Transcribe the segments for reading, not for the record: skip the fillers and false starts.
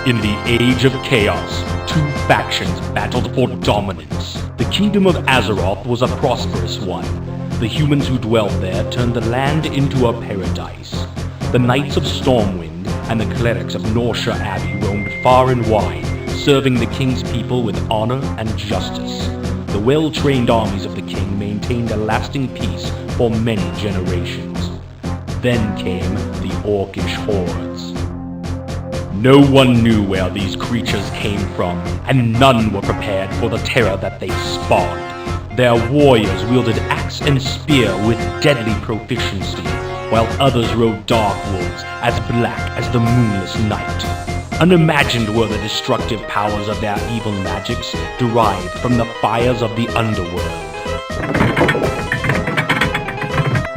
In the Age of Chaos, two factions battled for dominance. The kingdom of Azeroth was a prosperous one. The humans who dwelled there turned the land into a paradise. The Knights of Stormwind and the clerics of Norcia Abbey roamed far and wide, serving the king's people with honor and justice. The well-trained armies of the king maintained a lasting peace for many generations. Then came the Orcish hordes. No one knew where these creatures came from, and none were prepared for the terror that they spawned. Their warriors wielded axe and spear with deadly proficiency, while others rode dark wolves as black as the moonless night. Unimagined were the destructive powers of their evil magics, derived from the fires of the underworld.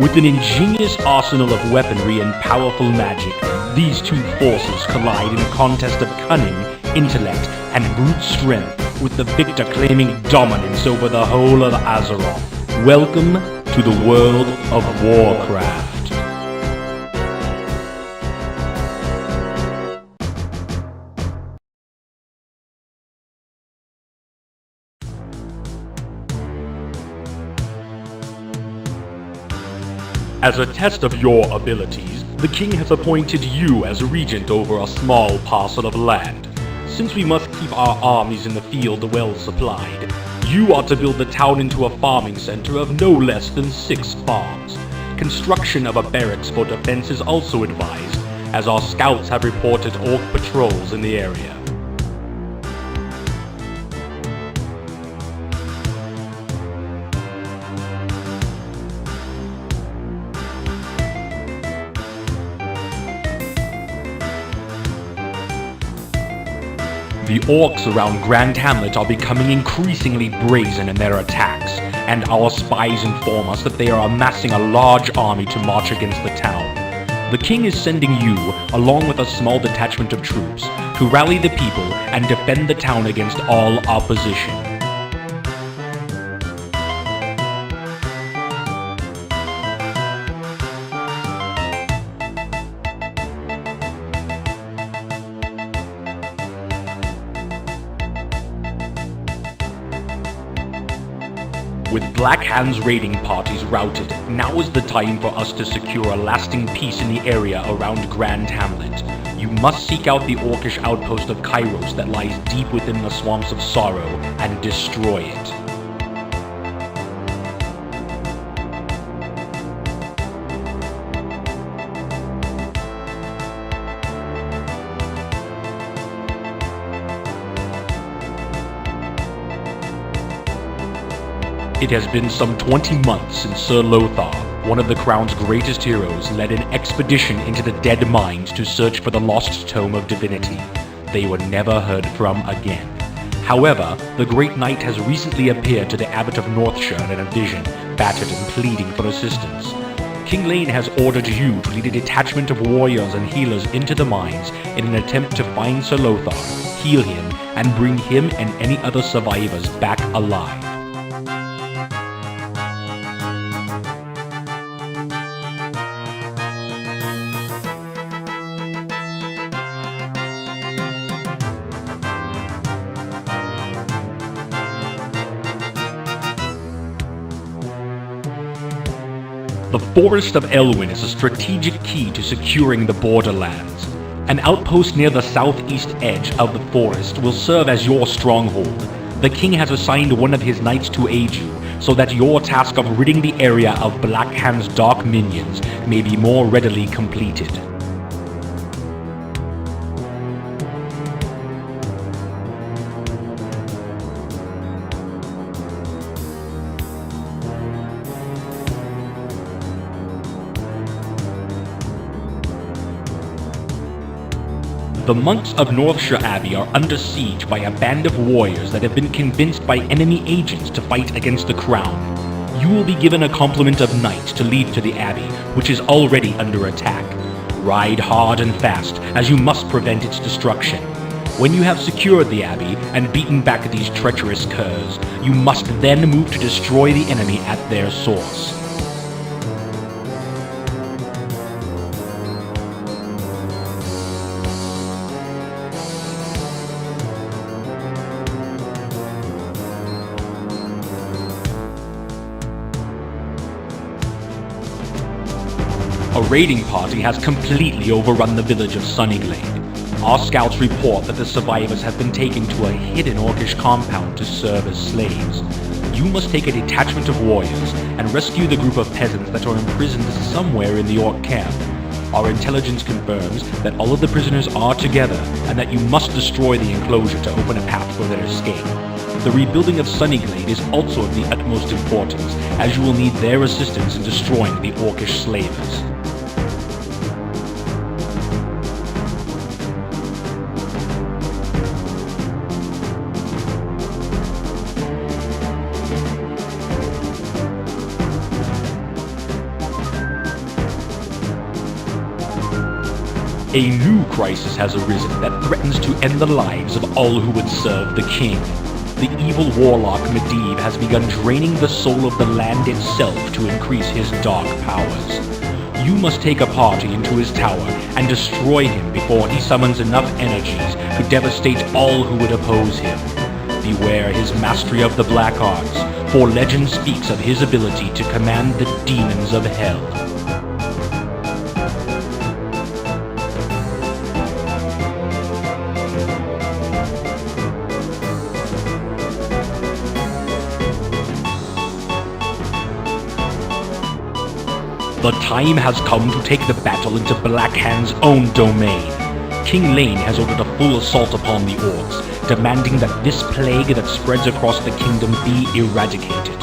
With an ingenious arsenal of weaponry and powerful magic, these two forces collide in a contest of cunning, intellect, and brute strength, with the victor claiming dominance over the whole of Azeroth. Welcome to the World of Warcraft. As a test of your abilities, the king has appointed you as regent over a small parcel of land. Since we must keep our armies in the field well supplied, you are to build the town into a farming center of no less than 6 farms. Construction of a barracks for defense is also advised, as our scouts have reported orc patrols in the area. The orcs around Grand Hamlet are becoming increasingly brazen in their attacks, and our spies inform us that they are amassing a large army to march against the town. The king is sending you, along with a small detachment of troops, to rally the people and defend the town against all opposition. With Black Hand's raiding parties routed, now is the time for us to secure a lasting peace in the area around Grand Hamlet. You must seek out the orcish outpost of Kairos that lies deep within the Swamps of Sorrow and destroy it. It has been some 20 months since Sir Lothar, one of the Crown's greatest heroes, led an expedition into the Dead Mines to search for the lost Tome of Divinity. They were never heard from again. However, the Great Knight has recently appeared to the Abbot of Northshire in a vision, battered and pleading for assistance. King Lane has ordered you to lead a detachment of warriors and healers into the mines in an attempt to find Sir Lothar, heal him, and bring him and any other survivors back alive. The Forest of Elwyn is a strategic key to securing the borderlands. An outpost near the southeast edge of the forest will serve as your stronghold. The king has assigned one of his knights to aid you, so that your task of ridding the area of Black Hand's dark minions may be more readily completed. The monks of Northshire Abbey are under siege by a band of warriors that have been convinced by enemy agents to fight against the crown. You will be given a complement of knights to lead to the abbey, which is already under attack. Ride hard and fast, as you must prevent its destruction. When you have secured the abbey and beaten back these treacherous curs, you must then move to destroy the enemy at their source. raiding party has completely overrun the village of Sunnyglade. Our scouts report that the survivors have been taken to a hidden Orcish compound to serve as slaves. You must take a detachment of warriors and rescue the group of peasants that are imprisoned somewhere in the Orc camp. Our intelligence confirms that all of the prisoners are together and that you must destroy the enclosure to open a path for their escape. The rebuilding of Sunnyglade is also of the utmost importance, as you will need their assistance in destroying the Orcish slavers. A new crisis has arisen that threatens to end the lives of all who would serve the king. The evil warlock Medivh has begun draining the soul of the land itself to increase his dark powers. You must take a party into his tower and destroy him before he summons enough energies to devastate all who would oppose him. Beware his mastery of the black arts, for legend speaks of his ability to command the demons of hell. The time has come to take the battle into Blackhand's own domain. King Lane has ordered a full assault upon the orcs, demanding that this plague that spreads across the kingdom be eradicated.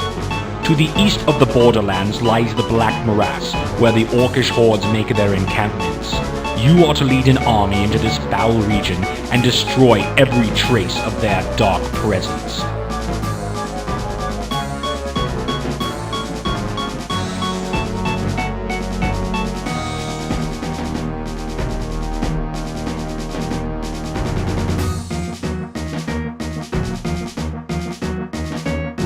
To the east of the borderlands lies the Black Morass, where the orcish hordes make their encampments. You are to lead an army into this foul region and destroy every trace of their dark presence.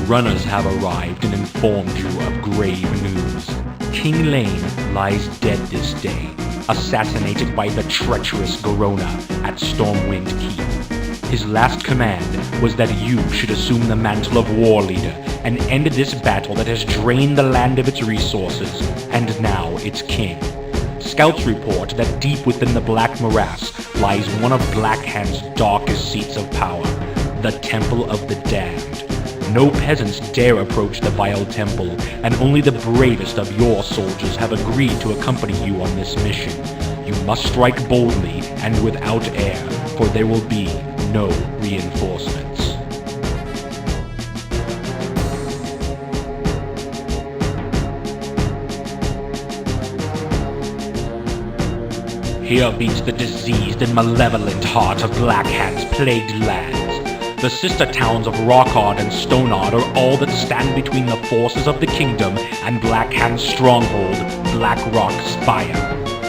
Runners have arrived and informed you of grave news. King Lane lies dead this day, assassinated by the treacherous Garona at Stormwind Keep. His last command was that you should assume the mantle of war leader and end this battle that has drained the land of its resources, and now its king. Scouts report that deep within the Black Morass lies one of Blackhand's darkest seats of power, the Temple of the Damned. No peasants dare approach the vile temple, and only the bravest of your soldiers have agreed to accompany you on this mission. You must strike boldly and without air, for there will be no reinforcements. Here beats the diseased and malevolent heart of Blackhand's plagued lands. The sister towns of Rockard and Stonard are all that stand between the forces of the kingdom and Blackhand's stronghold, Blackrock Spire.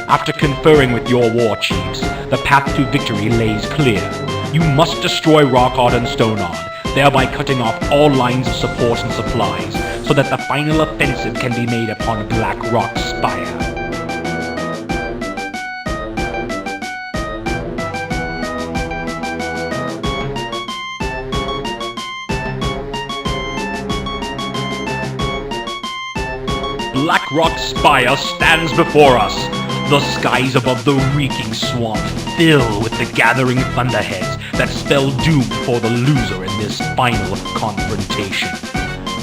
After conferring with your war chiefs, the path to victory lays clear. You must destroy Rockard and Stonard, thereby cutting off all lines of support and supplies, so that the final offensive can be made upon Blackrock Spire. Blackrock Spire stands before us. The skies above the reeking swamp fill with the gathering thunderheads that spell doom for the loser in this final confrontation.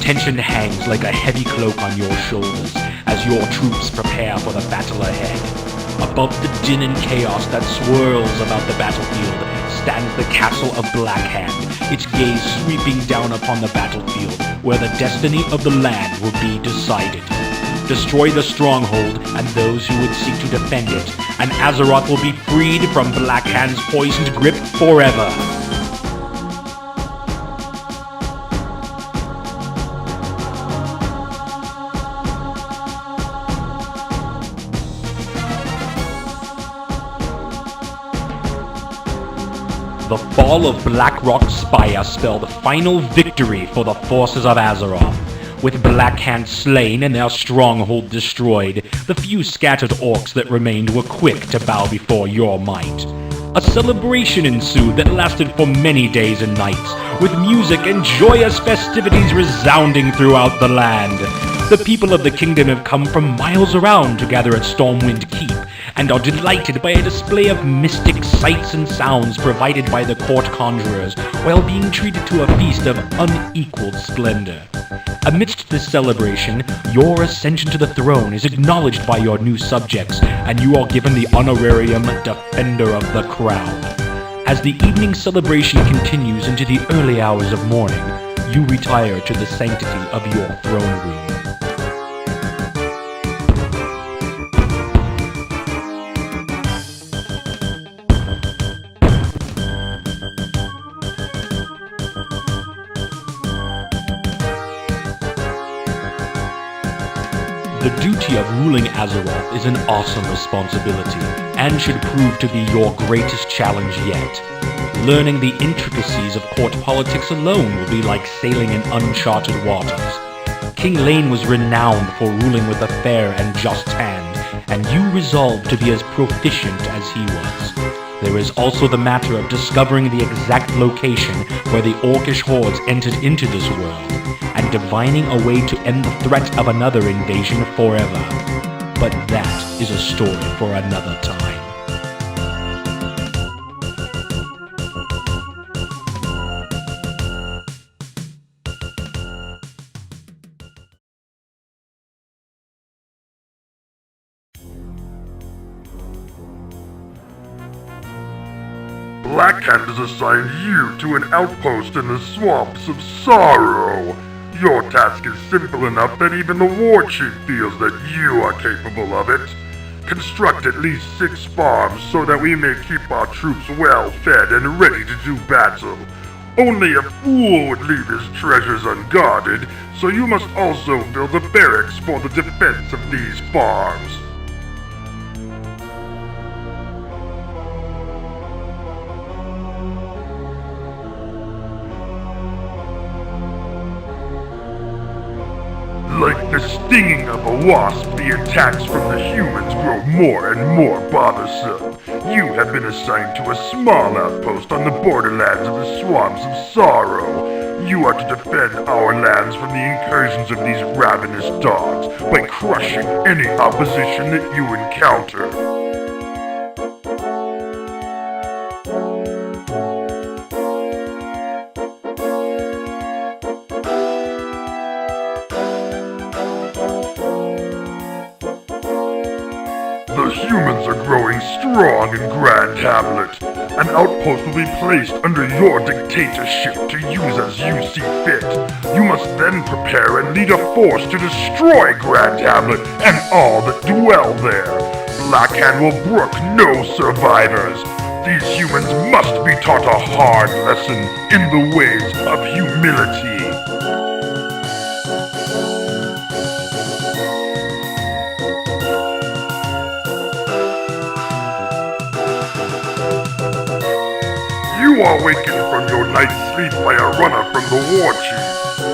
Tension hangs like a heavy cloak on your shoulders as your troops prepare for the battle ahead. Above the din and chaos that swirls about the battlefield stands the castle of Blackhand, its gaze sweeping down upon the battlefield where the destiny of the land will be decided. Destroy the stronghold and those who would seek to defend it, and Azeroth will be freed from Blackhand's poisoned grip forever. The fall of Blackrock Spire spelled the final victory for the forces of Azeroth. With Blackhand slain and their stronghold destroyed, the few scattered orcs that remained were quick to bow before your might. A celebration ensued that lasted for many days and nights, with music and joyous festivities resounding throughout the land. The people of the kingdom have come from miles around to gather at Stormwind Keep, and are delighted by a display of mystic sights and sounds provided by the court conjurers, while being treated to a feast of unequaled splendor. Amidst this celebration, your ascension to the throne is acknowledged by your new subjects, and you are given the honorarium Defender of the Crown. As the evening celebration continues into the early hours of morning, you retire to the sanctity of your throne room. The duty of ruling Azeroth is an awesome responsibility, and should prove to be your greatest challenge yet. Learning the intricacies of court politics alone will be like sailing in uncharted waters. King Lane was renowned for ruling with a fair and just hand, and you resolved to be as proficient as he was. There is also the matter of discovering the exact location where the Orcish hordes entered into this world, and divining a way to end the threat of another invasion forever. But that is a story for another time. Blackhand has assigned you to an outpost in the swamps of sorrow. Your task is simple enough that even the war chief feels that you are capable of it. Construct at least 6 farms so that we may keep our troops well fed and ready to do battle. Only a fool would leave his treasures unguarded, so you must also build the barracks for the defense of these farms. Like the stinging of a wasp, the attacks from the humans grow more and more bothersome. You have been assigned to a small outpost on the borderlands of the Swamps of Sorrow. You are to defend our lands from the incursions of these ravenous dogs by crushing any opposition that you encounter. The humans are growing strong in Grand Hamlet. An outpost will be placed under your dictatorship to use as you see fit. You must then prepare and lead a force to destroy Grand Hamlet and all that dwell there. Blackhand will brook no survivors. These humans must be taught a hard lesson in the ways of humility. You are wakened from your night's sleep by a runner from the war chief.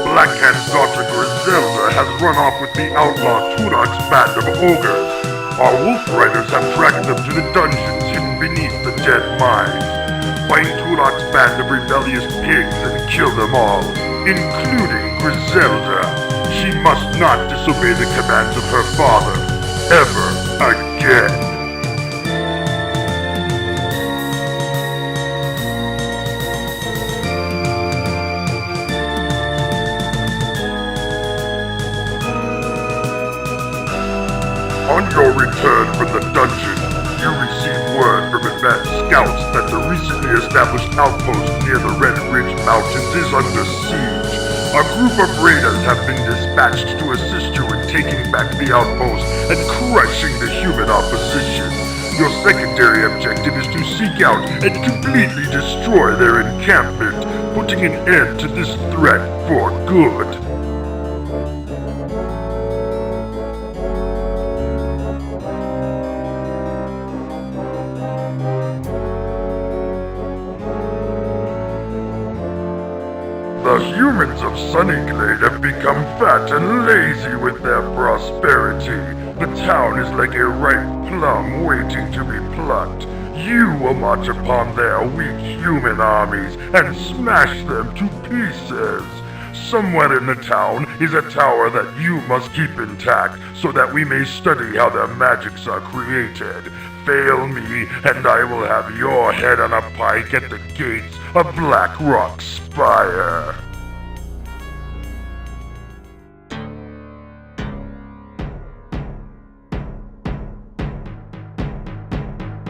Blackhand's daughter Griselda has run off with the outlaw Tudok's band of ogres. Our wolf riders have tracked them to the dungeons hidden beneath the dead mines. Find Tudok's band of rebellious pigs and kill them all, including Griselda. She must not disobey the commands of her father, ever again. On your return from the dungeon, you receive word from advanced scouts that the recently established outpost near the Red Ridge Mountains is under siege. A group of raiders have been dispatched to assist you in taking back the outpost and crushing the human opposition. Your secondary objective is to seek out and completely destroy their encampment, putting an end to this threat for good. The humans of Sunnyglade have become fat and lazy with their prosperity. The town is like a ripe plum waiting to be plucked. You will march upon their weak human armies and smash them to pieces. Somewhere in the town is a tower that you must keep intact so that we may study how their magics are created. Fail me, and I will have your head on a pike at the gates of Black Rock Spire.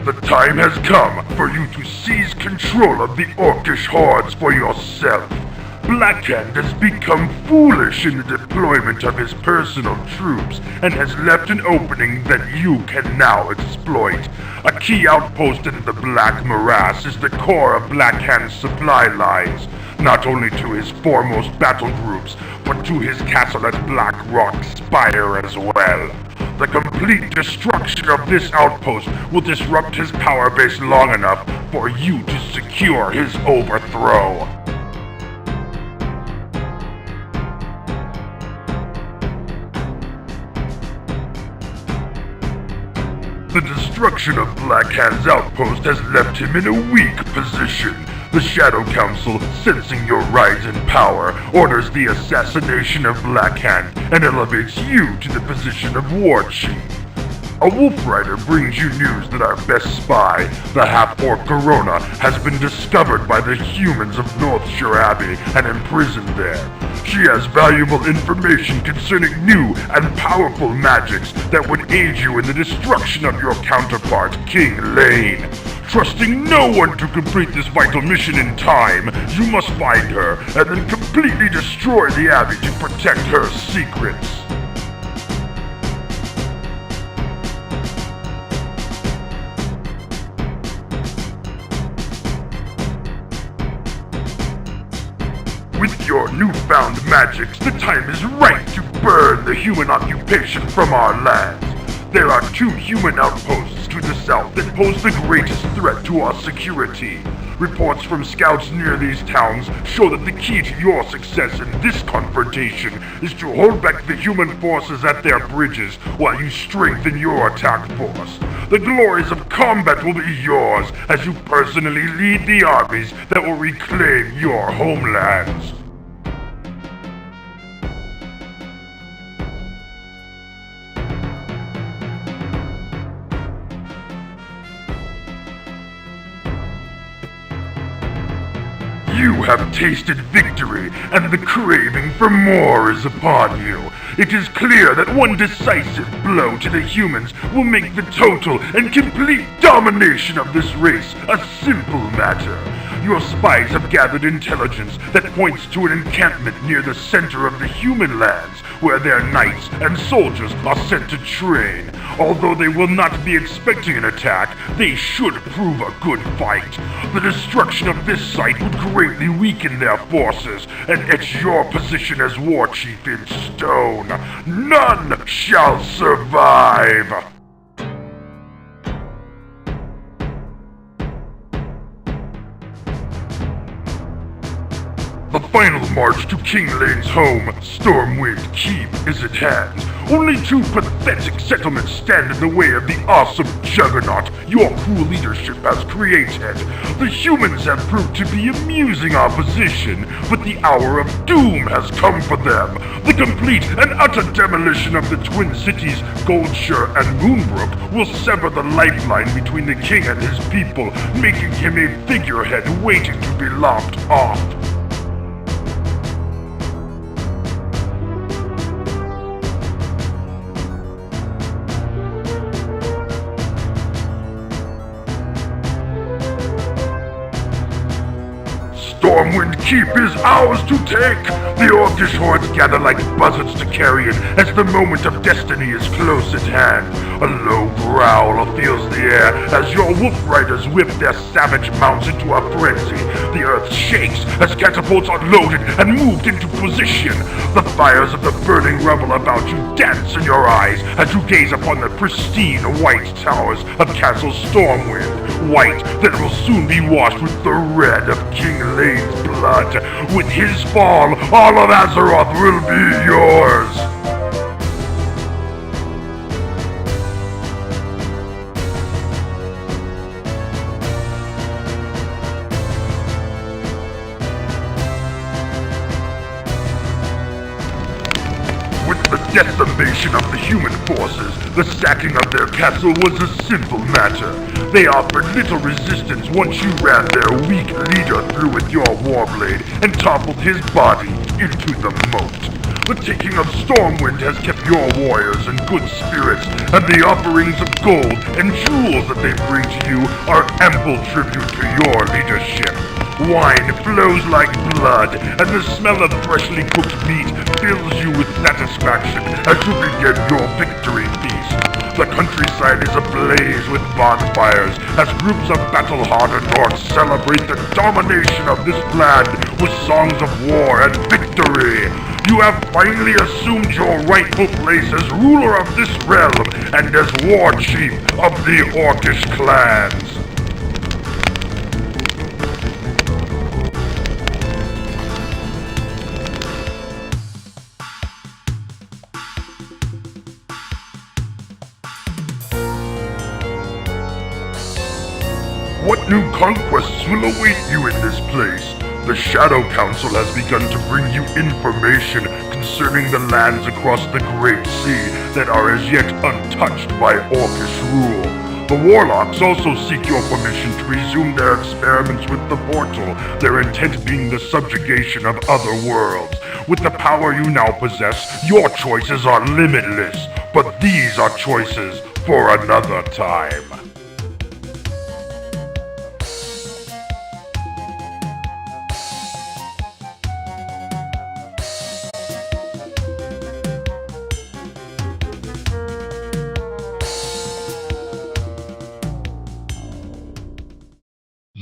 The time has come for you to seize control of the Orcish hordes for yourself. Blackhand has become foolish in the deployment of his personal troops and has left an opening that you can now exploit. A key outpost in the Black Morass is the core of Blackhand's supply lines, not only to his foremost battle groups, but to his castle at Black Rock Spire as well. The complete destruction of this outpost will disrupt his power base long enough for you to secure his overthrow. The destruction of Blackhand's outpost has left him in a weak position. The Shadow Council, sensing your rise in power, orders the assassination of Blackhand and elevates you to the position of War Chief. A wolf rider brings you news that our best spy, the half-orc Corona, has been discovered by the humans of Northshire Abbey and imprisoned there. She has valuable information concerning new and powerful magics that would aid you in the destruction of your counterpart, King Lane. Trusting no one to complete this vital mission in time, you must find her and then completely destroy the Abbey to protect her secrets. With your newfound magics, the time is right to burn the human occupation from our lands. There are 2 human outposts to the south that pose the greatest threat to our security. Reports from scouts near these towns show that the key to your success in this confrontation is to hold back the human forces at their bridges while you strengthen your attack force. The glories of combat will be yours as you personally lead the armies that will reclaim your homelands. You have tasted victory, and the craving for more is upon you. It is clear that one decisive blow to the humans will make the total and complete domination of this race a simple matter. Your spies have gathered intelligence that points to an encampment near the center of the human lands, where their knights and soldiers are sent to train. Although they will not be expecting an attack, they should prove a good fight. The destruction of this site would greatly weaken their forces and etch your position as war chief in stone. None shall survive! The final march to King Lane's home, Stormwind Keep, is at hand. Only 2 pathetic settlements stand in the way of the awesome juggernaut your cool leadership has created. The humans have proved to be amusing opposition, but the hour of doom has come for them. The complete and utter demolition of the twin cities, Goldshire and Moonbrook, will sever the lifeline between the king and his people, making him a figurehead waiting to be lopped off. Stormwind Keep is ours to take! The Orcish hordes gather like buzzards to carrion as the moment of destiny is close at hand. A low growl fills the air as your wolf riders whip their savage mounts into a frenzy. The earth shakes as catapults are loaded and moved into position. The fires of the burning rubble about you dance in your eyes as you gaze upon the pristine white towers of Castle Stormwind. White that will soon be washed with the red of King Lane's blood. With his fall, all of Azeroth will be yours! decimation of the human forces, the sacking of their castle was a simple matter. They offered little resistance once you ran their weak leader through with your warblade and toppled his body into the moat. The taking of Stormwind has kept your warriors in good spirits, and the offerings of gold and jewels that they bring to you are ample tribute to your leadership. Wine flows like blood, and the smell of freshly cooked meat fills you with satisfaction as you begin your victory feast. The countryside is ablaze with bonfires as groups of battle-hardened orcs celebrate the domination of this land with songs of war and victory. You have finally assumed your rightful place as ruler of this realm and as war chief of the Orcish clans. What new conquests will await you in this place? The Shadow Council has begun to bring you information concerning the lands across the Great Sea that are as yet untouched by Orcish rule. The Warlocks also seek your permission to resume their experiments with the portal, their intent being the subjugation of other worlds. With the power you now possess, your choices are limitless, but these are choices for another time.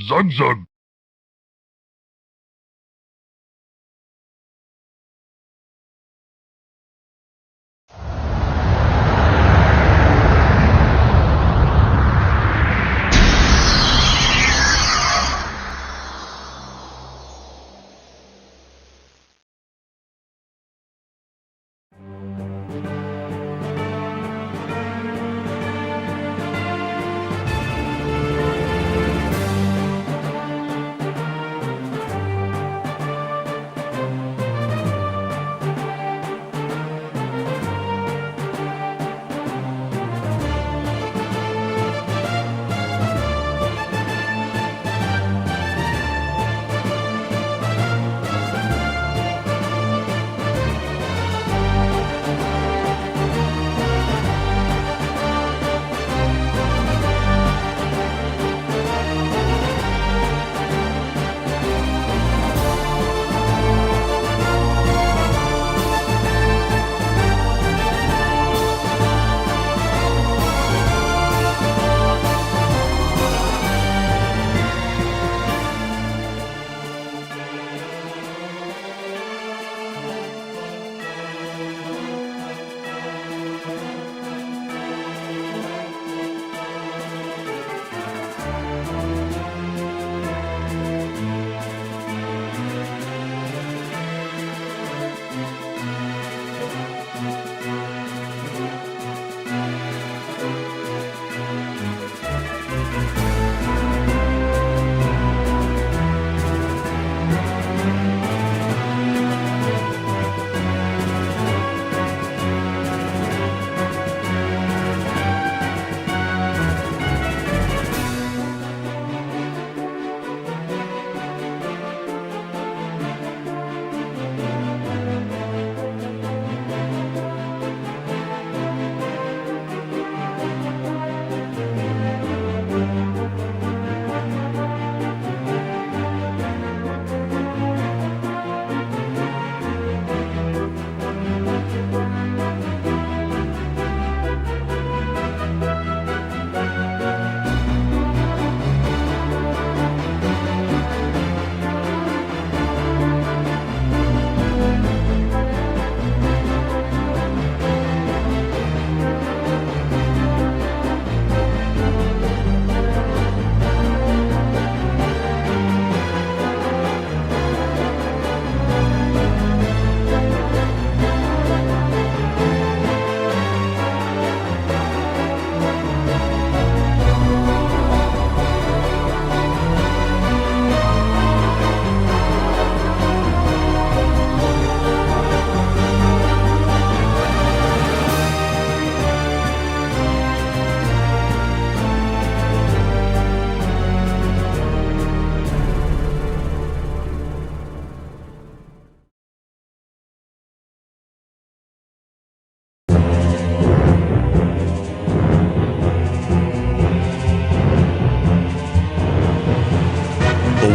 Zug Zug.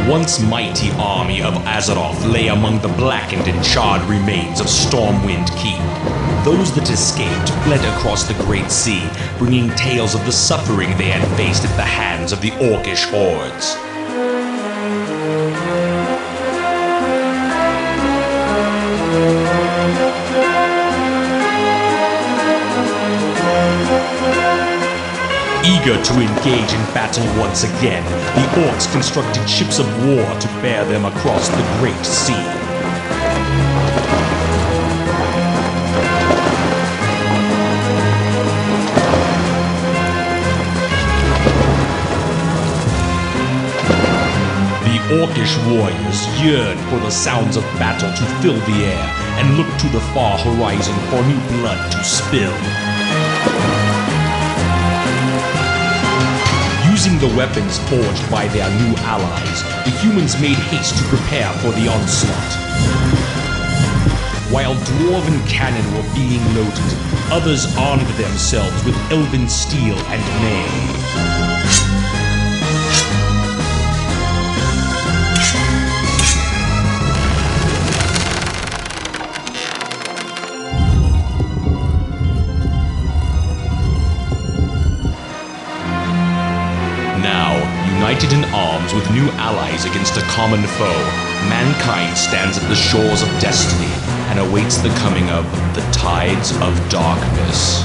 The once mighty army of Azeroth lay among the blackened and charred remains of Stormwind Keep. Those that escaped fled across the Great Sea, bringing tales of the suffering they had faced at the hands of the Orcish hordes. Eager to engage in battle once again, the Orcs constructed ships of war to bear them across the Great Sea. The Orcish warriors yearned for the sounds of battle to fill the air and looked to the far horizon for new blood to spill. Using the weapons forged by their new allies, the humans made haste to prepare for the onslaught. While dwarven cannon were being loaded, others armed themselves with elven steel and mail. United in arms with new allies against a common foe, mankind stands at the shores of destiny and awaits the coming of the Tides of Darkness.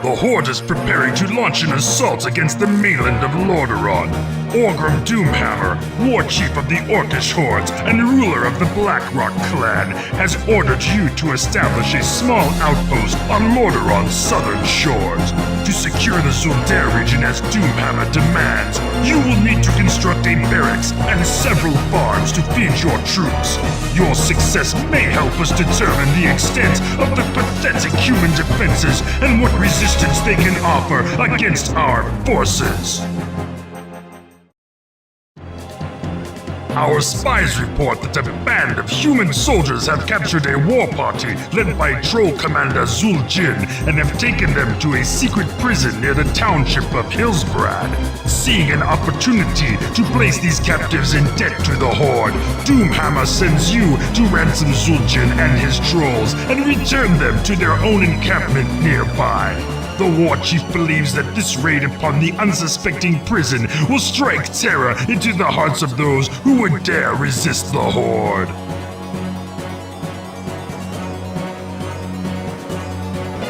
The Horde is preparing to launch an assault against the mainland of Lordaeron. Orgrim Doomhammer, war chief of the Orcish hordes and ruler of the Blackrock clan, has ordered you to establish a small outpost on Lordaeron's southern shores. To secure the Zul'dare region as Doomhammer demands, you will need to construct a barracks and several farms to feed your troops. Your success may help us determine the extent of the pathetic human defenses and what resistance they can offer against our forces. Our spies report that a band of human soldiers have captured a war party led by Troll Commander vol'jin and have taken them to a secret prison near the township of Hillsbrad. Seeing an opportunity to place these captives in debt to the Horde, Doomhammer sends you to ransom vol'jin and his trolls and return them to their own encampment nearby. The war chief believes that this raid upon the unsuspecting prison will strike terror into the hearts of those who would dare resist the Horde.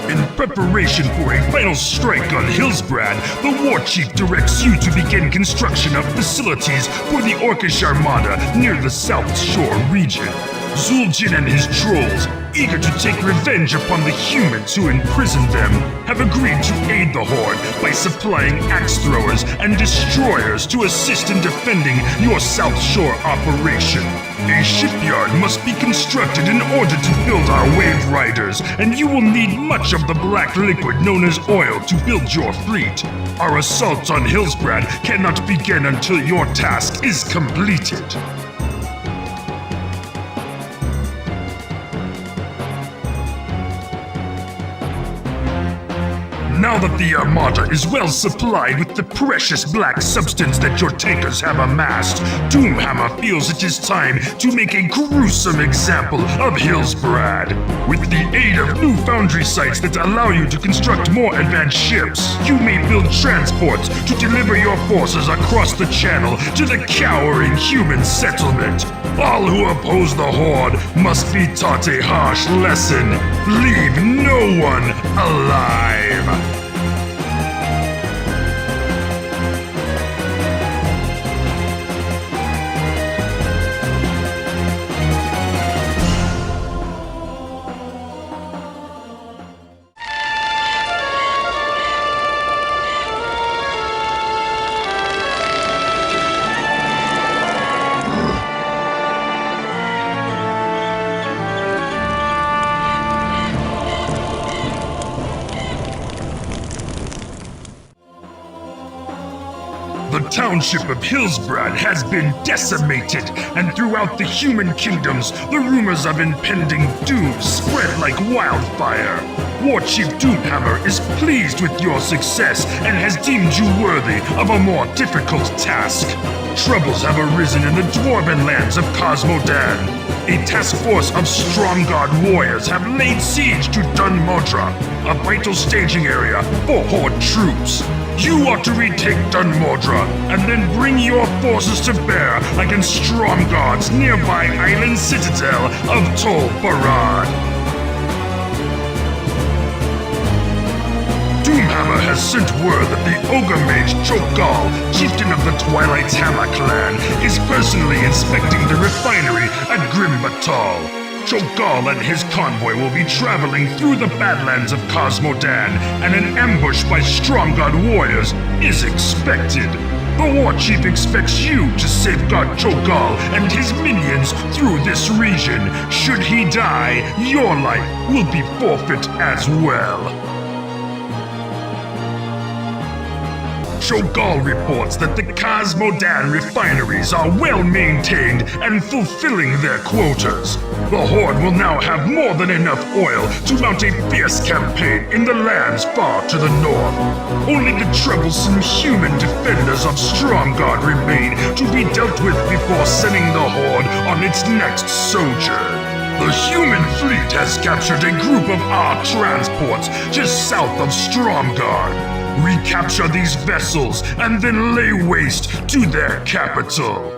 In preparation for a final strike on Hillsbrad, the war chief directs you to begin construction of facilities for the Orcish Armada near the South Shore region. vol'jin and his trolls, eager to take revenge upon the humans who imprisoned them, have agreed to aid the Horde by supplying axe throwers and destroyers to assist in defending your South Shore operation. A shipyard must be constructed in order to build our wave riders, and you will need much of the black liquid known as oil to build your fleet. Our assault on Hillsbrad cannot begin until your task is completed. Now that the Armada is well supplied with the precious black substance that your tankers have amassed, Doomhammer feels it is time to make a gruesome example of Hillsbrad. With the aid of new foundry sites that allow you to construct more advanced ships, you may build transports to deliver your forces across the channel to the cowering human settlement. All who oppose the Horde must be taught a harsh lesson. Leave no one alive. township of Hillsbrad has been decimated, and throughout the human kingdoms, the rumors of impending doom spread like wildfire. War Chief Doomhammer is pleased with your success and has deemed you worthy of a more difficult task. Troubles have arisen in the dwarven lands of Cosmodan. A task force of Stromguard warriors have laid siege to Dun Modra, a vital staging area for Horde troops. You are to retake Dun Modra and then bring your forces to bear against Stromguard's nearby island citadel of Tol Barad. Doomhammer has sent word that the Ogre Mage Cho'Gall, chieftain of the Twilight's Hammer clan, is personally inspecting the refinery at Grim Batal. Cho'Gall and his convoy will be traveling through the Badlands of Cosmodan, and an ambush by Stromguard warriors is expected. The War Chief expects you to safeguard Cho'Gall and his minions through this region. Should he die, your life will be forfeit as well. Cho'Gall reports that the Cosmodan refineries are well maintained and fulfilling their quotas. The Horde will now have more than enough oil to mount a fierce campaign in the lands far to the north. Only the troublesome human defenders of Stromguard remain to be dealt with before sending the Horde on its next sojourn. The human fleet has captured a group of our transports just south of Stromguard. Recapture these vessels and then lay waste to their capital.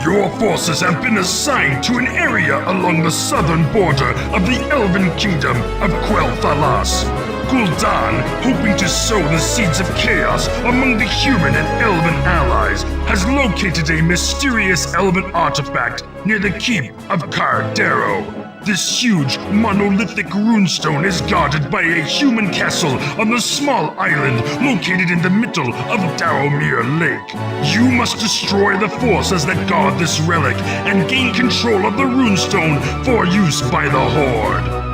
Your forces have been assigned to an area along the southern border of the Elven Kingdom of kel'thusad. Gul'dan, hoping to sow the seeds of chaos among the human and elven allies, has located a mysterious elven artifact near the keep of Cardero. This huge, monolithic runestone is guarded by a human castle on the small island located in the middle of Darrowmere Lake. You must destroy the forces that guard this relic and gain control of the runestone for use by the Horde.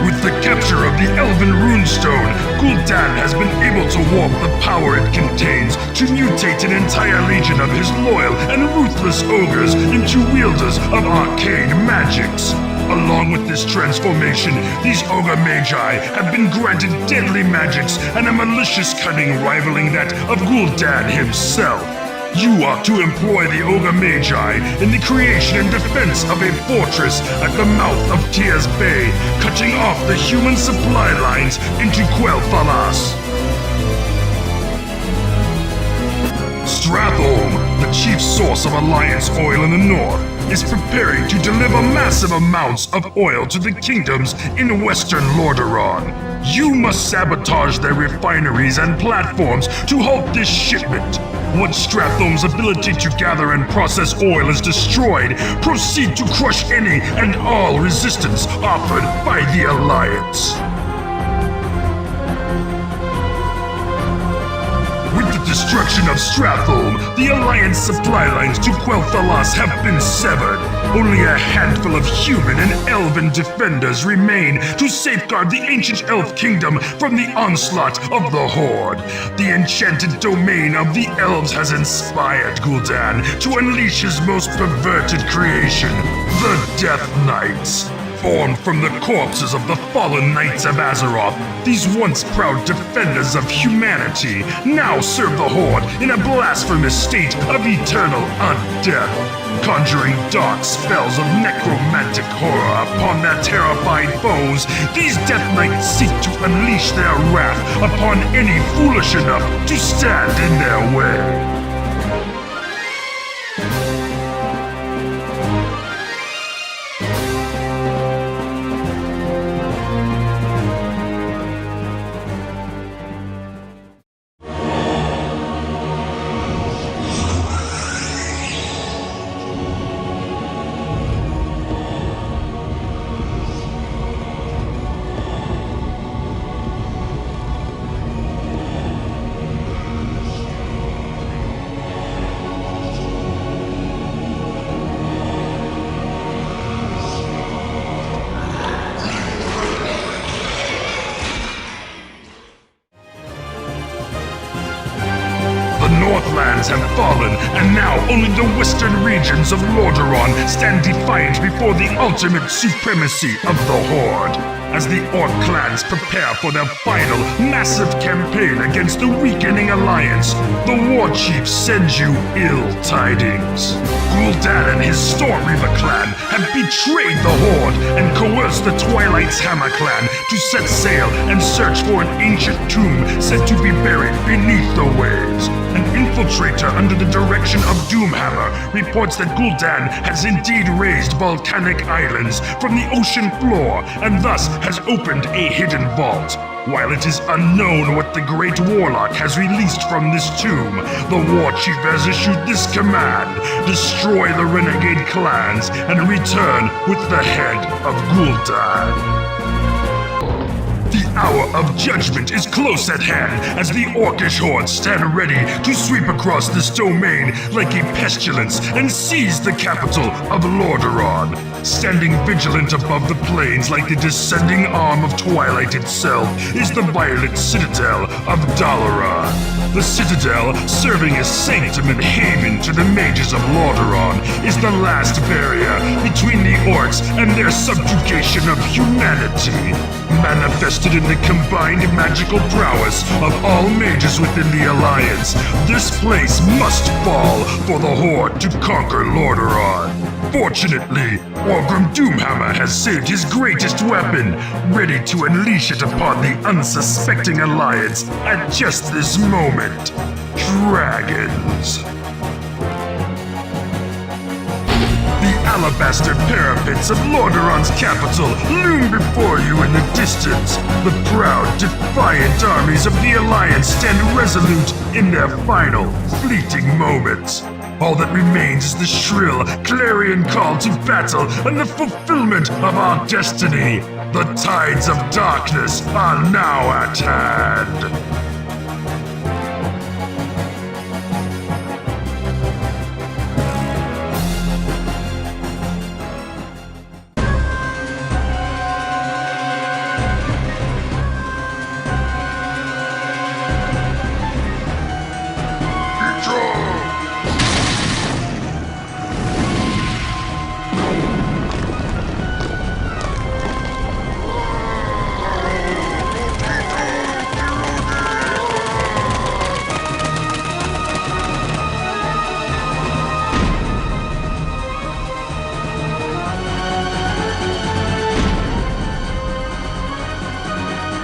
With the capture of the Elven Runestone, Gul'dan has been able to warp the power it contains to mutate an entire legion of his loyal and ruthless ogres into wielders of arcane magics. Along with this transformation, these ogre magi have been granted deadly magics and a malicious cunning rivaling that of Gul'dan himself. You are to employ the Ogre Magi in the creation and defense of a fortress at the mouth of Tears Bay, cutting off the human supply lines into kel'thusad. Stratholme, the chief source of Alliance oil in the north, is preparing to deliver massive amounts of oil to the kingdoms in western Lordaeron. You must sabotage their refineries and platforms to halt this shipment. Once Stratholme's ability to gather and process oil is destroyed, proceed to crush any and all resistance offered by the Alliance. With the destruction of Stratholme, the Alliance supply lines to kel'thusad have been severed. Only a handful of human and elven defenders remain to safeguard the ancient elf kingdom from the onslaught of the Horde. The enchanted domain of the elves has inspired Gul'dan to unleash his most perverted creation, the Death Knights. Born from the corpses of the fallen Knights of Azeroth, these once proud defenders of humanity now serve the Horde in a blasphemous state of eternal undeath, conjuring dark spells of necromantic horror upon their terrified foes. These Death Knights seek to unleash their wrath upon any foolish enough to stand in their way. clans have fallen, and now only the western regions of Lordaeron stand defiant before the ultimate supremacy of the Horde. As the Orc clans prepare for their final, massive campaign against the weakening Alliance, the War Chief sends you ill tidings. Gul'dan and his Stormreaver clan have betrayed the Horde and coerced the Twilight's Hammer clan to set sail and search for an ancient tomb said to be buried beneath the waves. An infiltrator under the direction of Doomhammer reports that Gul'dan has indeed raised volcanic islands from the ocean floor and thus has opened a hidden vault. While it is unknown what the Great Warlock has released from this tomb, the War Chief has issued this command: destroy the renegade clans and return with the head of Gul'dan. The hour of judgment is close at hand as the Orcish Horde stand ready to sweep across this domain like a pestilence and seize the capital of Lordaeron. Standing vigilant above the plains like the descending arm of Twilight itself is the violent citadel of Dalaran. The citadel, serving as sanctum and haven to the mages of Lordaeron, is the last barrier between the orcs and their subjugation of humanity. Manifested in the combined magical prowess of all mages within the Alliance, this place must fall for the Horde to conquer Lordaeron. Fortunately, Orgrim Doomhammer has saved his greatest weapon, ready to unleash it upon the unsuspecting Alliance at just this moment. Dragons. The alabaster parapets of Lordaeron's capital loom before you in the distance. The proud, defiant armies of the Alliance stand resolute in their final, fleeting moments. All that remains is the shrill, clarion call to battle and the fulfillment of our destiny. The tides of darkness are now at hand.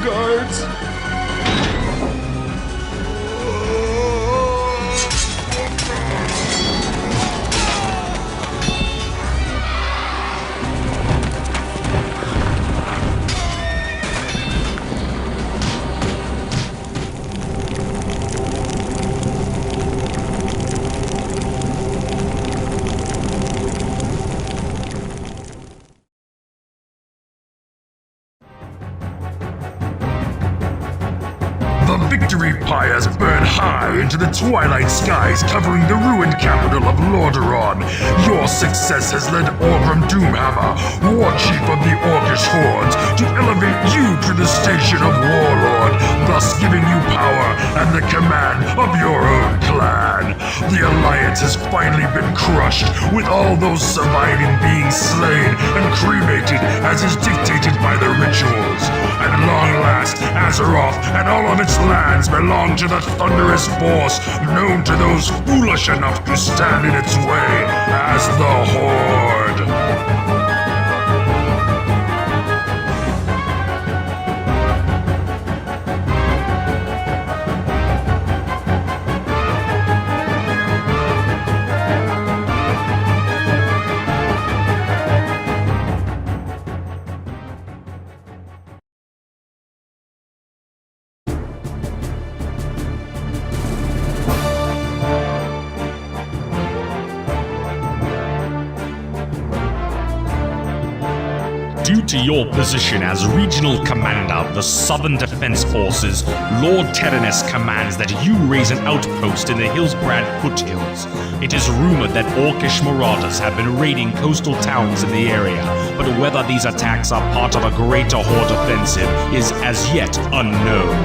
Guards! The victory pyres burn high into the twilight skies covering the ruined capital of Lordaeron. Your success has led Orgrim Doomhammer, War Chief of the Orcish Hordes, to elevate you to the station of Warlord, thus giving you power and the command of your own clan. The Alliance has finally been crushed, with all those surviving being slain and cremated as is dictated by the rituals. At long last, Azeroth and all of its lands belong to the thunderous force known to those foolish enough to stand in its way as the Horde. Due to your position as regional commander of the Southern Defense Forces, Lord Terenas commands that you raise an outpost in the Hillsbrad foothills. It is rumored that Orcish marauders have been raiding coastal towns in the area, but whether these attacks are part of a greater Horde offensive is as yet unknown.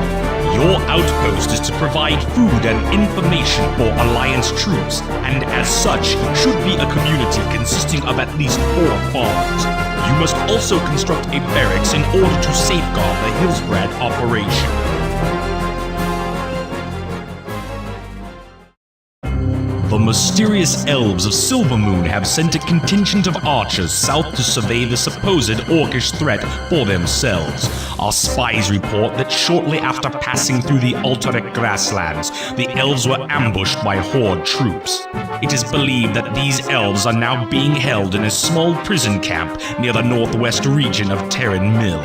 Your outpost is to provide food and information for Alliance troops, and as such, should be a community consisting of at least 4 farms. You must also construct a barracks in order to safeguard the Hillsbrad operation. The mysterious elves of Silvermoon have sent a contingent of archers south to survey the supposed orcish threat for themselves. Our spies report that shortly after passing through the Altaric grasslands, the elves were ambushed by Horde troops. It is believed that these elves are now being held in a small prison camp near the northwest region of Terran Mill.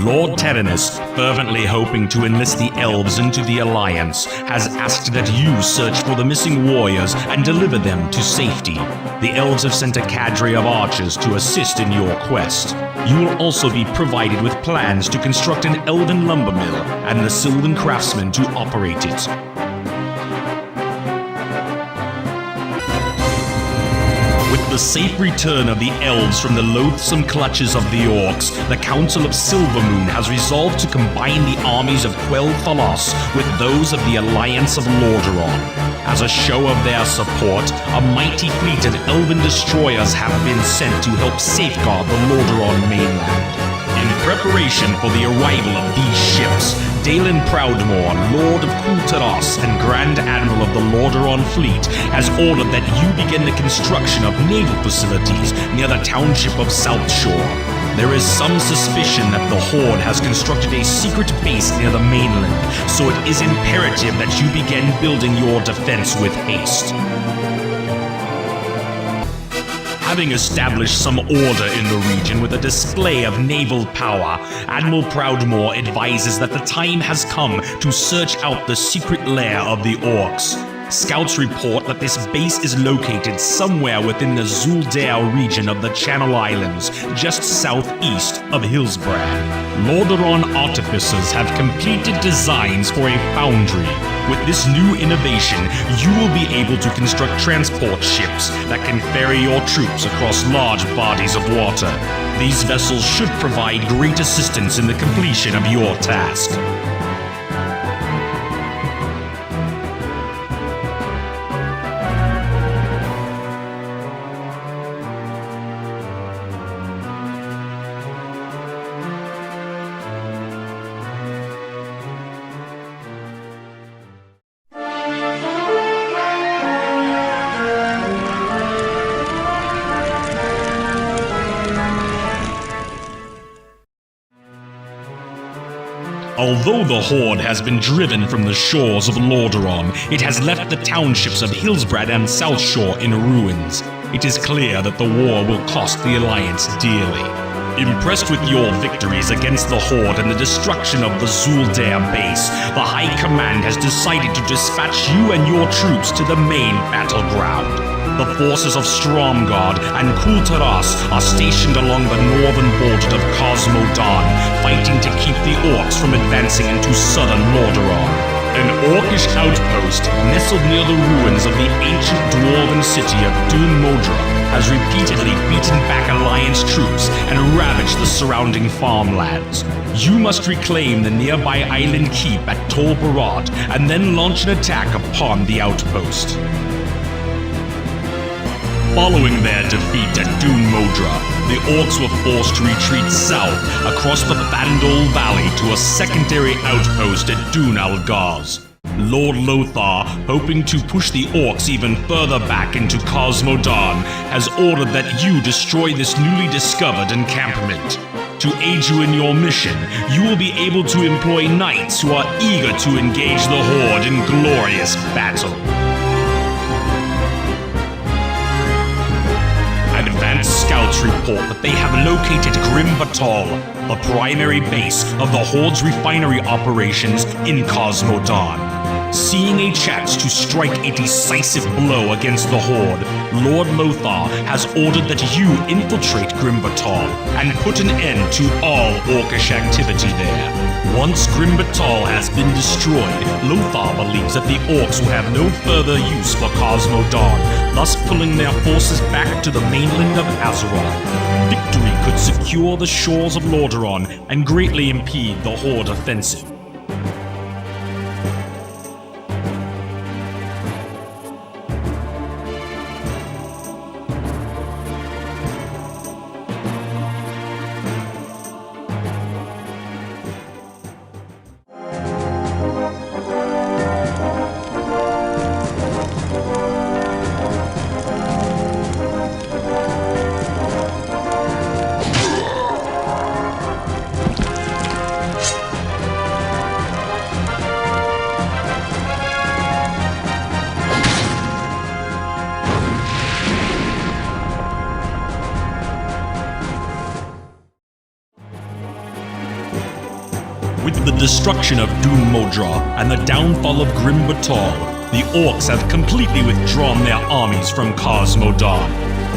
Lord Terranus, fervently hoping to enlist the elves into the Alliance, has asked that you search for the missing warriors and deliver them to safety. The elves have sent a cadre of archers to assist in your quest. You will also be provided with plans to construct an elven lumber mill and the Sylvan craftsmen to operate it. With the safe return of the elves from the loathsome clutches of the orcs, the Council of Silvermoon has resolved to combine the armies of quel'thusad with those of the Alliance of Lordaeron. As a show of their support, a mighty fleet of elven destroyers have been sent to help safeguard the Lordaeron mainland. In preparation for the arrival of these ships, Dalen Proudmoore, Lord of Kul'taras and Grand Admiral of the Lordaeron Fleet, has ordered that you begin the construction of naval facilities near the township of South Shore. There is some suspicion that the Horde has constructed a secret base near the mainland, so it is imperative that you begin building your defense with haste. Having established some order in the region with a display of naval power, Admiral Proudmoore advises that the time has come to search out the secret lair of the orcs. Scouts report that this base is located somewhere within the Zuldare region of the Channel Islands, just southeast of Hillsbrad. Lordaeron artificers have completed designs for a foundry. With this new innovation, you will be able to construct transport ships that can ferry your troops across large bodies of water. These vessels should provide great assistance in the completion of your task. Although the Horde has been driven from the shores of Lordaeron, it has left the townships of Hillsbrad and South Shore in ruins. It is clear that the war will cost the Alliance dearly. Impressed with your victories against the Horde and the destruction of the Zuldare base, the High Command has decided to dispatch you and your troops to the main battleground. The forces of Stromgarde and Kul'taras are stationed along the northern border of Cosmodan, fighting to keep the orcs from advancing into southern Lordaeron. An orcish outpost nestled near the ruins of the ancient dwarven city of Dun Modra has repeatedly beaten back Alliance troops and ravaged the surrounding farmlands. You must reclaim the nearby island keep at Tol Barad and then launch an attack upon the outpost. Following their defeat at Dun Modra, the orcs were forced to retreat south across the Bandol Valley to a secondary outpost at Dun Algaz. Lord Lothar, hoping to push the orcs even further back into Cosmodan, has ordered that you destroy this newly discovered encampment. To aid you in your mission, you will be able to employ knights who are eager to engage the Horde in glorious battle. Advanced scouts report that they have located Grim Batal, the primary base of the Horde's refinery operations in Cosmodan. Seeing a chance to strike a decisive blow against the Horde, Lord Lothar has ordered that you infiltrate Grim Batal and put an end to all orcish activity there. Once Grim Batal has been destroyed, Lothar believes that the orcs will have no further use for Cosmodan, thus pulling their forces back to the mainland of Azeroth. Victory could secure the shores of Lordaeron and greatly impede the Horde offensive. With the destruction of Doom Modra and the downfall of Grim Batal, the Orcs have completely withdrawn their armies from Cosmodan.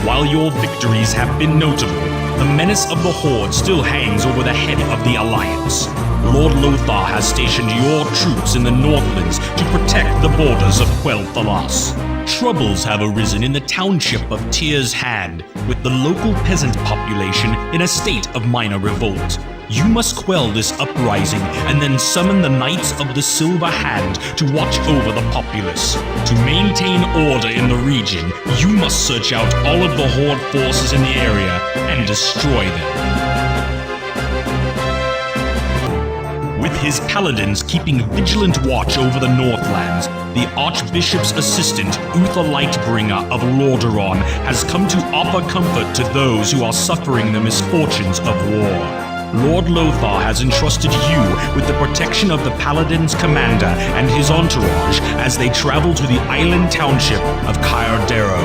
While your victories have been notable, the menace of the Horde still hangs over the head of the Alliance. Lord Lothar has stationed your troops in the Northlands to protect the borders of quel'thusad. Troubles have arisen in the township of Tyr's Hand, with the local peasant population in a state of minor revolt. You must quell this uprising and then summon the Knights of the Silver Hand to watch over the populace. To maintain order in the region, you must search out all of the Horde forces in the area and destroy them. With his paladins keeping vigilant watch over the Northlands, the Archbishop's assistant, Uther Lightbringer of Lordaeron, has come to offer comfort to those who are suffering the misfortunes of war. Lord Lothar has entrusted you with the protection of the Paladin's commander and his entourage as they travel to the island township of Kyardero.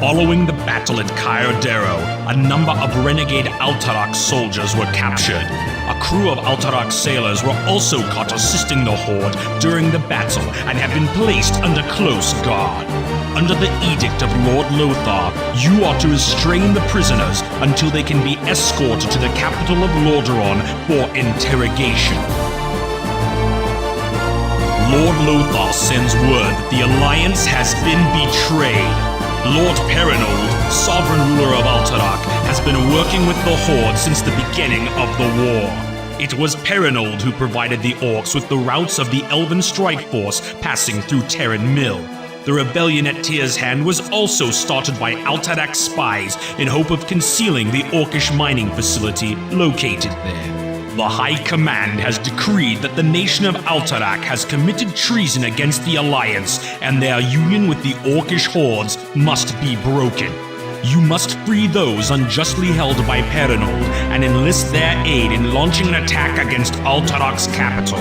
Following the battle at Kyardero, a number of renegade Alterac soldiers were captured. A crew of Alterac sailors were also caught assisting the Horde during the battle and have been placed under close guard. Under the edict of Lord Lothar, you are to restrain the prisoners until they can be escorted to the capital of Lordaeron for interrogation. Lord Lothar sends word that the Alliance has been betrayed. Lord Perinold, sovereign ruler of Alterac, has been working with the Horde since the beginning of the war. It was Perinold who provided the Orcs with the routes of the Elven Strike Force passing through Terran Mill. The rebellion at Tyr's Hand was also started by Alterac spies in hope of concealing the Orcish mining facility located there. The High Command has decreed that the nation of Alterac has committed treason against the Alliance, and their union with the Orcish hordes must be broken. You must free those unjustly held by Perinold and enlist their aid in launching an attack against Alterac's capital.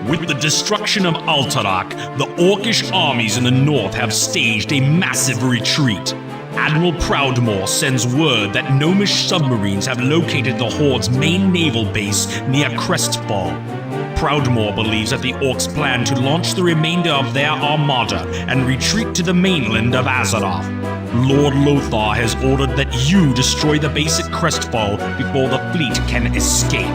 With the destruction of Alterac, the Orcish armies in the north have staged a massive retreat. Admiral Proudmoore sends word that Gnomish submarines have located the Horde's main naval base near Crestfall. Proudmoore believes that the Orcs plan to launch the remainder of their armada and retreat to the mainland of Azeroth. Lord Lothar has ordered that you destroy the base at Crestfall before the fleet can escape.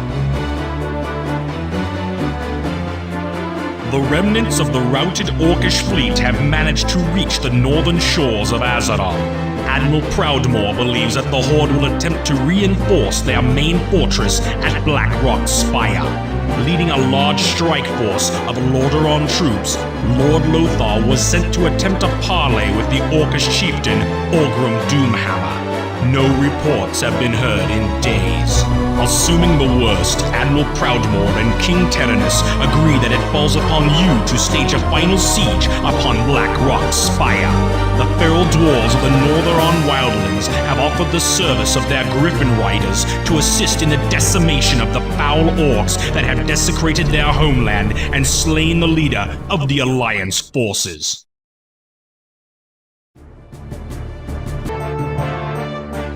The remnants of the routed Orcish fleet have managed to reach the northern shores of Azeroth. Admiral Proudmoore believes that the Horde will attempt to reinforce their main fortress at Blackrock Spire. Leading a large strike force of Lordaeron troops, Lord Lothar was sent to attempt a parley with the Orcish chieftain Orgrim Doomhammer. No reports have been heard in days. Assuming the worst, Admiral Proudmoore and King Terenas agree that it falls upon you to stage a final siege upon Blackrock Spire. The feral dwarves of the Northern Wildlands have offered the service of their Griffin Riders to assist in the decimation of the foul orcs that have desecrated their homeland and slain the leader of the Alliance forces.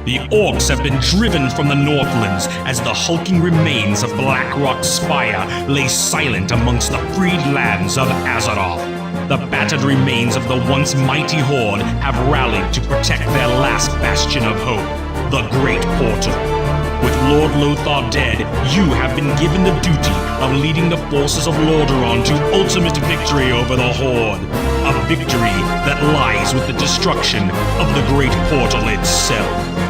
The Orcs have been driven from the Northlands as the hulking remains of Blackrock Spire lay silent amongst the freed lands of Azeroth. The battered remains of the once mighty Horde have rallied to protect their last bastion of hope, the Great Portal. With Lord Lothar dead, you have been given the duty of leading the forces of Lordaeron to ultimate victory over the Horde. A victory that lies with the destruction of the Great Portal itself.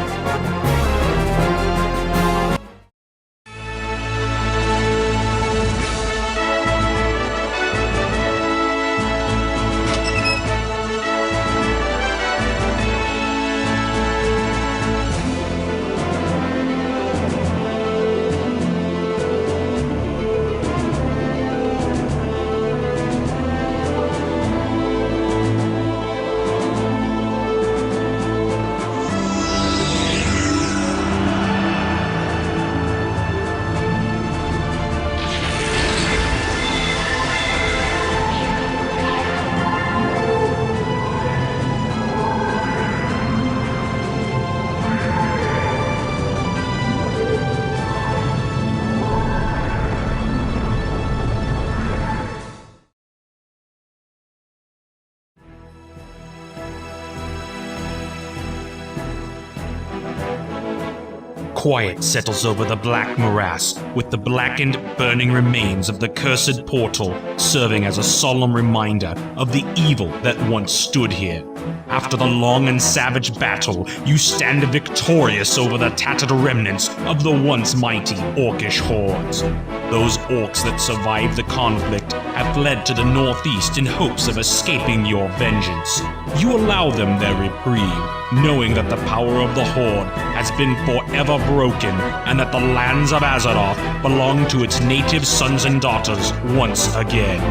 Quiet settles over the black morass, with the blackened, burning remains of the cursed portal serving as a solemn reminder of the evil that once stood here. After the long and savage battle, you stand victorious over the tattered remnants of the once mighty orcish hordes. Those orcs that survived the conflict have fled to the northeast in hopes of escaping your vengeance. You allow them their reprieve, knowing that the power of the Horde has been forever broken and that the lands of Azeroth belong to its native sons and daughters once again.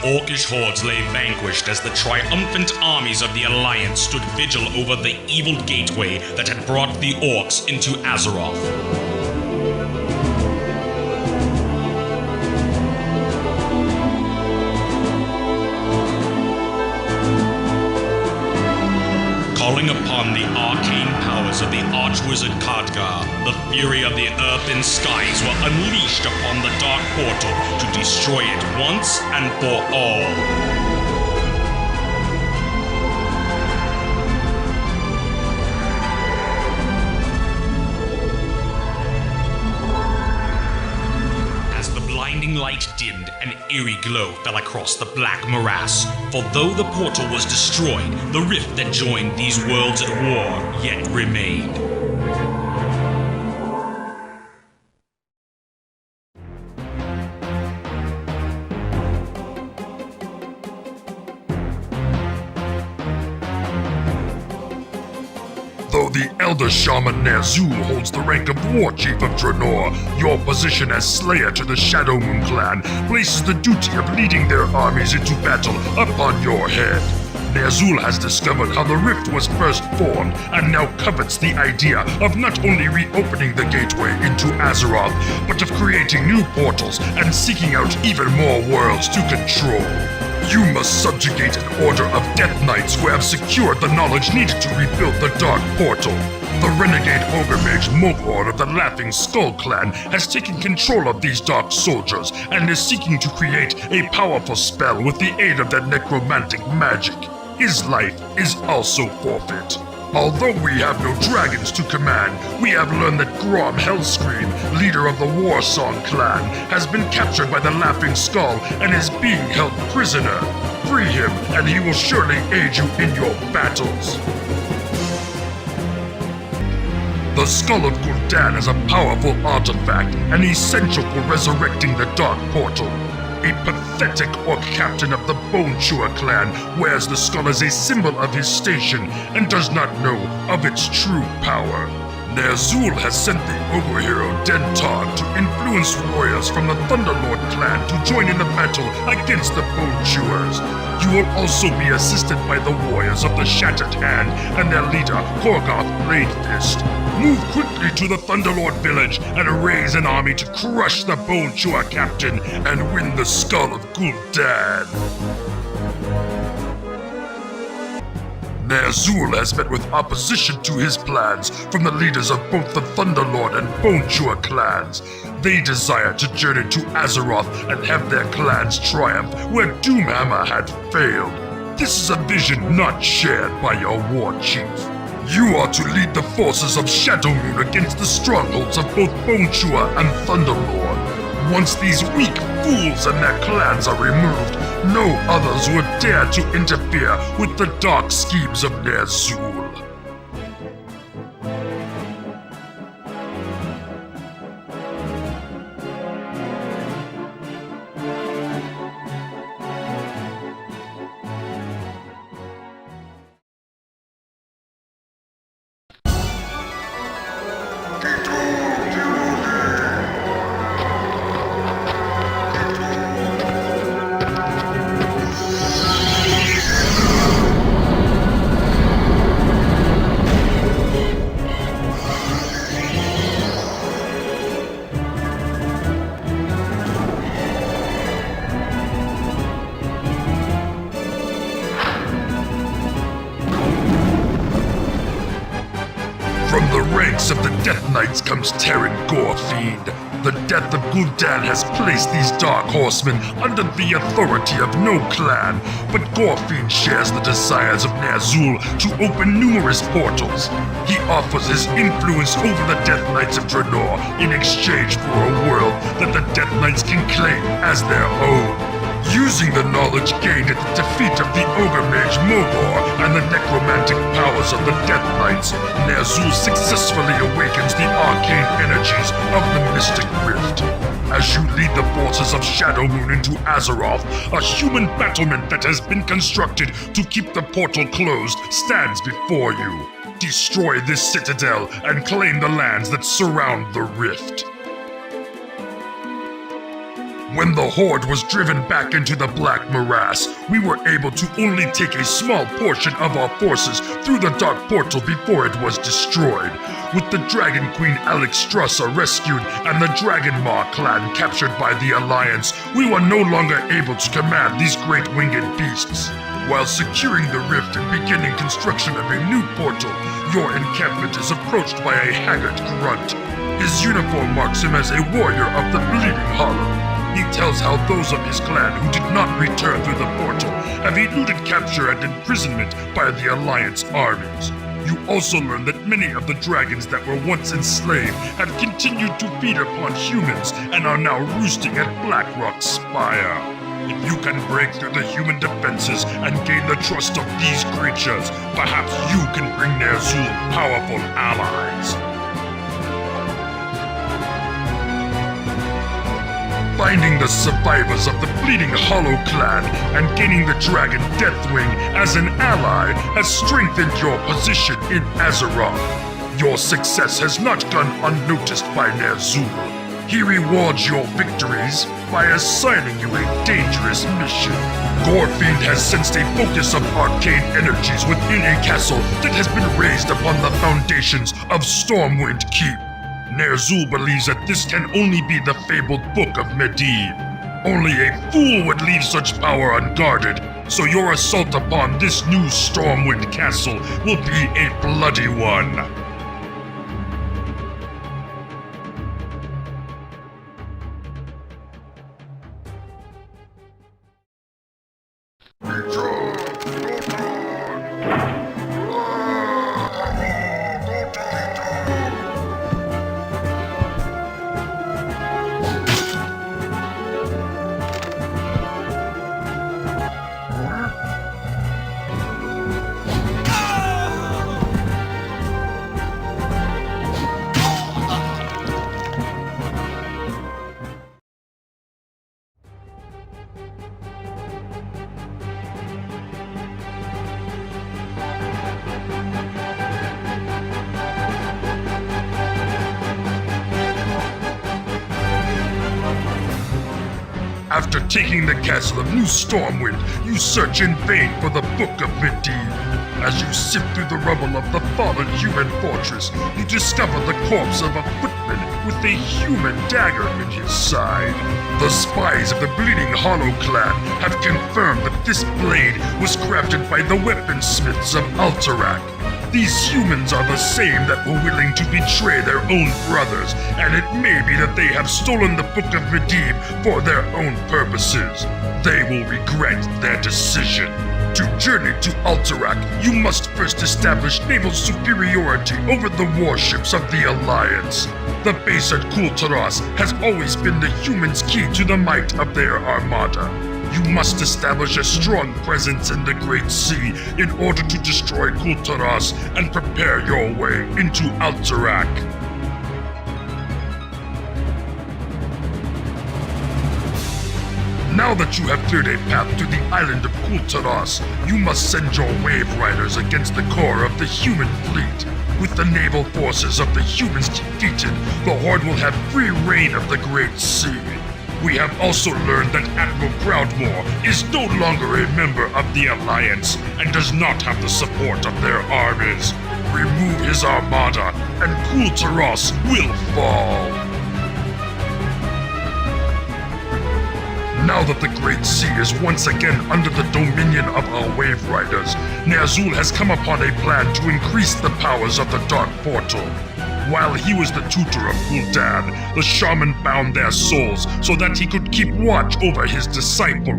Orcish hordes lay vanquished as the triumphant armies of the Alliance stood vigil over the evil gateway that had brought the Orcs into Azeroth. Calling upon the arcane powers of the Archwizard Khadgar, the fury of the earth and skies were unleashed upon the Dark Portal to destroy it once and for all. Blinding light dimmed, an eerie glow fell across the black morass. For though the portal was destroyed, the rift that joined these worlds at war yet remained. the Elder Shaman Ner'zhul holds the rank of War Chief of Draenor, your position as Slayer to the Shadow Moon clan places the duty of leading their armies into battle upon your head. Ner'zhul has discovered how the rift was first formed and now covets the idea of not only reopening the gateway into Azeroth, but of creating new portals and seeking out even more worlds to control. You must subjugate an order of Death Knights who have secured the knowledge needed to rebuild the Dark Portal. The renegade ogre mage Mogor of the Laughing Skull clan has taken control of these dark soldiers and is seeking to create a powerful spell with the aid of that necromantic magic. His life is also forfeit. Although we have no dragons to command, we have learned that Grom Hellscream, leader of the Warsong clan, has been captured by the Laughing Skull and is being held prisoner. Free him, and he will surely aid you in your battles. The Skull of Gul'dan is a powerful artifact and essential for resurrecting the Dark Portal. A pathetic orc captain of the Bone Chewer clan wears the skull as a symbol of his station and does not know of its true power. Ner'zhul has sent the ogre hero Dentar to influence warriors from the Thunderlord clan to join in the battle against the Bone Chewers. You will also be assisted by the warriors of the Shattered Hand and their leader, Korgoth Bladefist. Move quickly to the Thunderlord village and raise an army to crush the Bone Chewer captain and win the Skull of Gul'dan. Ner'zhul has met with opposition to his plans from the leaders of both the Thunderlord and Bone Chewer clans. They desire to journey to Azeroth and have their clans triumph where Doomhammer had failed. This is a vision not shared by your war chief. You are to lead the forces of Shadow Moon against the strongholds of both Bone Chewer and Thunderlord. Once these weak fools and their clans are removed, no others would dare to interfere with the dark schemes of Ner'zhul. From the ranks of the Death Knights comes Terran Gorefiend. The death of Gul'dan has placed these Dark Horsemen under the authority of no clan, but Gorefiend shares the desires of Ner'zhul to open numerous portals. He offers his influence over the Death Knights of Draenor in exchange for a world that the Death Knights can claim as their own. Using the knowledge gained at the defeat of the Ogre Mage Mogor and the necromantic powers of the Death Knights, Ner'zhul successfully awakens the arcane energies of the Mystic Rift. As you lead the forces of Shadow Moon into Azeroth, a human battlement that has been constructed to keep the portal closed stands before you. Destroy this citadel and claim the lands that surround the rift. When the Horde was driven back into the Black Morass, we were able to only take a small portion of our forces through the Dark Portal before it was destroyed. With the Dragon Queen Alexstrasza rescued and the Dragon Maw clan captured by the Alliance, we were no longer able to command these great winged beasts. While securing the rift and beginning construction of a new portal, your encampment is approached by a haggard grunt. His uniform marks him as a warrior of the Bleeding Hollow. He tells how those of his clan who did not return through the portal have eluded capture and imprisonment by the Alliance armies. You also learn that many of the dragons that were once enslaved have continued to feed upon humans and are now roosting at Blackrock Spire. If you can break through the human defenses and gain the trust of these creatures, perhaps you can bring Ner'zhul powerful allies. Finding the survivors of the Bleeding Hollow clan and gaining the dragon Deathwing as an ally has strengthened your position in Azeroth. Your success has not gone unnoticed by Ner'zhul. He rewards your victories by assigning you a dangerous mission. Gorefiend has sensed a focus of arcane energies within a castle that has been raised upon the foundations of Stormwind Keep. Ner'zhul believes that this can only be the fabled Book of Medivh. Only a fool would leave such power unguarded, so your assault upon this new Stormwind Castle will be a bloody one. After taking the castle of New Stormwind, you search in vain for the Book of Medivh. As you sift through the rubble of the fallen human fortress, you discover the corpse of a footman with a human dagger in his side. The spies of the Bleeding Hollow clan have confirmed that this blade was crafted by the weaponsmiths of Alterac. These humans are the same that were willing to betray their own brothers, and it may be that they have stolen the Book of Medivh for their own purposes. They will regret their decision. To journey to Alterac, you must first establish naval superiority over the warships of the Alliance. The base at Kul'taras has always been the humans' key to the might of their armada. You must establish a strong presence in the Great Sea in order to destroy Kul'taras and prepare your way into Alterac. Now that you have cleared a path to the island of Kul'taras, you must send your wave riders against the core of the human fleet. With the naval forces of the humans defeated, the Horde will have free reign of the Great Sea. We have also learned that Admiral Proudmoore is no longer a member of the Alliance and does not have the support of their armies. Remove his armada, and Kul'taras will fall. Now that the Great Sea is once again under the dominion of our Wave Riders, Ner'zhul has come upon a plan to increase the powers of the Dark Portal. While he was the tutor of gul'dan, the shaman bound their souls so that he could keep watch over his disciple.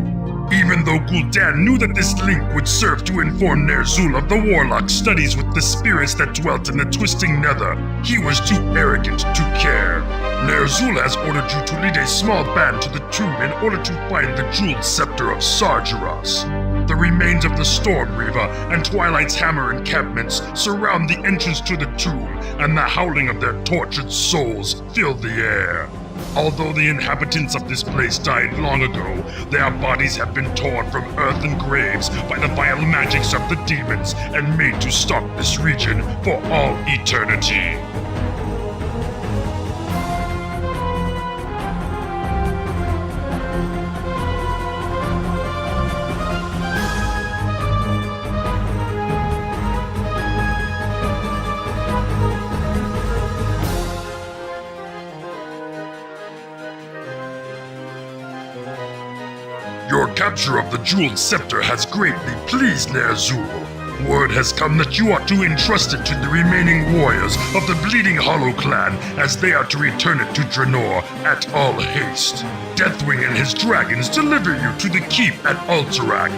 Even though gul'dan knew that this link would serve to inform Ner'zhul of the warlock studies with the spirits that dwelt in the twisting nether, he was too arrogant to care. Ner'zhul has ordered you to lead a small band to the tomb in order to find the jeweled scepter of Sargeras. The remains of the Storm Reaver and Twilight's Hammer encampments surround the entrance to the tomb, and the howling of their tortured souls fill the air. Although the inhabitants of this place died long ago, their bodies have been torn from earthen graves by the vile magics of the demons and made to stalk this region for all eternity. Your capture of the jeweled scepter has greatly pleased Ner'zhul. Word has come that you are to entrust it to the remaining warriors of the Bleeding Hollow clan, as they are to return it to Draenor at all haste. Deathwing and his dragons deliver you to the keep at Alterac.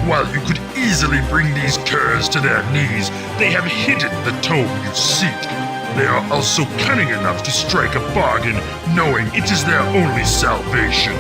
While you could easily bring these curs to their knees, they have hidden the tome you seek. They are also cunning enough to strike a bargain, knowing it is their only salvation.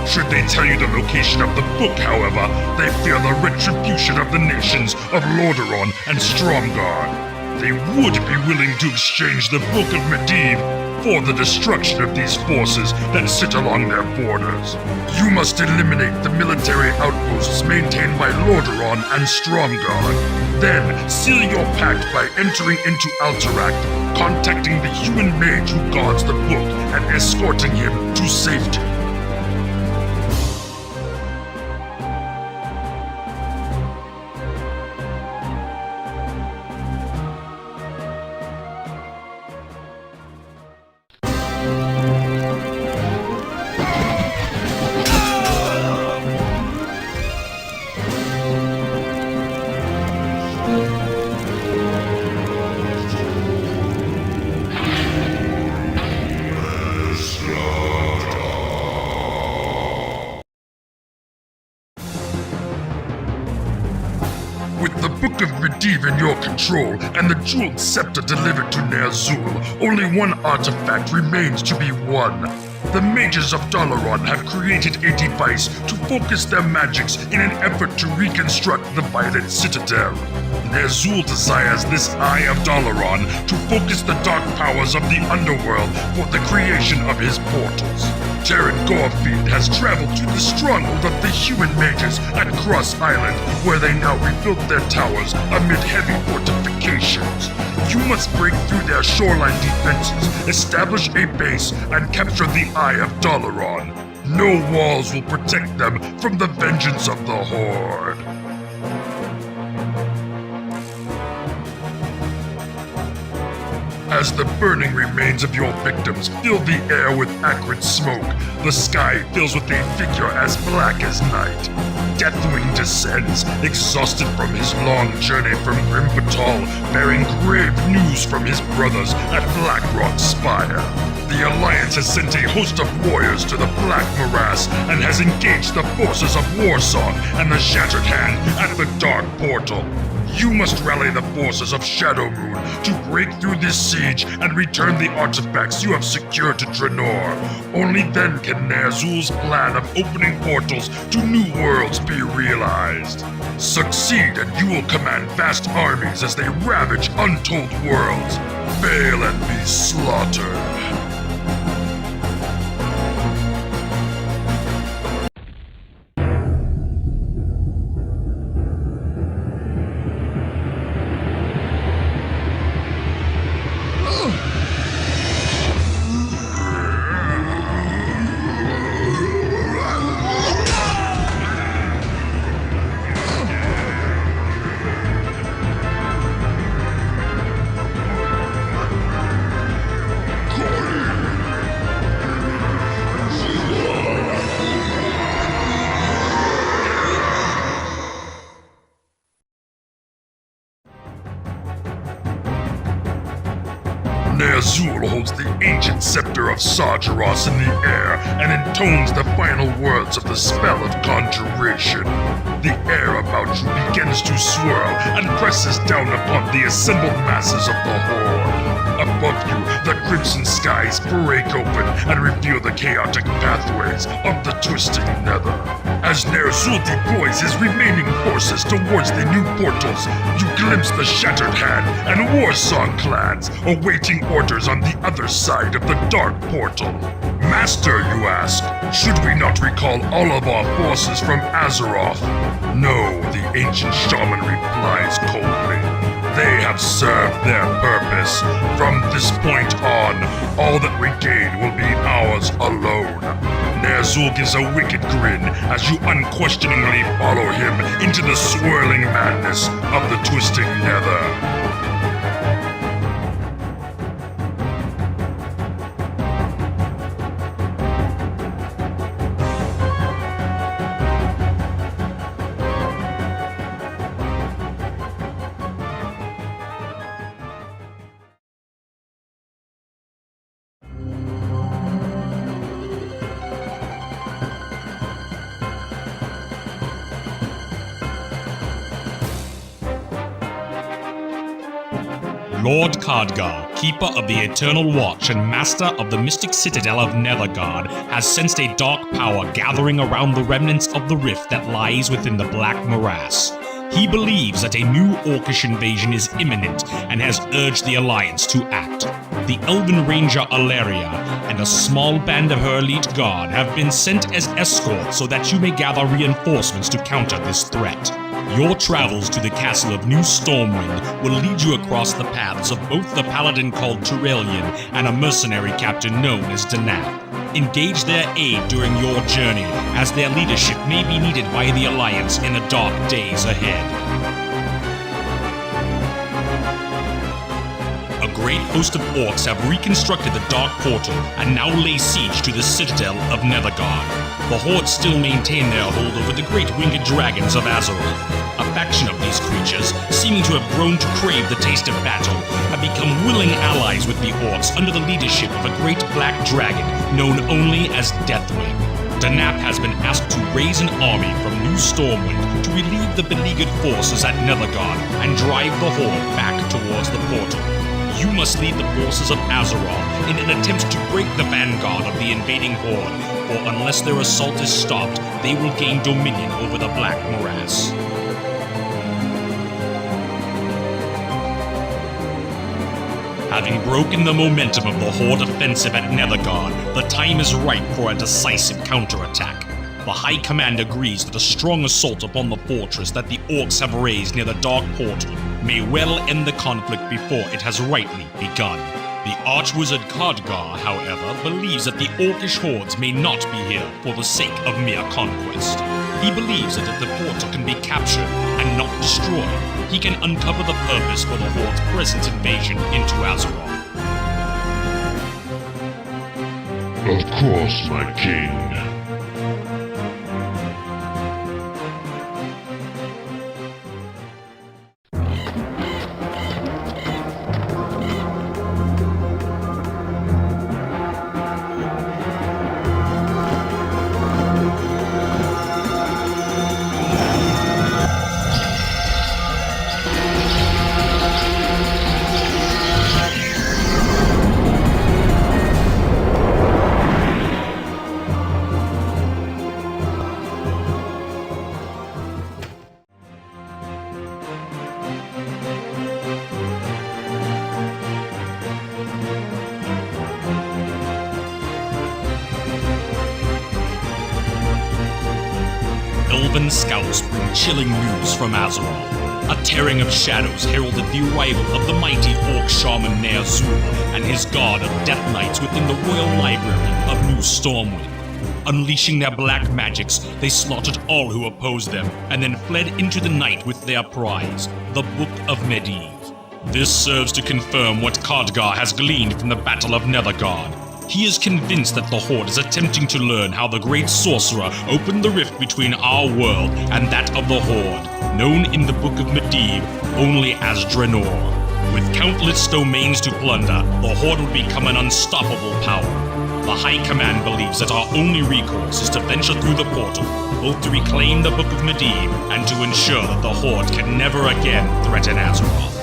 Should they tell you the location of the book, however, they fear the retribution of the nations of Lordaeron and Stromgarde. They would be willing to exchange the Book of Medivh for the destruction of these forces that sit along their borders. You must eliminate the military outposts maintained by Lordaeron and Stromgarde. Then seal your pact by entering into Alterac contacting the human mage who guards the book and escorting him to safety. With the Book of Medivh in your control and the jeweled scepter delivered to Ner'zhul, only one artifact remains to be won. The mages of Dalaran have created a device to focus their magics in an effort to reconstruct the Violet Citadel. Ner'zhul desires this Eye of Dalaran to focus the dark powers of the underworld for the creation of his portals. Terran Gorfield has traveled to the stronghold of the human mages at Cross Island, where they now rebuilt their towers amid heavy fortifications. You must break through their shoreline defenses, establish a base, and capture the Eye of Dalaran. No walls will protect them from the vengeance of the Horde. As the burning remains of your victims fill the air with acrid smoke, the sky fills with a figure as black as night. Deathwing descends, exhausted from his long journey from Grim Batal, bearing grave news from his brothers at Blackrock Spire. The Alliance has sent a host of warriors to the Black Morass and has engaged the forces of Warsong and the Shattered Hand at the Dark Portal. You must rally the forces of Shadowmoon to break through this siege and return the artifacts you have secured to Draenor. Only then can Ner'zhul's plan of opening portals to new worlds be realized. Succeed and you will command vast armies as they ravage untold worlds. Fail and be slaughtered. Ner'zhul holds the ancient scepter of Sargeras in the air and intones the final words of the spell of conjuration. The air about you begins to swirl and presses down upon the assembled masses of the Horde. Above you, the crimson skies break open and reveal the chaotic pathways of the twisting nether. As Ner'zhul deploys his remaining forces towards the new portals, you glimpse the Shattered Hand and Warsong clans awaiting orders on the other side of the Dark Portal. Master, you ask, should we not recall all of our forces from Azeroth? No, the ancient shaman replies coldly. They have served their purpose. From this point on, all that we gain will be ours alone. Ner'zhul gives a wicked grin as you unquestioningly follow him into the swirling madness of the twisting nether. Lord Khadgar, Keeper of the Eternal Watch and Master of the Mystic Citadel of Nethergard, has sensed a dark power gathering around the remnants of the rift that lies within the Black Morass. He believes that a new Orcish invasion is imminent and has urged the Alliance to act. The Elven Ranger Alaria and a small band of her elite guard have been sent as escorts so that you may gather reinforcements to counter this threat. Your travels to the castle of New Stormwind will lead you across the paths of both the paladin called Turelian and a mercenary captain known as Danap. Engage their aid during your journey, as their leadership may be needed by the Alliance in the dark days ahead. A great host of orcs have reconstructed the Dark Portal and now lay siege to the citadel of Nethergard. The Horde still maintain their hold over the great winged dragons of Azeroth. A faction of these creatures, seeming to have grown to crave the taste of battle, have become willing allies with the orcs under the leadership of a great black dragon known only as Deathwing. Danap has been asked to raise an army from New Stormwind to relieve the beleaguered forces at Nethergard and drive the Horde back towards the portal. You must lead the forces of Azeroth in an attempt to break the vanguard of the invading Horde, for unless their assault is stopped, they will gain dominion over the Black Morass. Having broken the momentum of the Horde offensive at Nethergard, the time is ripe for a decisive counterattack. The High Command agrees that a strong assault upon the fortress that the Orcs have raised near the Dark Portal may well end the conflict before it has rightly begun. The Archwizard Khadgar, however, believes that the Orcish hordes may not be here for the sake of mere conquest. He believes that if the portal can be captured and not destroyed, he can uncover the purpose for the Horde's present invasion into Azeroth. Of course, my king. Elven scouts bring chilling news from Azeroth. A tearing of shadows heralded the arrival of the mighty orc shaman Ner'zhul and his guard of death knights within the royal library of New Stormwind. Unleashing their black magics, they slaughtered all who opposed them, and then fled into the night with their prize, the Book of Medivh. This serves to confirm what Khadgar has gleaned from the Battle of Nethergard. He is convinced that the Horde is attempting to learn how the great sorcerer opened the rift between our world and that of the Horde, known in the Book of Medivh only as Draenor. With countless domains to plunder, the Horde will become an unstoppable power. The High Command believes that our only recourse is to venture through the portal, both to reclaim the Book of Medivh and to ensure that the Horde can never again threaten Azeroth.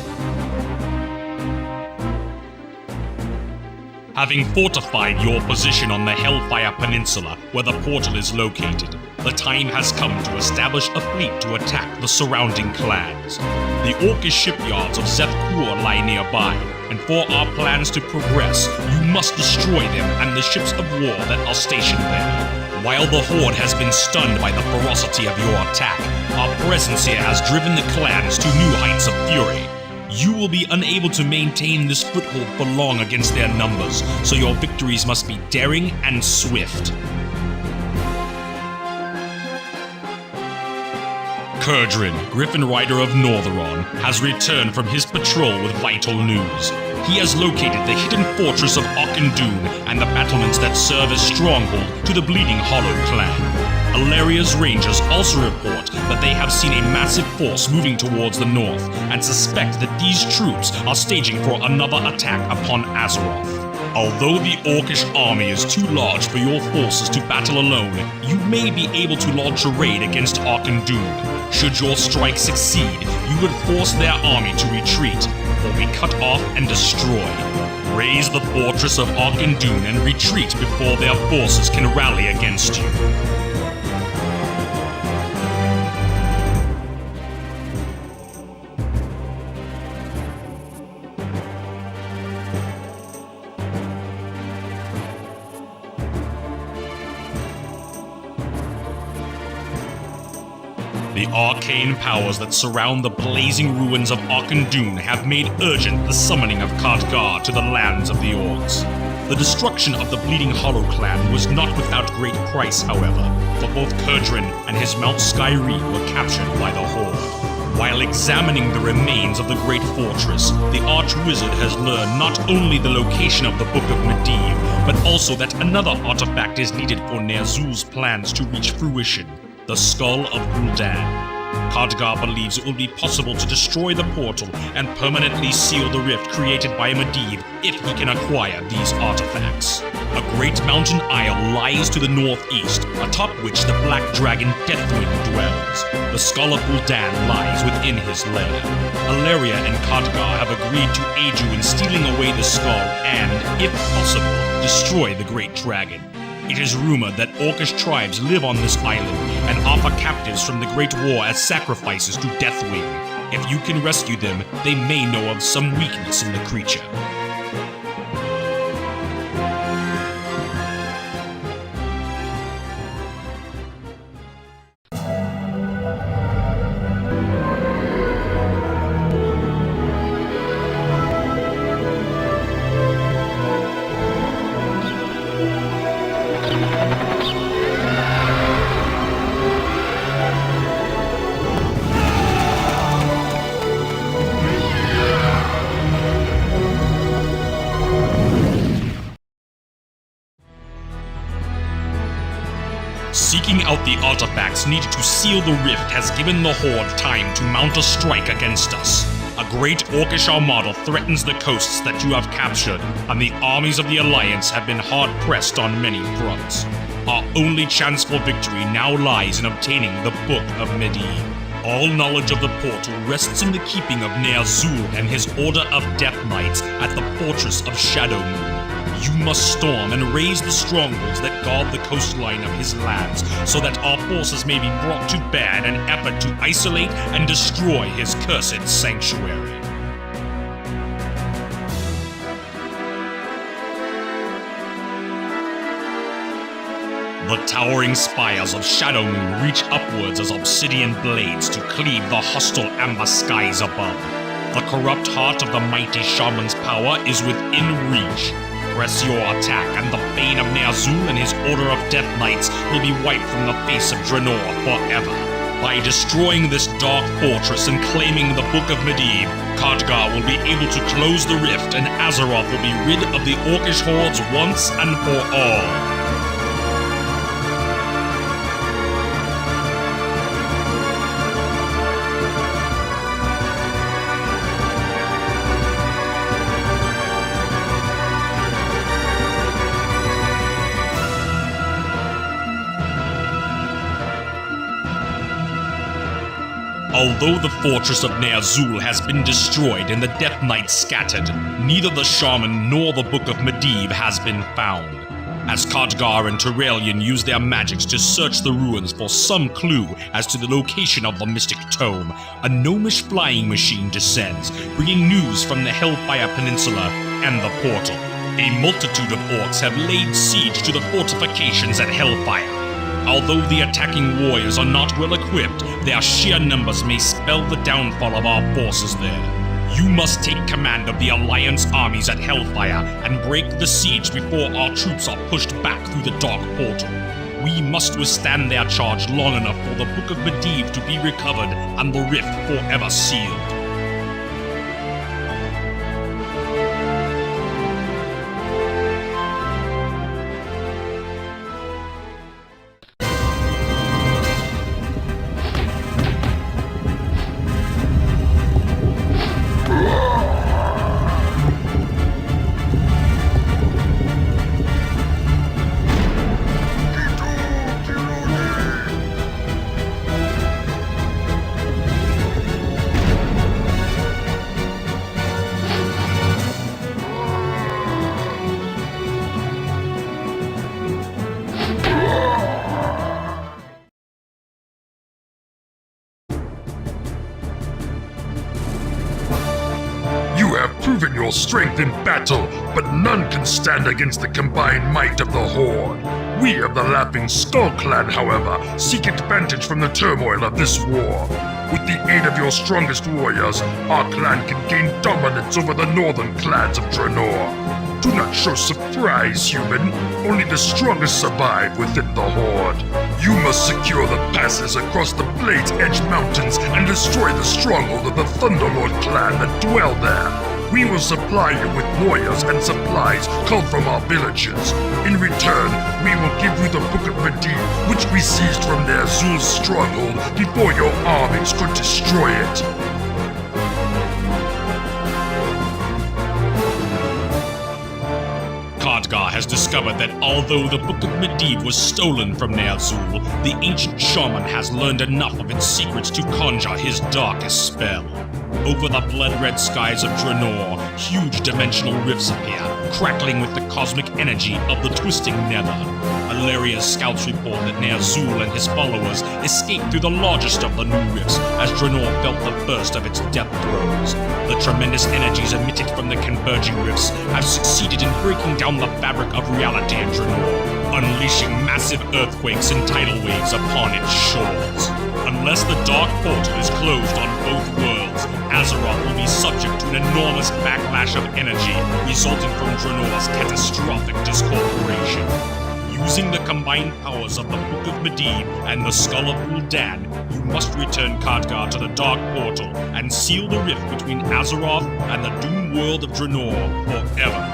Having fortified your position on the Hellfire Peninsula, where the portal is located, the time has come to establish a fleet to attack the surrounding clans. The Orcish shipyards of Zeth'Kur lie nearby, and for our plans to progress, you must destroy them and the ships of war that are stationed there. While the Horde has been stunned by the ferocity of your attack, our presence here has driven the clans to new heights of fury. You will be unable to maintain this foothold for long against their numbers, so your victories must be daring and swift. Kurdrin, Griffin Rider of Northerron, has returned from his patrol with vital news. He has located the hidden fortress of Auchindoun and the battlements that serve as stronghold to the Bleeding Hollow clan. Alaria's rangers also report that they have seen a massive force moving towards the north and suspect that these troops are staging for another attack upon Azeroth. Although the Orcish army is too large for your forces to battle alone, you may be able to launch a raid against Auchindoun. Should your strike succeed, you would force their army to retreat, or be cut off and destroyed. Raise the fortress of Auchindoun and retreat before their forces can rally against you. The arcane powers that surround the blazing ruins of Arkandun have made urgent the summoning of Khadgar to the lands of the Orcs. The destruction of the Bleeding Hollow clan was not without great price, however, for both Kurdrin and his Mount Skyreed were captured by the Horde. While examining the remains of the great fortress, the Archwizard has learned not only the location of the Book of Medivh, but also that another artifact is needed for Ner'zhul's plans to reach fruition, the Skull of Gul'dan. Khadgar believes it will be possible to destroy the portal and permanently seal the rift created by Medivh if he can acquire these artifacts. A great mountain isle lies to the northeast, atop which the black dragon Deathwing dwells. The Skull of Gul'dan lies within his lair. Alaria and Khadgar have agreed to aid you in stealing away the skull and, if possible, destroy the great dragon. It is rumored that Orcish tribes live on this island and offer captives from the Great War as sacrifices to Deathwing. If you can rescue them, they may know of some weakness in the creature. Seeking out the artifacts needed to seal the rift has given the Horde time to mount a strike against us. A great Orcish armada threatens the coasts that you have captured, and the armies of the Alliance have been hard-pressed on many fronts. Our only chance for victory now lies in obtaining the Book of Medivh. All knowledge of the portal rests in the keeping of Ner'zhul and his Order of Death Knights at the Fortress of Shadowmoon. You must storm and raise the strongholds that guard the coastline of his lands, so that our forces may be brought to bear in an effort to isolate and destroy his cursed sanctuary. The towering spires of Shadowmoon reach upwards as obsidian blades to cleave the hostile amber skies above. The corrupt heart of the mighty shaman's power is within reach. Press your attack, and the bane of Ner'zhul and his Order of Death Knights will be wiped from the face of Draenor forever. By destroying this dark fortress and claiming the Book of Medivh, Khadgar will be able to close the rift, and Azeroth will be rid of the Orcish hordes once and for all. Although the fortress of Ner'zhul has been destroyed and the Death Knights scattered, neither the Shaman nor the Book of Medivh has been found. As Khadgar and Turelion use their magics to search the ruins for some clue as to the location of the mystic tome, a gnomish flying machine descends, bringing news from the Hellfire Peninsula and the portal. A multitude of orcs have laid siege to the fortifications at Hellfire. Although the attacking warriors are not well equipped, their sheer numbers may spell the downfall of our forces there. You must take command of the Alliance armies at Hellfire and break the siege before our troops are pushed back through the dark portal. We must withstand their charge long enough for the Book of Medivh to be recovered and the rift forever sealed. your strength in battle, but none can stand against the combined might of the Horde. We of the Laughing Skull Clan, however, seek advantage from the turmoil of this war. With the aid of your strongest warriors, our clan can gain dominance over the northern clans of Draenor. Do not show surprise, human. Only the strongest survive within the Horde. You must secure the passes across the Blade's Edge Mountains and destroy the stronghold of the Thunderlord clan that dwell there. We will supply you with warriors and supplies culled from our villages. In return, we will give you the Book of Medivh, which we seized from Ner'zhul's stronghold before your armies could destroy it. Khadgar has discovered that although the Book of Medivh was stolen from Ner'zhul, the ancient shaman has learned enough of its secrets to conjure his darkest spell. Over the blood-red skies of Draenor, huge dimensional rifts appear, crackling with the cosmic energy of the twisting nether. Alaria's scouts report that Ner'zhul and his followers escaped through the largest of the new rifts as Draenor felt the burst of its death throes. The tremendous energies emitted from the converging rifts have succeeded in breaking down the fabric of reality in Draenor, unleashing massive earthquakes and tidal waves upon its shores. Unless the Dark Portal is closed on both worlds, Azeroth will be subject to an enormous backlash of energy resulting from Draenor's catastrophic discorporation. Using the combined powers of the Book of Medivh and the Skull of gul'dan, you must return Khadgar to the Dark Portal and seal the rift between Azeroth and the doomed world of Draenor forever.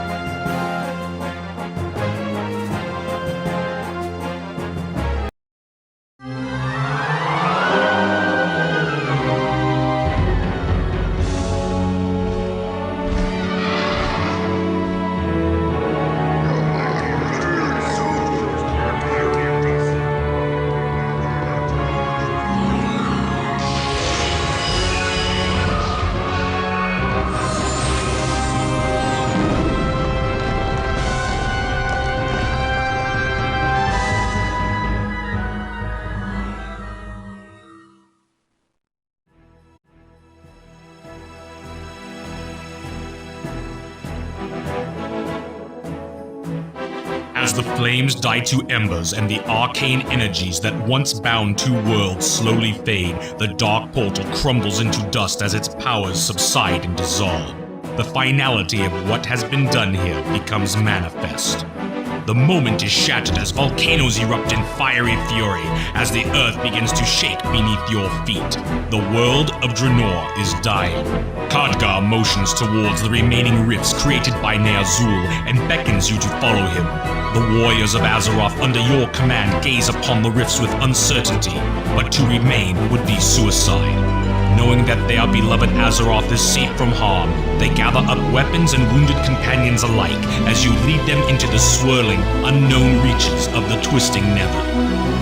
As the flames die to embers and the arcane energies that once bound two worlds slowly fade, the Dark Portal crumbles into dust as its powers subside and dissolve. The finality of what has been done here becomes manifest. The moment is shattered as volcanoes erupt in fiery fury, as the earth begins to shake beneath your feet. The world of Draenor is dying. Khadgar motions towards the remaining rifts created by Ner'zhul and beckons you to follow him. The warriors of Azeroth under your command gaze upon the rifts with uncertainty, but to remain would be suicide. Knowing that their beloved Azeroth is safe from harm, they gather up weapons and wounded companions alike as you lead them into the swirling, unknown reaches of the twisting nether.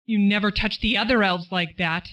You never touch the other elves like that.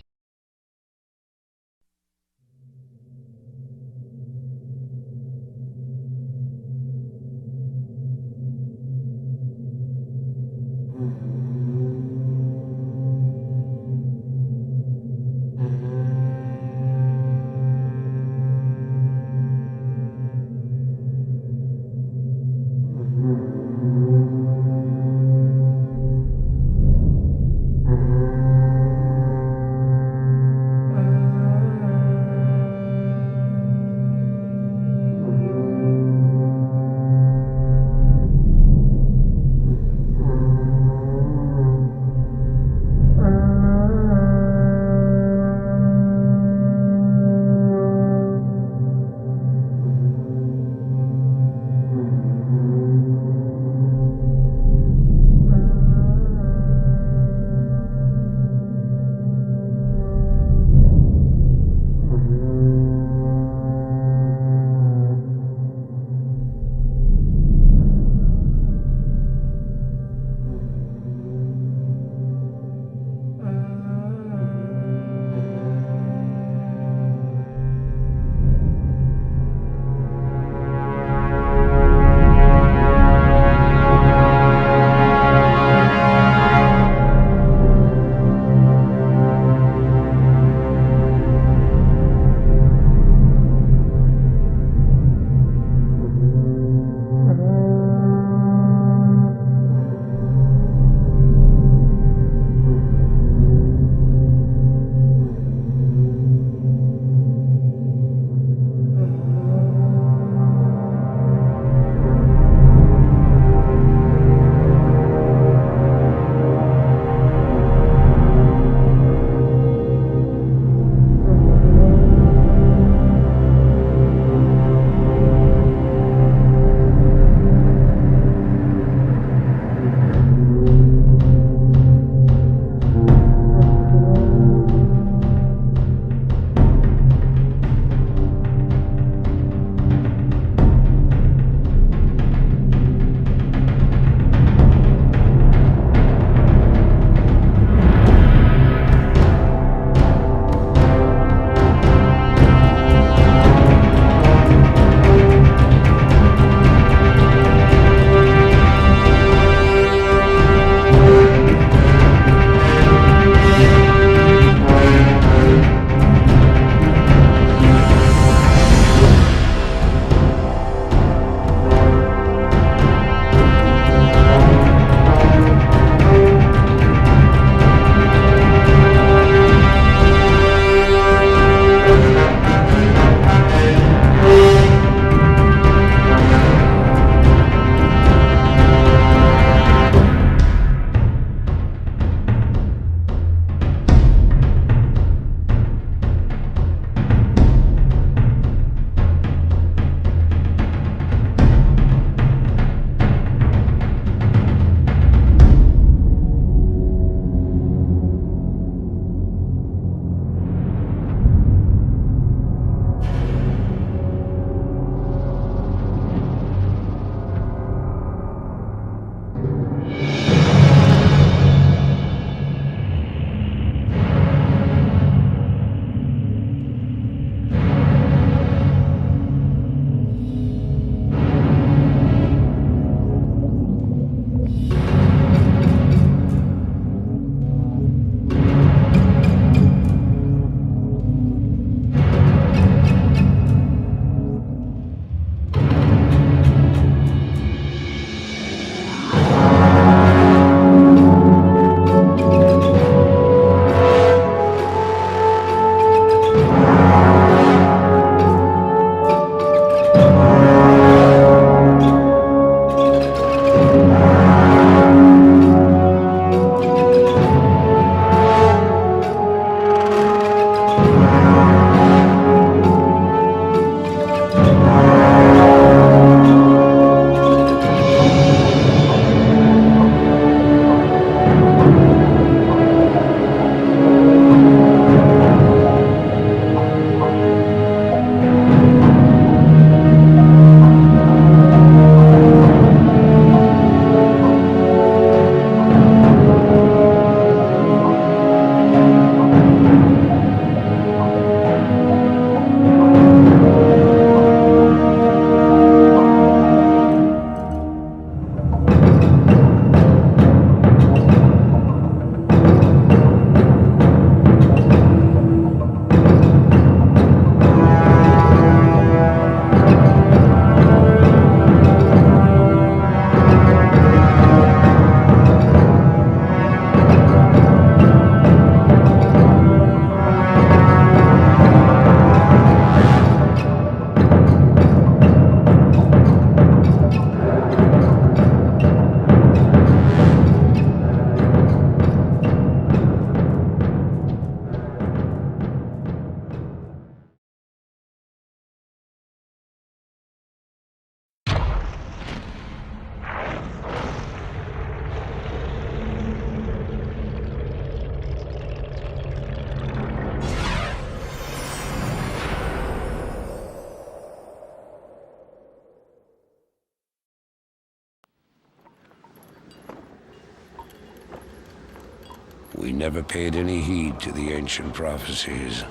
We never paid any heed to the ancient prophecies.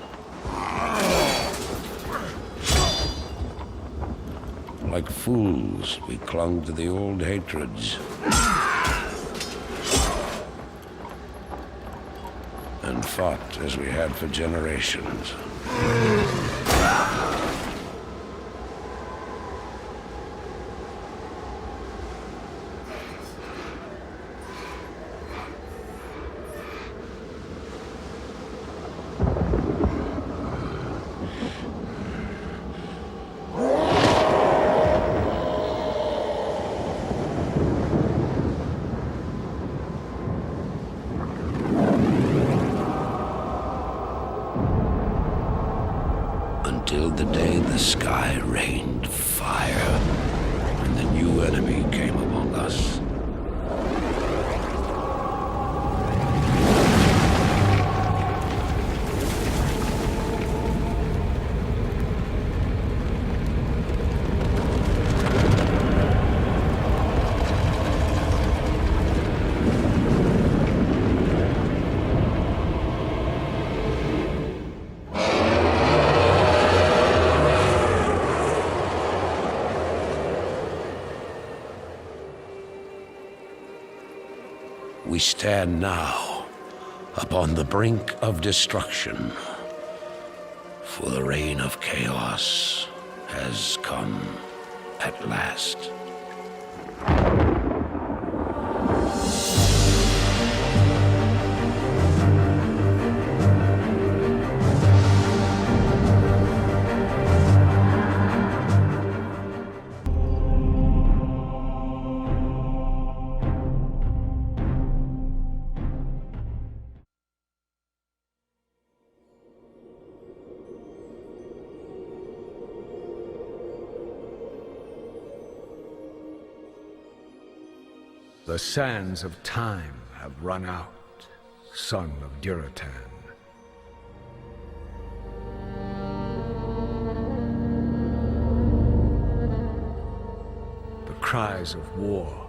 Like fools, we clung to the old hatreds. And fought as we had for generations. Until the day the sky rained fire, and the new enemy came among us. We stand now upon the brink of destruction, for the reign of chaos has come at last. The sands of time have run out, son of Duratan. The cries of war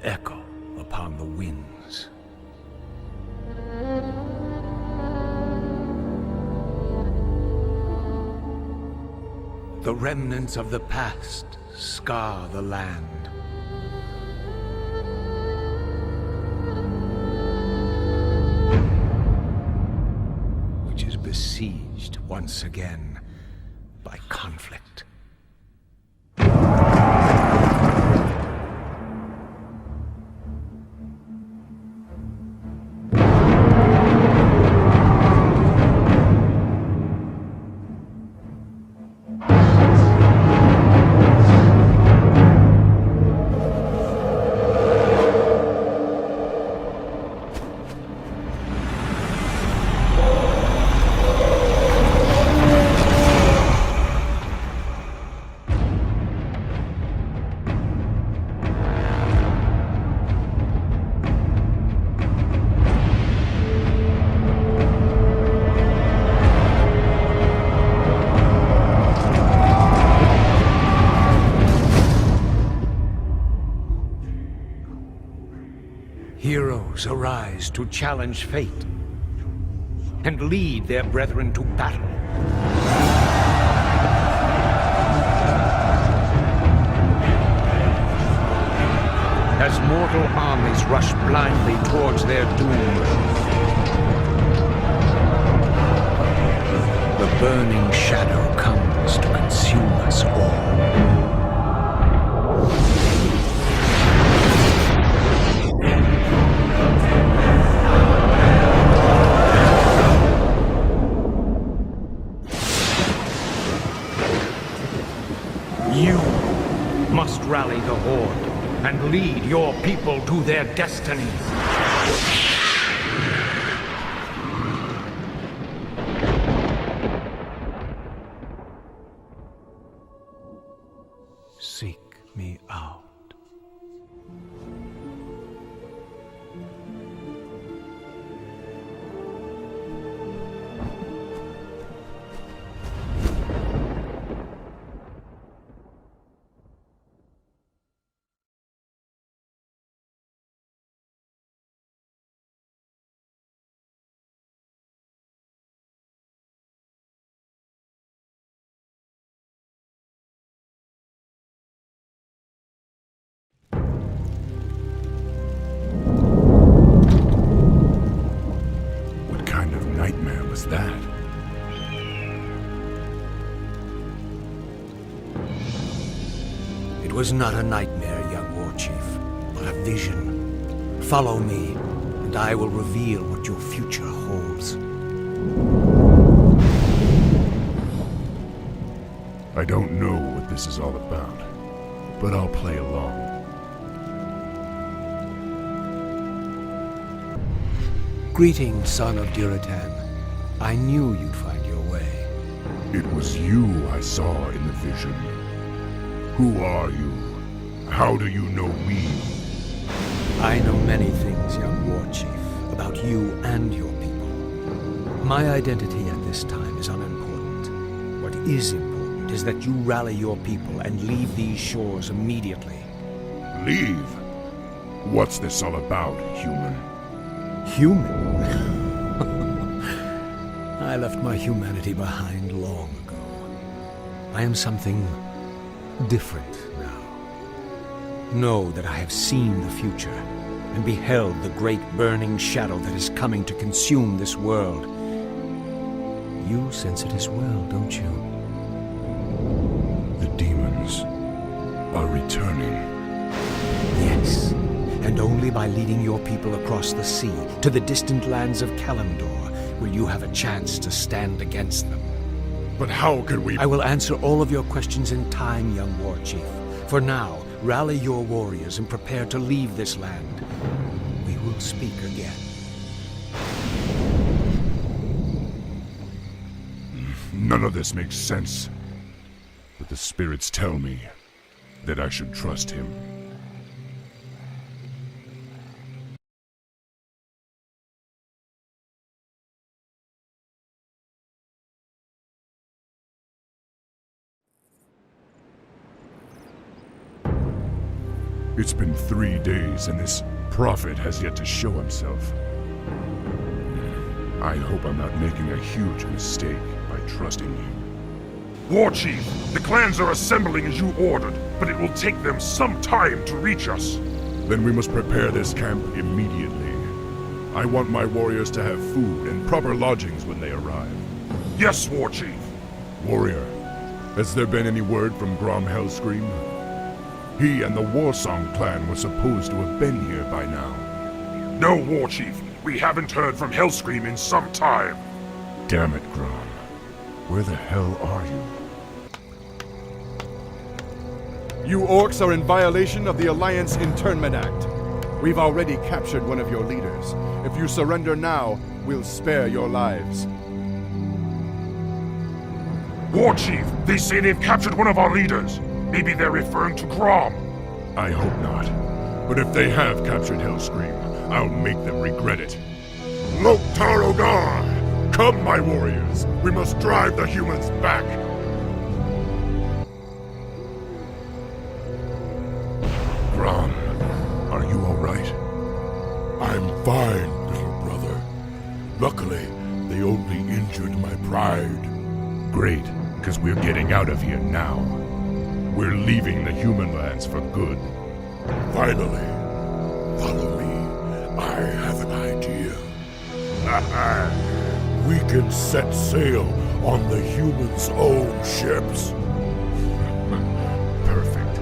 echo upon the winds. The remnants of the past scar the land. Besieged once again by conflict. Heroes arise to challenge fate and lead their brethren to battle. As mortal armies rush blindly towards their doom, the burning shadow comes to consume us all. You must rally the Horde and lead your people to their destiny. Seek me out. It was not a nightmare, young war chief, but a vision. Follow me, and I will reveal what your future holds. I don't know what this is all about, but I'll play along. Greetings, son of Duratan. I knew you'd find your way. It was you I saw in the vision. Who are you? How do you know me? I know many things, young war chief, about you and your people. My identity at this time is unimportant. What is important is that you rally your people and leave these shores immediately. Leave? What's this all about, human? Human? I left my humanity behind long ago. I am something different now. Know that I have seen the future and beheld the great burning shadow that is coming to consume this world. You sense it as well, don't you? The demons are returning. Yes, and only by leading your people across the sea to the distant lands of Kalimdor will you have a chance to stand against them. But how can we— I will answer all of your questions in time, young war chief. For now, rally your warriors and prepare to leave this land. We will speak again. None of this makes sense. But the spirits tell me that I should trust him. It's been 3 days and this prophet has yet to show himself. I hope I'm not making a huge mistake by trusting you. War Chief, the clans are assembling as you ordered, but it will take them some time to reach us. Then we must prepare this camp immediately. I want my warriors to have food and proper lodgings when they arrive. Yes, War Chief. Warrior, has there been any word from Grom Hellscream? He and the Warsong clan were supposed to have been here by now. No, War Chief. We haven't heard from Hellscream in some time. Damn it, Grom. Where the hell are you? You orcs are in violation of the Alliance Internment Act. We've already captured one of your leaders. If you surrender now, we'll spare your lives. War Chief, they say they've captured one of our leaders. Maybe they're referring to Grom. I hope not. But if they have captured Hellscream, I'll make them regret it. Loktarogar! Come, my warriors! We must drive the humans back! Grom, are you alright? I'm fine, little brother. Luckily, they only injured my pride. Great, because we're getting out of here now. We're leaving the human lands for good. Finally. Follow me. I have an idea. We can set sail on the humans' own ships. Perfect.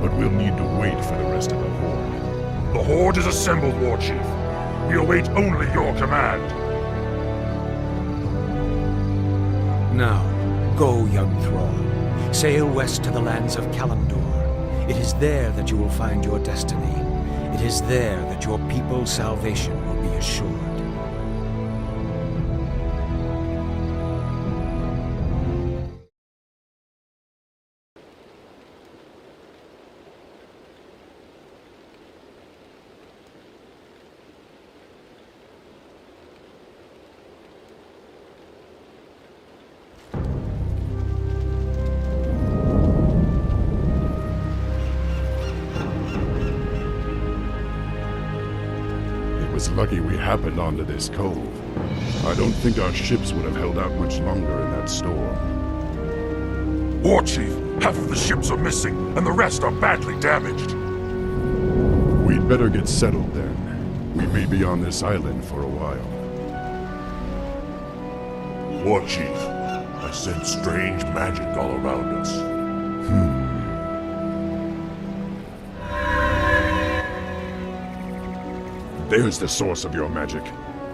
But we'll need to wait for the rest of the Horde. The Horde is assembled, War Chief. We await only your command. Now, go, young thrall. Sail west to the lands of Kalimdor. It is there that you will find your destiny. It is there that your people's salvation will be assured. It's lucky we happened onto this cove. I don't think our ships would have held out much longer in that storm. War Chief, half of the ships are missing, and the rest are badly damaged. We'd better get settled then. We may be on this island for a while. War Chief, I sense strange magic all around us. There's the source of your magic.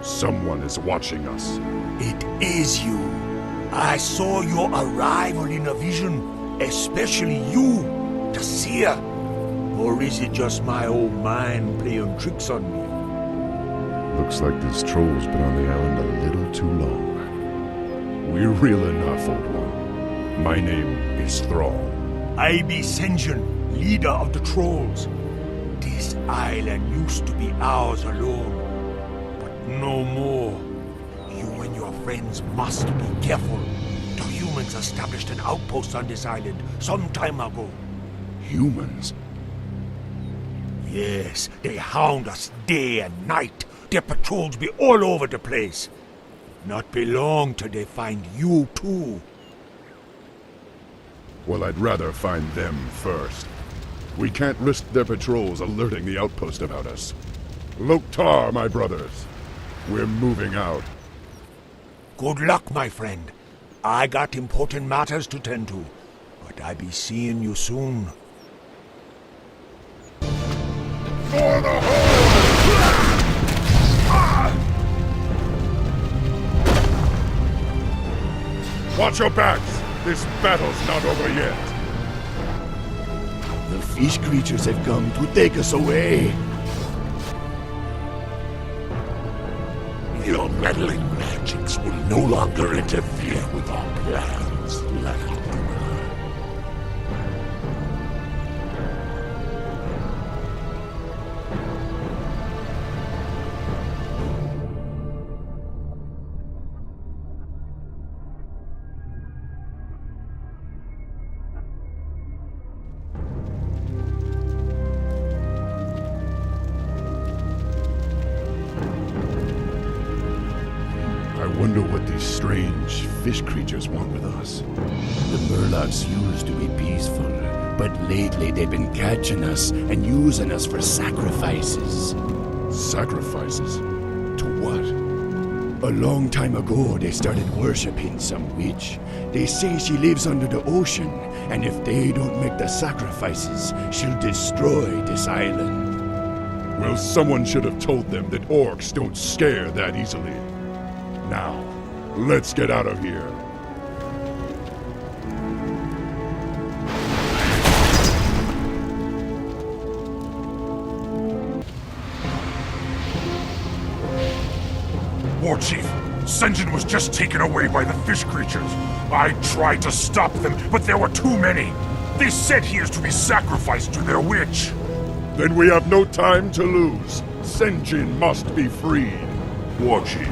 Someone is watching us. It is you. I saw your arrival in a vision, especially you, the seer. Or is it just my old mind playing tricks on me? Looks like this troll's been on the island a little too long. We're real enough, old one. My name is Thrall. I be sen'jin, leader of the trolls. This island used to be ours alone, but no more. You and your friends must be careful. The humans established an outpost on this island some time ago. Humans? Yes, they hound us day and night. Their patrols be all over the place. Not be long till they find you too. Well, I'd rather find them first. We can't risk their patrols alerting the outpost about us. Loktar, my brothers. We're moving out. Good luck, my friend. I got important matters to tend to, but I be seeing you soon. For the Horde! Watch your backs! This battle's not over yet. The fish creatures have come to take us away. Your meddling magics will no longer interfere with our plans, Leonard. I wonder what these strange fish creatures want with us. The Murlocs used to be peaceful, but lately they've been catching us and using us for sacrifices. Sacrifices? To what? A long time ago, they started worshipping some witch. They say she lives under the ocean, and if they don't make the sacrifices, she'll destroy this island. Well, someone should have told them that orcs don't scare that easily. Now, let's get out of here. War Chief, sen'jin was just taken away by the fish creatures. I tried to stop them, but there were too many. They said he is to be sacrificed to their witch. Then we have no time to lose. Sen'jin must be freed. War Chief,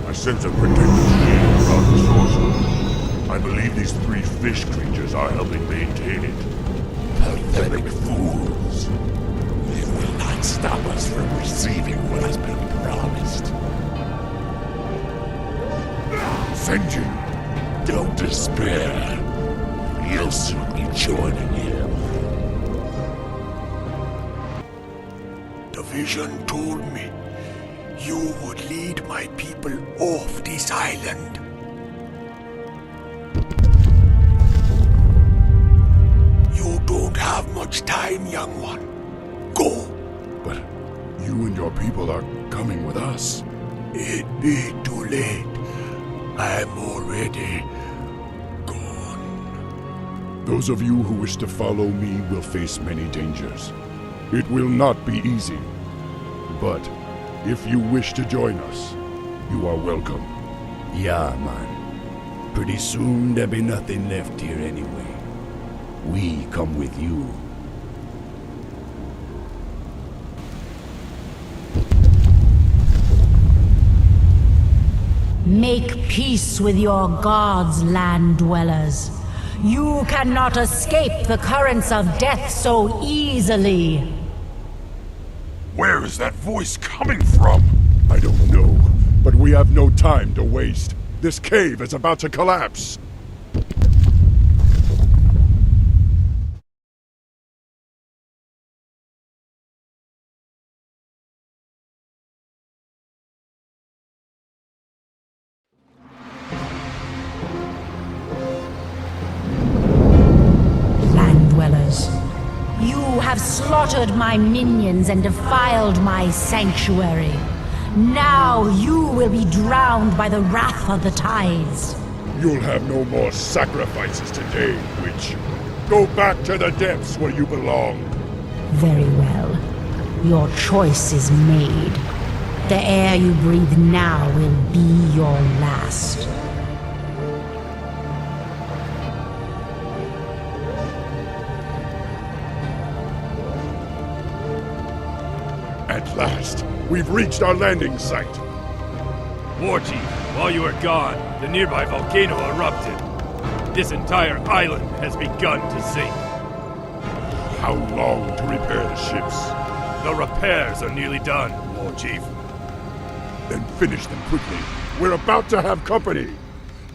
I sense a protective shield around the sorcerer. I believe these three fish creatures are helping maintain it. Pathetic fools. They will not stop us from receiving what has been promised. Sen'jin! Don't despair. You'll soon be joining him. The vision told me you would lead my people off this island. You don't have much time, young one. Go. But you and your people are coming with us. It be too late. I'm already gone. Those of you who wish to follow me will face many dangers. It will not be easy. But if you wish to join us, you are welcome. Yeah, man. Pretty soon there'll be nothing left here anyway. We come with you. Make peace with your gods, land dwellers. You cannot escape the currents of death so easily. Where is that voice coming from? I don't know, but we have no time to waste. This cave is about to collapse. have slaughtered my minions and defiled my sanctuary. Now you will be drowned by the wrath of the tides. You'll have no more sacrifices today, witch. Go back to the depths where you belong. Very well. Your choice is made. The air you breathe now will be your last. At last, we've reached our landing site. Warchief, while you were gone, the nearby volcano erupted. This entire island has begun to sink. How long to repair the ships? The repairs are nearly done, Warchief. Then finish them quickly. We're about to have company.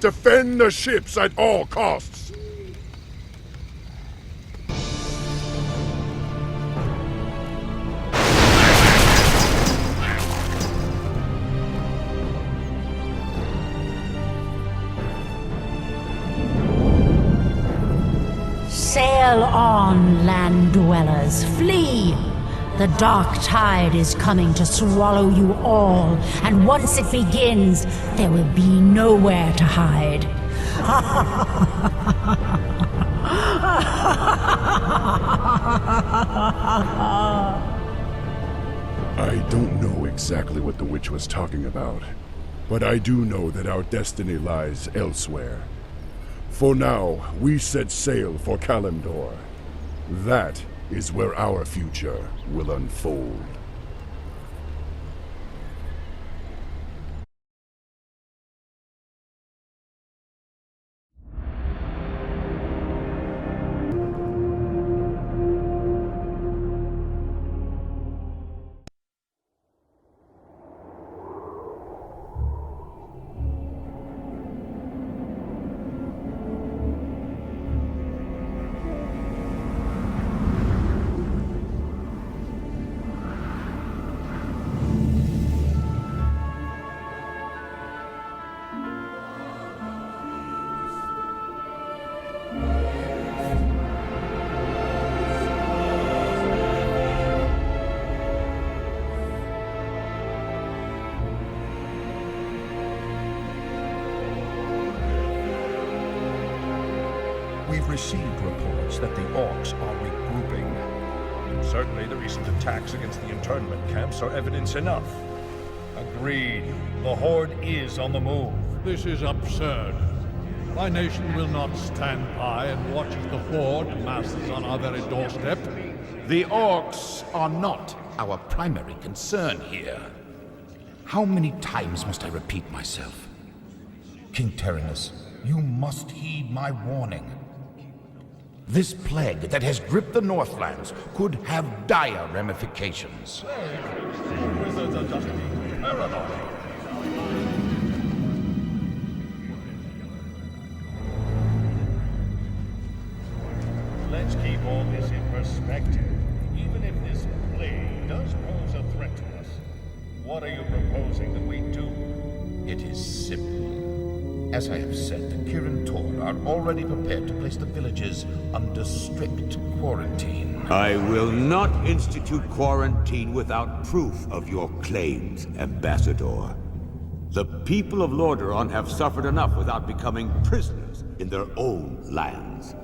Defend the ships at all costs. Sail on, land dwellers, flee! The dark tide is coming to swallow you all, and once it begins, there will be nowhere to hide. I don't know exactly what the witch was talking about, but I do know that our destiny lies elsewhere. For now, we set sail for Kalimdor. That is where our future will unfold. We've received reports that the Orcs are regrouping. Certainly the recent attacks against the internment camps are evidence enough. Agreed. The Horde is on the move. This is absurd. My nation will not stand by and watch as the Horde masses on our very doorstep. The Orcs are not our primary concern here. How many times must I repeat myself? King Terinus, you must heed my warning. This plague that has gripped the Northlands could have dire ramifications. Wizards are just being paranoid. Let's keep all this in perspective. Even if this plague does pose a threat to us, what are you proposing that we do? It is simple. As I have said, the Kirin Tor are already prepared to place the villages under strict quarantine. I will not institute quarantine without proof of your claims, Ambassador. The people of Lordaeron have suffered enough without becoming prisoners in their own lands.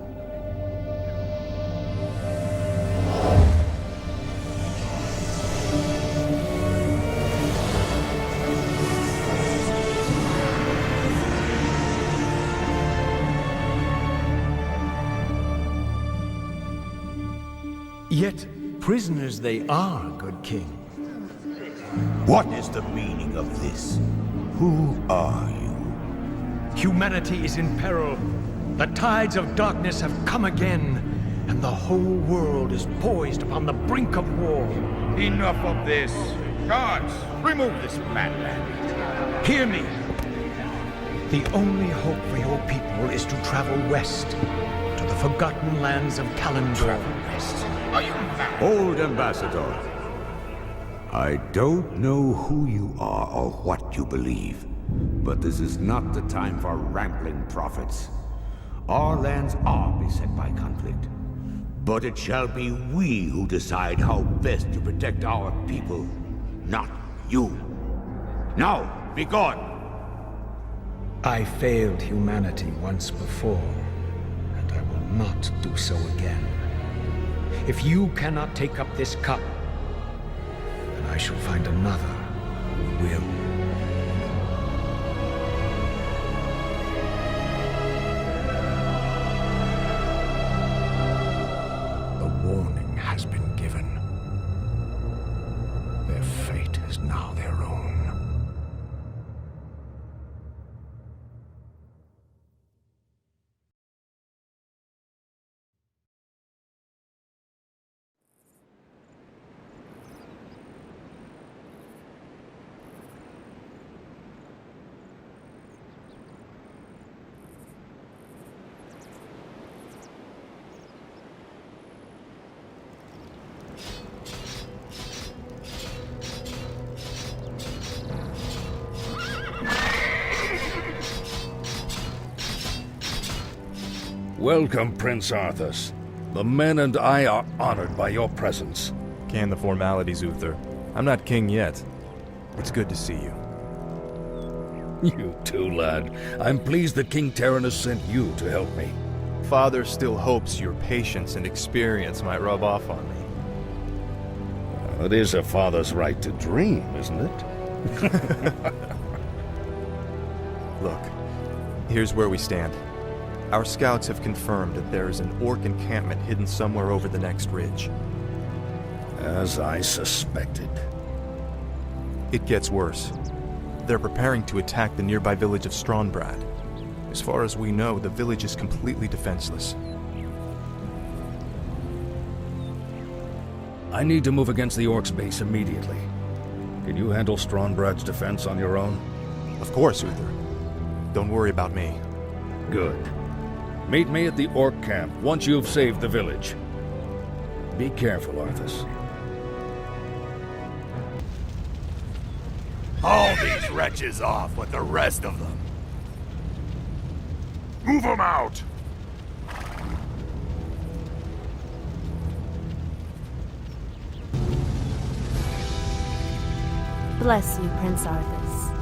Yet, prisoners they are, good king. What is the meaning of this? Who are you? Humanity is in peril. The tides of darkness have come again, and the whole world is poised upon the brink of war. Enough of this. Guards, remove this madman. Hear me. The only hope for your people is to travel west, to the forgotten lands of Kalimdor. Are you mad? Old Ambassador, I don't know who you are or what you believe, but this is not the time for rambling prophets. Our lands are beset by conflict. But it shall be we who decide how best to protect our people, not you. Now, be gone! I failed humanity once before, and I will not do so again. If you cannot take up this cup, then I shall find another who will. The warning has been given. Their fate is now their own. Welcome, Prince Arthas. The men and I are honored by your presence. Can the formalities, Uther. I'm not king yet. It's good to see you. You too, lad. I'm pleased that King Terran has sent you to help me. Father still hopes your patience and experience might rub off on me. It is a father's right to dream, isn't it? Look, here's where we stand. Our scouts have confirmed that there is an orc encampment hidden somewhere over the next ridge. As I suspected. It gets worse. They're preparing to attack the nearby village of Strombrad. As far as we know, the village is completely defenseless. I need to move against the orcs' base immediately. Can you handle Strongbrad's defense on your own? Of course, Uther. Don't worry about me. Good. Meet me at the orc camp once you've saved the village. Be careful, Arthas. Haul these wretches off with the rest of them. Move them out! Bless you, Prince Arthas.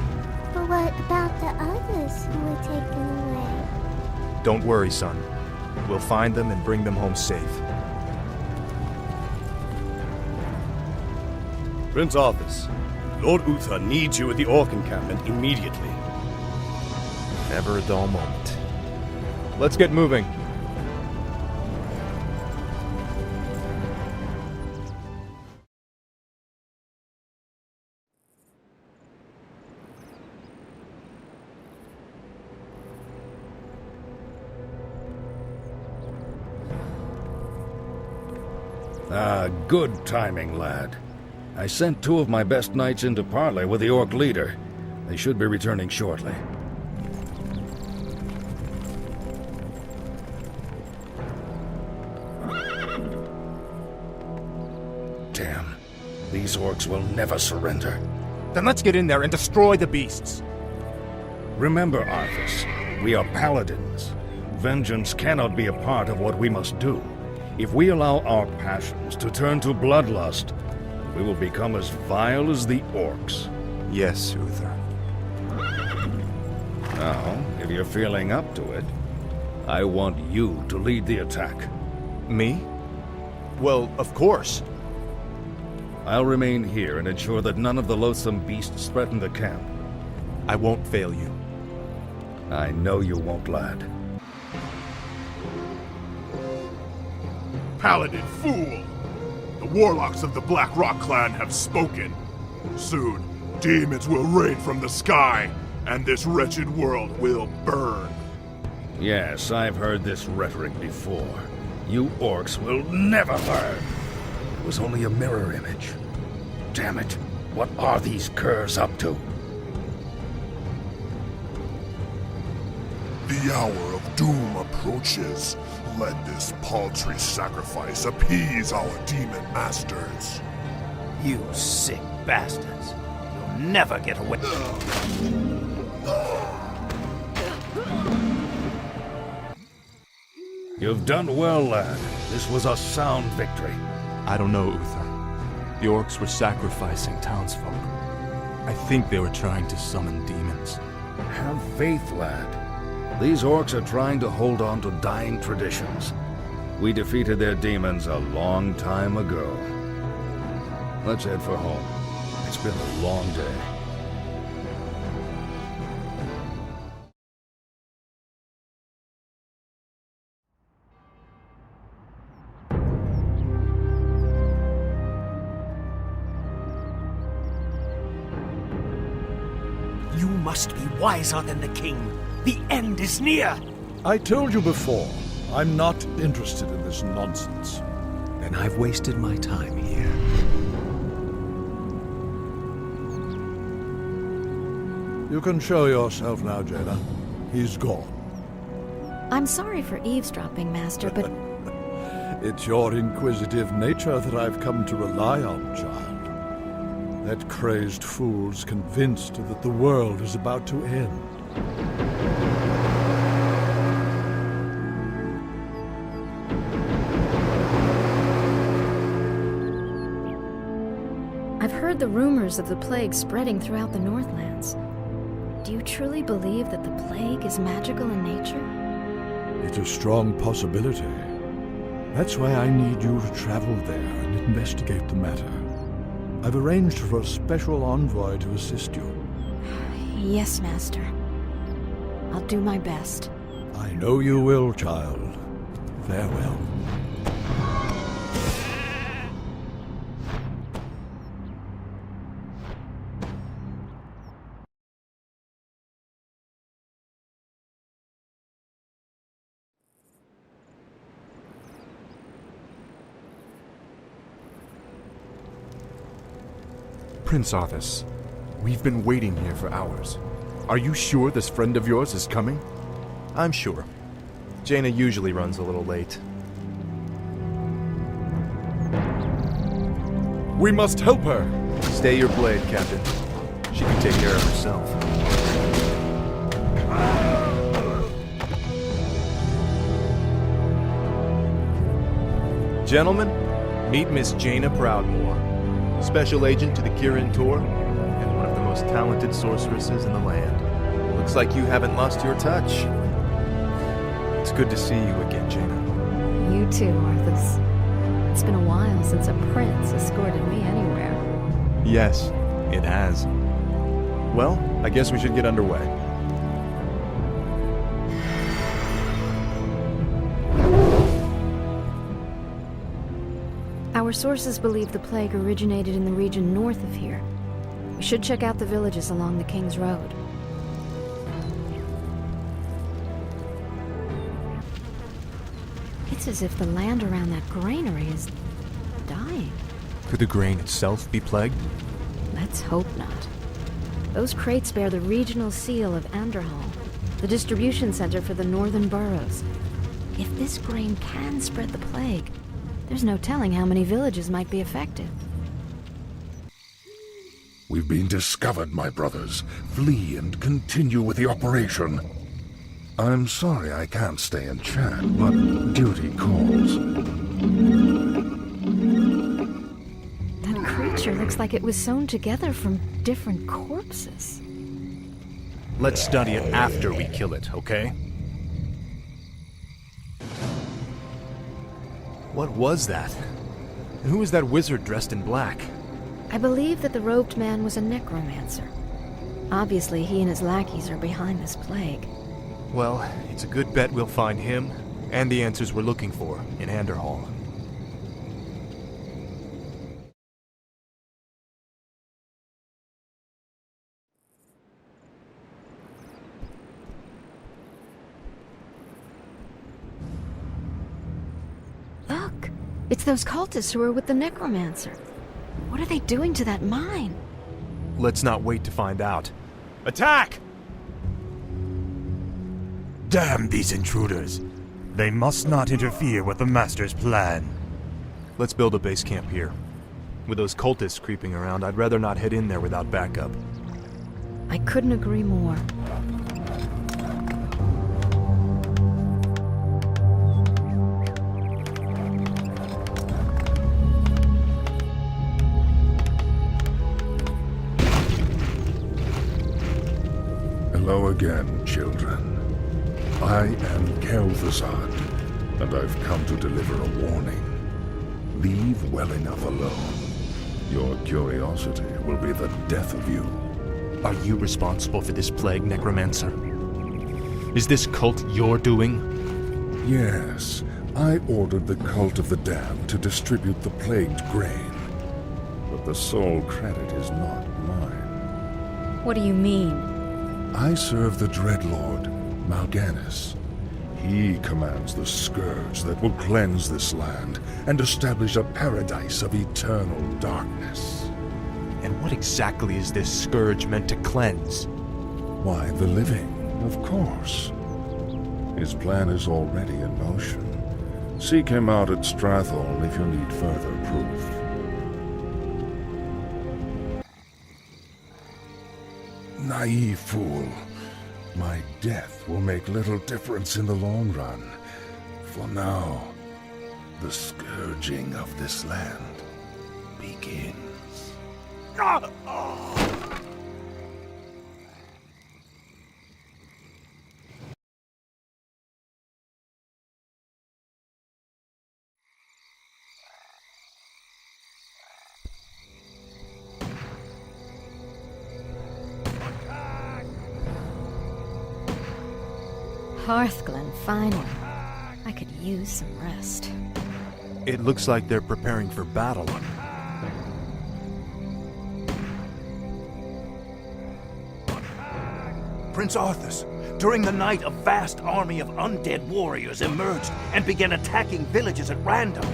But what about the others who were taken away? Don't worry, son. We'll find them and bring them home safe. Prince Arthas, Lord Uther needs you at the orc encampment immediately. Never a dull moment. Let's get moving. Good timing, lad. I sent 2 of my best knights into parley with the orc leader. They should be returning shortly. Damn. These orcs will never surrender. Then let's get in there and destroy the beasts. Remember, Arthas, we are paladins. Vengeance cannot be a part of what we must do. If we allow our passions to turn to bloodlust, we will become as vile as the orcs. Yes, Uther. Now, if you're feeling up to it, I want you to lead the attack. Me? Well, of course. I'll remain here and ensure that none of the loathsome beasts threaten the camp. I won't fail you. I know you won't, lad. Paladin fool! The warlocks of the Black Rock clan have spoken. Soon, demons will rain from the sky, and this wretched world will burn. Yes, I've heard this rhetoric before. You orcs will never learn. It was only a mirror image. Damn it, what are these curs up to? The hour of doom approaches. Let this paltry sacrifice appease our demon masters. You sick bastards. You'll never get away. You've done well, lad. This was a sound victory. I don't know, Uther. The orcs were sacrificing townsfolk. I think they were trying to summon demons. Have faith, lad. These orcs are trying to hold on to dying traditions. We defeated their demons a long time ago. Let's head for home. It's been a long day. You must be wiser than the king. The end is near. I told you before, I'm not interested in this nonsense. Then I've wasted my time here. You can show yourself now, Jaina. He's gone. I'm sorry for eavesdropping, Master, but It's your inquisitive nature that I've come to rely on, child. That crazed fool's convinced that the world is about to end. I've heard the rumors of the plague spreading throughout the Northlands. Do you truly believe that the plague is magical in nature? It's a strong possibility. That's why I need you to travel there and investigate the matter. I've arranged for a special envoy to assist you. Yes, Master. I'll do my best. I know you will, child. Farewell. Prince Arthas, we've been waiting here for hours. Are you sure this friend of yours is coming? I'm sure. Jaina usually runs a little late. We must help her! Stay your blade, Captain. She can take care of herself. Gentlemen, meet Miss Jaina Proudmoore, Special Agent to the Kirin Tor, and one of the most talented sorceresses in the land. Looks like you haven't lost your touch. It's good to see you again, Jaina. You too, Arthas. It's been a while since a prince escorted me anywhere. Yes, it has. Well, I guess we should get underway. Our sources believe the plague originated in the region north of here. We should check out the villages along the King's Road. It's as if the land around that granary is dying. Could the grain itself be plagued? Let's hope not. Those crates bear the regional seal of Anderhall, the distribution center for the northern boroughs. If this grain can spread the plague, there's no telling how many villages might be affected. We've been discovered, my brothers. Flee and continue with the operation. I'm sorry I can't stay and chat, but duty calls. That creature looks like it was sewn together from different corpses. Let's study it after we kill it, okay? What was that? And who was that wizard dressed in black? I believe that the robed man was a necromancer. Obviously, he and his lackeys are behind this plague. Well, it's a good bet we'll find him and the answers we're looking for in Anderhall. Look! It's those cultists who are with the necromancer. What are they doing to that mine? Let's not wait to find out. Attack! Damn these intruders! They must not interfere with the Master's plan. Let's build a base camp here. With those cultists creeping around, I'd rather not head in there without backup. I couldn't agree more. again, children. I am kel'thusad, and I've come to deliver a warning. Leave well enough alone. Your curiosity will be the death of you. Are you responsible for this plague, Necromancer? Is this cult your doing? Yes, I ordered the Cult of the Damned to distribute the plagued grain. But the sole credit is not mine. What do you mean? I serve the Dreadlord, Mal'ganis. He commands the scourge that will cleanse this land and establish a paradise of eternal darkness. And what exactly is this scourge meant to cleanse? Why, the living, of course. His plan is already in motion. Seek him out at Stratholme if you need further proof. Naive fool. My death will make little difference in the long run. For now, the scourging of this land begins. Hearthglen, finally. I could use some rest. It looks like they're preparing for battle. Prince Arthas, during the night a vast army of undead warriors emerged and began attacking villages at random.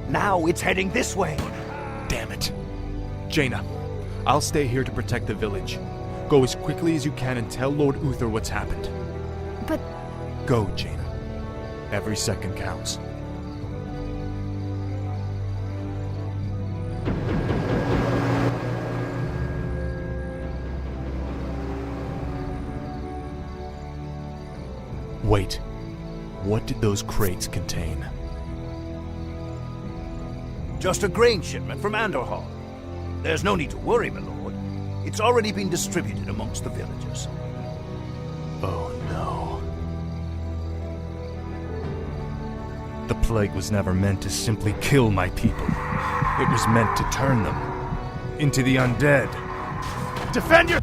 Now it's heading this way. Damn it. Jaina, I'll stay here to protect the village. Go as quickly as you can and tell Lord Uther what's happened. But... Go, Jaina. Every second counts. Wait. What did those crates contain? Just a grain shipment from Andorhal. There's no need to worry, my lord. It's already been distributed amongst the villagers. Oh no. The plague was never meant to simply kill my people. It was meant to turn them into the undead. Defend your...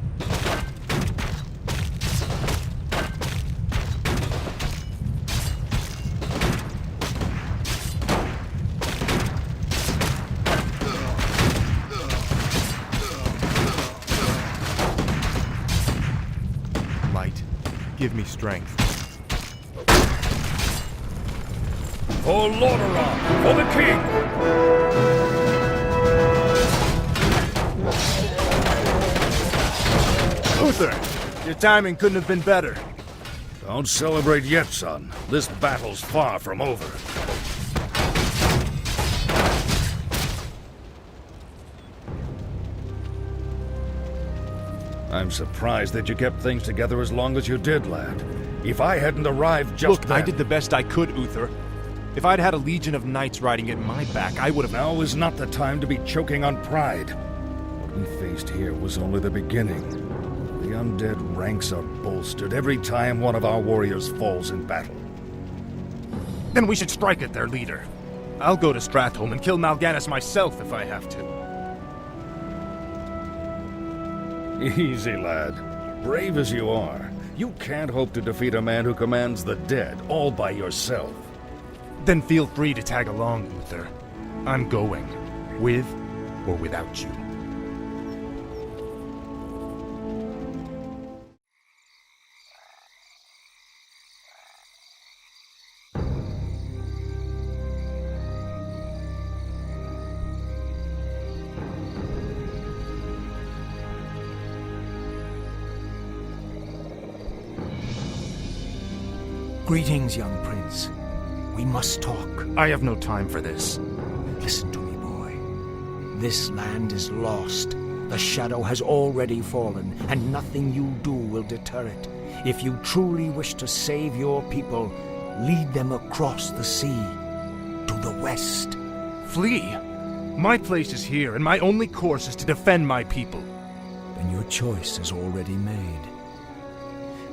Give me strength. For Lordaeron! For the king! Uther! Your timing couldn't have been better. Don't celebrate yet, son. This battle's far from over. I'm surprised that you kept things together as long as you did, lad. If I hadn't arrived just Look, then... I did the best I could, Uther. If I'd had a legion of knights riding at my back, I would have... Now is not the time to be choking on pride. What we faced here was only the beginning. The undead ranks are bolstered every time one of our warriors falls in battle. Then we should strike at their leader. I'll go to Stratholme and kill Mal'ganis myself if I have to. Easy, lad. Brave as you are, you can't hope to defeat a man who commands the dead all by yourself. Then feel free to tag along, Uther. I'm going, with or without you. Greetings, young prince. We must talk. I have no time for this. Listen to me, boy. This land is lost. The shadow has already fallen, and nothing you do will deter it. If you truly wish to save your people, lead them across the sea, to the west. Flee? My place is here, and my only course is to defend my people. Then your choice is already made.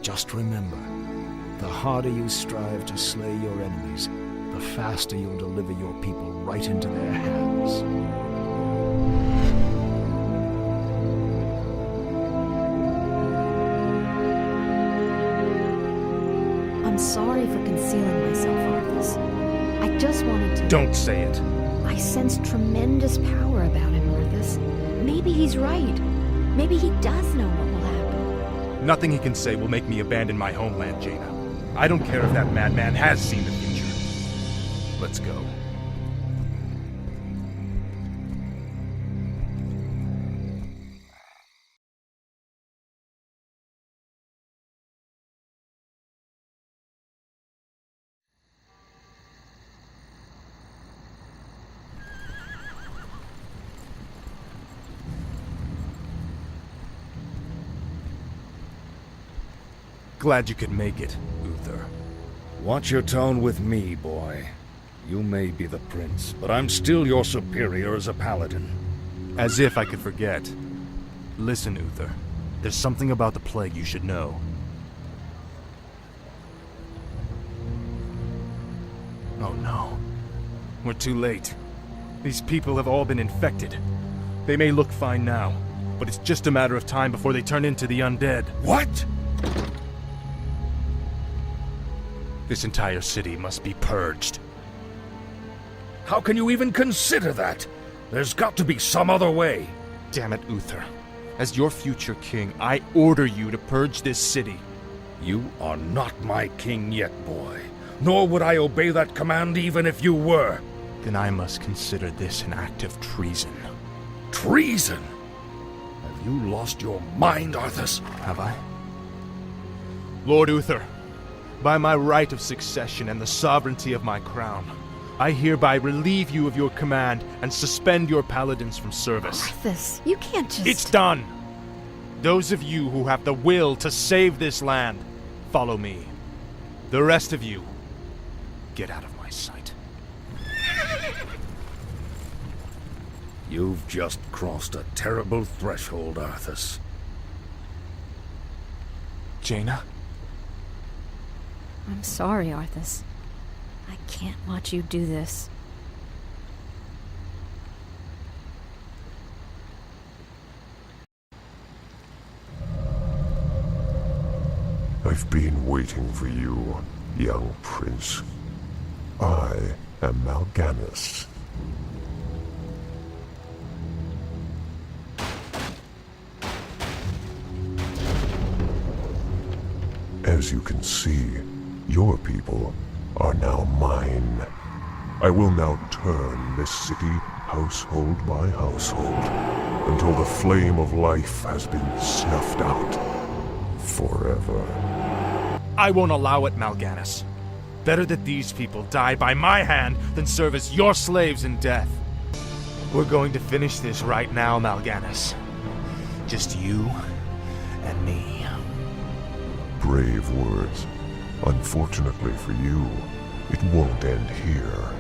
Just remember, the harder you strive to slay your enemies, the faster you'll deliver your people right into their hands. I'm sorry for concealing myself, Arthas. I just wanted to... Don't say it. I sense tremendous power about him, Arthas. Maybe he's right. Maybe he does know what will happen. Nothing he can say will make me abandon my homeland, Jaina. I don't care if that madman has seen the future. Let's go. Glad you could make it, Uther. Watch your tone with me, boy. You may be the prince, but I'm still your superior as a paladin. As if I could forget. Listen, Uther. There's something about the plague you should know. Oh no. We're too late. These people have all been infected. They may look fine now, but it's just a matter of time before they turn into the undead. What? This entire city must be purged. How can you even consider that? There's got to be some other way. Damn it, Uther. As your future king, I order you to purge this city. You are not my king yet, boy. Nor would I obey that command even if you were. Then I must consider this an act of treason. Treason? Have you lost your mind, Arthas? Have I? Lord Uther, by my right of succession and the sovereignty of my crown, I hereby relieve you of your command and suspend your paladins from service. Arthas, you can't just... It's done! Those of you who have the will to save this land, follow me. The rest of you, get out of my sight. You've just crossed a terrible threshold, Arthas. Jaina? I'm sorry, Arthas. I can't watch you do this. I've been waiting for you, young prince. I am Mal'ganis. As you can see, your people are now mine. I will now turn this city household by household until the flame of life has been snuffed out forever. I won't allow it, Mal'ganis. Better that these people die by my hand than serve as your slaves in death. We're going to finish this right now, Mal'ganis. Just you and me. Brave words. Unfortunately for you, it won't end here.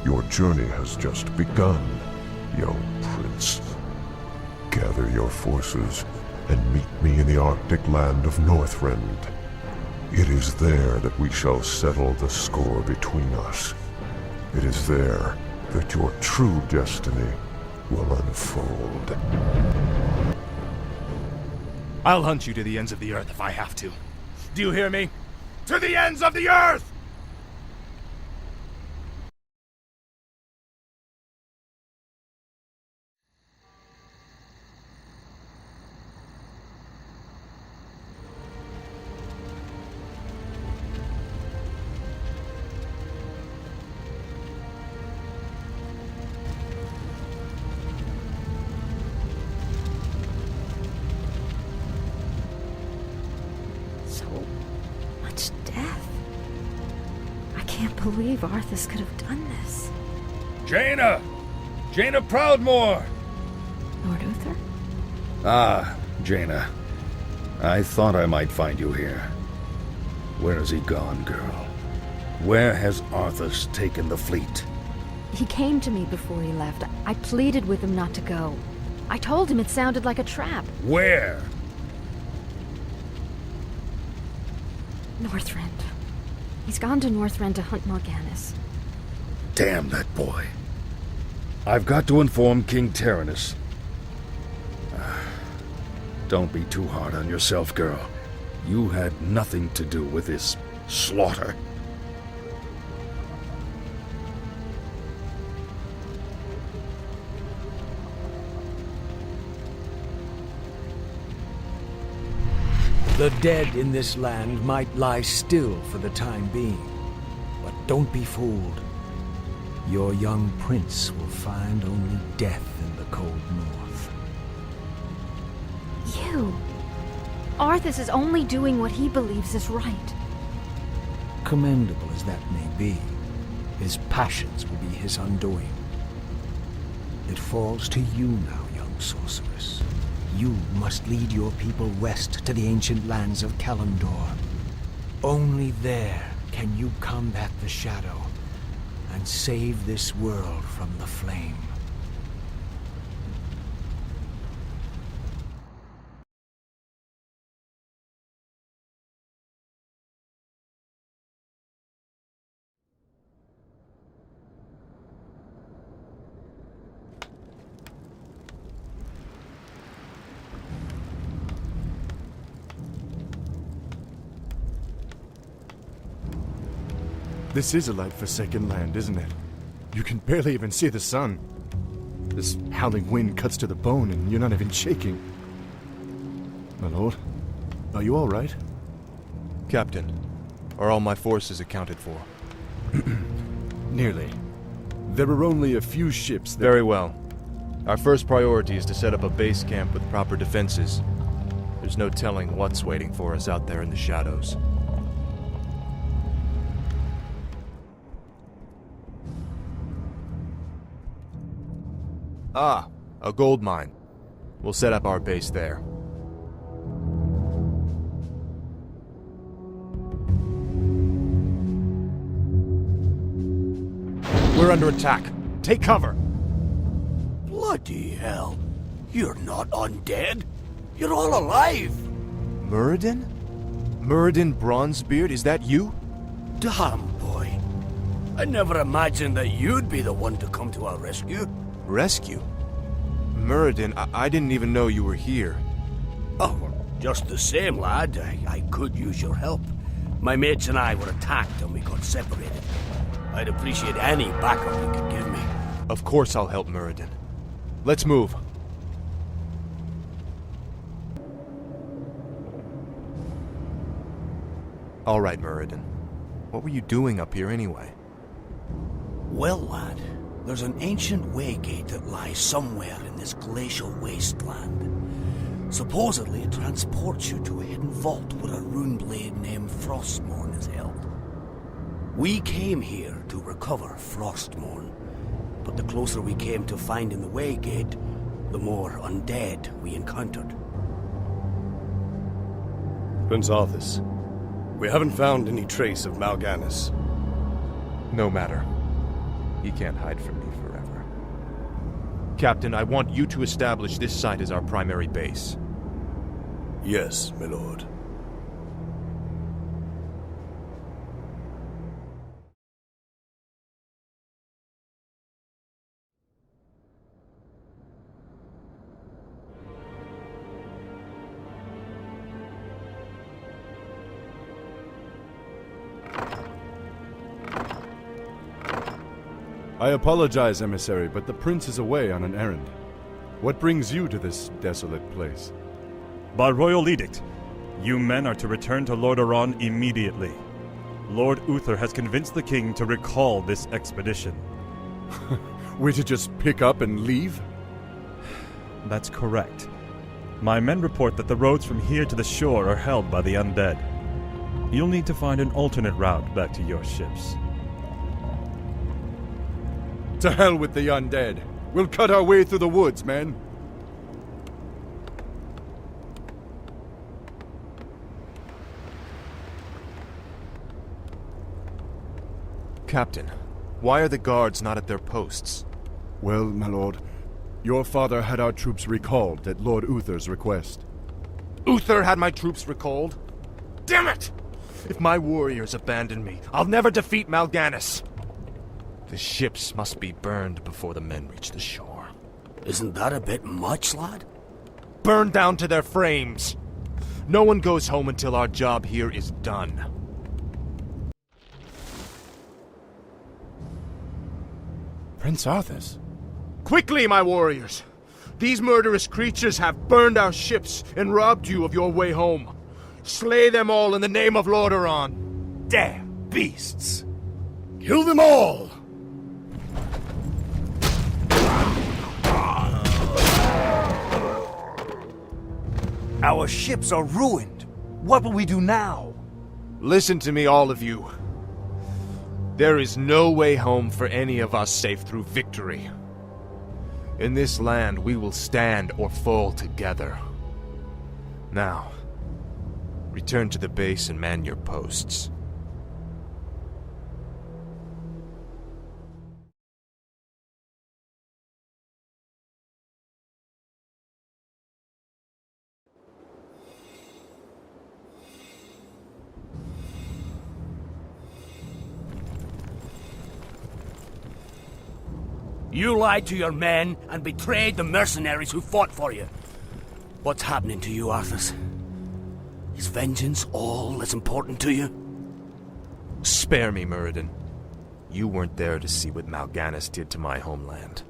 Your journey has just begun, young prince. Gather your forces and meet me in the Arctic land of Northrend. It is there that we shall settle the score between us. It is there that your true destiny will unfold. I'll hunt you to the ends of the earth if I have to. Do you hear me? To the ends of the earth! I can't believe Arthas could have done this. Jaina! Jaina Proudmoore! Lord Uther? Ah, Jaina. I thought I might find you here. Where has he gone, girl? Where has Arthas taken the fleet? He came to me before he left. I pleaded with him not to go. I told him it sounded like a trap. Where? Northrend. He's gone to Northrend to hunt Mal'ganis. Damn that boy. I've got to inform King Tyrannus. Don't be too hard on yourself, girl. You had nothing to do with this slaughter. The dead in this land might lie still for the time being, but don't be fooled. Your young prince will find only death in the cold north. You! Arthas is only doing what he believes is right. Commendable as that may be, his passions will be his undoing. It falls to you now, young sorceress. You must lead your people west to the ancient lands of Kalimdor. Only there can you combat the shadow and save this world from the flame. This is a light-forsaken land, isn't it? You can barely even see the sun. This howling wind cuts to the bone, and you're not even shaking. My lord, are you all right? Captain, are all my forces accounted for? Nearly. There are only a few ships that... Very well. Our first priority is to set up a base camp with proper defenses. There's no telling what's waiting for us out there in the shadows. Ah, a gold mine. We'll set up our base there. We're under attack. Take cover! Bloody hell. You're not undead. You're all alive. Muradin? Muradin Bronzebeard, is that you? Damn, boy. I never imagined that you'd be the one to come to our rescue. Rescue? Muradin, I didn't even know you were here. Oh, well, just the same, lad. I could use your help. My mates and I were attacked and we got separated. I'd appreciate any backup you could give me. Of course I'll help Muradin. Let's move. All right, Muradin. What were you doing up here anyway? Well, lad, there's an ancient waygate that lies somewhere in this glacial wasteland. Supposedly it transports you to a hidden vault where a rune blade named Frostmourne is held. We came here to recover Frostmourne, but the closer we came to finding the waygate, the more undead we encountered. Prince Arthas, we haven't found any trace of Mal'ganis. No matter. He can't hide from me forever. Captain, I want you to establish this site as our primary base. Yes, my lord. I apologize, emissary, but the prince is away on an errand. What brings you to this desolate place? By royal edict, you men are to return to Lordaeron immediately. Lord Uther has convinced the king to recall this expedition. We're to just pick up and leave? That's correct. My men report that the roads from here to the shore are held by the undead. You'll need to find an alternate route back to your ships. To hell with the undead. We'll cut our way through the woods, men. Captain, why are the guards not at their posts? Well, my lord, your father had our troops recalled at Lord Uther's request. Uther had my troops recalled? Damn it! If my warriors abandon me, I'll never defeat Mal'ganis. The ships must be burned before the men reach the shore. Isn't that a bit much, lad? Burned down to their frames. No one goes home until our job here is done. Prince Arthas? Quickly, my warriors! These murderous creatures have burned our ships and robbed you of your way home. Slay them all in the name of Lordaeron. Damn beasts! Kill them all! Our ships are ruined. What will we do now? Listen to me, all of you. There is no way home for any of us save through victory. In this land, we will stand or fall together. Now, return to the base and man your posts. You lied to your men and betrayed the mercenaries who fought for you. What's happening to you, Arthas? Is vengeance all that's important to you? Spare me, Muradin. You weren't there to see what Mal'ganis did to my homeland.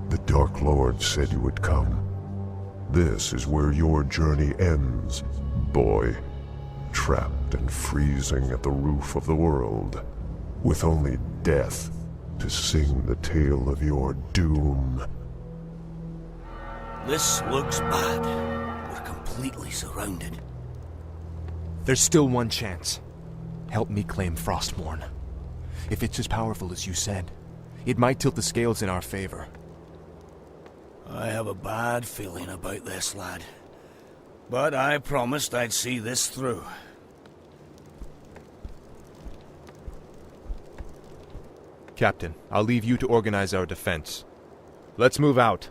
The Dark Lord said you would come. This is where your journey ends, boy. Trapped and freezing at the roof of the world, with only death to sing the tale of your doom. This looks bad. We're completely surrounded. There's still one chance. Help me claim Frostmourne. If it's as powerful as you said, it might tilt the scales in our favor. I have a bad feeling about this, lad. But I promised I'd see this through. Captain, I'll leave you to organize our defense. Let's move out.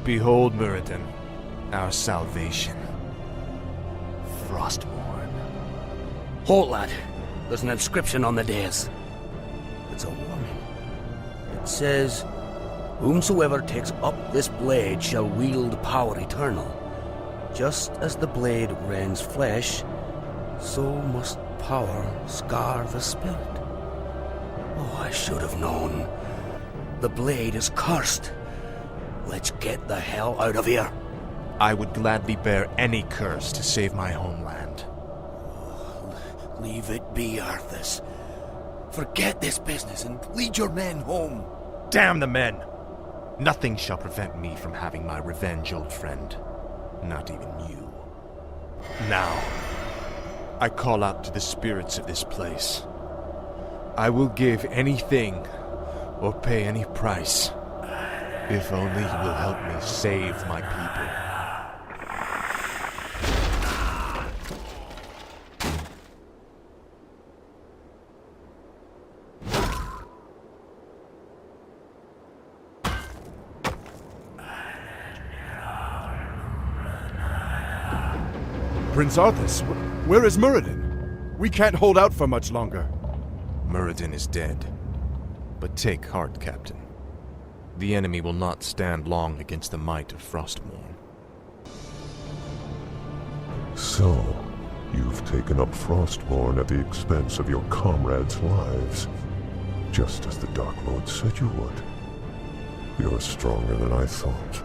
Behold, Muradin, our salvation. Frostmourne. Halt, lad. There's an inscription on the dais. It's a warning. It says, "Whomsoever takes up this blade shall wield power eternal. Just as the blade rends flesh, so must power scar the spirit." Oh, I should have known. The blade is cursed. Let's get the hell out of here. I would gladly bear any curse to save my homeland. Leave it be, Arthas. Forget this business and lead your men home. Damn the men! Nothing shall prevent me from having my revenge, old friend. Not even you. Now, I call out to the spirits of this place. I will give anything or pay any price, if only you will help me save my people. Prince Arthas, where is Muradin? We can't hold out for much longer. Muradin is dead. But take heart, Captain. The enemy will not stand long against the might of Frostmourne. So, you've taken up Frostmourne at the expense of your comrades' lives, just as the Dark Lord said you would. You're stronger than I thought.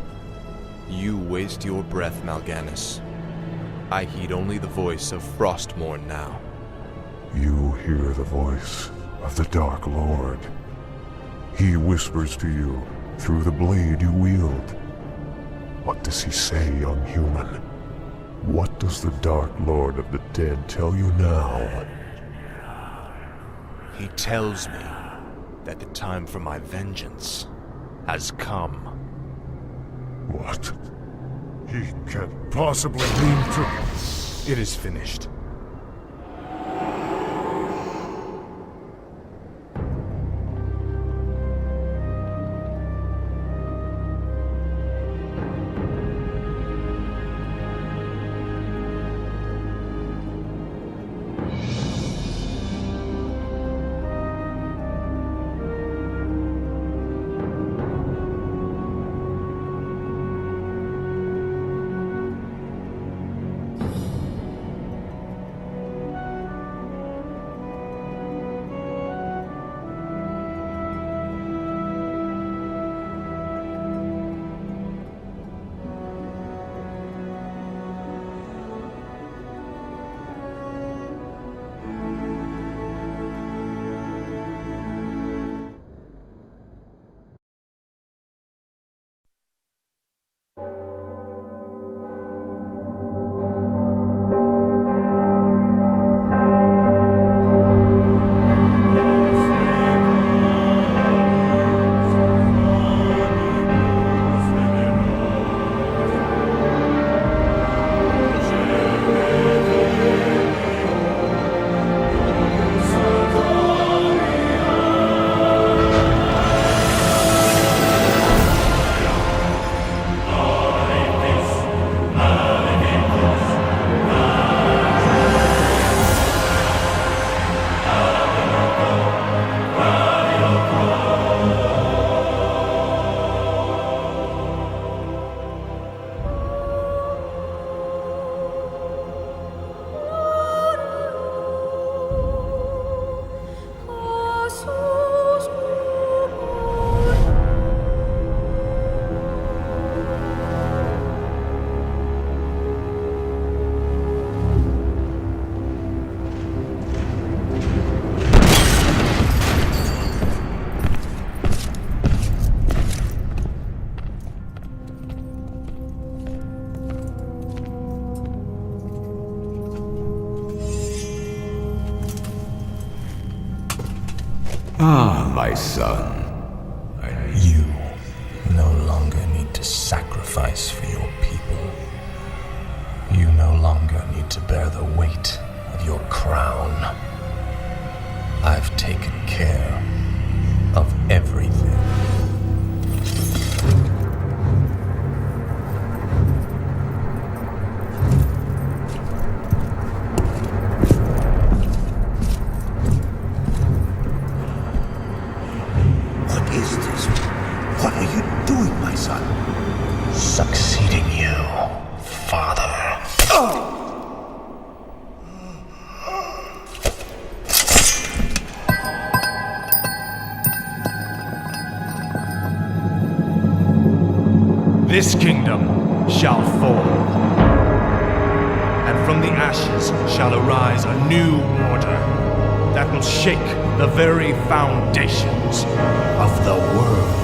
You waste your breath, Mal'ganis. I heed only the voice of Frostmourne now. You hear the voice of the Dark Lord. He whispers to you through the blade you wield. What does he say, young human? What does the Dark Lord of the Dead tell you now? He tells me that the time for my vengeance has come. What? He can't possibly mean to... It is finished. Ah, my son. You no longer need to sacrifice for your people. You no longer need to bear the weight of your crown. I've taken care of everything. What are you doing, my son? Succeeding you, father. This kingdom shall fall, and from the ashes shall arise a new order that will shake the very foundations of the world.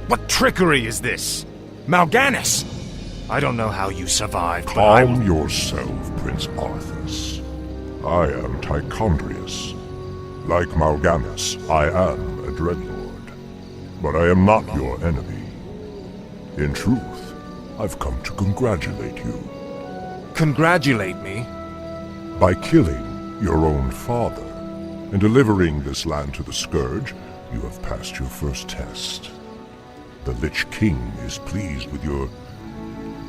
What trickery is this? Mal'ganis! I don't know how you survived, but Calm yourself, Prince Arthas. I am Tichondrius. Like Mal'ganis, I am a Dreadlord. But I am not your enemy. In truth, I've come to congratulate you. Congratulate me? By killing your own father and delivering this land to the Scourge, you have passed your first test. The Lich King is pleased with your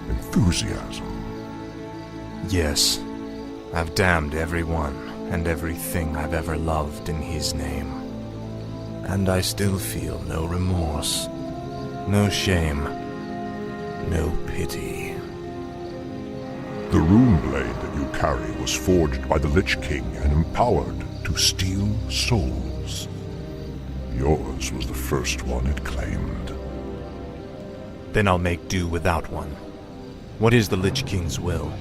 enthusiasm. Yes, I've damned everyone and everything I've ever loved in his name. And I still feel no remorse, no shame, no pity. The rune blade that you carry was forged by the Lich King and empowered to steal souls. Yours was the first one it claimed. Then I'll make do without one. What is the Lich King's will?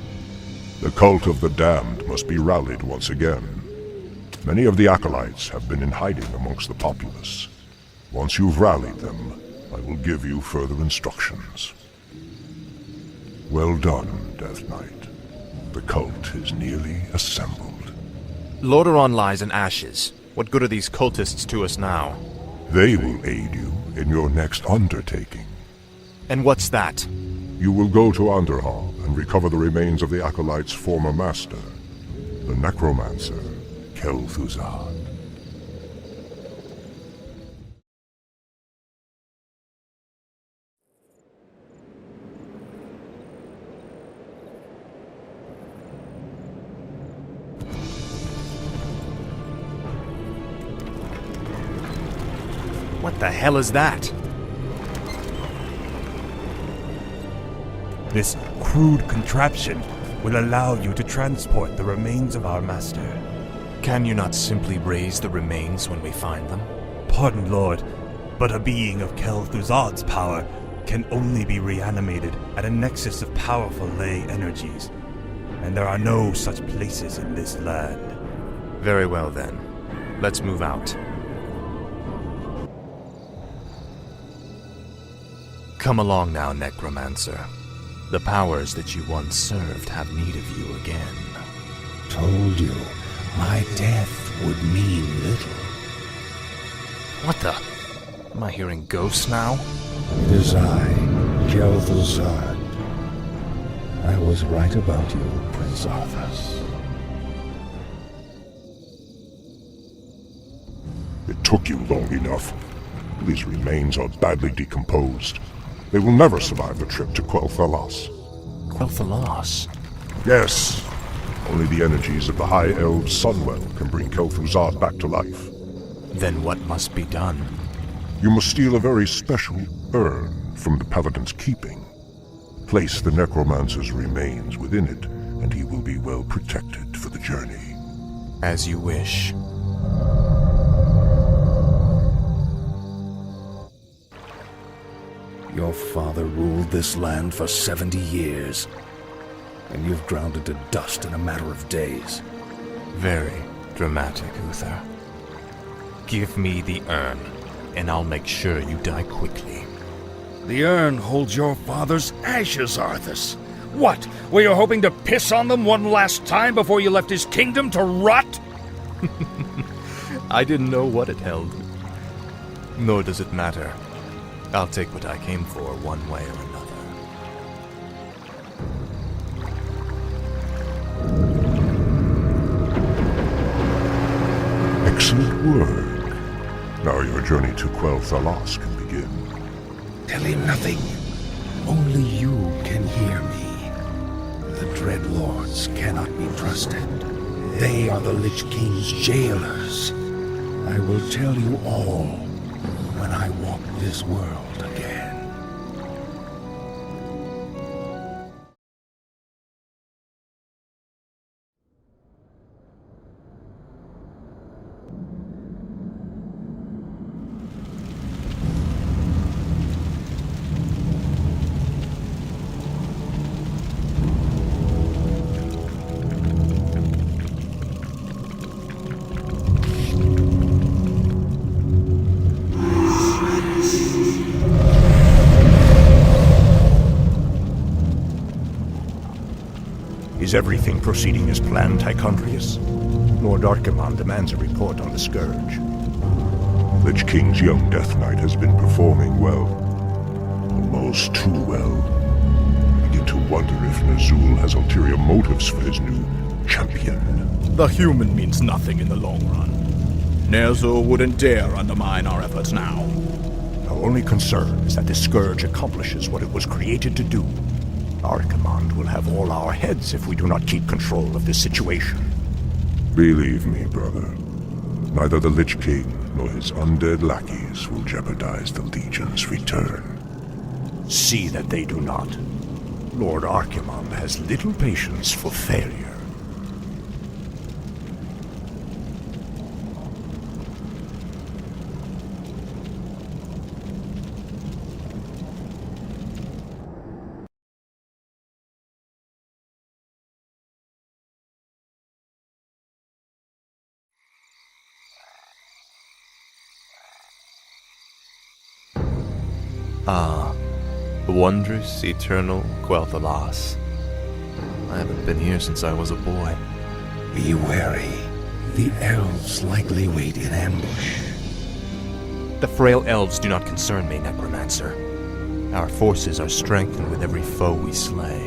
The cult of the damned must be rallied once again. Many of the acolytes have been in hiding amongst the populace. Once you've rallied them, I will give you further instructions. Well done, Death Knight. The cult is nearly assembled. Lordaeron lies in ashes. What good are these cultists to us now? They will aid you in your next undertaking. And what's that? You will go to Underhall and recover the remains of the acolyte's former master, the necromancer, kel'thusad. What the hell is that? This crude contraption will allow you to transport the remains of our master. Can you not simply raise the remains when we find them? Pardon, Lord, but a being of kel'thusad's power can only be reanimated at a nexus of powerful ley energies, and there are no such places in this land. Very well then. Let's move out. Come along now, necromancer. The powers that you once served have need of you again. Told you, my death would mean little. What the? Am I hearing ghosts now? It is I, kel'thusad. I was right about you, Prince Arthas. It took you long enough. These remains are badly decomposed. They will never survive the trip to Quel'Thalas. Quel'Thalas? Yes. Only the energies of the High Elves' Sunwell can bring kel'thusad back to life. Then what must be done? You must steal a very special urn from the Paladin's keeping. Place the necromancer's remains within it, and he will be well protected for the journey. As you wish. Your father ruled this land for 70 years, and you've ground it to dust in a matter of days. Very dramatic, Uther. Give me the urn, and I'll make sure you die quickly. The urn holds your father's ashes, Arthas. What? Were you hoping to piss on them one last time before you left his kingdom to rot? I didn't know what it held. Nor does it matter. I'll take what I came for one way or another. Excellent work. Now your journey to Quel'Thalas can begin. Tell him nothing. Only you can hear me. The Dreadlords cannot be trusted. They are the Lich King's jailers. I will tell you all when I walk this world again. Is everything proceeding as planned, Tychondrius? Lord Archimonde demands a report on the Scourge. Lich King's young Death Knight has been performing well. Almost too well. I begin to wonder if Ner'zhul has ulterior motives for his new champion. The human means nothing in the long run. Ner'zhul wouldn't dare undermine our efforts now. Our only concern is that the Scourge accomplishes what it was created to do. Archimonde will have all our heads if we do not keep control of this situation. Believe me, brother. Neither the Lich King nor his undead lackeys will jeopardize the Legion's return. See that they do not. Lord Archimon has little patience for failure. Ah, the wondrous, eternal Quel'thalas. I haven't been here since I was a boy. Be wary. The elves likely wait in ambush. The frail elves do not concern me, Necromancer. Our forces are strengthened with every foe we slay.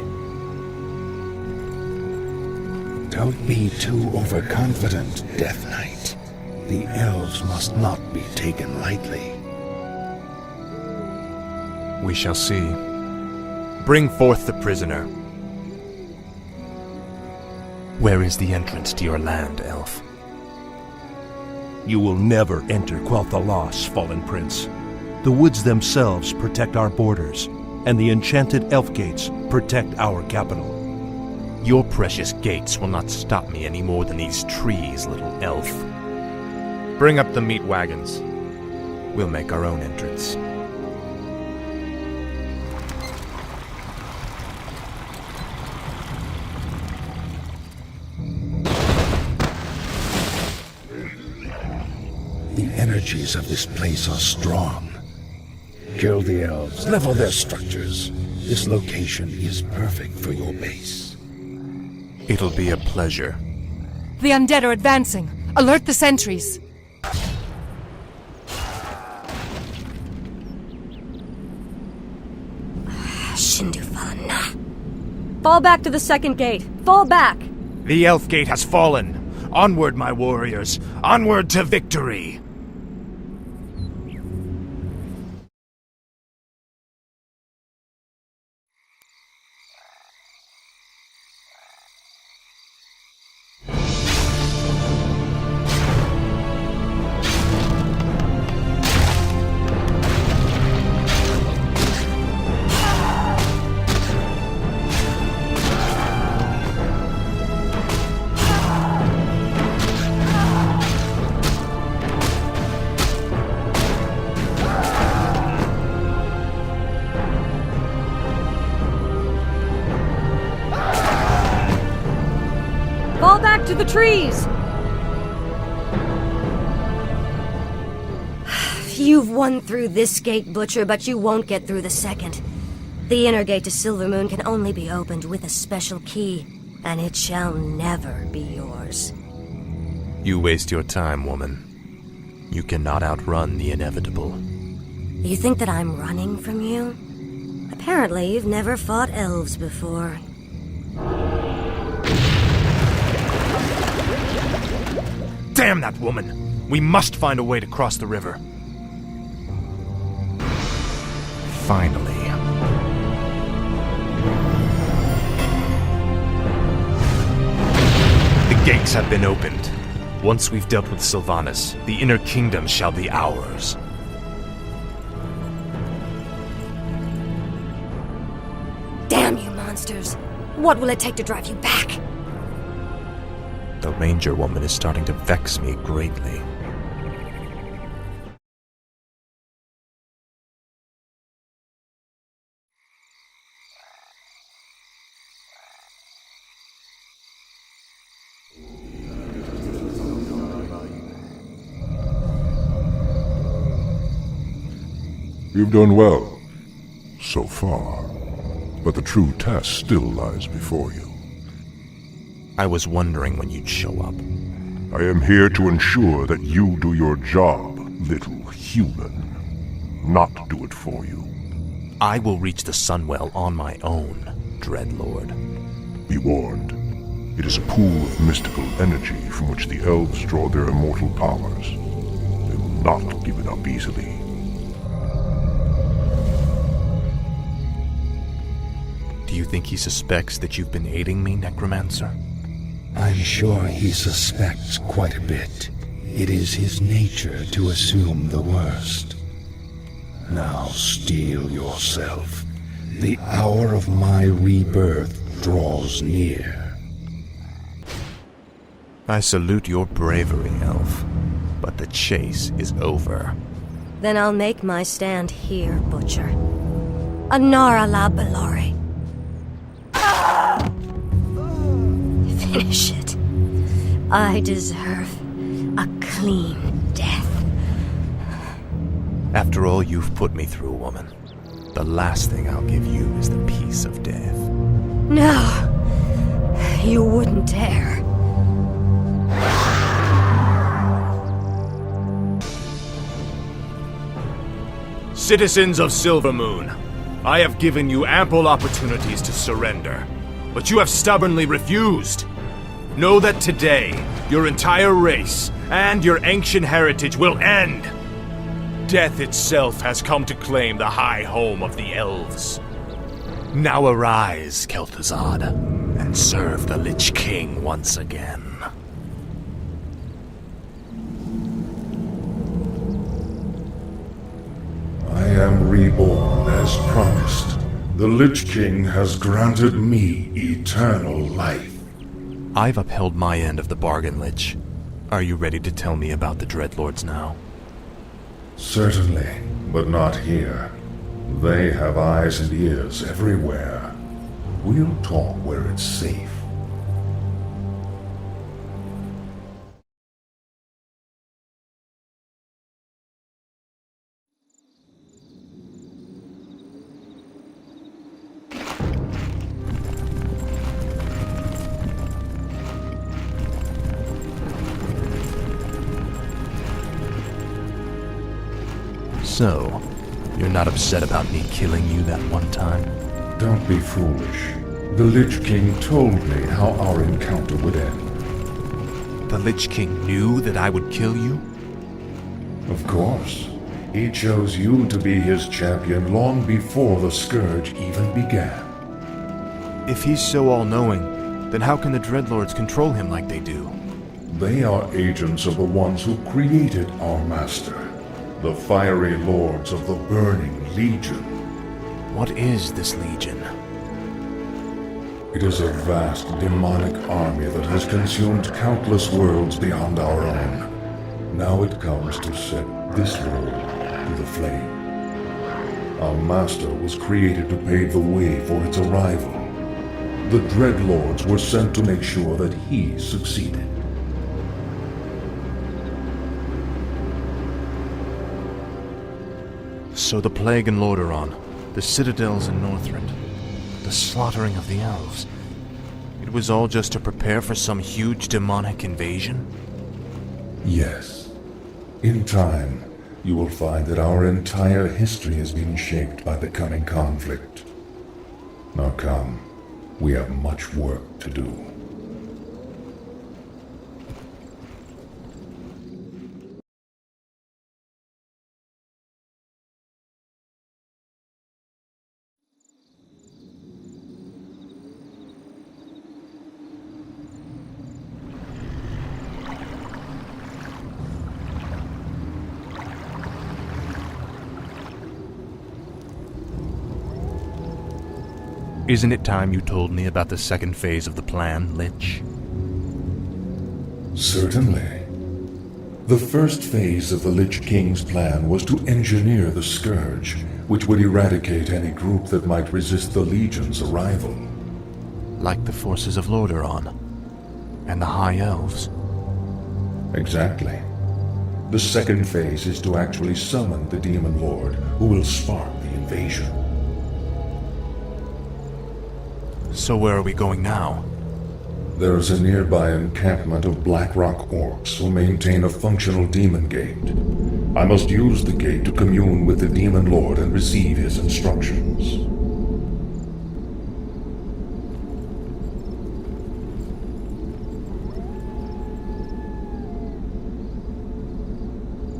Don't be too overconfident, Death Knight. The elves must not be taken lightly. We shall see. Bring forth the prisoner. Where is the entrance to your land, elf? You will never enter Quel'thalas, Fallen Prince. The woods themselves protect our borders, and the enchanted elf gates protect our capital. Your precious gates will not stop me any more than these trees, little elf. Bring up the meat wagons. We'll make our own entrance. The energies of this place are strong. Kill the elves, level their structures. This location is perfect for your base. It'll be a pleasure. The undead are advancing. Alert the sentries. Fall back to the second gate. Fall back! The elf gate has fallen. Onward, my warriors. Onward to victory! Fall back to the trees! You've won through this gate, Butcher, but you won't get through the second. The inner gate to Silvermoon can only be opened with a special key, and it shall never be yours. You waste your time, woman. You cannot outrun the inevitable. You think that I'm running from you? Apparently, you've never fought elves before. Damn that woman! We must find a way to cross the river. Finally. The gates have been opened. Once we've dealt with Sylvanas, the inner kingdom shall be ours. Damn you monsters! What will it take to drive you back? The ranger woman is starting to vex me greatly. You've done well, so far, but the true test still lies before you. I was wondering when you'd show up. I am here to ensure that you do your job, little human. Not do it for you. I will reach the Sunwell on my own, Dreadlord. Be warned. It is a pool of mystical energy from which the elves draw their immortal powers. They will not give it up easily. Do you think he suspects that you've been aiding me, Necromancer? I'm sure he suspects quite a bit. It is his nature to assume the worst. Now steel yourself. The hour of my rebirth draws near. I salute your bravery, Elf, but the chase is over. Then I'll make my stand here, Butcher. Anara la Balari. Finish it. I deserve a clean death. After all you've put me through, woman, the last thing I'll give you is the peace of death. No, you wouldn't dare. Citizens of Silvermoon, I have given you ample opportunities to surrender, but you have stubbornly refused. Know that today, your entire race and your ancient heritage will end. Death itself has come to claim the high home of the elves. Now arise, kel'thusad, and serve the Lich King once again. I am reborn as promised. The Lich King has granted me eternal life. I've upheld my end of the bargain, Lich. Are you ready to tell me about the Dreadlords now? Certainly, but not here. They have eyes and ears everywhere. We'll talk where it's safe. So, you're not upset about me killing you that one time? Don't be foolish. The Lich King told me how our encounter would end. The Lich King knew that I would kill you? Of course. He chose you to be his champion long before the Scourge even began. If he's so all-knowing, then how can the Dreadlords control him like they do? They are agents of the ones who created our master. The fiery lords of the Burning Legion. What is this Legion? It is a vast demonic army that has consumed countless worlds beyond our own. Now it comes to set this world to the flame. Our master was created to pave the way for its arrival. The Dreadlords were sent to make sure that he succeeded. So the Plague in Lordaeron, the citadels in Northrend, the slaughtering of the elves. It was all just to prepare for some huge demonic invasion? Yes. In time, you will find that our entire history has been shaped by the coming conflict. Now come, we have much work to do. Isn't it time you told me about the second phase of the plan, Lich? Certainly. The first phase of the Lich King's plan was to engineer the Scourge, which would eradicate any group that might resist the Legion's arrival. Like the forces of Lordaeron and the High Elves? Exactly. The second phase is to actually summon the Demon Lord, who will spark the invasion. So where are we going now? There is a nearby encampment of Blackrock Orcs who maintain a functional demon gate. I must use the gate to commune with the Demon Lord and receive his instructions.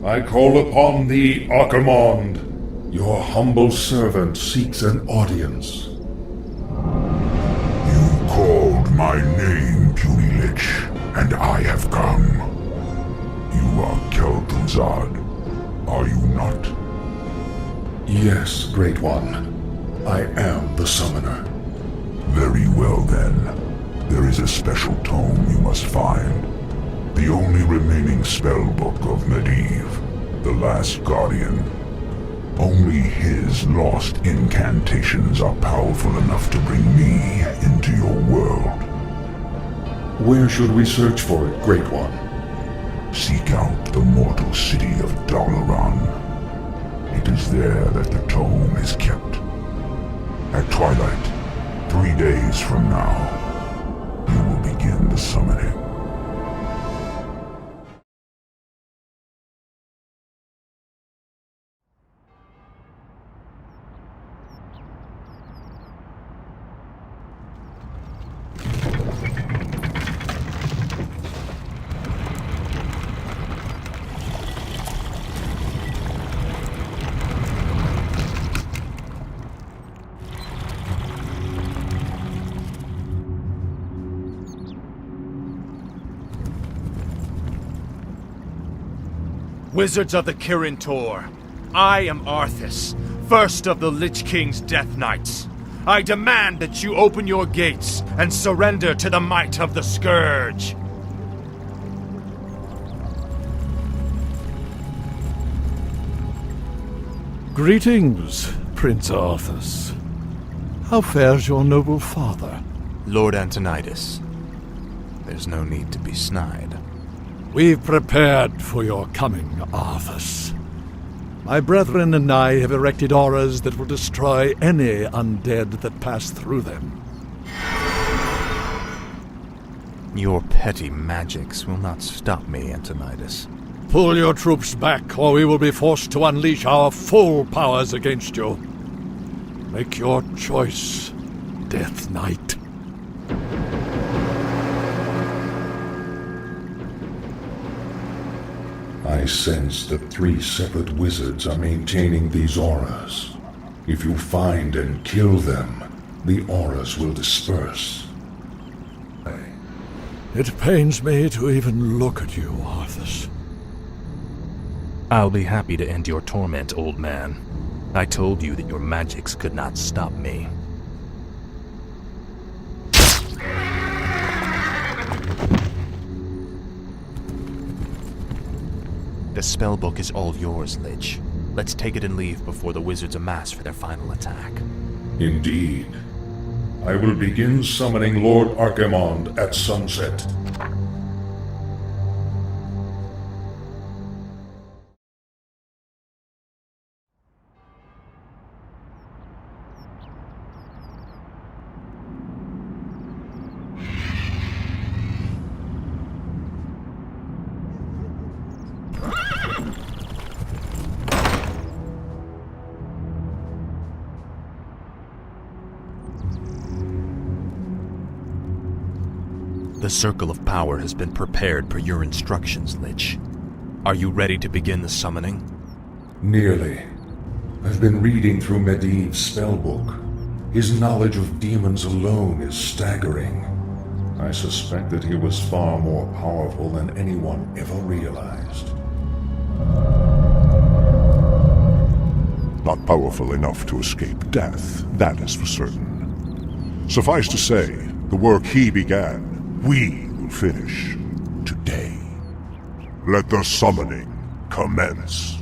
I call upon thee, Archimonde. Your humble servant seeks an audience. Called my name, puny Lich, and I have come. You are Kel'thusad, are you not? Yes, Great One. I am the summoner. Very well then. There is a special tome you must find. The only remaining spellbook of Medivh, the Last Guardian. Only his lost incantations are powerful enough to bring me into your world. Where should we search for it, Great One? Seek out the mortal city of Dalaran. It is there that the tome is kept. At twilight, 3 days from now, you will begin the summoning. Wizards of the Kirin Tor, I am Arthas, first of the Lich King's Death Knights. I demand that you open your gates and surrender to the might of the Scourge. Greetings, Prince Arthas. How fares your noble father? Lord Antonidas. There's no need to be snide. We've prepared for your coming, Arthas. My brethren and I have erected auras that will destroy any undead that pass through them. Your petty magics will not stop me, Antonidas. Pull your troops back, or we will be forced to unleash our full powers against you. Make your choice, Death Knight. I sense that 3 separate wizards are maintaining these auras. If you find and kill them, the auras will disperse. It pains me to even look at you, Arthas. I'll be happy to end your torment, old man. I told you that your magics could not stop me. The spellbook is all yours, Lich. Let's take it and leave before the wizards amass for their final attack. Indeed. I will begin summoning Lord Archimonde at sunset. The Circle of Power has been prepared per your instructions, Lich. Are you ready to begin the summoning? Nearly. I've been reading through Medivh's spellbook. His knowledge of demons alone is staggering. I suspect that he was far more powerful than anyone ever realized. Not powerful enough to escape death, that is for certain. Suffice to say, the work he began, we will finish today. Let the summoning commence.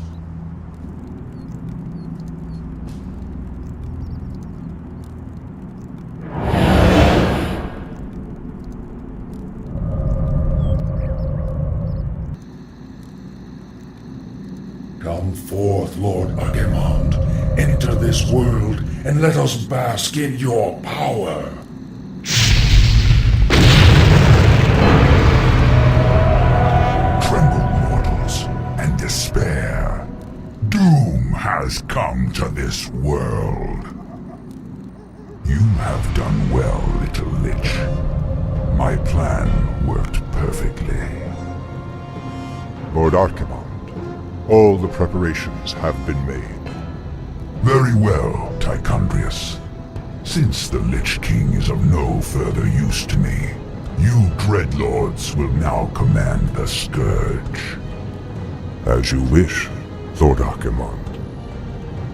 Come forth, Lord Archimonde. Enter this world, and let us bask in your power. Despair. Doom has come to this world. You have done well, little Lich. My plan worked perfectly. Lord Archimonde, all the preparations have been made. Very well, Tichondrius. Since the Lich King is of no further use to me, you Dreadlords will now command the Scourge. As you wish, Thordakimon.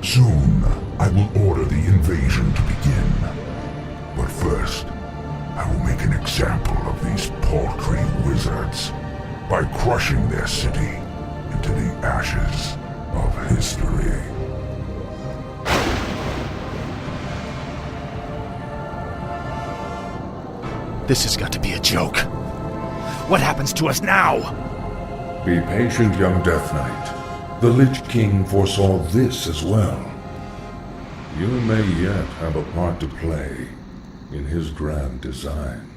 Soon, I will order the invasion to begin. But first, I will make an example of these paltry wizards by crushing their city into the ashes of history. This has got to be a joke. What happens to us now? Be patient, young Death Knight. The Lich King foresaw this as well. You may yet have a part to play in his grand design.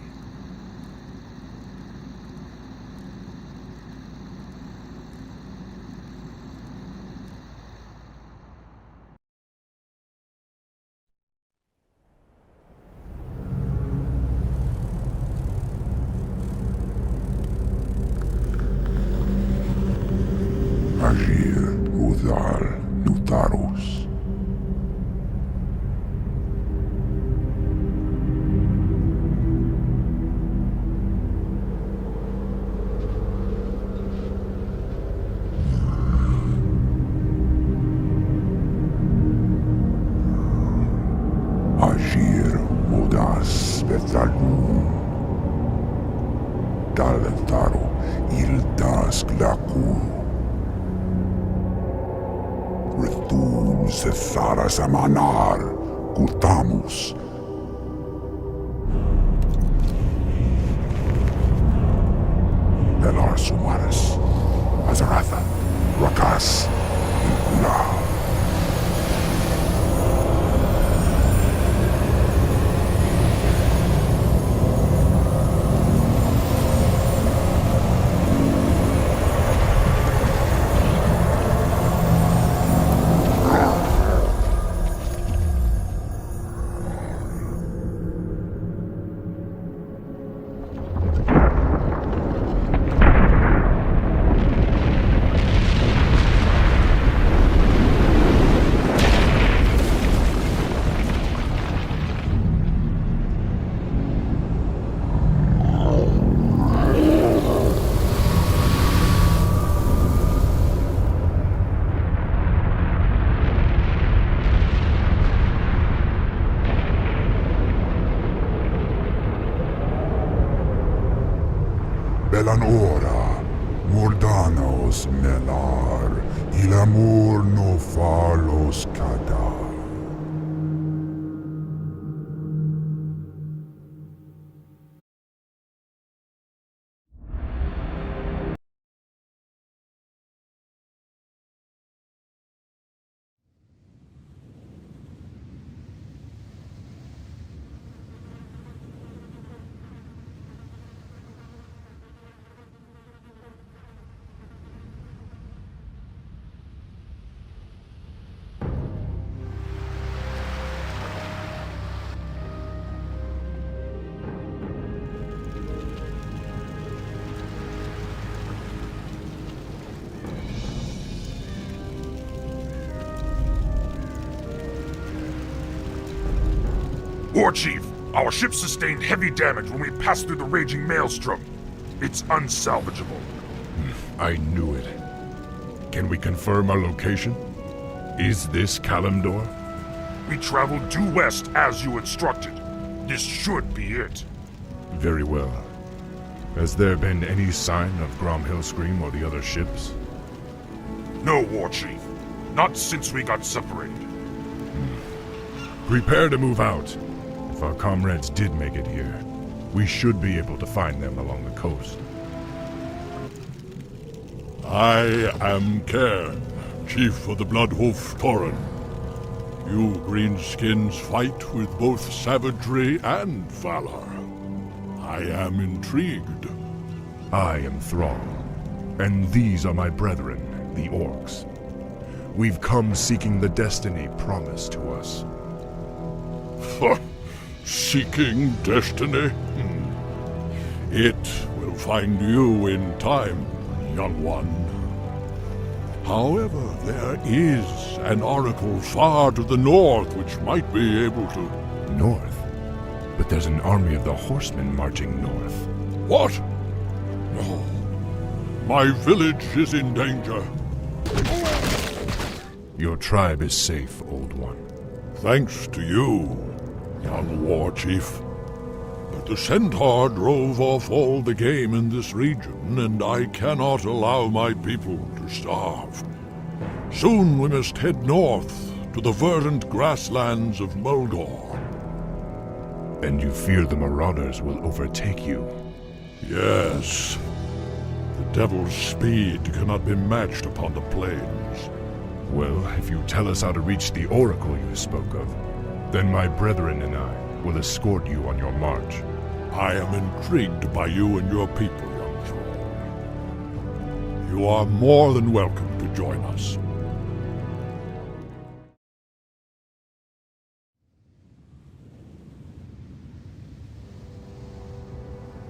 Agir Udal Lutarus. Agir Udas Bethalun. Daltaro Ildas Glaku. Retum Setharas Amanar Gutamus. Belar Sumaris Azaratha Rakas Ula. Belanora, Mordanos Melar, il amor no falos cadar. War Chief, our ship sustained heavy damage when we passed through the raging maelstrom. It's unsalvageable. I knew it. Can we confirm our location? Is this Kalimdor? We traveled due west as you instructed. This should be it. Very well. Has there been any sign of Gromhillscream or the other ships? No, War Chief. Not since we got separated. Prepare to move out. If our comrades did make it here, we should be able to find them along the coast. I am Cairn, Chief of the Bloodwolf Tauren. You greenskins fight with both savagery and valor. I am intrigued. I am Thrall, and these are my brethren, the Orcs. We've come seeking the destiny promised to us. Seeking destiny? It will find you in time, young one. However, there is an oracle far to the north which might be able to... North? But there's an army of the horsemen marching north. What? No. My village is in danger. Your tribe is safe, Old One. Thanks to you, young war chief. But the centaur drove off all the game in this region, and I cannot allow my people to starve. Soon we must head north to the verdant grasslands of Mulgore. And you fear the marauders will overtake you? Yes. The devil's speed cannot be matched upon the plains. Well, if you tell us how to reach the oracle you spoke of, then my brethren and I will escort you on your march. I am intrigued by you and your people, young troll. You are more than welcome to join us.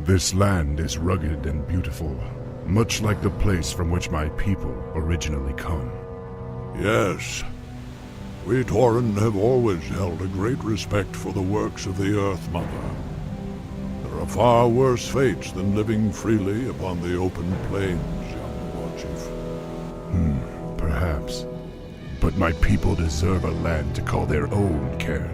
This land is rugged and beautiful, much like the place from which my people originally come. Yes. We Tauren have always held a great respect for the works of the Earth Mother. There are far worse fates than living freely upon the open plains, young war chief. Perhaps. But my people deserve a land to call their own, Cairn.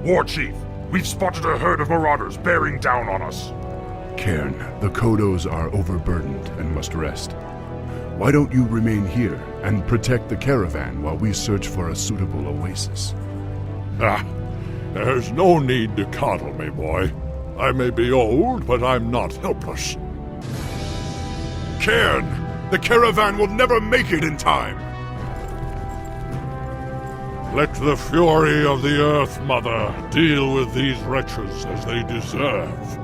War Chief, we've spotted a herd of marauders bearing down on us. Cairn, the Kodos are overburdened and must rest. Why don't you remain here and protect the caravan while we search for a suitable oasis? There's no need to coddle me, boy. I may be old, but I'm not helpless. Cairn! The caravan will never make it in time! Let the fury of the Earth Mother deal with these wretches as they deserve.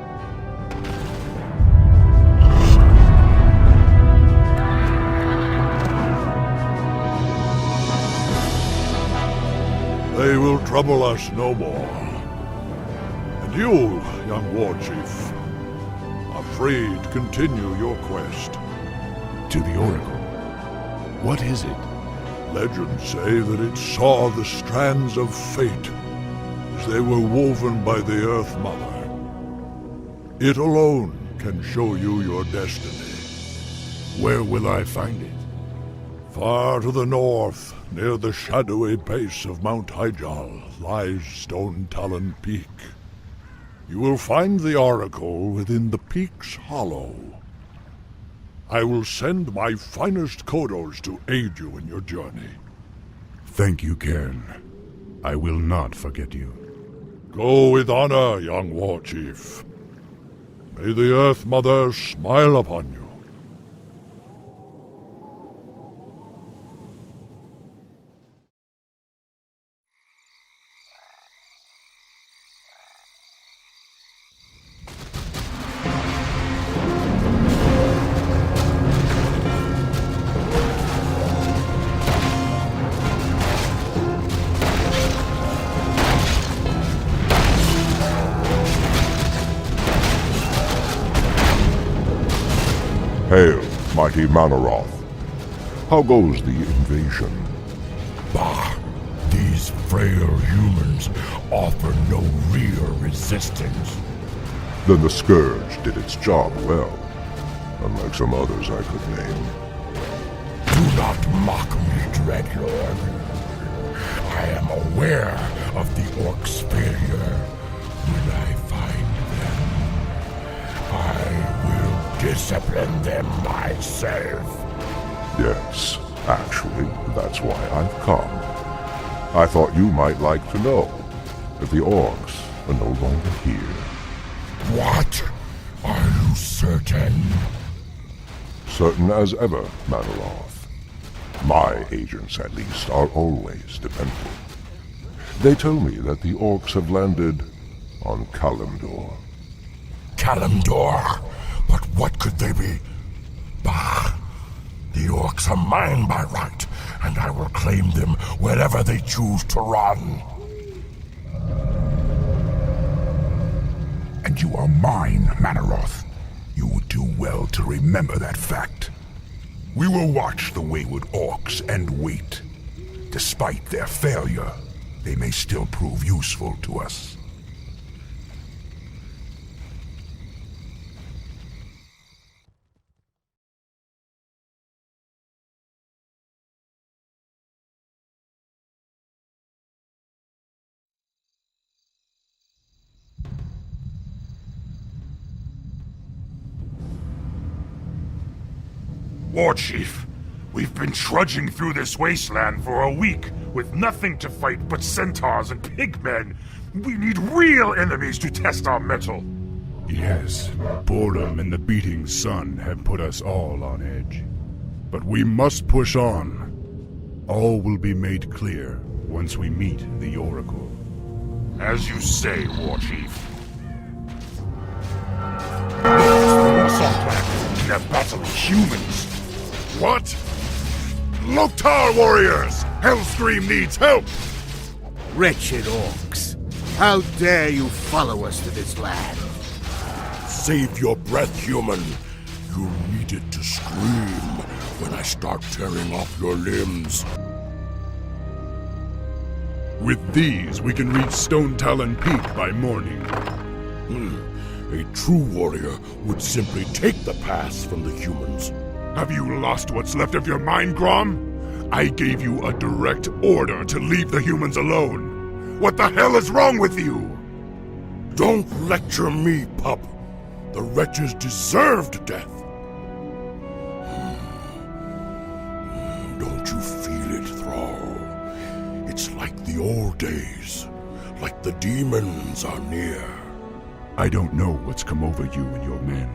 They will trouble us no more. And you, young war chief, are free to continue your quest. To the oracle. What is it? Legends say that it saw the strands of fate as they were woven by the Earth Mother. It alone can show you your destiny. Where will I find it? Far to the north, near the shadowy base of Mount Hyjal, lies Stone Talon Peak. You will find the oracle within the peak's hollow. I will send my finest Kodos to aid you in your journey. Thank you, Cairn. I will not forget you. Go with honor, young war chief. May the Earth Mother smile upon you. Hail, mighty Manaroth. How goes the invasion? Bah! These frail humans offer no real resistance. Then the Scourge did its job well, unlike some others I could name. Do not mock me, Dreadlord. I am aware of the Orcs' failure. When I find them, I will discipline them myself. Yes, actually, that's why I've come. I thought you might like to know that the Orcs are no longer here. What? Are you certain? Certain as ever, Manaroth. My agents, at least, are always dependable. They tell me that the Orcs have landed on Kalimdor. Kalimdor? But what could they be? Bah! The Orcs are mine by right, and I will claim them wherever they choose to run. And you are mine, Manaroth. You would do well to remember that fact. We will watch the wayward Orcs and wait. Despite their failure, they may still prove useful to us. War Chief, we've been trudging through this wasteland for a week with nothing to fight but centaurs and pigmen. We need real enemies to test our mettle. Yes, boredom and the beating sun have put us all on edge. But we must push on. All will be made clear once we meet the Oracle. As you say, War Chief. They're battling humans. What? Loktar warriors! Hellscream needs help! Wretched orcs. How dare you follow us to this land? Save your breath, human. You'll need it to scream when I start tearing off your limbs. With these, we can reach Stone Talon Peak by morning. A true warrior would simply take the pass from the humans. Have you lost what's left of your mind, Grom? I gave you a direct order to leave the humans alone. What the hell is wrong with you? Don't lecture me, pup. The wretches deserved death. Don't you feel it, Thrall? It's like the old days, like the demons are near. I don't know what's come over you and your men,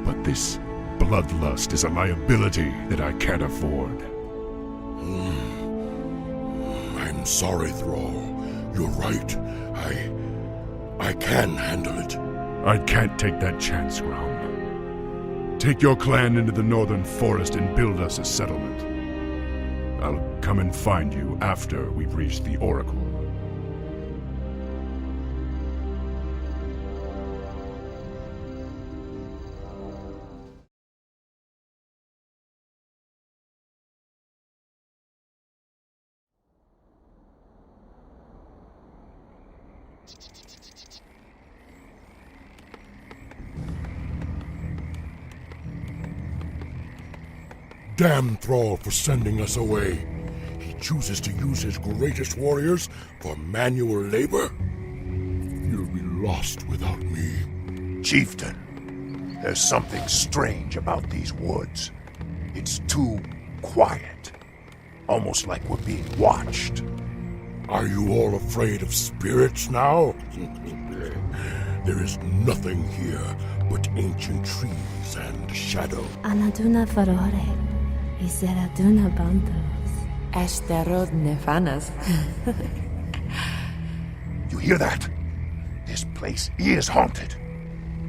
but this bloodlust is a liability that I can't afford. I'm sorry, Thrall. You're right. I can handle it. I can't take that chance, Grom. Take your clan into the northern forest and build us a settlement. I'll come and find you after we've reached the Oracle. Damn Thrall for sending us away. He chooses to use his greatest warriors for manual labor. You'll be lost without me. Chieftain, there's something strange about these woods. It's too quiet. Almost like we're being watched. Are you all afraid of spirits now? There is nothing here but ancient trees and shadow. Anaduna farore. Iseraduna bandos. Ashterod nefanas. You hear that? This place is haunted.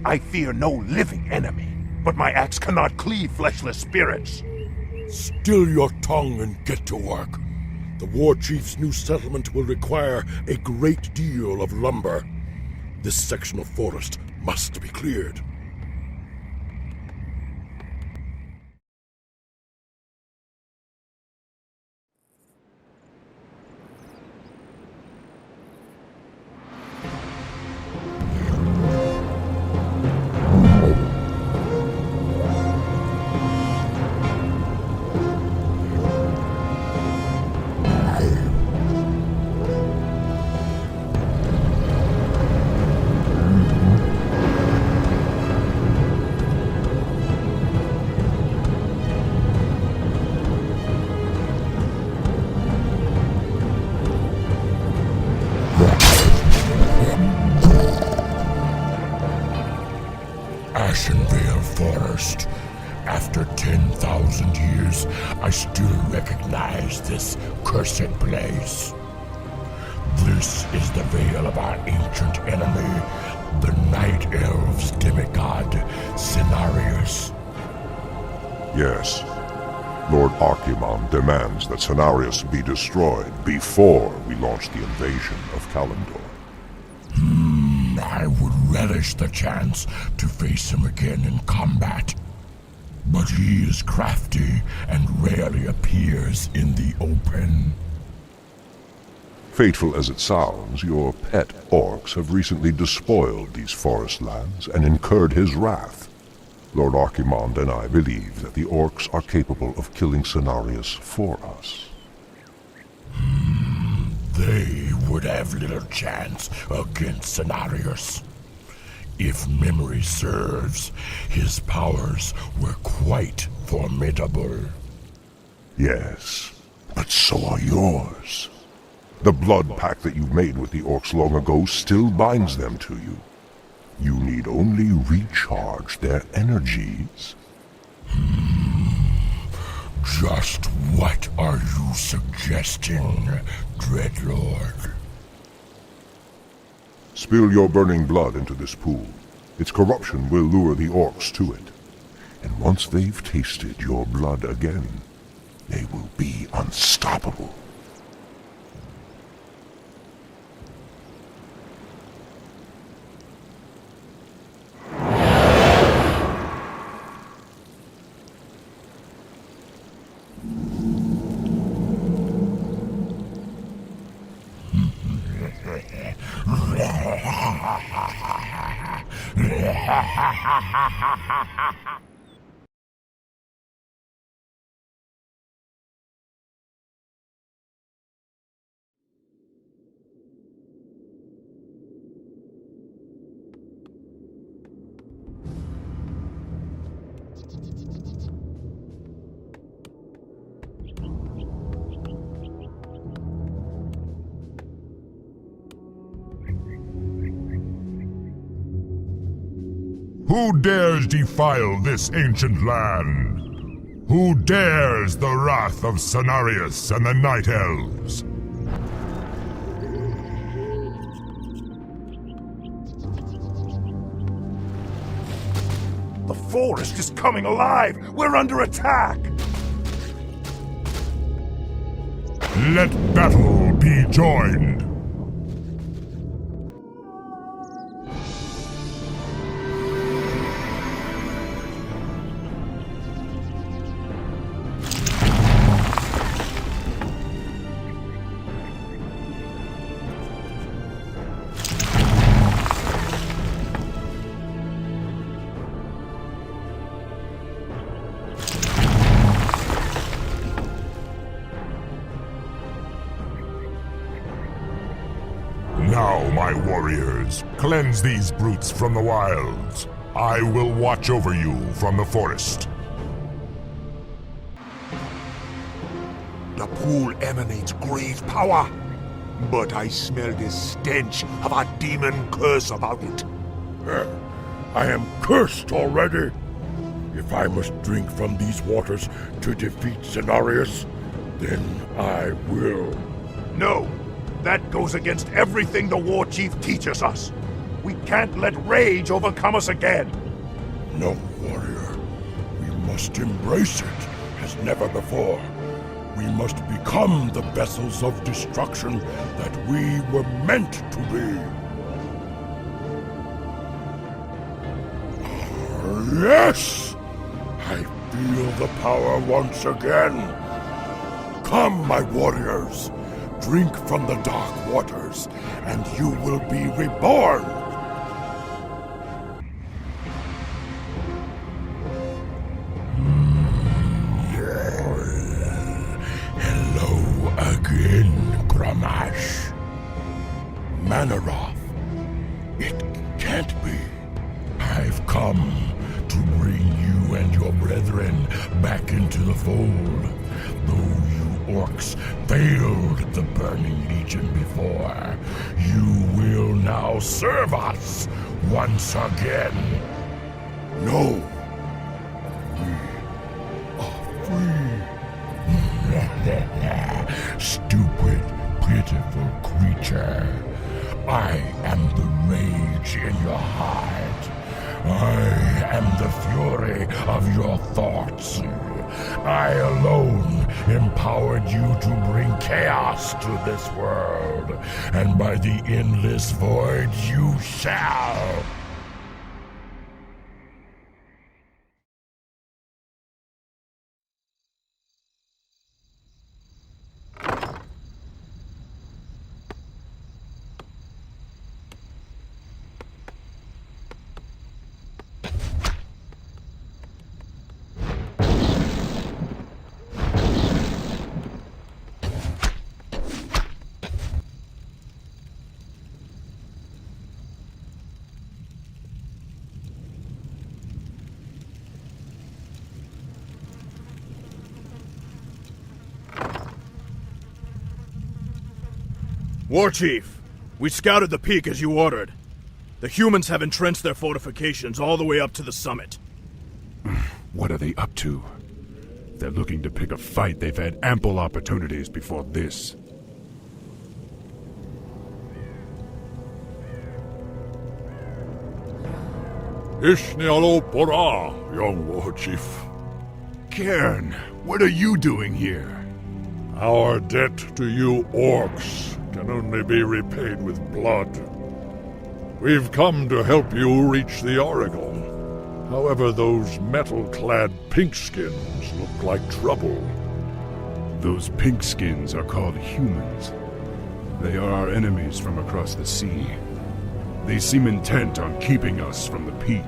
I fear no living enemy, but my axe cannot cleave fleshless spirits. Still your tongue and get to work. The War Chief's new settlement will require a great deal of lumber. This section of forest must be cleared. Ashenvale Forest. After 10,000 years, I still recognize this cursed place. This is the veil of our ancient enemy, the Night Elves demigod, Cenarius. Yes. Lord Archimon demands that Cenarius be destroyed before we launch the invasion of Kalimdor. I would relish the chance to face him again in combat. But he is crafty and rarely appears in the open. Fateful as it sounds, your pet orcs have recently despoiled these forest lands and incurred his wrath. Lord Archimond and I believe that the orcs are capable of killing Cenarius for us. They would have little chance against Cenarius. If memory serves, his powers were quite formidable. Yes, but so are yours. The blood pact that you made with the orcs long ago still binds them to you. You need only recharge their energies. Just what are you suggesting, Dreadlord? Spill your burning blood into this pool. Its corruption will lure the orcs to it. And once they've tasted your blood again, they will be unstoppable. Who dares defile this ancient land? Who dares the wrath of Cenarius and the Night Elves? The forest is coming alive! We're under attack! Let battle be joined! Now, my warriors, cleanse these brutes from the wilds. I will watch over you from the forest. The pool emanates great power, but I smell the stench of a demon curse about it. I am cursed already. If I must drink from these waters to defeat Cenarius, then I will. No! That goes against everything the War Chief teaches us. We can't let rage overcome us again. No, warrior. We must embrace it as never before. We must become the vessels of destruction that we were meant to be. Yes! I feel the power once again. Come, my warriors. Drink from the dark waters, and you will be reborn! Hello again, Gramash. Manaroth, it can't be. I've come to bring you and your brethren back into the fold. Though you orcs failed the Burning Legion before, you will now serve us once again. No. Stupid, pitiful creature. I am the rage in your heart. I am the fury of your thoughts. I alone empowered you to bring chaos to this world, and by the endless void you shall. Warchief, we scouted the peak as you ordered. The humans have entrenched their fortifications all the way up to the summit. What are they up to? If they're looking to pick a fight, they've had ample opportunities before this. Ishnialo Pora, young Warchief. Cairn, what are you doing here? Our debt to you orcs can only be repaid with blood. We've come to help you reach the Oracle. However, those metal-clad pinkskins look like trouble. Those pinkskins are called humans. They are our enemies from across the sea. They seem intent on keeping us from the peak.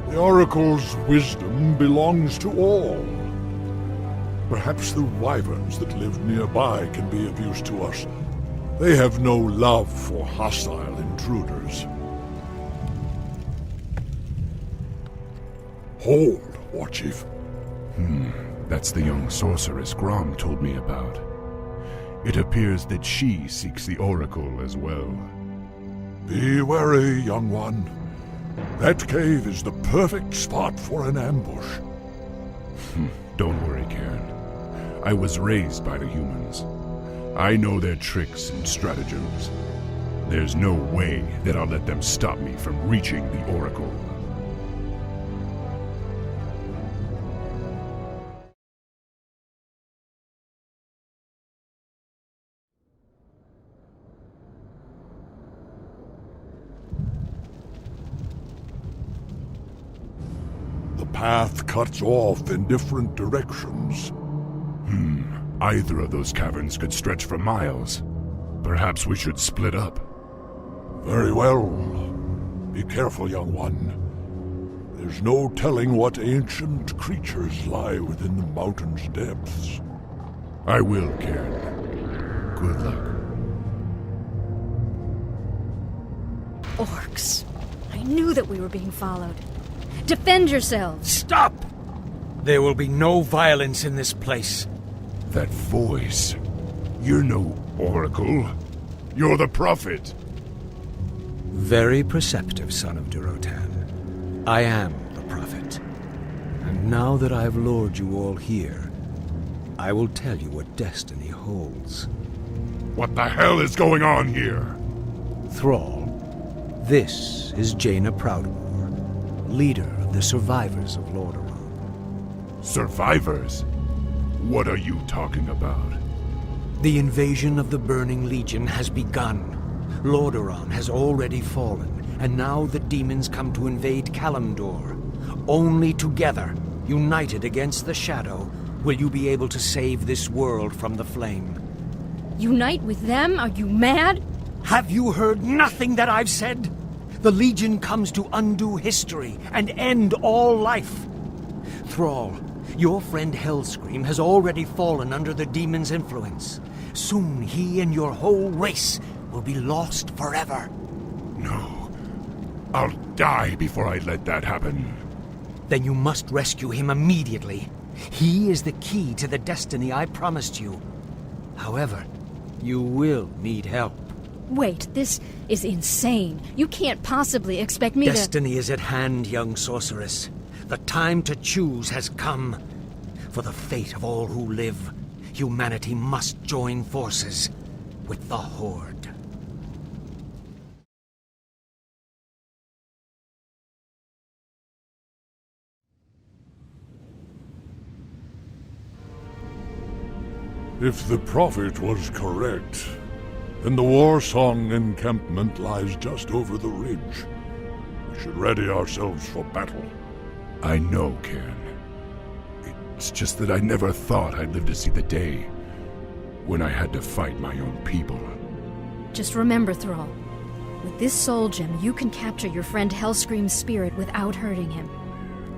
The Oracle's wisdom belongs to all. Perhaps the wyverns that live nearby can be of use to us. They have no love for hostile intruders. Hold, Warchief. That's the young sorceress Grom told me about. It appears that she seeks the Oracle as well. Be wary, young one. That cave is the perfect spot for an ambush. Don't worry, Cairn. I was raised by the humans. I know their tricks and stratagems. There's no way that I'll let them stop me from reaching the Oracle. The path cuts off in different directions. Either of those caverns could stretch for miles. Perhaps we should split up. Very well. Be careful, young one. There's no telling what ancient creatures lie within the mountain's depths. I will, Cairn. Good luck. Orcs. I knew that we were being followed. Defend yourselves! Stop! There will be no violence in this place. That voice. You're no oracle. You're the prophet. Very perceptive, son of Durotan. I am the prophet. And now that I've lured you all here, I will tell you what destiny holds. What the hell is going on here? Thrall, this is Jaina Proudmoore, leader of the survivors of Lordaeron. Survivors? What are you talking about? The invasion of the Burning Legion has begun. Lordaeron has already fallen, and now the demons come to invade Kalimdor. Only together, united against the Shadow, will you be able to save this world from the flame. Unite with them? Are you mad? Have you heard nothing that I've said? The Legion comes to undo history and end all life. Thrall, your friend Hellscream has already fallen under the demon's influence. Soon he and your whole race will be lost forever. No. I'll die before I let that happen. Then you must rescue him immediately. He is the key to the destiny I promised you. However, you will need help. Wait, this is insane. You can't possibly expect me Destiny is at hand, young sorceress. The time to choose has come. For the fate of all who live, humanity must join forces with the Horde. If the prophet was correct, then the Warsong encampment lies just over the ridge. We should ready ourselves for battle. I know, Cairn. It's just that I never thought I'd live to see the day when I had to fight my own people. Just remember, Thrall. With this soul gem, you can capture your friend Hellscream's spirit without hurting him.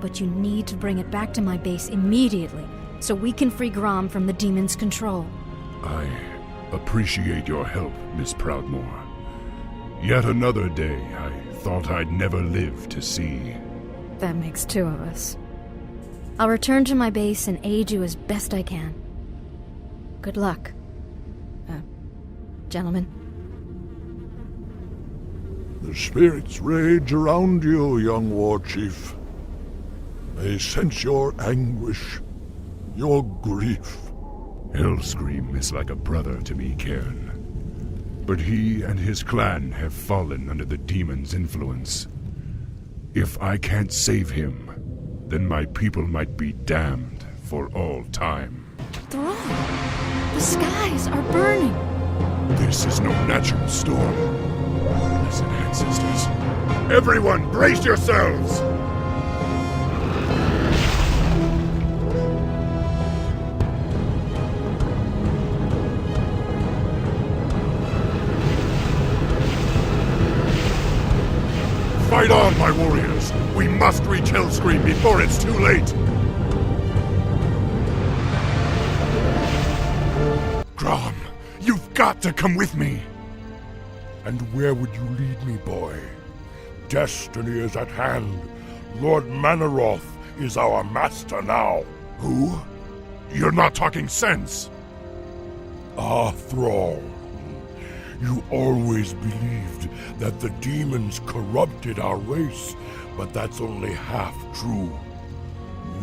But you need to bring it back to my base immediately, so we can free Grom from the demon's control. I appreciate your help, Miss Proudmoore. Yet another day I thought I'd never live to see. That makes two of us. I'll return to my base and aid you as best I can. Good luck. gentlemen. The spirits rage around you, young war chief. They sense your anguish, your grief. Hellscream is like a brother to me, Cairn. But he and his clan have fallen under the demon's influence. If I can't save him, then my people might be damned for all time. Thrall, the skies are burning. This is no natural storm. Blessed ancestors. Everyone, brace yourselves! Fight on, my warriors! We must reach Hellscream before it's too late! Grom, you've got to come with me! And where would you lead me, boy? Destiny is at hand. Lord Manaroth is our master now. Who? You're not talking sense! Ah, Thrall. You always believed that the demons corrupted our race, but that's only half true.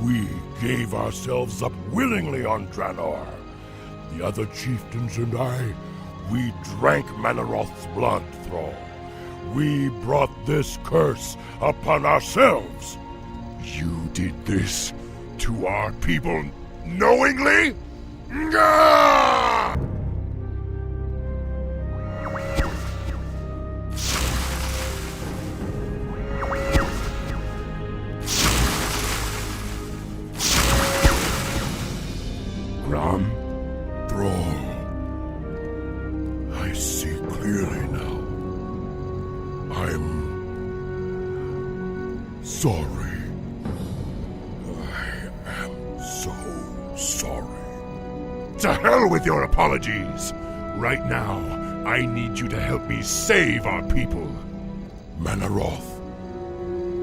We gave ourselves up willingly on Draenor. The other chieftains and I, we drank Manaroth's blood, Thrall. We brought this curse upon ourselves. You did this to our people knowingly? Gah! Grom? Thrall, I see clearly now. I'm sorry. I am so sorry. To hell with your apologies! Right now, I need you to help me save our people. Manaroth.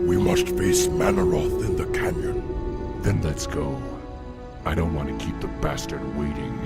We must face Manaroth in the canyon. Then let's go. I don't want to keep the bastard waiting.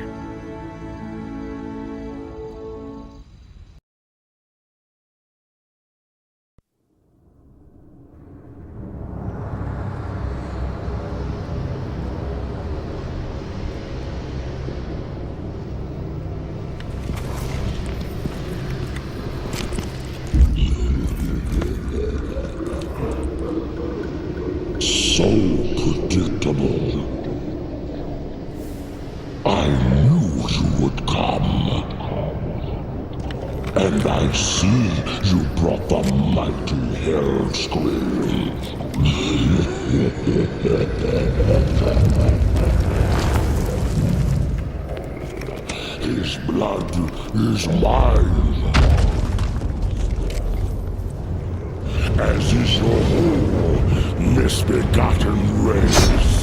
So predictable. I knew you would come. And I see you brought the mighty Hellscream. His blood is mine. As is your whole misbegotten race.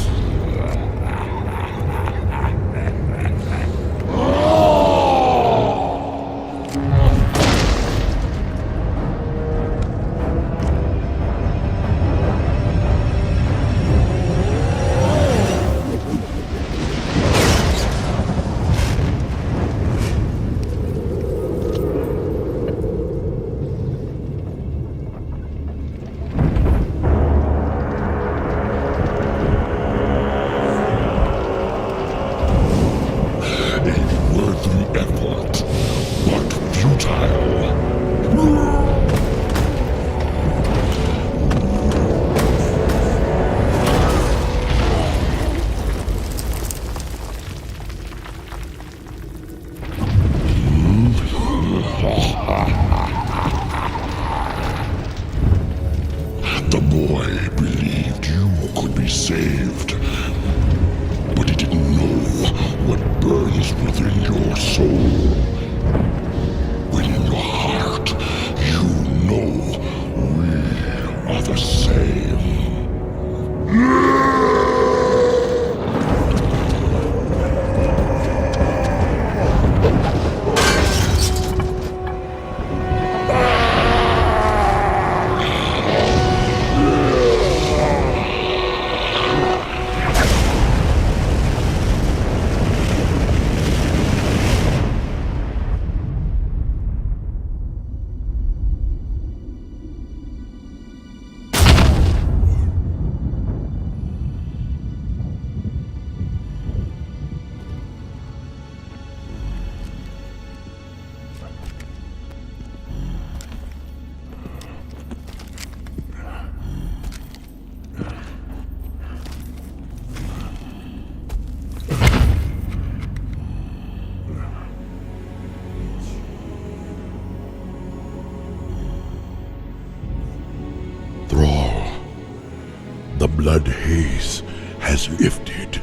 blood haze has lifted.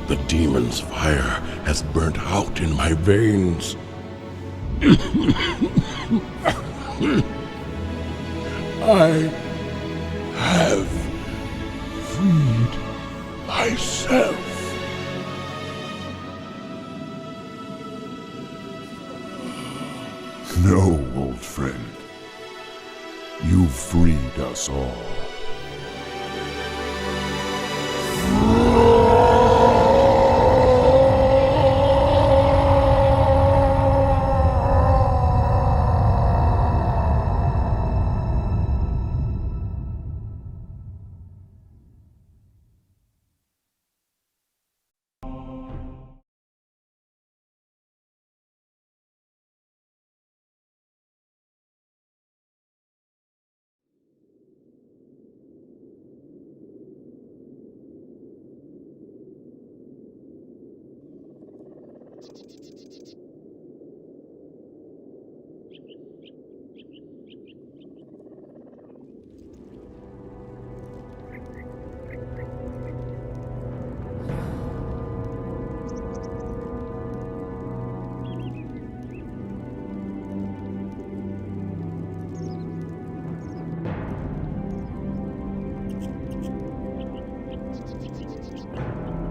The demon's fire has burnt out in my veins. I have freed myself. No, old friend. You freed us all.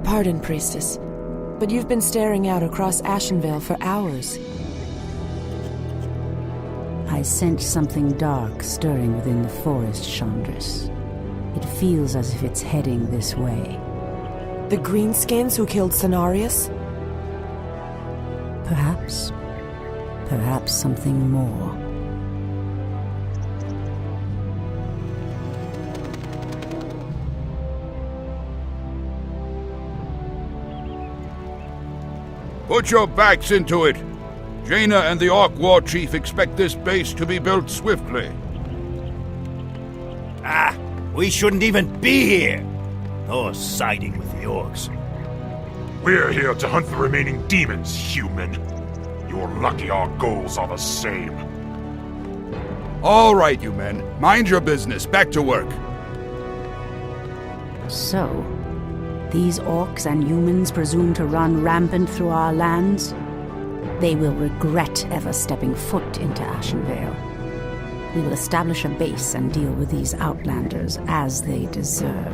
Pardon, Priestess, but you've been staring out across Ashenvale for hours. I sense something dark stirring within the forest, Chandris. It feels as if it's heading this way. The greenskins who killed Cenarius? Perhaps. Perhaps something more. Put your backs into it. Jaina and the Orc War Chief expect this base to be built swiftly. Ah, we shouldn't even be here. Or siding with the Orcs. We're here to hunt the remaining demons, human. You're lucky our goals are the same. All right, you men. Mind your business. Back to work. So, these orcs and humans presume to run rampant through our lands? They will regret ever stepping foot into Ashenvale. We will establish a base and deal with these outlanders as they deserve.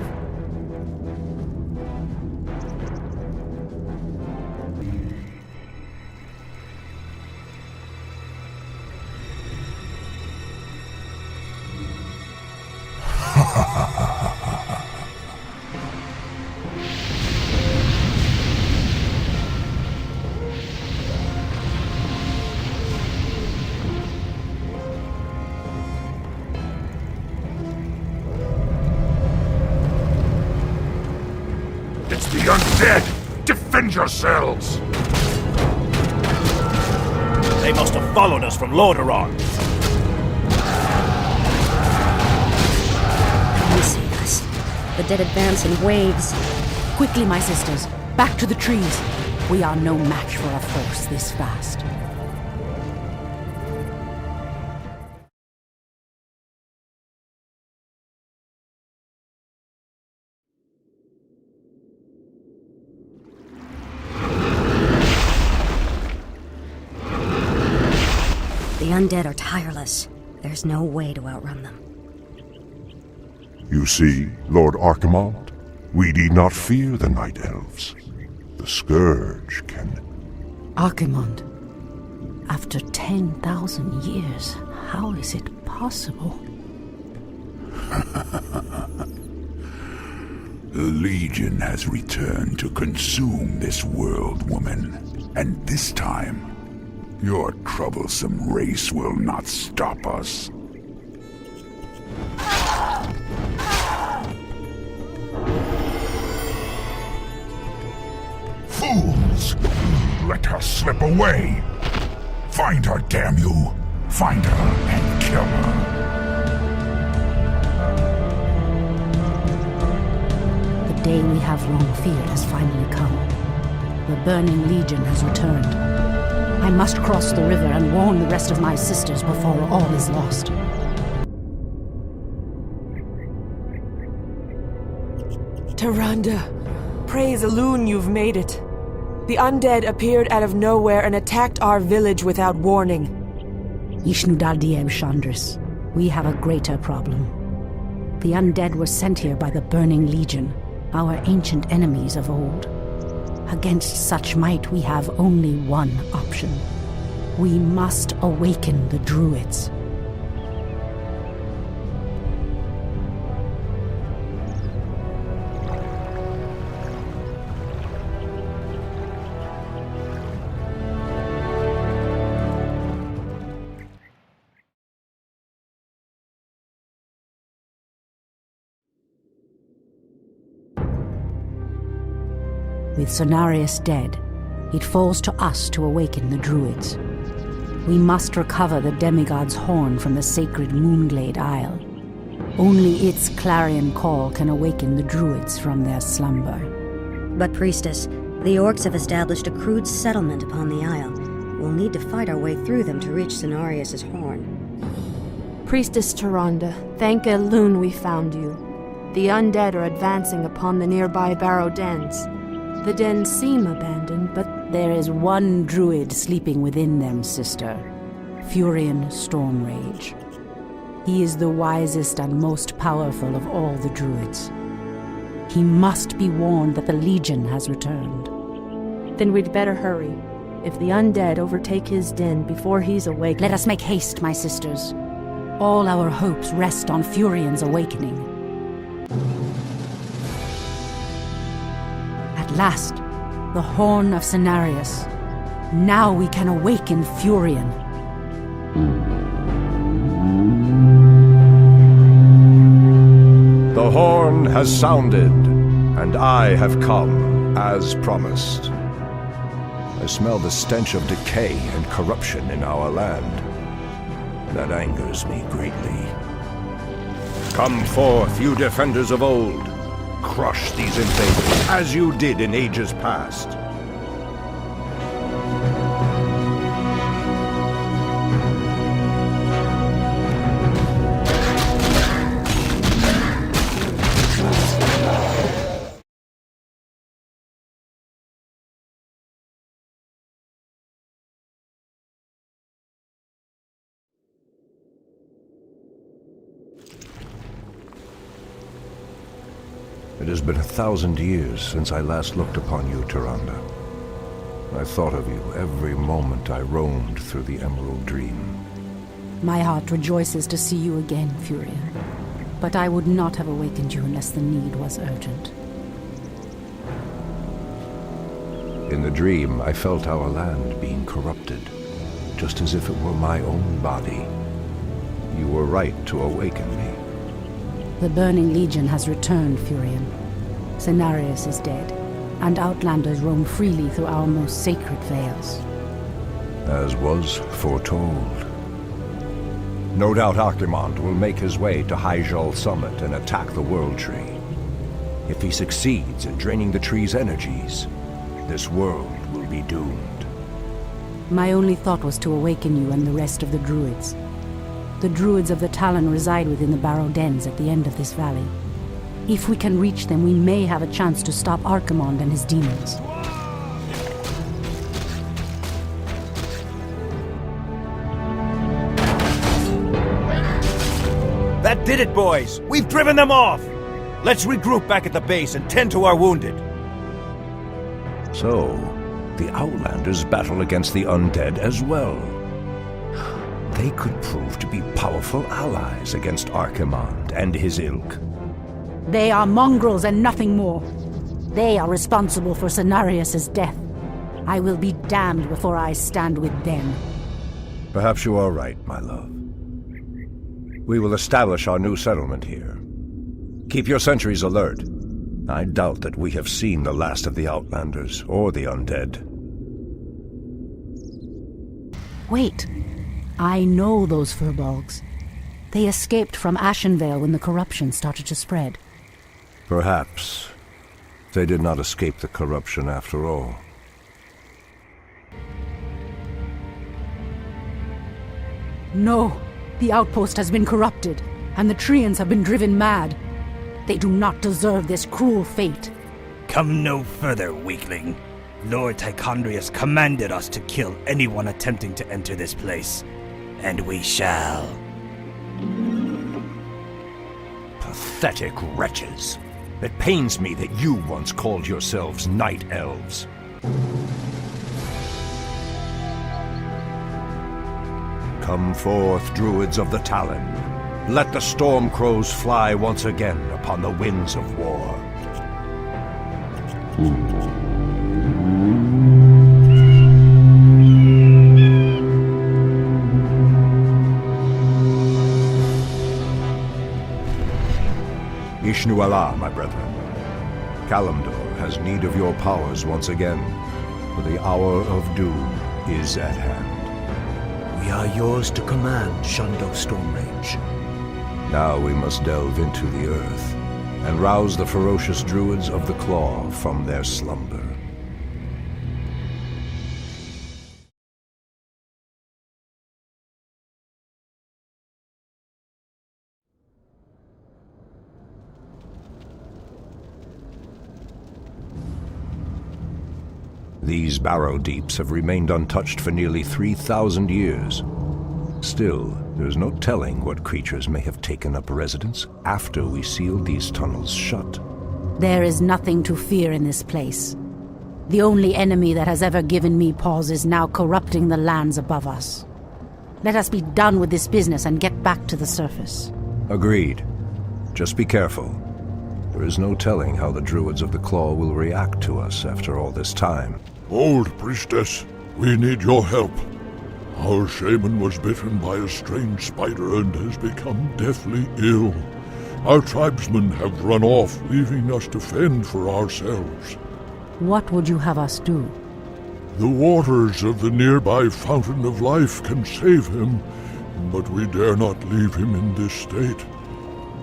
It's the undead! Defend yourselves! They must have followed us from Lordaeron. Come and save us. The dead advance in waves. Quickly, my sisters, back to the trees. We are no match for a force this vast. The undead are tireless. There's no way to outrun them. You see, Lord Archimonde, we need not fear the Night Elves. The Scourge can... Archimonde, after 10,000 years, how is it possible? The Legion has returned to consume this world, woman. And this time, your troublesome race will not stop us. Fools! Let her slip away! Find her, damn you! Find her and kill her! The day we have long feared has finally come. The Burning Legion has returned. I must cross the river and warn the rest of my sisters before all is lost. Tyrande, praise Elune you've made it. The undead appeared out of nowhere and attacked our village without warning. Ishnudaldieb Chandris, we have a greater problem. The undead were sent here by the Burning Legion, our ancient enemies of old. Against such might, we have only one option. We must awaken the druids. With Cenarius dead, it falls to us to awaken the druids. We must recover the demigod's horn from the sacred Moonglade Isle. Only its clarion call can awaken the druids from their slumber. But, Priestess, the orcs have established a crude settlement upon the isle. We'll need to fight our way through them to reach Cenarius' horn. Priestess Tyrande, thank Elune we found you. The undead are advancing upon the nearby barrow dens. The dens seem abandoned, but there is one druid sleeping within them, sister. Furion Stormrage. He is the wisest and most powerful of all the druids. He must be warned that the Legion has returned. then we'd better hurry. If the undead overtake his den before he's awake... Let us make haste, my sisters. All our hopes rest on Furion's awakening. At last, the horn of Cenarius. Now we can awaken Furion. The horn has sounded, and I have come, as promised. I smell the stench of decay and corruption in our land. That angers me greatly. Come forth, you defenders of old. Crush these invaders, as you did in ages past. It has been 1,000 years since I last looked upon you, Tyrande. I thought of you every moment I roamed through the Emerald Dream. My heart rejoices to see you again, Furion. But I would not have awakened you unless the need was urgent. In the dream, I felt our land being corrupted, just as if it were my own body. You were right to awaken me. The Burning Legion has returned, Furion. Cenarius is dead, and outlanders roam freely through our most sacred vales. As was foretold. No doubt Archimonde will make his way to Hyjal Summit and attack the World Tree. If he succeeds in draining the tree's energies, this world will be doomed. My only thought was to awaken you and the rest of the druids. The druids of the Talon reside within the barrow dens at the end of this valley. If we can reach them, we may have a chance to stop Archimonde and his demons. That did it, boys! We've driven them off! Let's regroup back at the base and tend to our wounded. So, the Outlanders battle against the undead as well. They could prove to be powerful allies against Archimonde and his ilk. They are mongrels and nothing more. They are responsible for Cenarius' death. I will be damned before I stand with them. Perhaps you are right, my love. We will establish our new settlement here. Keep your sentries alert. I doubt that we have seen the last of the Outlanders or the undead. Wait. I know those furbolgs. They escaped from Ashenvale when the corruption started to spread. Perhaps they did not escape the corruption after all. No, the outpost has been corrupted, and the Treants have been driven mad. They do not deserve this cruel fate. Come no further, weakling. Lord Tichondrius commanded us to kill anyone attempting to enter this place. And we shall. Pathetic wretches. It pains me that you once called yourselves night elves. Come forth, druids of the Talon. Let the storm crows fly once again upon the winds of war. Ishnu Allah, my brethren. Kalimdor has need of your powers once again, for the hour of doom is at hand. We are yours to command, Shundo Stormrage. Now we must delve into the earth and rouse the ferocious druids of the Claw from their slumber. These barrow deeps have remained untouched for nearly 3,000 years. Still, there's no telling what creatures may have taken up residence after we sealed these tunnels shut. There is nothing to fear in this place. The only enemy that has ever given me pause is now corrupting the lands above us. Let us be done with this business and get back to the surface. Agreed. Just be careful. There is no telling how the druids of the Claw will react to us after all this time. Old priestess, we need your help. Our shaman was bitten by a strange spider and has become deathly ill. Our tribesmen have run off, leaving us to fend for ourselves. What would you have us do? The waters of the nearby Fountain of Life can save him, but we dare not leave him in this state.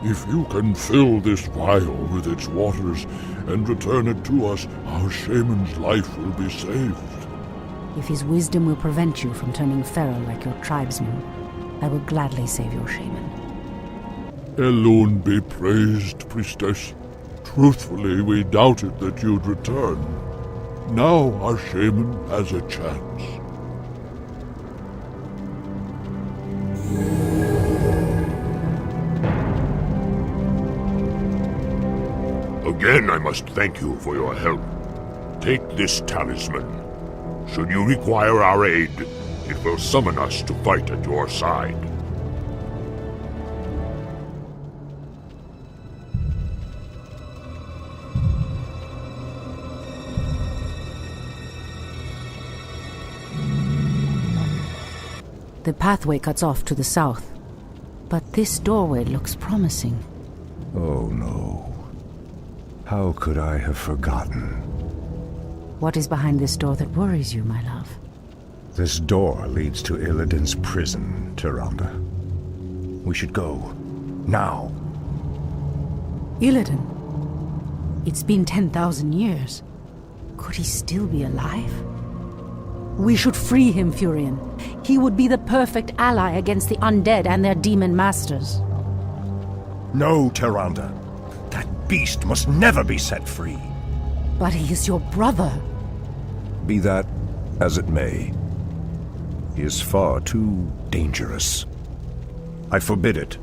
If you can fill this vial with its waters and return it to us, our shaman's life will be saved. If his wisdom will prevent you from turning feral like your tribesmen, I will gladly save your shaman. Elune be praised, priestess. Truthfully, we doubted that you'd return. Now our shaman has a chance. Again, I must thank you for your help. Take this talisman. Should you require our aid, it will summon us to fight at your side. The pathway cuts off to the south, but this doorway looks promising. Oh no. How could I have forgotten? What is behind this door that worries you, my love? This door leads to Illidan's prison, Tyrande. We should go. Now. Illidan? It's been 10,000 years. Could he still be alive? We should free him, Furion. He would be the perfect ally against the undead and their demon masters. No, Tyrande. That beast must never be set free. But he is your brother. Be that as it may, he is far too dangerous. I forbid it.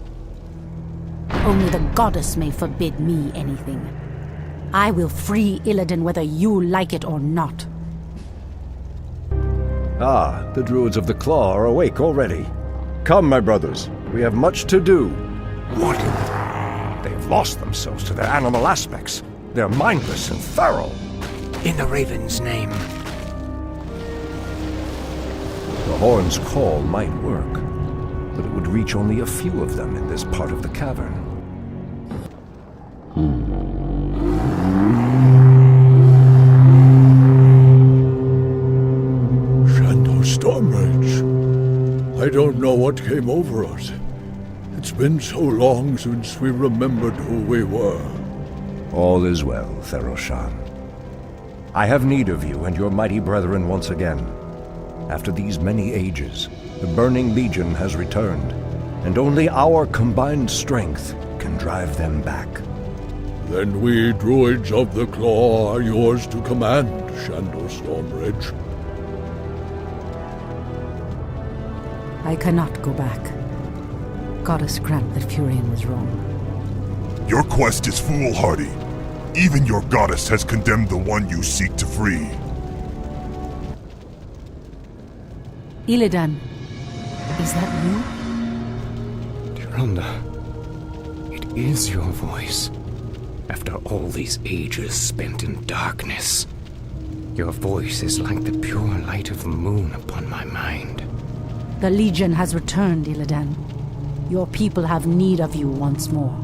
Only the goddess may forbid me anything. I will free Illidan whether you like it or not. Ah, the druids of the Claw are awake already. Come, my brothers, we have much to do. What? They have lost themselves to their animal aspects. They're mindless and feral. In the Raven's name. The horn's call might work, but it would reach only a few of them in this part of the cavern. Shundo Stormrage. I don't know what came over us. It's been so long since we remembered who we were. All is well, Theroshan. I have need of you and your mighty brethren once again. After these many ages, the Burning Legion has returned, and only our combined strength can drive them back. Then we druids of the Claw are yours to command, Shandor Stormridge. I cannot go back. Goddess grant that Furion was wrong. Your quest is foolhardy. Even your goddess has condemned the one you seek to free. Illidan, is that you? Tyrande, it is your voice. After all these ages spent in darkness, your voice is like the pure light of the moon upon my mind. The Legion has returned, Illidan. Your people have need of you once more.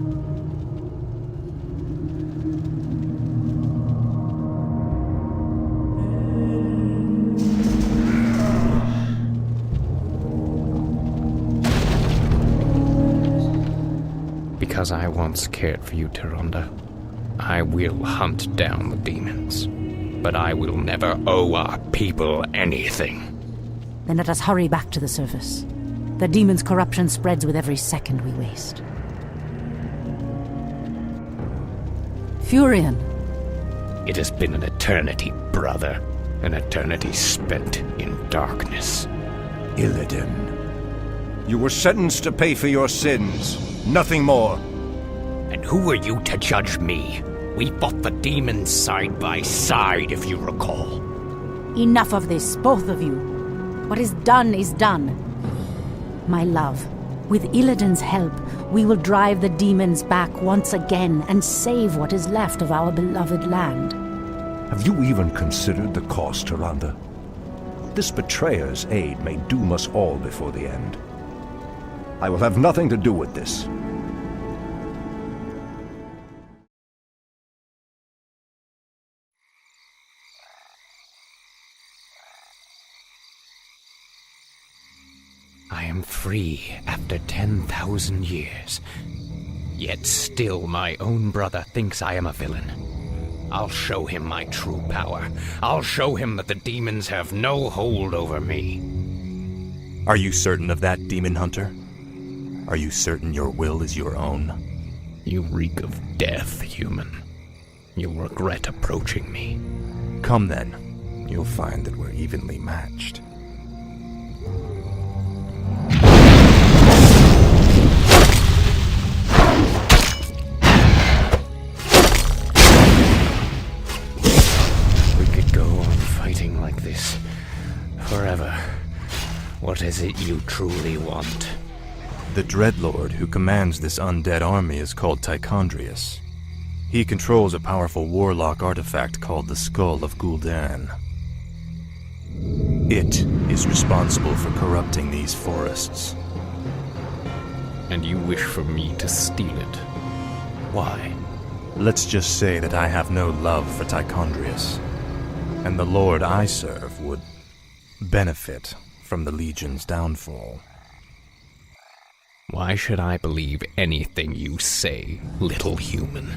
Because I once cared for you, Tyrande, I will hunt down the demons. But I will never owe our people anything. Then let us hurry back to the surface. The demon's corruption spreads with every second we waste. Furion. It has been an eternity, brother. An eternity spent in darkness. Illidan, you were sentenced to pay for your sins. Nothing more. And who are you to judge me? We fought the demons side by side, if you recall. Enough of this, both of you. What is done is done. My love, with Illidan's help, we will drive the demons back once again and save what is left of our beloved land. Have you even considered the cost, Tyrande? This betrayer's aid may doom us all before the end. I will have nothing to do with this. I am free after 10,000 years. Yet still my own brother thinks I am a villain. I'll show him my true power. I'll show him that the demons have no hold over me. Are you certain of that, Demon Hunter? Are you certain your will is your own? You reek of death, human. You'll regret approaching me. Come then. You'll find that we're evenly matched. Like this forever. What is it you truly want? The Dreadlord who commands this undead army is called Tichondrius. He controls a powerful warlock artifact called the Skull of Gul'dan. It is responsible for corrupting these forests. And you wish for me to steal it? Why? Let's just say that I have no love for Tichondrius. And the Lord I serve would benefit from the Legion's downfall. Why should I believe anything you say, little human?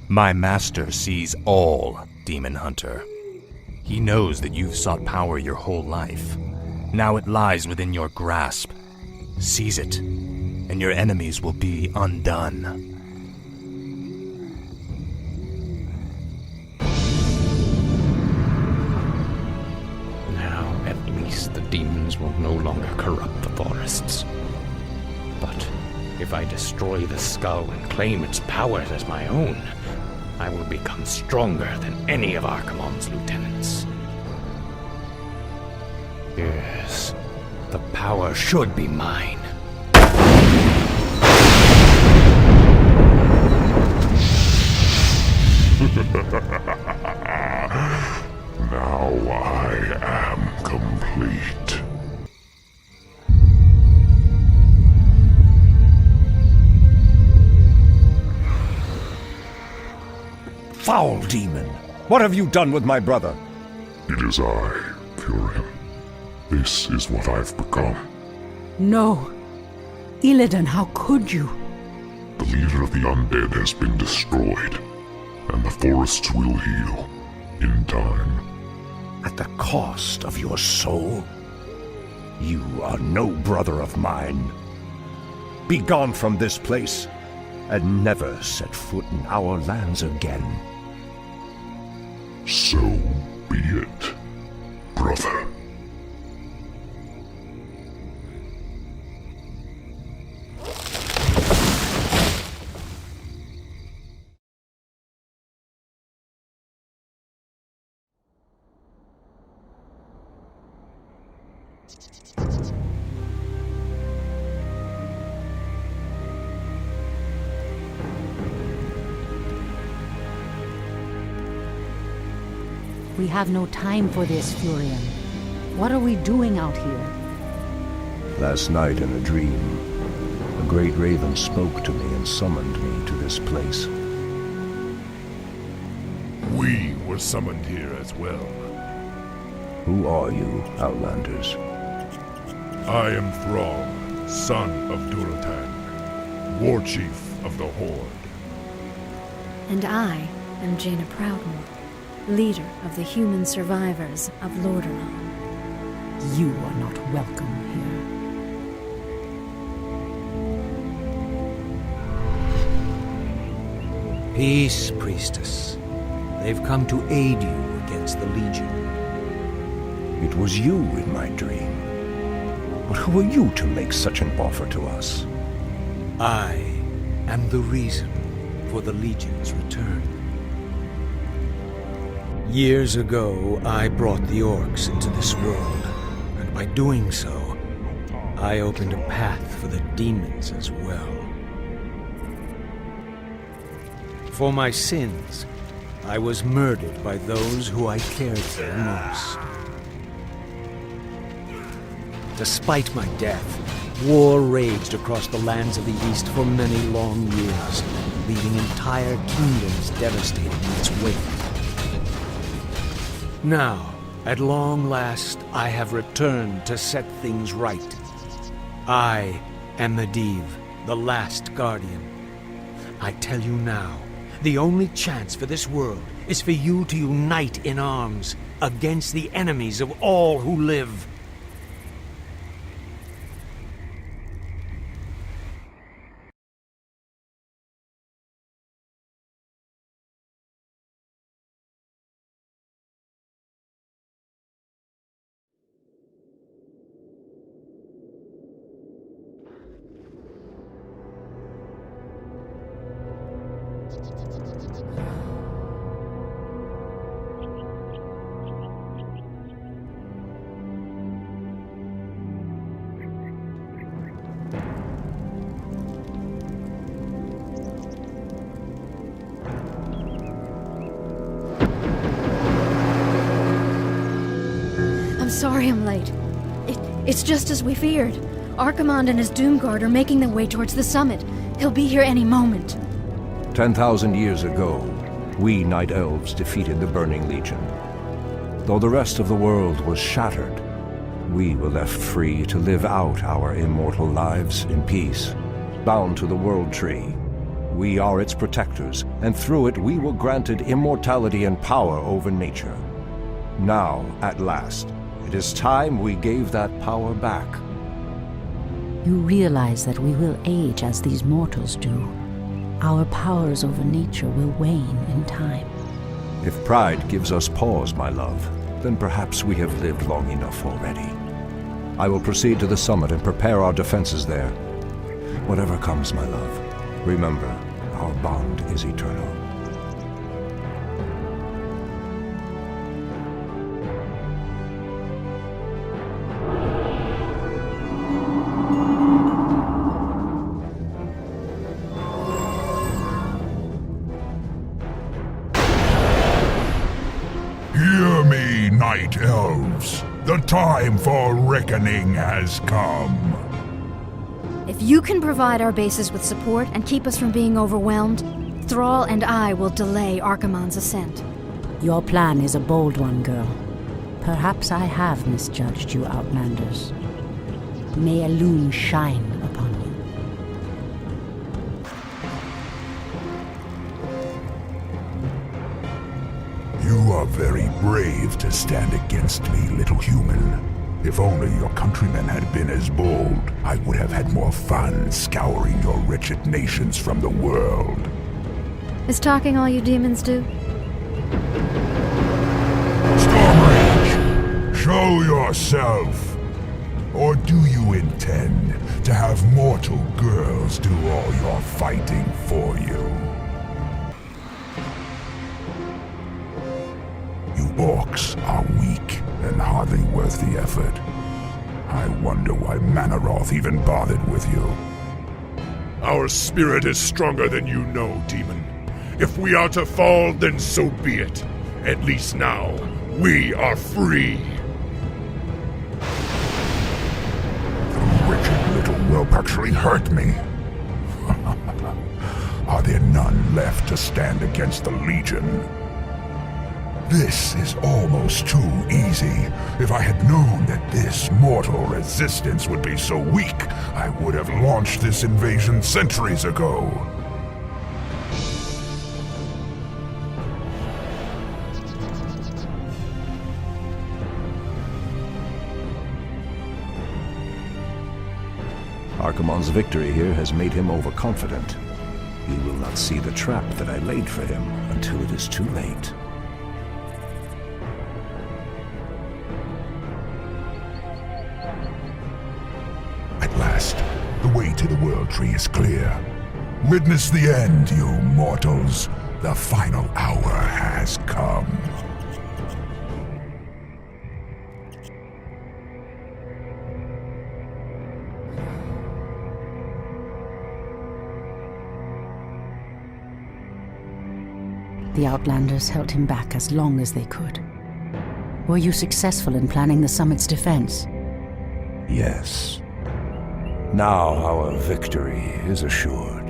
My master sees all, Demon Hunter. He knows that you've sought power your whole life. Now it lies within your grasp. Seize it, and your enemies will be undone. The demons will no longer corrupt the forests. But if I destroy the skull and claim its powers as my own, I will become stronger than any of Archimonde's lieutenants. Yes, the power should be mine. Now I am complete. Foul demon! What have you done with my brother? It is I, Furion. This is what I've become. No. Illidan, how could you? The leader of the undead has been destroyed, and the forests will heal in time. At the cost of your soul? You are no brother of mine. Be gone from this place. and never set foot in our lands again. So be it, brother. We have no time for this, Furion. What are we doing out here? Last night in a dream, a great raven spoke to me and summoned me to this place. We were summoned here as well. Who are you, Outlanders? I am Thrall, son of Gul'dan, war chief of the Horde. And I am Jaina Proudmoore, leader of the human survivors of Lordaeron. You are not welcome here. Peace, priestess. They've come to aid you against the Legion. It was you in my dream. But who are you to make such an offer to us? I am the reason for the Legion's return. Years ago, I brought the orcs into this world, and by doing so, I opened a path for the demons as well. For my sins, I was murdered by those who I cared for most. Despite my death, war raged across the lands of the East for many long years, leaving entire kingdoms devastated in its wake. Now, at long last, I have returned to set things right. I am Medivh, the last guardian. I tell you now, the only chance for this world is for you to unite in arms against the enemies of all who live. Sorry I'm late. It's just as we feared. Archimonde and his Doomguard are making their way towards the summit. He'll be here any moment. 10,000 years ago, we Night Elves defeated the Burning Legion. Though the rest of the world was shattered, we were left free to live out our immortal lives in peace, bound to the World Tree. We are its protectors, and through it we were granted immortality and power over nature. Now, at last, it is time we gave that power back. You realize that we will age as these mortals do. Our powers over nature will wane in time. If pride gives us pause, my love, then perhaps we have lived long enough already. I will proceed to the summit and prepare our defenses there. Whatever comes, my love, remember, our bond is eternal. Hear me, Night Elves. The time for reckoning has come. If you can provide our bases with support and keep us from being overwhelmed, Thrall and I will delay Archimonde's ascent. Your plan is a bold one, girl. Perhaps I have misjudged you, Outlanders. May Elune shine upon you. You are very brave to stand against me, little human. If only your countrymen had been as bold, I would have had more fun scouring your wretched nations from the world. Is talking all you demons do? Stormrage, show yourself! Or do you intend to have mortal girls do all your fighting for you? You orcs are weak and hardly worth the effort. I wonder why Manaroth even bothered with you. Our spirit is stronger than you know, demon. If we are to fall, then so be it. At least now, we are free. The wretched little whelp actually hurt me. Are there none left to stand against the Legion? This is almost too easy. If I had known that this mortal resistance would be so weak, I would have launched this invasion centuries ago. Archimonde's victory here has made him overconfident. He will not see the trap that I laid for him until it is too late. At last, the way to the World Tree is clear. Witness the end, you mortals. The final hour has come. The Outlanders held him back as long as they could. Were you successful in planning the summit's defense? Yes. Now our victory is assured.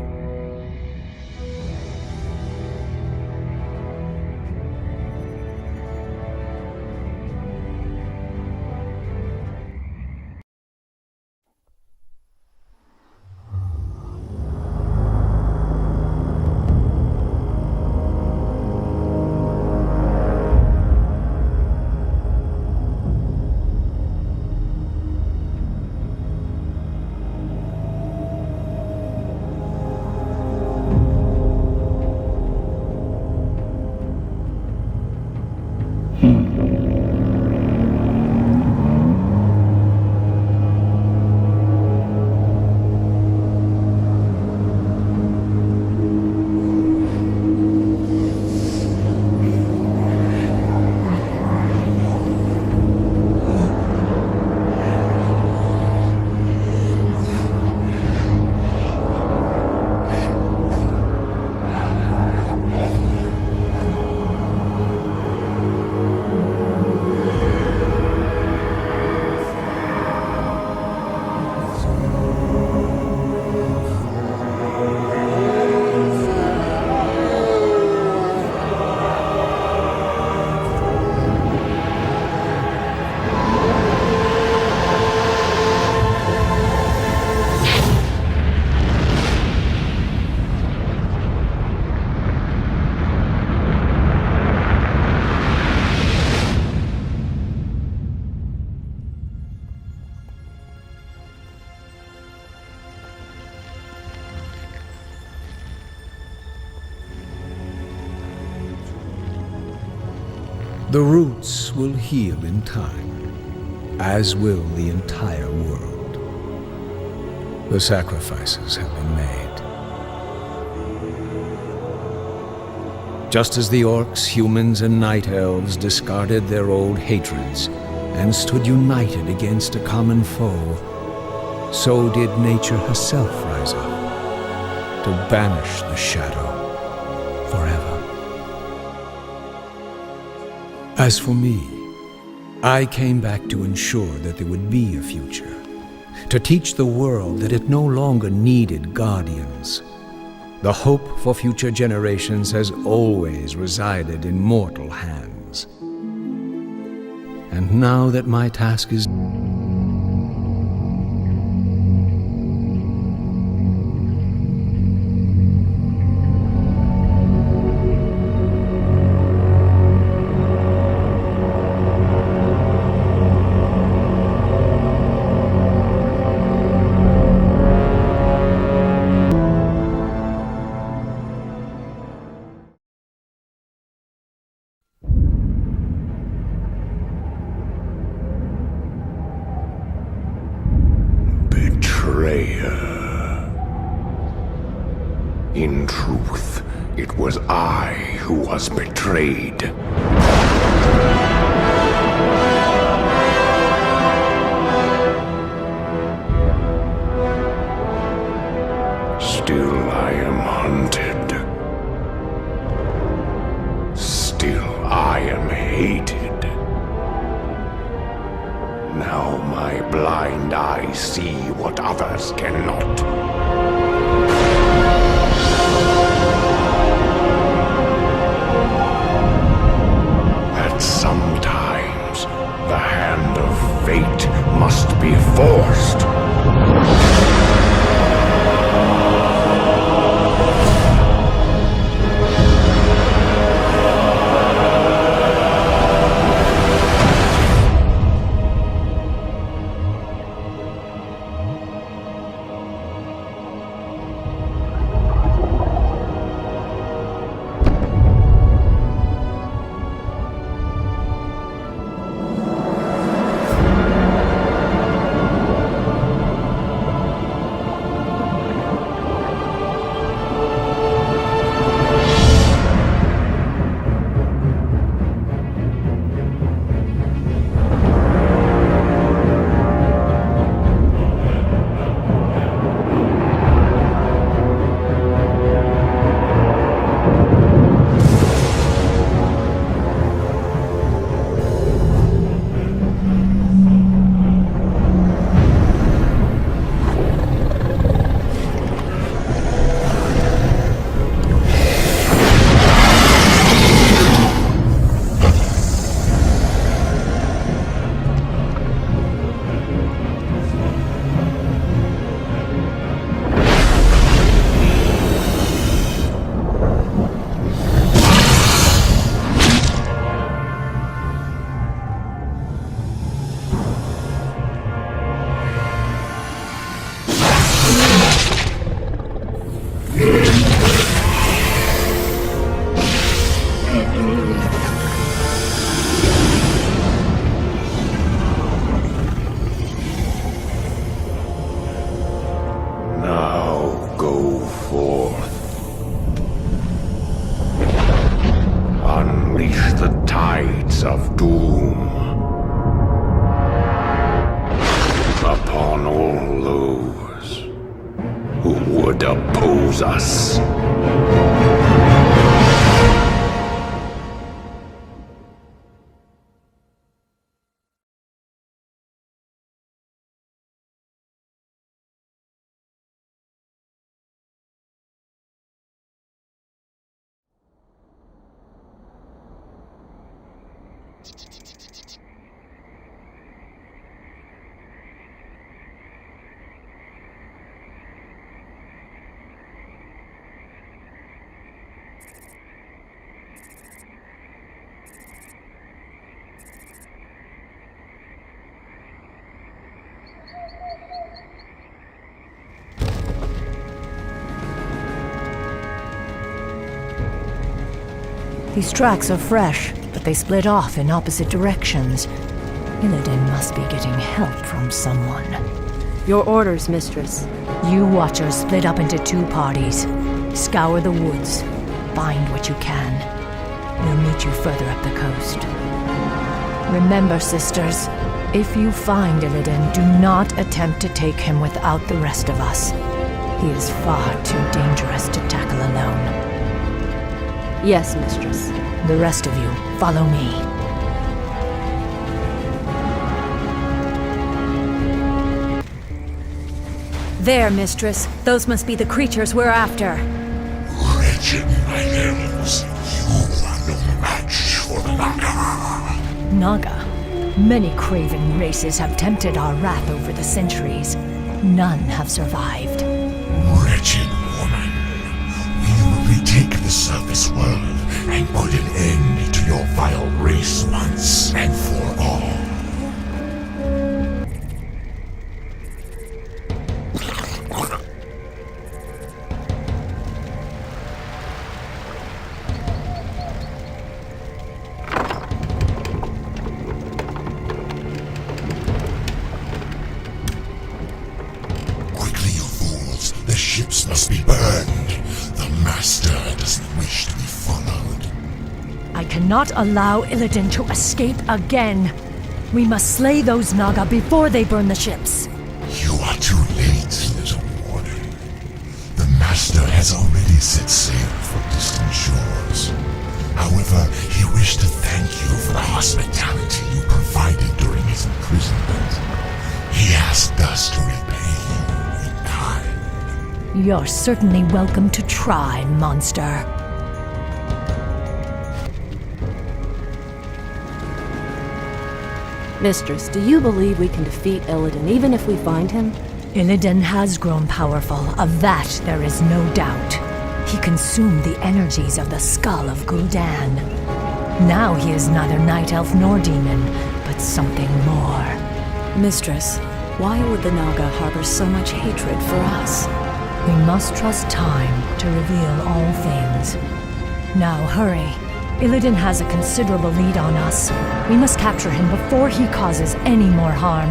The roots will heal in time, as will the entire world. The sacrifices have been made. Just as the orcs, humans, and night elves discarded their old hatreds and stood united against a common foe, so did nature herself rise up to banish the shadow forever. As for me, I came back to ensure that there would be a future, to teach the world that it no longer needed guardians. The hope for future generations has always resided in mortal hands. And now that my task is betrayer. In truth, it was I who was betrayed. Still I am hunted. Still I am hated. Now my blind eyes see what others cannot. That sometimes the hand of fate must be forced. Of doom upon all those who would oppose us. These tracks are fresh, but they split off in opposite directions. Illidan must be getting help from someone. Your orders, mistress. You watchers split up into two parties. Scour the woods. Find what you can. We'll meet you further up the coast. Remember, sisters, if you find Illidan, do not attempt to take him without the rest of us. He is far too dangerous to tackle alone. Yes, mistress. The rest of you, follow me. There, mistress. Those must be the creatures we're after. Wretched night elves, you are no match for Naga. Naga? Many craven races have tempted our wrath over the centuries. None have survived. Wretched woman, we will retake the surface world and put an end to your vile race once and for all. ships must be burned. The Master doesn't wish to be followed. I cannot allow Illidan to escape again. We must slay those Naga before they burn the ships. You are too late, little warden. The Master has already set sail for distant shores. However, he wished to thank you for the hospitality you provided during his imprisonment. He asked us to repay you in kind. You're certainly welcome to try, monster. Mistress, do you believe we can defeat Illidan even if we find him? Illidan has grown powerful, of that there is no doubt. He consumed the energies of the skull of Gul'dan. Now he is neither night elf nor demon, but something more. Mistress, why would the Naga harbor so much hatred for us? We must trust time to reveal all things. Now hurry. Illidan has a considerable lead on us. We must capture him before he causes any more harm.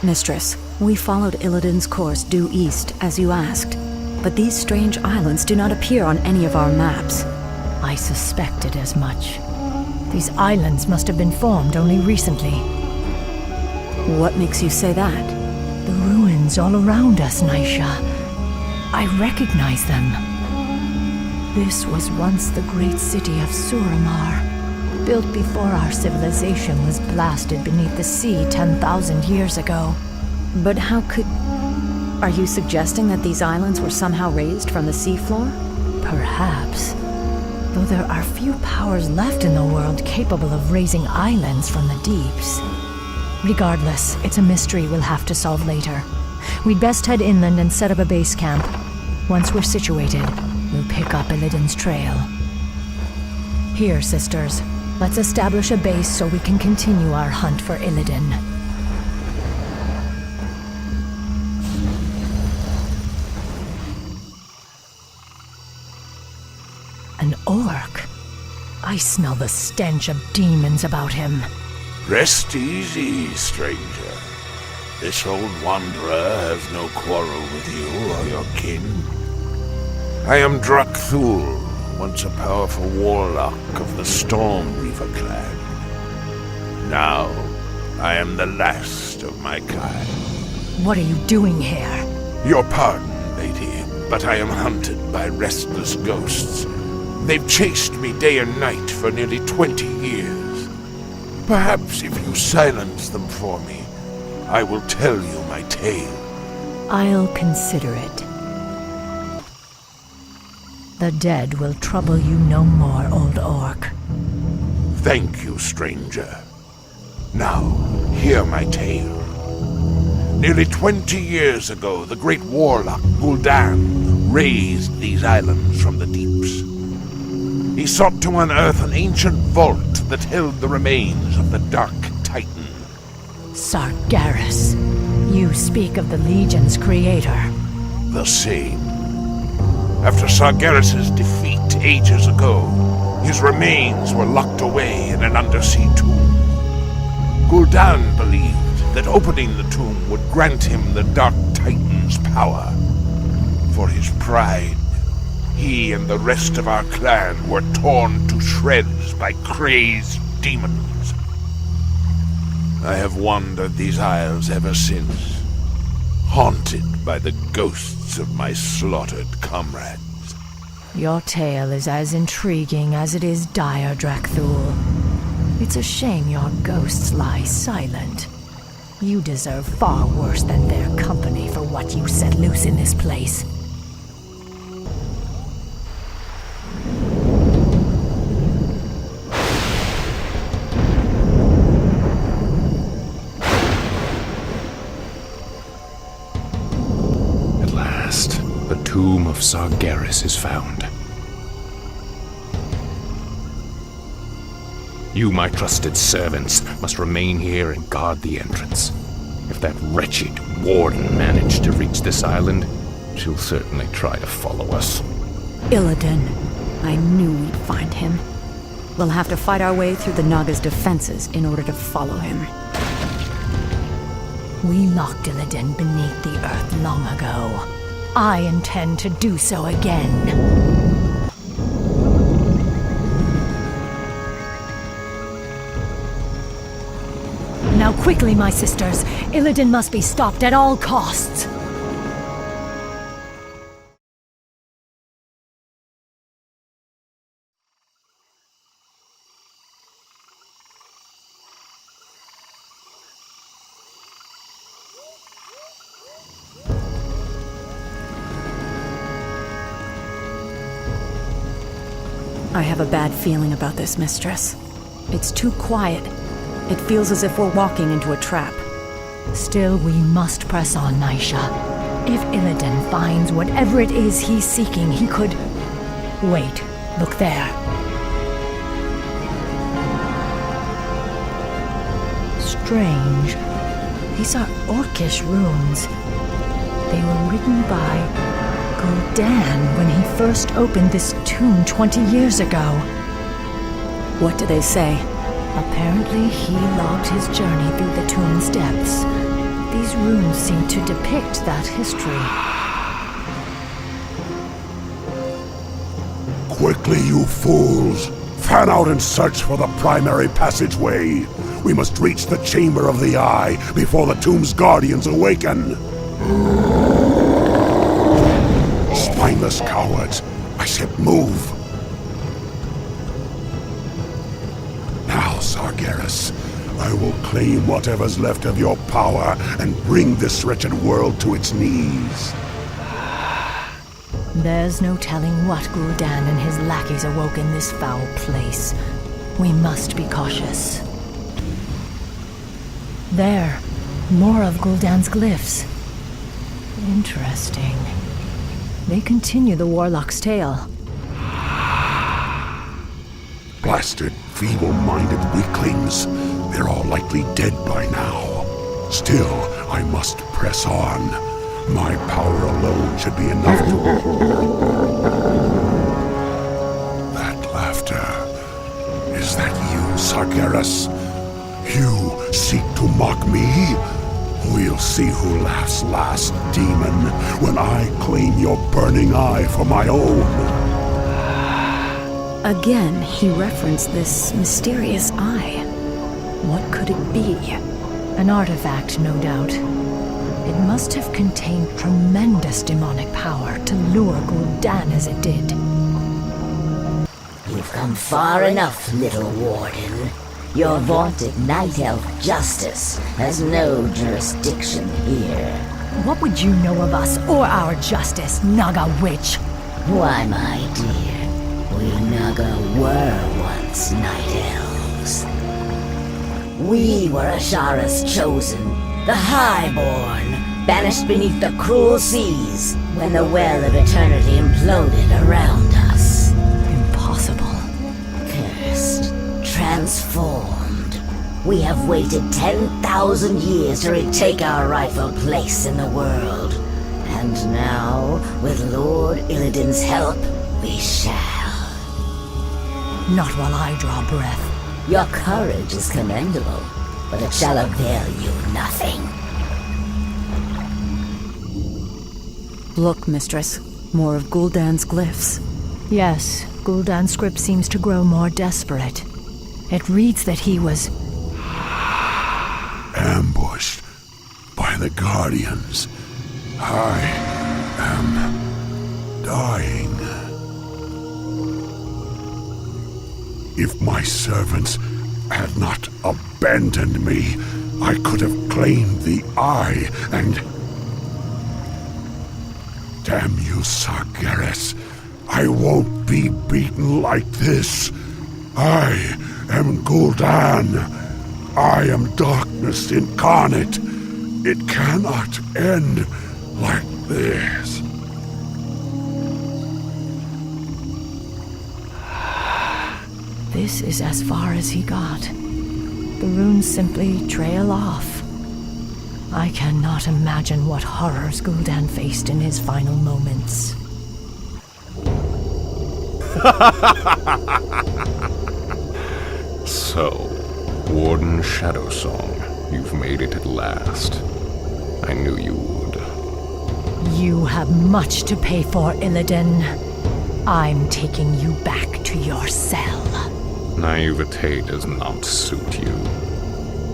Mistress, we followed Illidan's course due east, as you asked. But these strange islands do not appear on any of our maps. I suspected as much. These islands must have been formed only recently. What makes you say that? The ruins all around us, Naisha. I recognize them. This was once the great city of Suramar, built before our civilization was blasted beneath the sea 10,000 years ago. But how could... Are you suggesting that these islands were somehow raised from the seafloor? Perhaps. Though there are few powers left in the world capable of raising islands from the deeps. Regardless, it's a mystery we'll have to solve later. We'd best head inland and set up a base camp. Once we're situated, we'll pick up Illidan's trail. Here, sisters. Let's establish a base so we can continue our hunt for Illidan. An orc? I smell the stench of demons about him. Rest easy, stranger. This old wanderer has no quarrel with you or your kin. I am Drakthul, once a powerful warlock of the Stormreaver clan. Now, I am the last of my kind. What are you doing here? Your pardon, lady, but I am hunted by restless ghosts. They've chased me day and night for nearly 20 years. Perhaps if you silence them for me, I will tell you my tale. I'll consider it. The dead will trouble you no more, old orc. Thank you, stranger. Now, hear my tale. Nearly 20 years ago, the great warlock Gul'dan raised these islands from the deeps. He sought to unearth an ancient vault that held the remains of the Dark Titan. Sargeras. You speak of the Legion's creator. The same. After Sargeras' defeat ages ago, his remains were locked away in an undersea tomb. Gul'dan believed that opening the tomb would grant him the Dark Titan's power. For his pride, he and the rest of our clan were torn to shreds by crazed demons. I have wandered these isles ever since, haunted by the ghosts of my slaughtered comrades. Your tale is as intriguing as it is dire, Drakthul. It's a shame your ghosts lie silent. You deserve far worse than their company for what you set loose in this place. The tomb of Sargeras is found. You, my trusted servants, must remain here and guard the entrance. If that wretched warden managed to reach this island, she'll certainly try to follow us. Illidan. I knew we'd find him. We'll have to fight our way through the Naga's defenses in order to follow him. We locked Illidan beneath the earth long ago. I intend to do so again. Now quickly, my sisters. Illidan must be stopped at all costs. I have a bad feeling about this, mistress. It's too quiet. It feels as if we're walking into a trap. Still, we must press on, Naisha. If Illidan finds whatever it is he's seeking, he could... Wait, look there. Strange. These are Orcish runes. They were written by gul'dan when he first opened this tomb 20 years ago. What do they say? Apparently, he logged his journey through the tomb's depths. These runes seem to depict that history. Quickly, you fools! Fan out and search for the primary passageway. We must reach the Chamber of the Eye before the tomb's guardians awaken. Spineless cowards! I said move! Now, Sargeras, I will claim whatever's left of your power and bring this wretched world to its knees. There's no telling what gul'dan and his lackeys awoke in this foul place. We must be cautious. There, more of gul'dan's glyphs. Interesting. They continue the warlock's tale. Blasted, feeble-minded weaklings. They're all likely dead by now. Still, I must press on. My power alone should be enough to... That laughter. Is that you, Sargeras? You seek to mock me? We'll see who laughs last, demon, when I claim your burning eye for my own. Again, he referenced this mysterious eye. What could it be? An artifact, no doubt. It must have contained tremendous demonic power to lure gul'dan as it did. You've come far enough, little warden. Your vaunted night elf justice has no jurisdiction here. What would you know of us or our justice, Naga witch? Why, my dear, we Naga were once night elves. We were Ashara's chosen, the Highborn, banished beneath the cruel seas when the Well of Eternity imploded around us. Impossible. Cursed, transformed. We have waited 10,000 years to retake our rightful place in the world. And now, with Lord Illidan's help, we shall. Not while I draw breath. Your courage is commendable, but it shall avail you nothing. Look, mistress. More of gul'dan's glyphs. Yes, gul'dan's script seems to grow more desperate. It reads that he was... ambushed by the Guardians. I am dying. If my servants had not abandoned me, I could have claimed the Eye and... Damn you, Sargeras. I won't be beaten like this. I am gul'dan. I am darkness incarnate. It cannot end like this. This is as far as he got. The runes simply trail off. I cannot imagine what horrors Gul'dan faced in his final moments. So, Warden Shadowsong, you've made it at last. I knew you would. You have much to pay for, Illidan. I'm taking you back to your cell. Naivete does not suit you.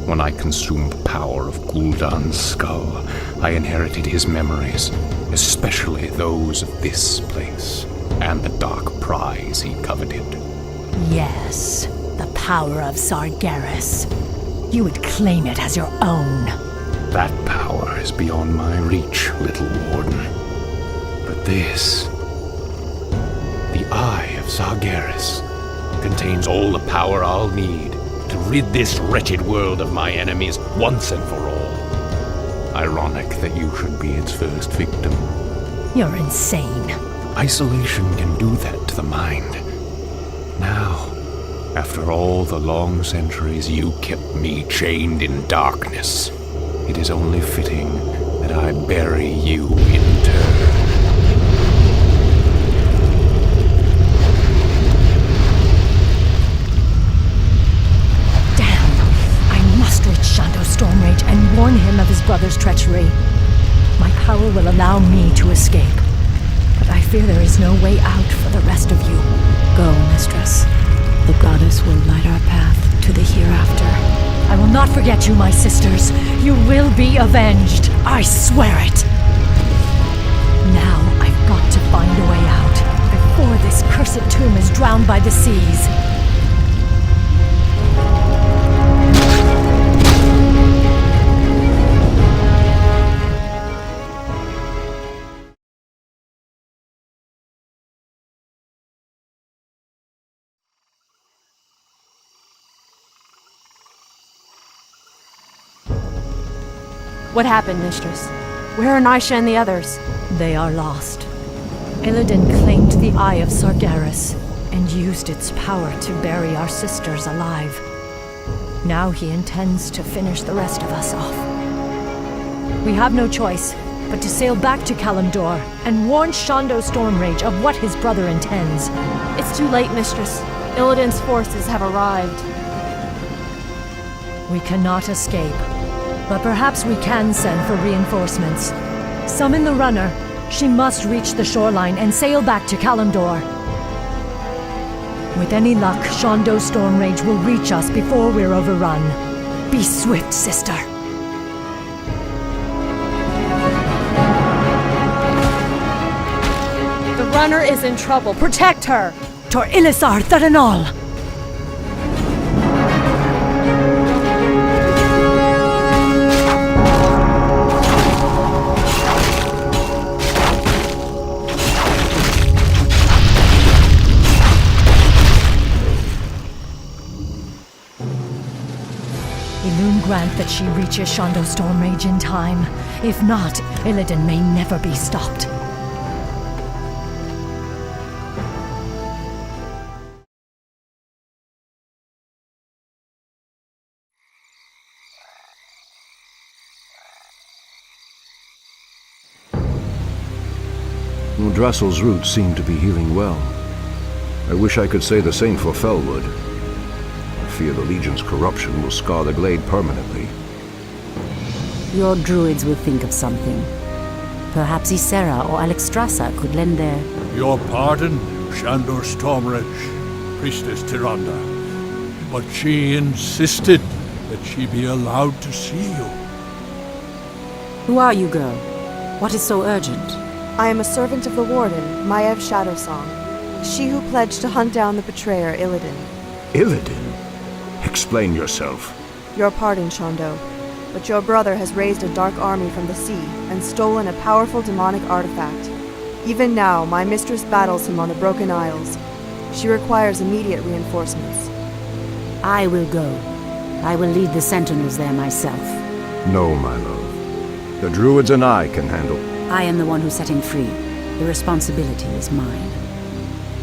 When I consumed the power of Gul'dan's skull, I inherited his memories, especially those of this place, and the dark prize he coveted. Yes, the power of Sargeras. You would claim it as your own. That power is beyond my reach, little warden. But this... the Eye of Sargeras contains all the power I'll need to rid this wretched world of my enemies once and for all. Ironic that you should be its first victim. You're insane. Isolation can do that to the mind. Now, after all the long centuries you kept me chained in darkness, it is only fitting that I bury you in turn. Stormrage and warn him of his brother's treachery. My power will allow me to escape, but I fear there is no way out for the rest of you. Go, mistress. The goddess will light our path to the hereafter. I will not forget you, my sisters. You will be avenged. I swear it. Now I've got to find a way out before this cursed tomb is drowned by the seas. What happened, mistress? Where are Nisha and the others? They are lost. Illidan claimed the Eye of Sargeras and used its power to bury our sisters alive. Now he intends to finish the rest of us off. We have no choice but to sail back to Kalimdor and warn Shondo Stormrage of what his brother intends. It's too late, mistress. Illidan's forces have arrived. We cannot escape. But perhaps we can send for reinforcements. Summon the runner. She must reach the shoreline and sail back to Kalimdor. With any luck, Shondo Stormrage will reach us before we're overrun. Be swift, sister. The runner is in trouble. Protect her! Tor Ilisar Tharanol! Grant that she reaches Shondo Stormrage in time. If not, Illidan may never be stopped. Dressel's roots seem to be healing well. I wish I could say the same for Felwood. I fear the Legion's corruption will scar the glade permanently. Your druids will think of something. Perhaps Ysera or Alexstrasza could lend their... Your pardon, Shandor Stormrage, Priestess Tyrande. But she insisted that she be allowed to see you. Who are you, girl? What is so urgent? I am a servant of the Warden, Maiev Shadowsong. She who pledged to hunt down the betrayer, Illidan. Illidan? Explain yourself. Your pardon, Shondo, but your brother has raised a dark army from the sea and stolen a powerful demonic artifact. Even now, my mistress battles him on the Broken Isles. She requires immediate reinforcements. I will go. I will lead the sentinels there myself. No, my love. The druids and I can handle. I am the one who set him free. The responsibility is mine.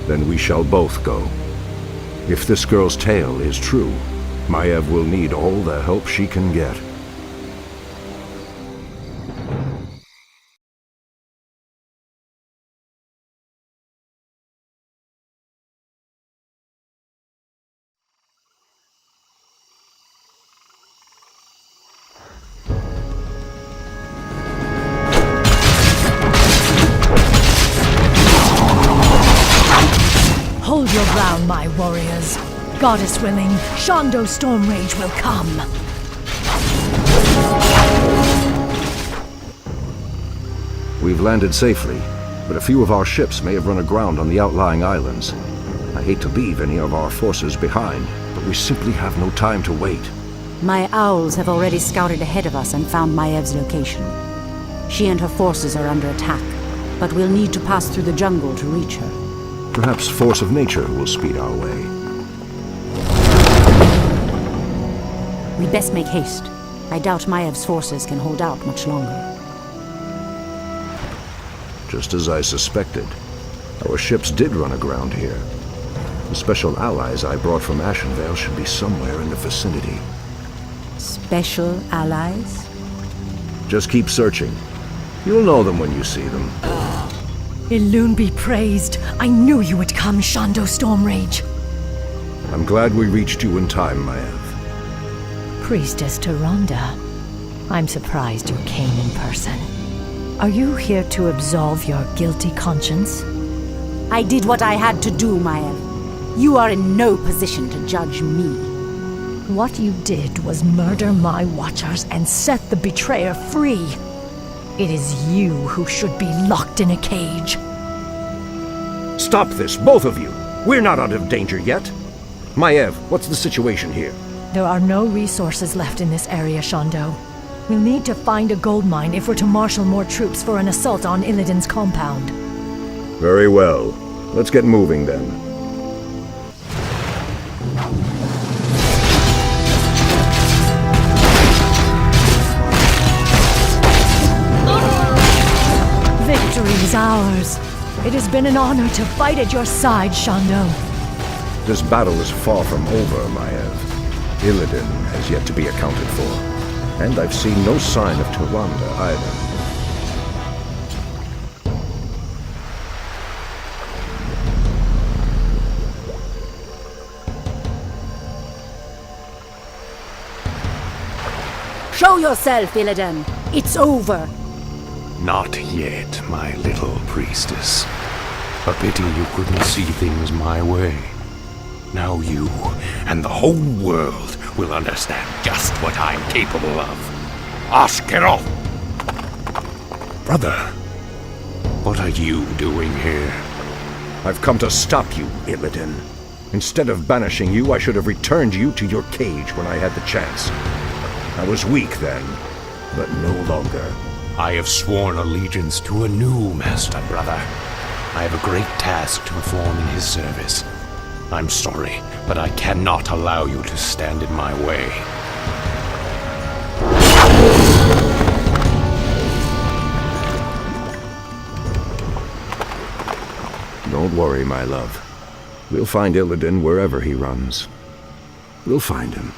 Then we shall both go. If this girl's tale is true, Maiev will need all the help she can get. Hold your ground, my warriors. Goddess willing, Shondo Stormrage will come. We've landed safely, but a few of our ships may have run aground on the outlying islands. I hate to leave any of our forces behind, but we simply have no time to wait. My owls have already scouted ahead of us and found Maiev's location. She and her forces are under attack, but we'll need to pass through the jungle to reach her. Perhaps force of nature will speed our way. We'd best make haste. I doubt Maiev's forces can hold out much longer. Just as I suspected, our ships did run aground here. The special allies I brought from Ashenvale should be somewhere in the vicinity. Special allies? Just keep searching. You'll know them when you see them. Elune be praised. I knew you would come, Shondo Stormrage. I'm glad we reached you in time, Maiev. Priestess Tyrande, I'm surprised you came in person. Are you here to absolve your guilty conscience? I did what I had to do, Maiev. You are in no position to judge me. What you did was murder my watchers and set the betrayer free. It is you who should be locked in a cage. Stop this, both of you! We're not out of danger yet. Maiev, what's the situation here? There are no resources left in this area, Shondo. We'll need to find a gold mine if we're to marshal more troops for an assault on Illidan's compound. Very well. Let's get moving then. Victory is ours. It has been an honor to fight at your side, Shondo. This battle is far from over, Maiev. Illidan has yet to be accounted for. And I've seen no sign of Tyrande either. Show yourself, Illidan! It's over! Not yet, my little priestess. A pity you couldn't see things my way. Now you and the whole world will understand just what I'm capable of. Ashkeroth! Brother, what are you doing here? I've come to stop you, Illidan. Instead of banishing you, I should have returned you to your cage when I had the chance. I was weak then, but no longer. I have sworn allegiance to a new master, brother. I have a great task to perform in his service. I'm sorry, but I cannot allow you to stand in my way. Don't worry, my love. We'll find Illidan wherever he runs. We'll find him.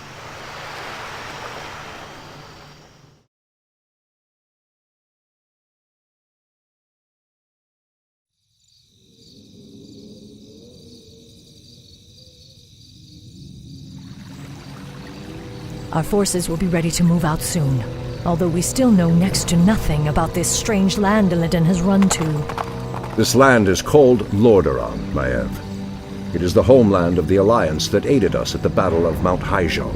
Our forces will be ready to move out soon, although we still know next to nothing about this strange land Illidan has run to. This land is called Lordaeron, Maiev. It is the homeland of the Alliance that aided us at the Battle of Mount Hyjal.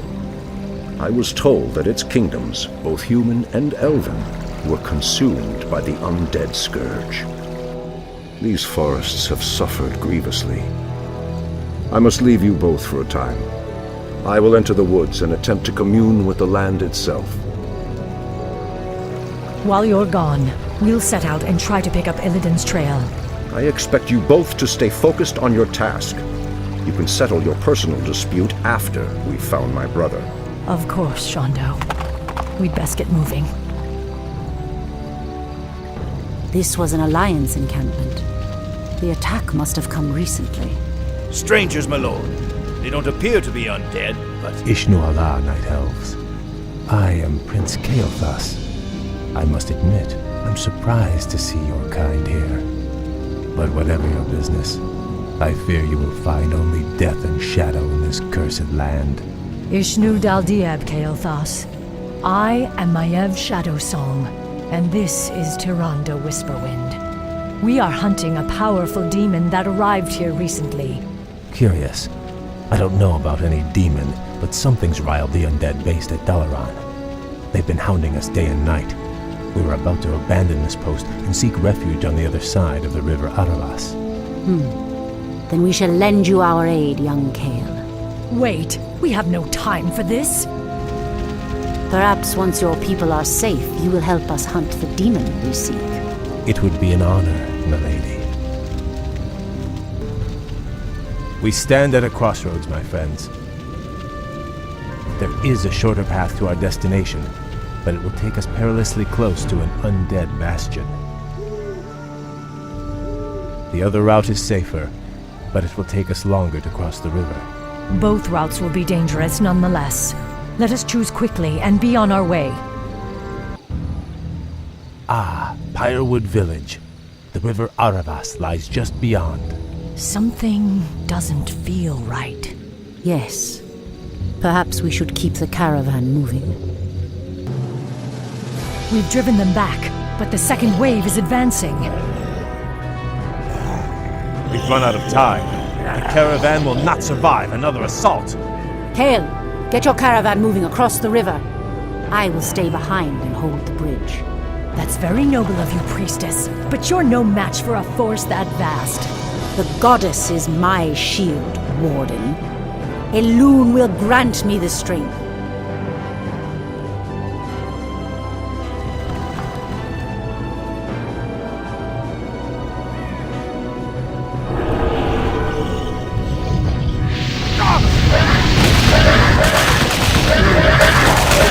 I was told that its kingdoms, both human and elven, were consumed by the undead scourge. These forests have suffered grievously. I must leave you both for a time. I will enter the woods and attempt to commune with the land itself. While you're gone, we'll set out and try to pick up Illidan's trail. I expect you both to stay focused on your task. You can settle your personal dispute after we've found my brother. Of course, Shondo. We'd best get moving. This was an Alliance encampment. The attack must have come recently. Strangers, my lord. They don't appear to be undead, but... Ishnu Allah, Night Elves. I am Prince Kel'thus. I must admit, I'm surprised to see your kind here. But whatever your business, I fear you will find only death and shadow in this cursed land. Ishnu Daldieb Kel'thus. I am Maiev Shadowsong, and this is Tyrande Whisperwind. We are hunting a powerful demon that arrived here recently. Curious. I don't know about any demon, but something's riled the undead based at Dalaran. They've been hounding us day and night. We were about to abandon this post and seek refuge on the other side of the river Aravas. Then we shall lend you our aid, young Kale. Wait, we have no time for this. Perhaps once your people are safe, you will help us hunt the demon we seek. It would be an honor, milady. We stand at a crossroads, my friends. There is a shorter path to our destination, but it will take us perilously close to an undead bastion. The other route is safer, but it will take us longer to cross the river. Both routes will be dangerous nonetheless. Let us choose quickly and be on our way. Ah, Pyrewood Village. The river Aravas lies just beyond. Something doesn't feel right. Yes. Perhaps we should keep the caravan moving. We've driven them back, but the second wave is advancing. We've run out of time. The caravan will not survive another assault. Kale, get your caravan moving across the river. I will stay behind and hold the bridge. That's very noble of you, priestess, but you're no match for a force that vast. The goddess is my shield, Warden. Elune will grant me the strength.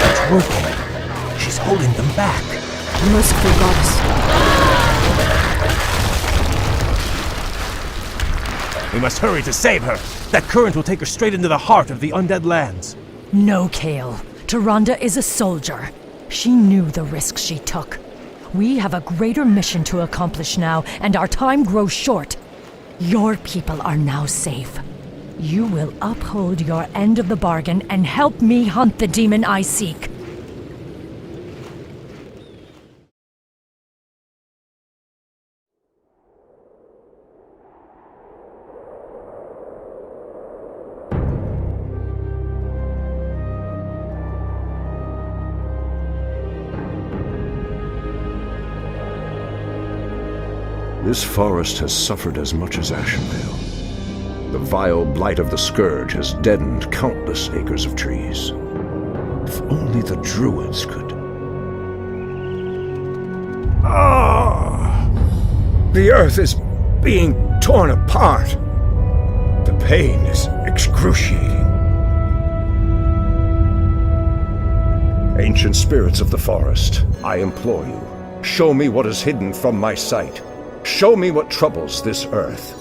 It's working. She's holding them back. Merciful goddess. We must hurry to save her. That current will take her straight into the heart of the undead lands. No, Kale. Tyrande is a soldier. She knew the risks she took. We have a greater mission to accomplish now, and our time grows short. Your people are now safe. You will uphold your end of the bargain and help me hunt the demon I seek. This forest has suffered as much as Ashenvale. The vile blight of the Scourge has deadened countless acres of trees. If only the druids could... The earth is being torn apart. The pain is excruciating. Ancient spirits of the forest, I implore you, show me what is hidden from my sight. Show me what troubles this earth.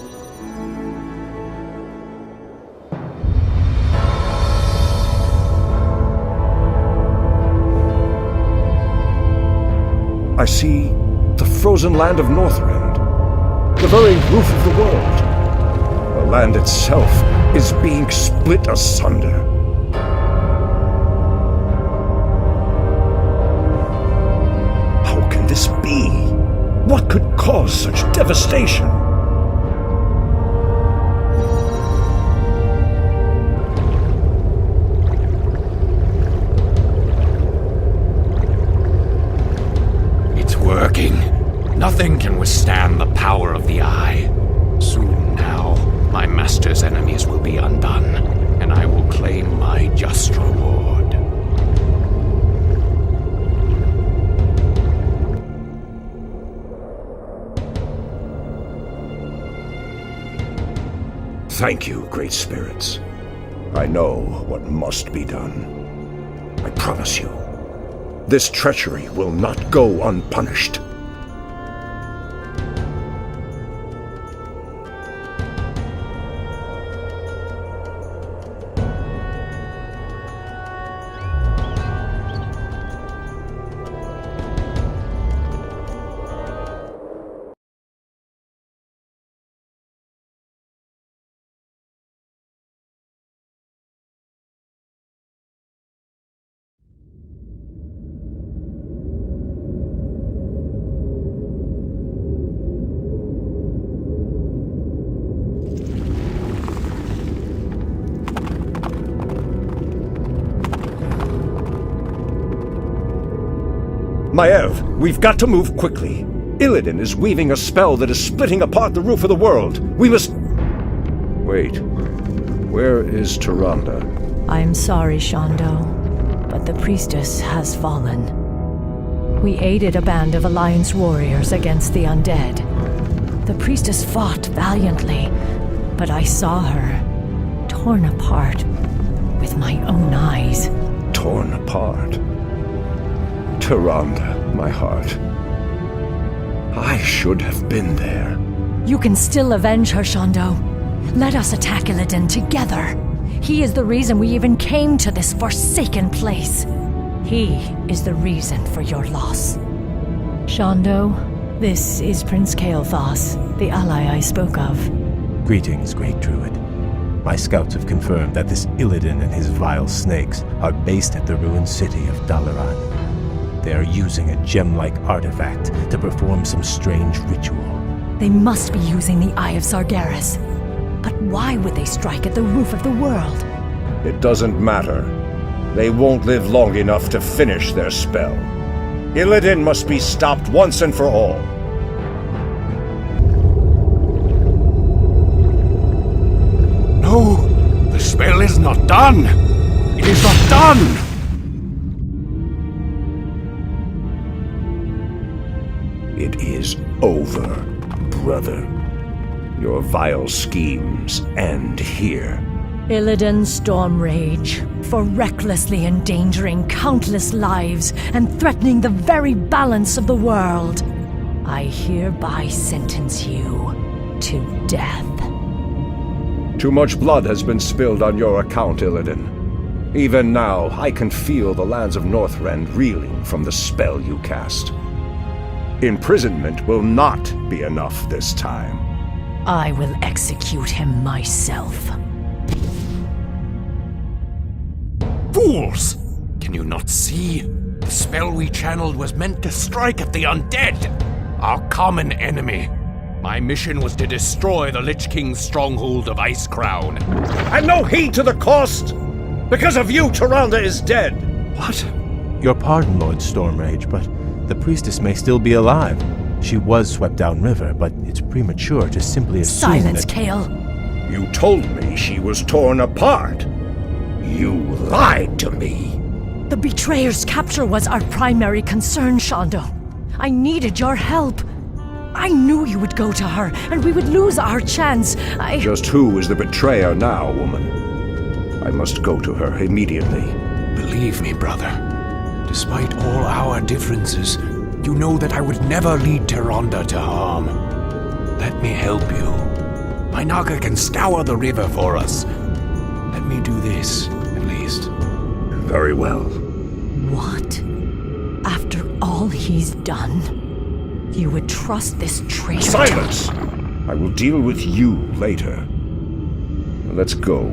I see the frozen land of Northrend, the very roof of the world. The land itself is being split asunder. How can this be? What could cause such devastation? It's working. Nothing can withstand the power of the Eye. Soon now, my master's enemies will be undone, and I will claim my just reward. Thank you, great spirits. I know what must be done. I promise you, this treachery will not go unpunished. Maev, we've got to move quickly. Illidan is weaving a spell that is splitting apart the roof of the world. We must... Wait. Where is Tyrande? I'm sorry, Shondo, but the priestess has fallen. We aided a band of Alliance warriors against the undead. The priestess fought valiantly, but I saw her torn apart with my own eyes. Torn apart? Tyrande, my heart. I should have been there. You can still avenge her, Shondo. Let us attack Illidan together. He is the reason we even came to this forsaken place. He is the reason for your loss. Shondo, this is Prince Kel'thus, the ally I spoke of. Greetings, Great Druid. My scouts have confirmed that this Illidan and his vile snakes are based at the ruined city of Dalaran. They are using a gem-like artifact to perform some strange ritual. They must be using the Eye of Sargeras. But why would they strike at the roof of the world? It doesn't matter. They won't live long enough to finish their spell. Illidan must be stopped once and for all. No! The spell is not done! It is not done! It is over, brother. Your vile schemes end here. Illidan Stormrage, for recklessly endangering countless lives and threatening the very balance of the world. I hereby sentence you to death. Too much blood has been spilled on your account, Illidan. Even now, I can feel the lands of Northrend reeling from the spell you cast. Imprisonment will not be enough this time. I will execute him myself. Fools! Can you not see? The spell we channeled was meant to strike at the undead, our common enemy. My mission was to destroy the Lich King's stronghold of Ice Crown. And no heed to the cost! Because of you, Tyrande is dead! What? Your pardon, Lord Stormrage, but the priestess may still be alive. She was swept downriver, but it's premature to simply assume Silence, that... Kale. You told me she was torn apart. You lied to me. The betrayer's capture was our primary concern, Shondo. I needed your help. I knew you would go to her, and we would lose our chance. Just who is the betrayer now, woman? I must go to her immediately. Believe me, brother. Despite all our differences, you know that I would never lead Tyrande to harm. Let me help you. My Naga can scour the river for us. Let me do this, at least. Very well. What? After all he's done, you would trust this traitor? Silence! I will deal with you later. Let's go,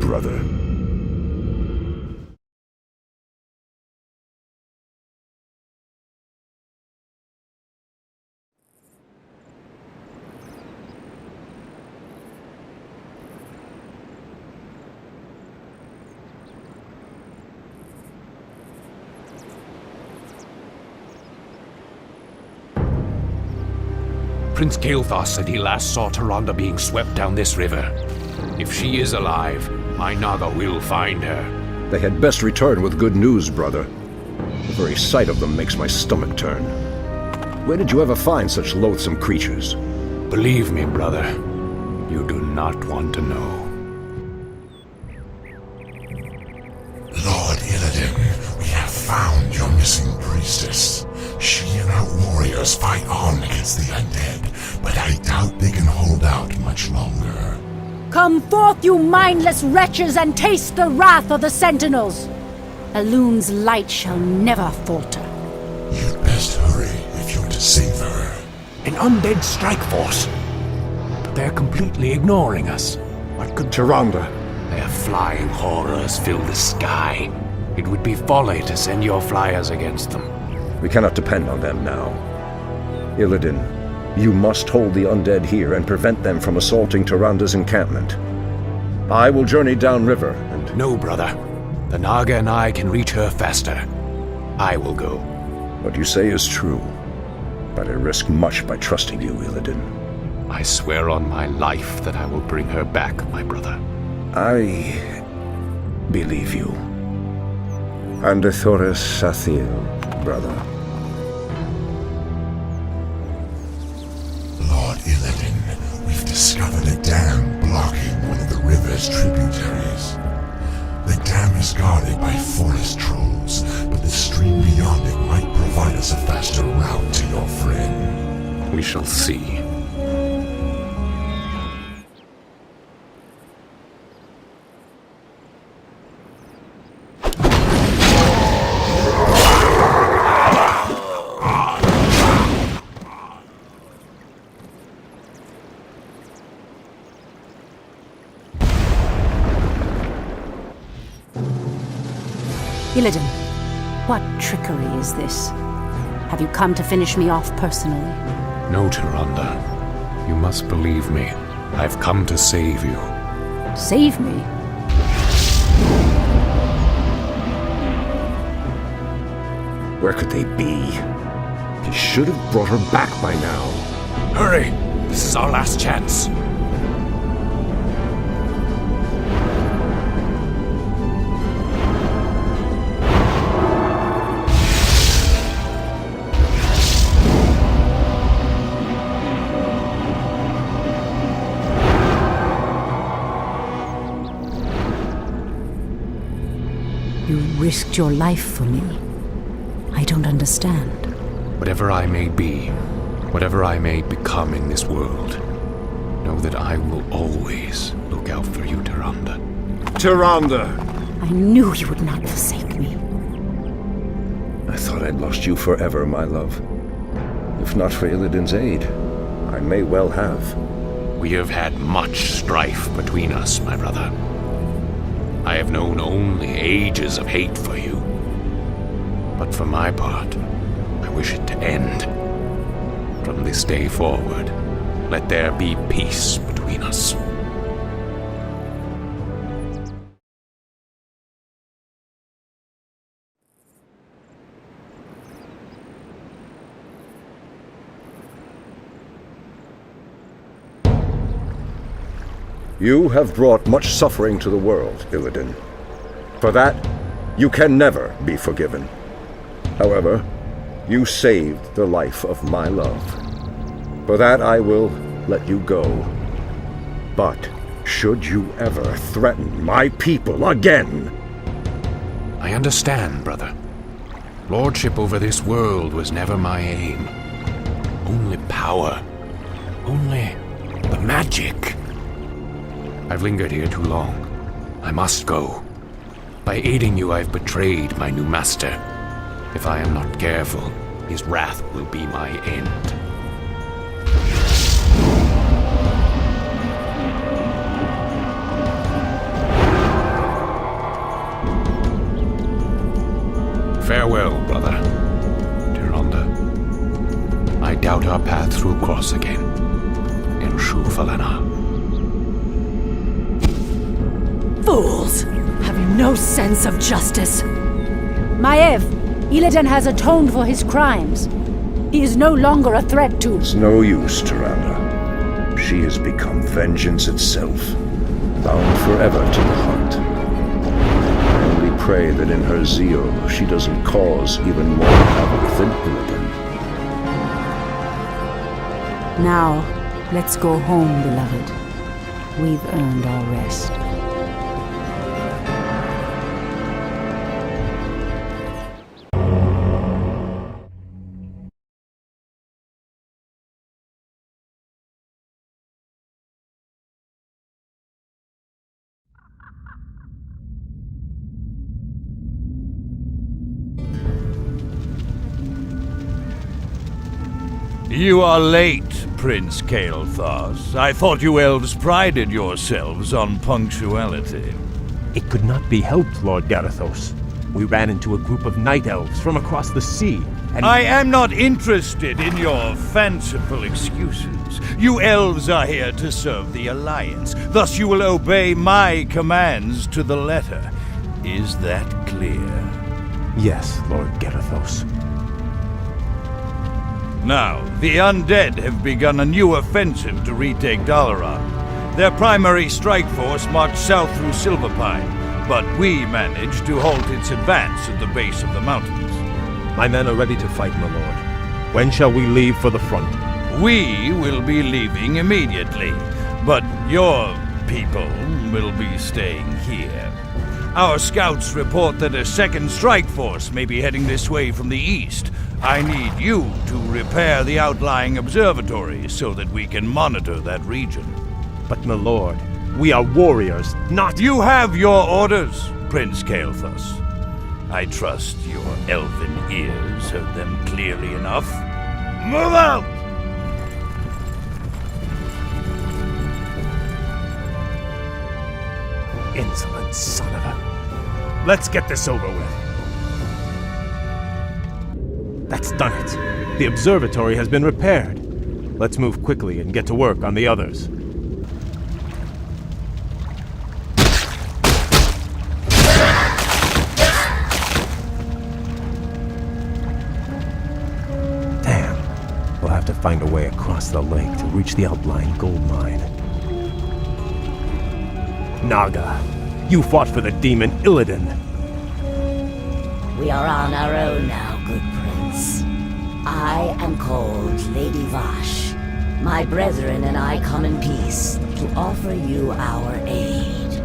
brother. Prince Kel'thus said he last saw Tyrande being swept down this river. If she is alive, my Naga will find her. They had best return with good news, brother. The very sight of them makes my stomach turn. Where did you ever find such loathsome creatures? Believe me, brother, you do not want to know. Lord Illidan, we have found your missing priestess. She and her warriors fight on against the undead, but I doubt they can hold out much longer. Come forth, you mindless wretches, and taste the wrath of the Sentinels! Elun's light shall never falter. You'd best hurry if you're to save her. An undead strike force? But they're completely ignoring us. What could Tyrande? Their flying horrors fill the sky. It would be folly to send your flyers against them. We cannot depend on them now. Illidan, you must hold the undead here and prevent them from assaulting Tyrande's encampment. I will journey downriver and... No, brother. The Naga and I can reach her faster. I will go. What you say is true, but I risk much by trusting you, Illidan. I swear on my life that I will bring her back, my brother. I believe you. And Thoris Sathiel, brother. Lord Illidan, we've discovered a dam blocking one of the river's tributaries. The dam is guarded by forest trolls, but the stream beyond it might provide us a faster route to your friend. We shall see. Illidan, what trickery is this? Have you come to finish me off personally? No, Tyrande. You must believe me. I've come to save you. Save me? Where could they be? He should have brought her back by now. Hurry! This is our last chance. You risked your life for me. I don't understand. Whatever I may be, whatever I may become in this world, know that I will always look out for you, Tyrande. Tyrande! I knew you would not forsake me. I thought I'd lost you forever, my love. If not for Illidan's aid, I may well have. We have had much strife between us, my brother. I have known only ages of hate for you. But for my part, I wish it to end. From this day forward, let there be peace between us. You have brought much suffering to the world, Illidan. For that, you can never be forgiven. However, you saved the life of my love. For that I will let you go. But should you ever threaten my people again... I understand, brother. Lordship over this world was never my aim. Only power. Only the magic. I've lingered here too long. I must go. By aiding you, I've betrayed my new master. If I am not careful, his wrath will be my end. Farewell, brother. Tyrande. I doubt our paths will cross again. In Shufalana. Fools! Have you no sense of justice? Maiev, Illidan has atoned for his crimes. He is no longer a threat to... It's no use, Tyrande. She has become vengeance itself, bound forever to the hunt. I only pray that in her zeal she doesn't cause even more havoc than Illidan. Now, let's go home, beloved. We've earned our rest. You are late, Prince Kel'thusad. I thought you elves prided yourselves on punctuality. It could not be helped, Lord Garithos. We ran into a group of night elves from across the sea, and... I am not interested in your fanciful excuses. You elves are here to serve the Alliance. Thus you will obey my commands to the letter. Is that clear? Yes, Lord Garithos. Now, the undead have begun a new offensive to retake Dalaran. Their primary strike force marched south through Silverpine, but we managed to halt its advance at the base of the mountains. My men are ready to fight, my lord. When shall we leave for the front? We will be leaving immediately, but your people will be staying here. Our scouts report that a second strike force may be heading this way from the east. I need you to repair the outlying observatories so that we can monitor that region. But, my lord, we are warriors, not— You have your orders, Prince Kel'thus. I trust your elven ears heard them clearly enough. Move out! Insolent son of a— Let's get this over with. That's done it. The observatory has been repaired. Let's move quickly and get to work on the others. Damn. We'll have to find a way across the lake to reach the outlying gold mine. Naga, you fought for the demon Illidan. We are on our own now, good prince. I am called Lady Vash. My brethren and I come in peace to offer you our aid.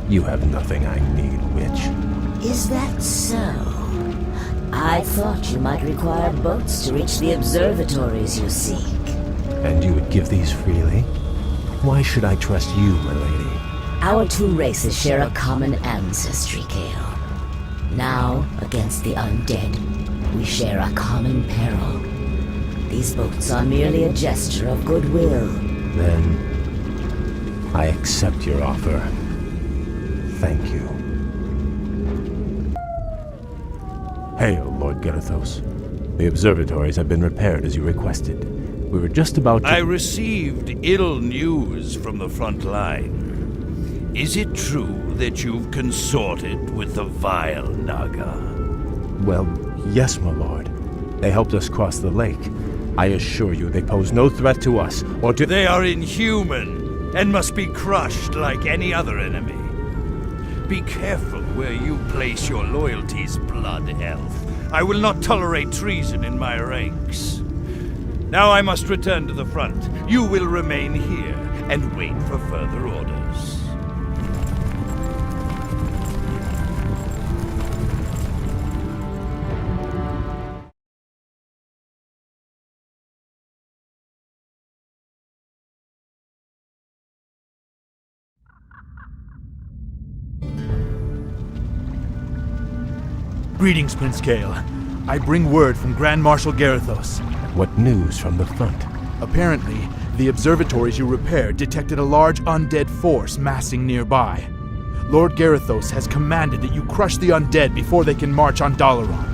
You have nothing I need, witch. Is that so? I thought you might require boats to reach the observatories you seek. And you would give these freely? Why should I trust you, my lady? Our two races share a common ancestry, Kale. Now, against the undead, we share a common peril. These boats are merely a gesture of goodwill. Then, I accept your offer. Thank you. Hail, Lord Kel'thus. The observatories have been repaired as you requested. We were just about to— I received ill news from the front line. Is it true that you've consorted with the vile Naga? Well, yes, my lord. They helped us cross the lake. I assure you they pose no threat to us or to— They are inhuman and must be crushed like any other enemy. Be careful where you place your loyalties, Blood Elf. I will not tolerate treason in my ranks. Now I must return to the front. You will remain here and wait for further orders. Greetings, Prince Kale. I bring word from Grand Marshal Garithos. What news from the front? Apparently, the observatories you repaired detected a large undead force massing nearby. Lord Garithos has commanded that you crush the undead before they can march on Dalaran.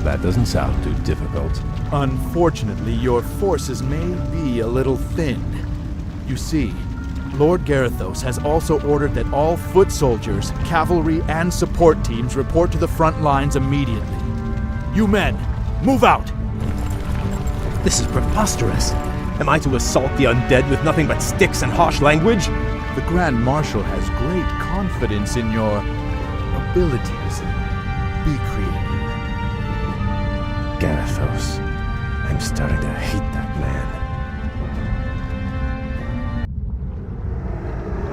That doesn't sound too difficult. Unfortunately, your forces may be a little thin. You see, Lord Garithos has also ordered that all foot soldiers, cavalry, and support teams report to the front lines immediately. You men, move out! This is preposterous. Am I to assault the undead with nothing but sticks and harsh language? The Grand Marshal has great confidence in your abilities. Be creative. Garithos, I'm starting to hate that man.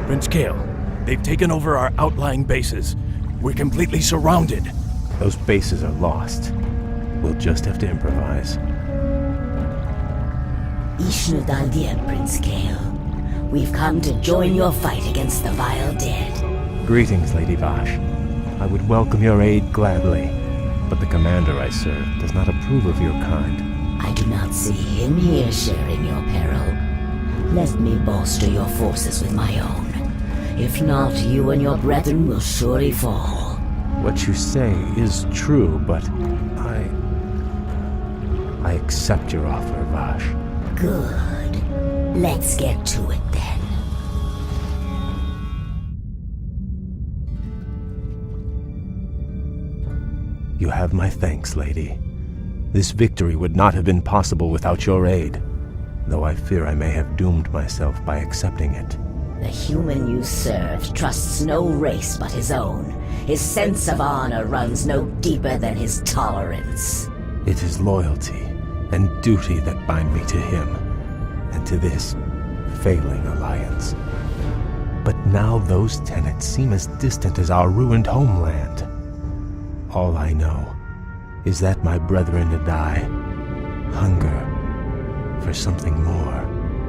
Prince Kale, they've taken over our outlying bases. We're completely surrounded. Those bases are lost. We'll just have to improvise. Ishnu Daldir, Prince Kale. We've come to join your fight against the vile dead. Greetings, Lady Vash. I would welcome your aid gladly, but the commander I serve does not approve of your kind. I do not see him here sharing your peril. Let me bolster your forces with my own. If not, you and your brethren will surely fall. What you say is true, but I accept your offer, Vash. Good. Let's get to it then. You have my thanks, lady. This victory would not have been possible without your aid, though I fear I may have doomed myself by accepting it. The human you served trusts no race but his own. His sense of honor runs no deeper than his tolerance. It is loyalty and duty that bind me to him, and to this failing alliance. But now those tenets seem as distant as our ruined homeland. All I know is that my brethren and I hunger for something more.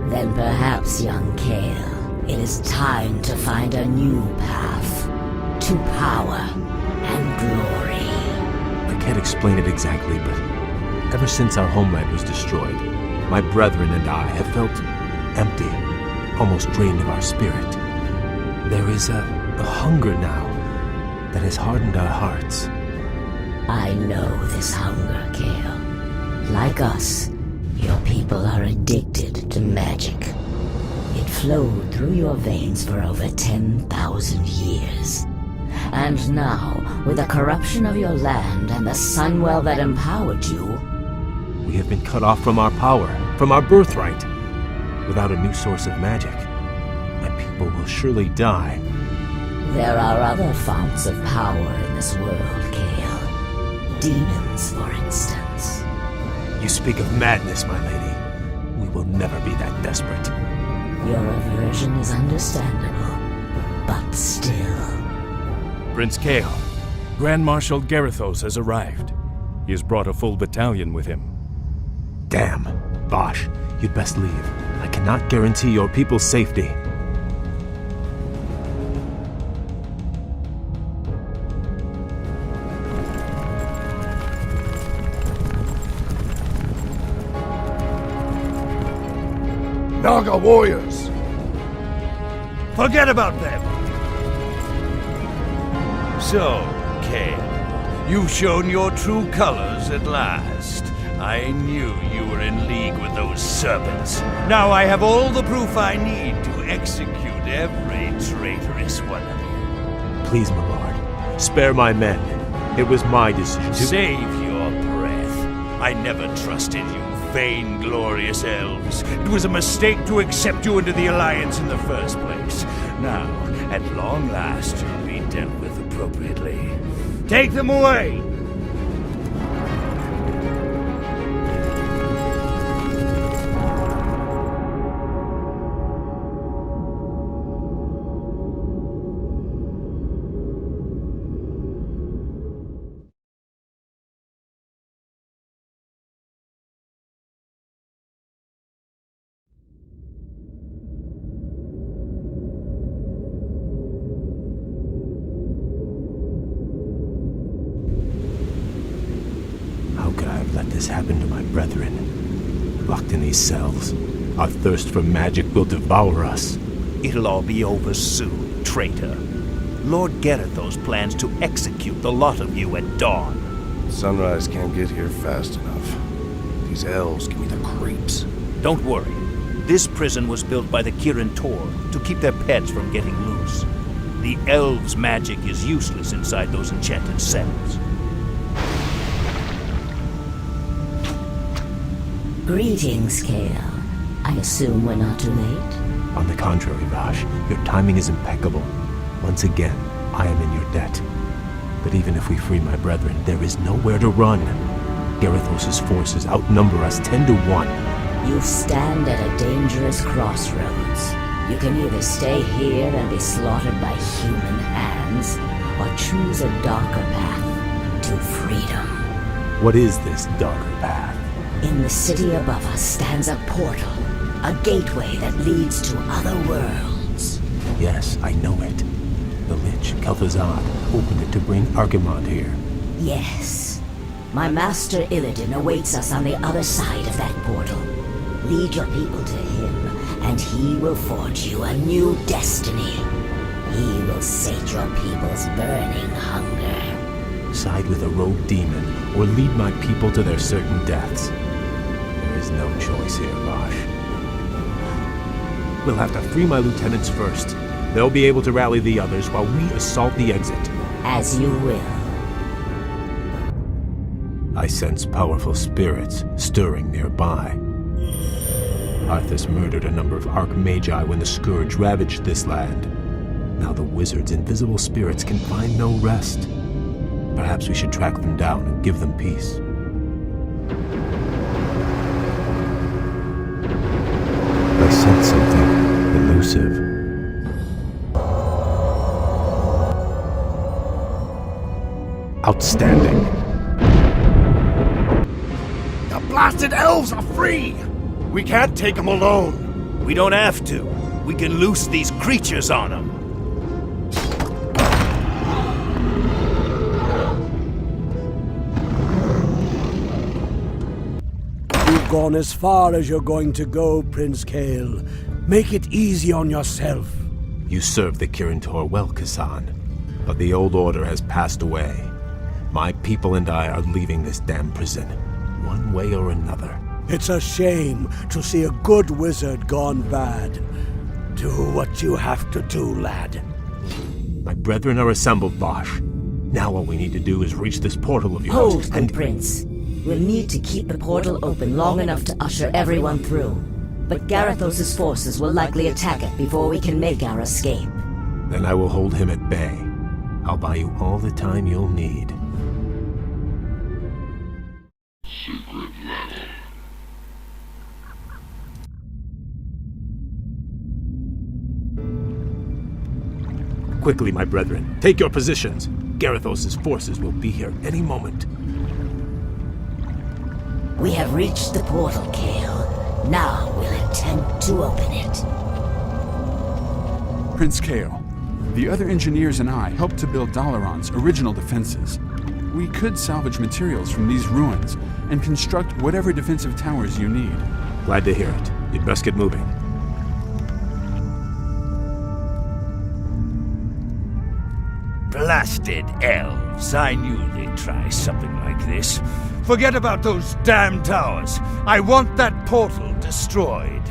Then perhaps, young Kale, it is time to find a new path to power and glory. I can't explain it exactly, but ever since our homeland was destroyed, my brethren and I have felt empty, almost drained of our spirit. There is a hunger now that has hardened our hearts. I know this hunger, Kale. Like us, your people are addicted to magic. It flowed through your veins for over 10,000 years. And now, with the corruption of your land and the sunwell that empowered you, we have been cut off from our power, from our birthright. Without a new source of magic, my people will surely die. there are other founts of power in this world, Kale. Demons, for instance. You speak of madness, my lady. We will never be that desperate. Your aversion is understandable, but still. Prince Kale, Grand Marshal Garithos has arrived. He has brought a full battalion with him. Damn. Bosh, you'd best leave. I cannot guarantee your people's safety. Naga warriors! Forget about them! So, Kale, you've shown your true colors at last. I knew you were in league with those serpents. Now I have all the proof I need to execute every traitorous one of you. Please, my lord, spare my men. It was my decision to— Save your breath. I never trusted you, vain-glorious elves. It was a mistake to accept you into the Alliance in the first place. Now, at long last, you'll be dealt with appropriately. Take them away! This happened to my brethren. Locked in these cells, our thirst for magic will devour us. It'll all be over soon, traitor. Lord Garithos plans to execute the lot of you at dawn. Sunrise can't get here fast enough. These elves give me the creeps. Don't worry. This prison was built by the Kirin Tor to keep their pets from getting loose. The elves' magic is useless inside those enchanted cells. Greetings, Kale. I assume we're not too late? On the contrary, Vash, your timing is impeccable. Once again, I am in your debt. But even if we free my brethren, there is nowhere to run. Garithos' forces outnumber us 10 to 1. You stand at a dangerous crossroads. You can either stay here and be slaughtered by human hands, or choose a darker path to freedom. What is this darker path? In the city above us stands a portal, a gateway that leads to other worlds. Yes, I know it. The Lich, kel'thusad, opened it to bring Archimonde here. Yes. My master Illidan awaits us on the other side of that portal. Lead your people to him, and he will forge you a new destiny. He will sate your people's burning hunger. Side with a rogue demon, or lead my people to their certain deaths. There is no choice here, Vash. We'll have to free my lieutenants first. They'll be able to rally the others while we assault the exit. As you will. I sense powerful spirits stirring nearby. Arthas murdered a number of Archmagi when the Scourge ravaged this land. Now the wizard's invisible spirits can find no rest. Perhaps we should track them down and give them peace. I sense something elusive. Outstanding. The blasted elves are free! We can't take them alone. We don't have to. We can loose these creatures on them. You've gone as far as you're going to go, Prince Kael. Make it easy on yourself. You served the Kirin Tor well, Kasan, but the old order has passed away. My people and I are leaving this damn prison, one way or another. It's a shame to see a good wizard gone bad. Do what you have to do, lad. My brethren are assembled, Bosch. Now all we need to do is reach this portal of yours. Hold, good prince. We'll need to keep the portal open long enough to usher everyone through. But Garithos' forces will likely attack it before we can make our escape. Then I will hold him at bay. I'll buy you all the time you'll need. Secret level. Quickly, my brethren, take your positions. Garithos' forces will be here any moment. We have reached the portal, Kael. Now we'll attempt to open it. Prince Kael, the other engineers and I helped to build Dalaran's original defenses. We could salvage materials from these ruins and construct whatever defensive towers you need. Glad to hear it. You'd best get moving. Blasted elves. I knew they'd try something like this. Forget about those damn towers. I want that portal destroyed.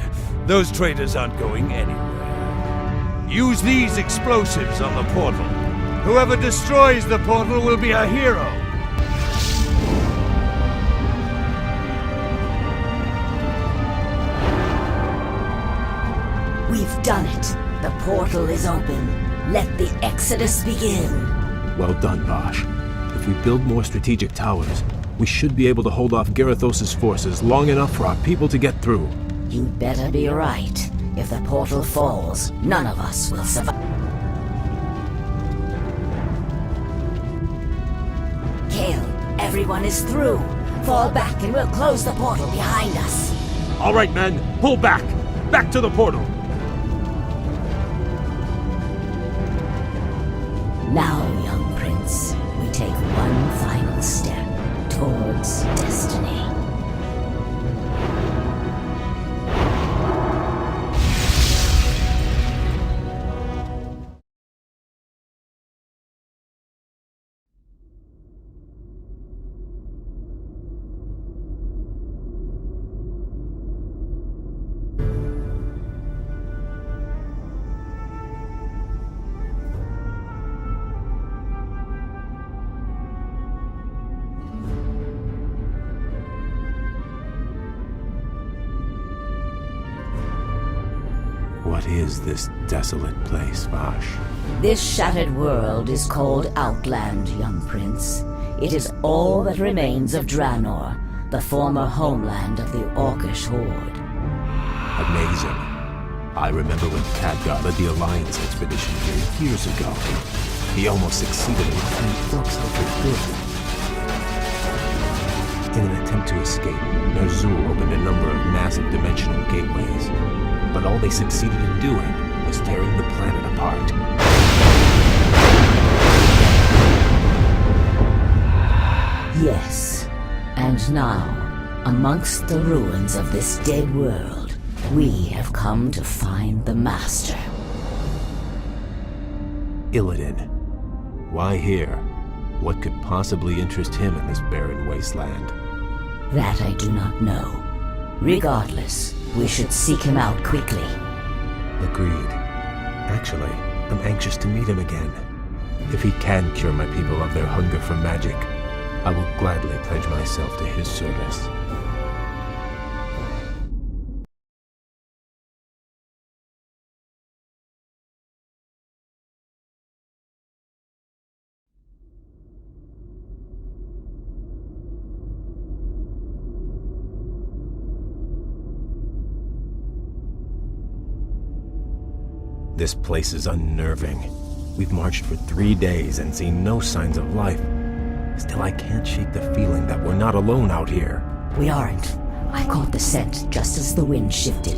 Those traitors aren't going anywhere. Use these explosives on the portal. Whoever destroys the portal will be a hero. We've done it. The portal is open. Let the exodus begin. Well done, Bosch. If we build more strategic towers, we should be able to hold off Garithos' forces long enough for our people to get through. You'd better be right. If the portal falls, none of us will survive. Kael, everyone is through. Fall back and we'll close the portal behind us. All right, men, pull back. Back to the portal. Now, young prince, we take one final step towards destiny. What is this desolate place, Vash? This shattered world is called Outland, young prince. It is all that remains of Draenor, the former homeland of the Orcish horde. Amazing. I remember when Khadgar led the Alliance expedition here years ago. He almost succeeded in turning orcs out for good. In an attempt to escape, Ner'zhul opened a number of massive dimensional gateways. But all they succeeded in doing was tearing the planet apart. Yes, and now, amongst the ruins of this dead world, we have come to find the Master. Illidan. Why here? What could possibly interest him in this barren wasteland? That I do not know. Regardless, we should seek him out quickly. Agreed. Actually, I'm anxious to meet him again. If he can cure my people of their hunger for magic, I will gladly pledge myself to his service. This place is unnerving. We've marched for 3 days and seen no signs of life. Still, I can't shake the feeling that we're not alone out here. We aren't. I caught the scent just as the wind shifted.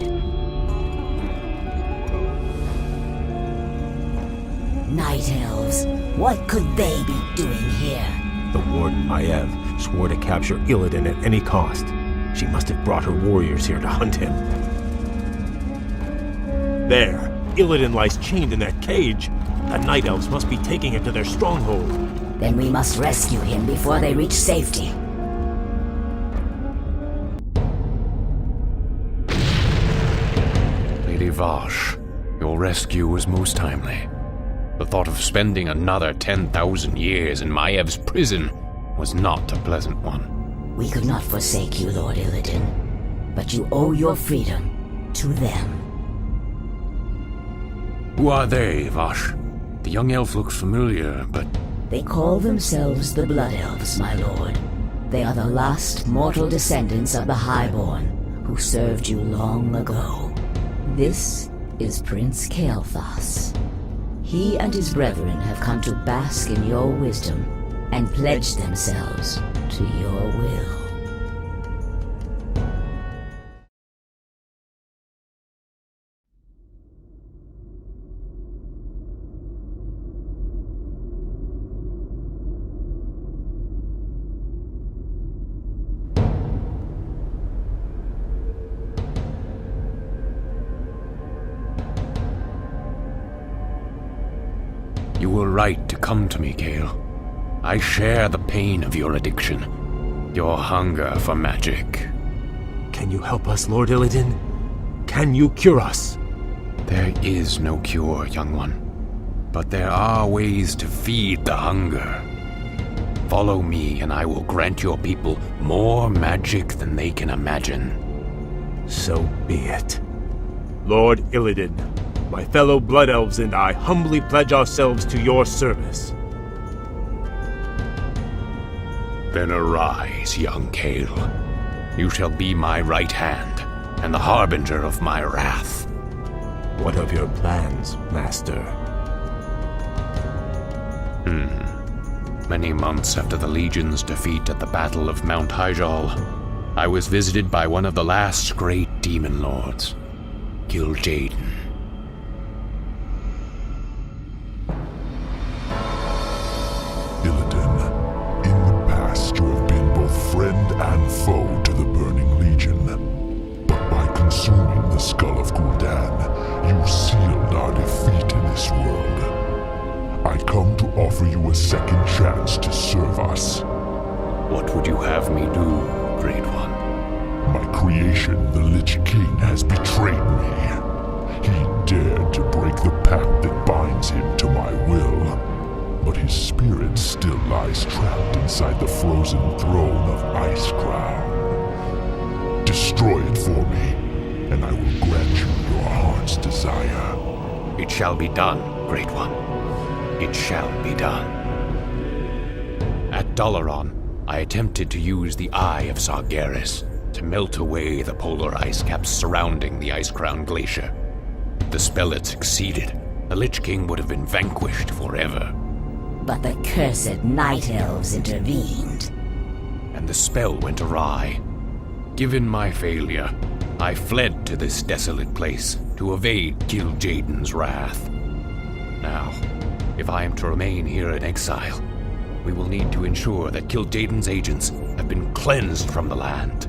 Night elves. What could they be doing here? The warden, Maiev, swore to capture Illidan at any cost. She must have brought her warriors here to hunt him. There! Illidan lies chained in that cage. The Night Elves must be taking him to their stronghold. Then we must rescue him before they reach safety. Lady Vash, your rescue was most timely. The thought of spending another 10,000 years in Maiev's prison was not a pleasant one. We could not forsake you, Lord Illidan, but you owe your freedom to them. Who are they, Vash? The young elf looks familiar, but... They call themselves the Blood Elves, my lord. They are the last mortal descendants of the Highborn, who served you long ago. This is Prince Kel'thus. He and his brethren have come to bask in your wisdom and pledge themselves to your will. You were right to come to me, Kale. I share the pain of your addiction, your hunger for magic. Can you help us, Lord Illidan? Can you cure us? There is no cure, young one. But there are ways to feed the hunger. Follow me, and I will grant your people more magic than they can imagine. So be it. Lord Illidan, my fellow Blood Elves and I humbly pledge ourselves to your service. Then arise, young Kale. You shall be my right hand, and the harbinger of my wrath. What of your plans, Master? Many months after the Legion's defeat at the Battle of Mount Hyjal, I was visited by one of the last great demon lords, gul'dan. Illidan, in the past you have been both friend and foe to the Burning Legion. But by consuming the skull of gul'dan, you sealed our defeat in this world. I come to offer you a second chance to serve us. What would you have me do, Great One? My creation, the Lich King, has betrayed me. He dared to break the pact that binds him to my will. But his spirit still lies trapped inside the frozen throne of Icecrown. Destroy it for me, and I will grant you your heart's desire. It shall be done, Great One. It shall be done. At Dalaran, I attempted to use the Eye of Sargeras to melt away the polar ice caps surrounding the Icecrown Glacier. If the spell had succeeded, the Lich King would have been vanquished forever. But the cursed Night Elves intervened. And the spell went awry. Given my failure, I fled to this desolate place to evade gul'dan's wrath. Now, if I am to remain here in exile, we will need to ensure that gul'dan's agents have been cleansed from the land.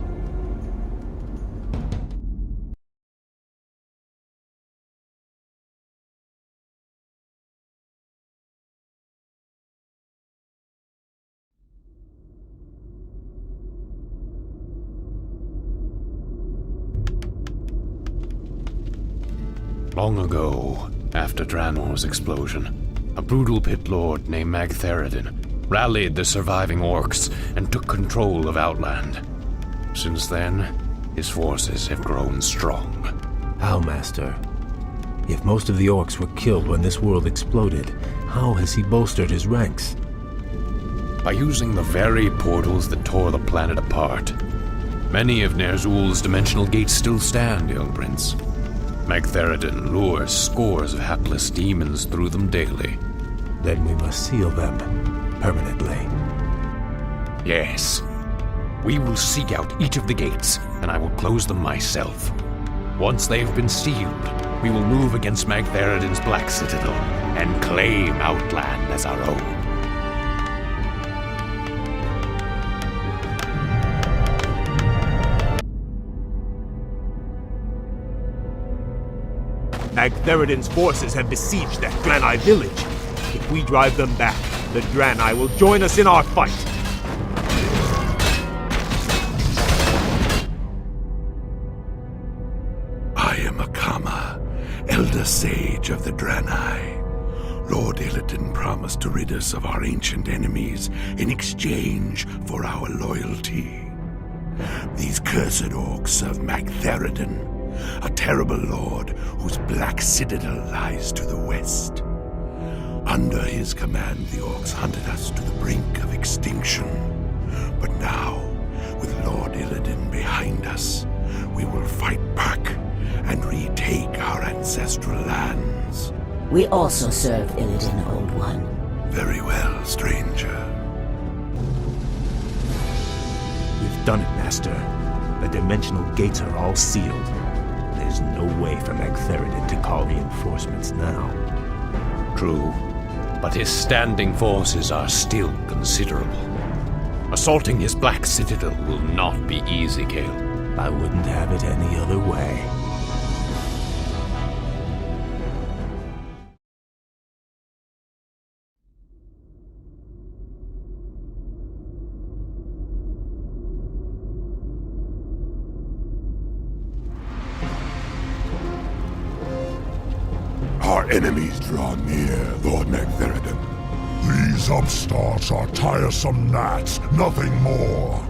Long ago, after Draenor's explosion, a brutal pit lord named Magtheridin rallied the surviving orcs, and took control of Outland. Since then, his forces have grown strong. How, Master? If most of the orcs were killed when this world exploded, how has he bolstered his ranks? By using the very portals that tore the planet apart. Many of Ner'zhul's dimensional gates still stand, young prince. Magtheridon lures scores of hapless demons through them daily. Then we must seal them permanently. Yes. We will seek out each of the gates, and I will close them myself. Once they have been sealed, we will move against Magtheridon's Black Citadel and claim Outland as our own. Magtheridon's forces have besieged that Draenei village. If we drive them back, the Draenei will join us in our fight. I am Akama, Elder Sage of the Draenei. Lord Illidan promised to rid us of our ancient enemies in exchange for our loyalty. These cursed orcs serve Magtheridon, a terrible lord whose black citadel lies to the west. Under his command, the orcs hunted us to the brink of extinction. But now, with Lord Illidan behind us, we will fight back and retake our ancestral lands. We also serve Illidan, Old One. Very well, stranger. We've done it, Master. The dimensional gates are all sealed. There's no way for Magtheridon to call reinforcements now. True, but his standing forces are still considerable. Assaulting his Black Citadel will not be easy, Kale. I wouldn't have it any other way. Our enemies draw near, Lord Magtheridon. These upstarts are tiresome gnats, nothing more.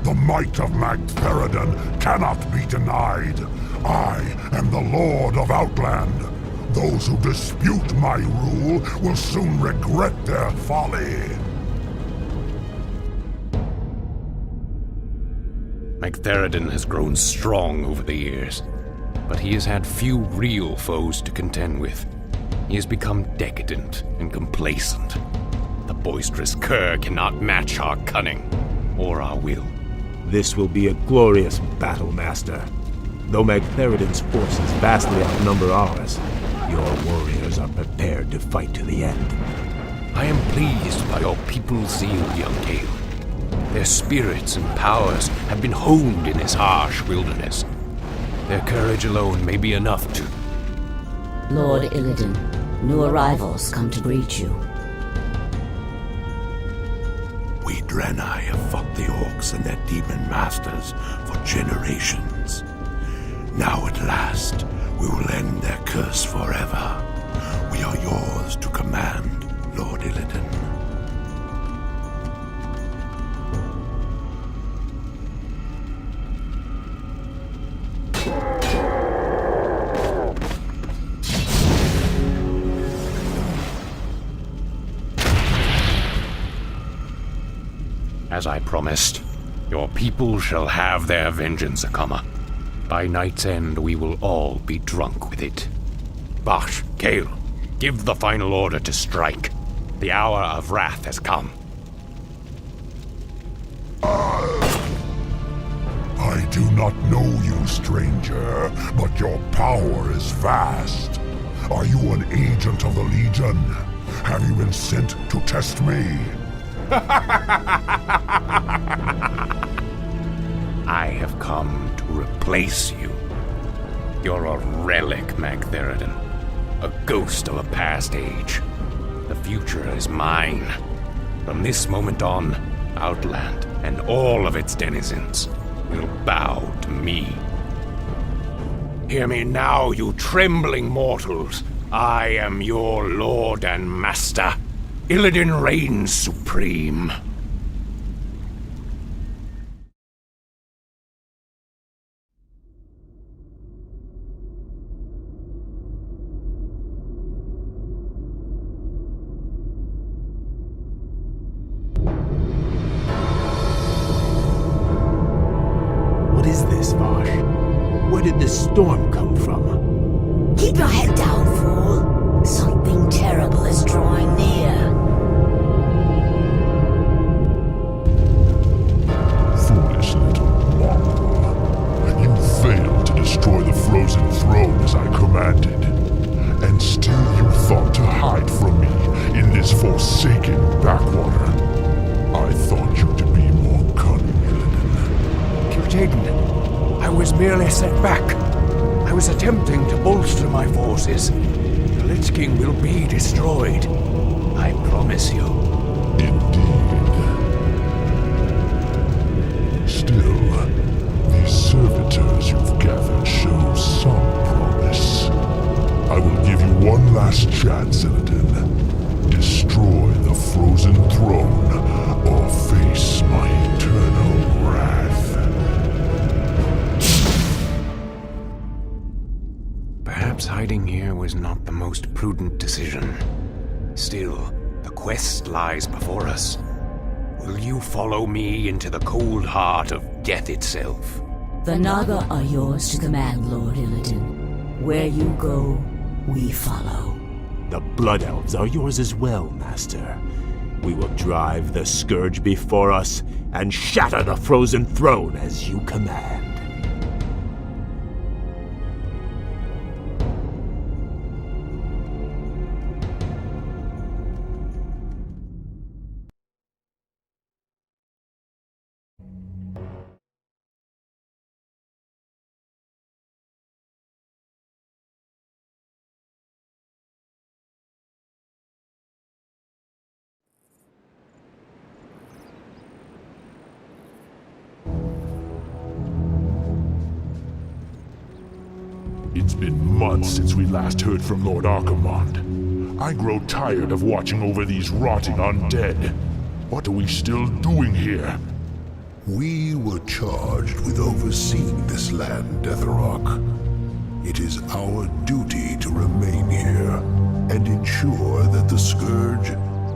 The might of Magtheridon cannot be denied. I am the Lord of Outland. Those who dispute my rule will soon regret their folly. Magtheridon has grown strong over the years, but he has had few real foes to contend with. He has become decadent and complacent. The boisterous cur cannot match our cunning or our will. This will be a glorious battle, Master. Though Magtheridon's forces vastly outnumber ours, your warriors are prepared to fight to the end. I am pleased by your people's zeal, young Kale. Their spirits and powers have been honed in this harsh wilderness. Their courage alone may be enough to... Lord Illidan, new arrivals come to greet you. We Draenei have fought the orcs and their demon masters for generations. Now at last, we will end their curse forever. We are yours to command, Lord Illidan. As I promised, your people shall have their vengeance, Akama. By night's end, we will all be drunk with it. Bash, Kale, give the final order to strike. The hour of wrath has come. I do not know you, stranger, but your power is vast. Are you an agent of the Legion? Have you been sent to test me? I have come to replace you. You're a relic, Magtheridon. A ghost of a past age. The future is mine. From this moment on, Outland and all of its denizens will bow to me. Hear me now, you trembling mortals. I am your lord and master. Illidan reigns supreme. What is this, Vosh? Where did this storm come from? Keep your head down, fool. Something terrible is drawing near. Foolish little mongrel. You failed to destroy the frozen throne as I commanded. And still you thought to hide from me in this forsaken backwater. I thought you to be more cunning, Illidan. Gul'dan, I was merely set back. I was attempting to bolster my forces. The Lich King will be destroyed. I promise you. Still, these servitors you've gathered show some promise. I will give you one last chance, Illidan. Destroy the frozen throne, or face my eternal wrath. Perhaps hiding here was not the most prudent decision. Still, the quest lies before us. Will you follow me into the cold heart of death itself? The Naga are yours to command, Lord Illidan. Where you go, we follow. The Blood Elves are yours as well, Master. We will drive the Scourge before us and shatter the frozen throne as you command. It's been months since we last heard from Lord Archimonde. I grow tired of watching over these rotting undead. What are we still doing here? We were charged with overseeing this land, Deatherrock. It is our duty to remain here and ensure that the Scourge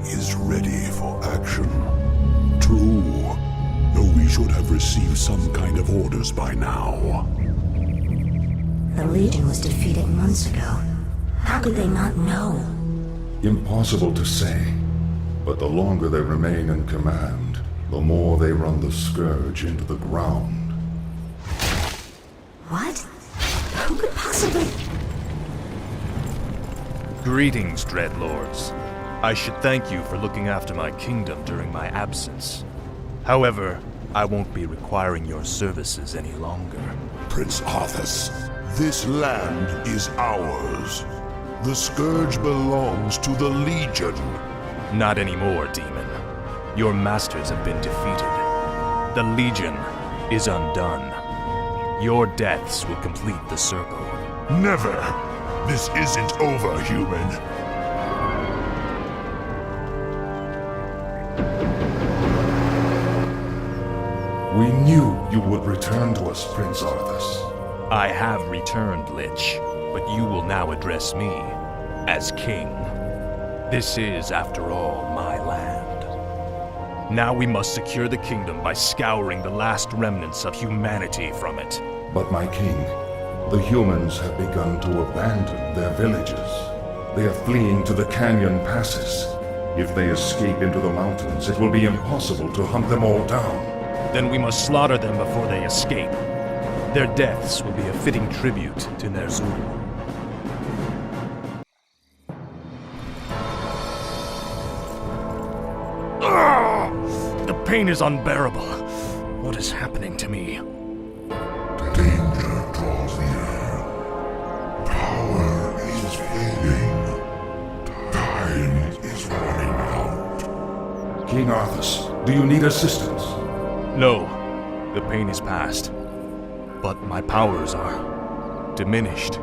is ready for action. True, though we should have received some kind of orders by now. The Legion was defeated months ago. How could they not know? Impossible to say. But the longer they remain in command, the more they run the Scourge into the ground. What? Who could possibly... Greetings, Dreadlords. I should thank you for looking after my kingdom during my absence. However, I won't be requiring your services any longer. Prince Arthas, this land is ours. The Scourge belongs to the Legion. Not anymore, Demon. Your masters have been defeated. The Legion is undone. Your deaths will complete the circle. Never! This isn't over, human. We knew you would return to us, Prince Arthas. I have returned, Lich, but you will now address me as king. This is, after all, my land. Now we must secure the kingdom by scouring the last remnants of humanity from it. But my king, the humans have begun to abandon their villages. They are fleeing to the canyon passes. If they escape into the mountains, it will be impossible to hunt them all down. Then we must slaughter them before they escape. Their deaths will be a fitting tribute to Ner'zhul. The pain is unbearable. What is happening to me? Danger draws near. Power is fading. Time is running out. King Arthas, do you need assistance? No, the pain is past. But my powers are diminished.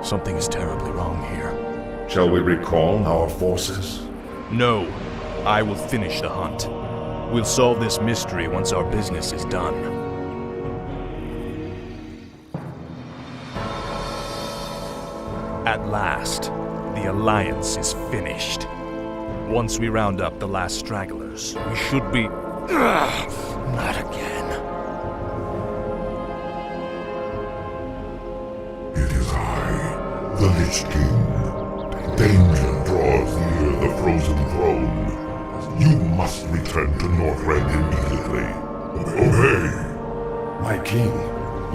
Something is terribly wrong here. Shall we recall our forces? No, I will finish the hunt. We'll solve this mystery once our business is done. At last, the Alliance is finished. Once we round up the last stragglers, we should be... Not again. It is I, the Lich King. Danger draws near the frozen throne. You must return to Northrend immediately. Obey! My king,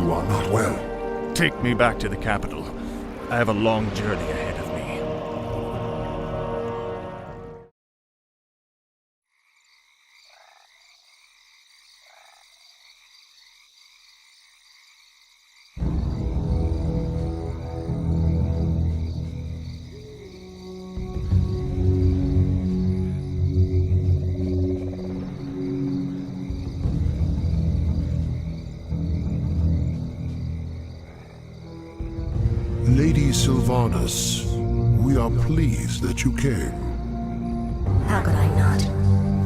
you are not well. Take me back to the capital. I have a long journey ahead of me. Lady Sylvanas, we are pleased that you came. How could I not?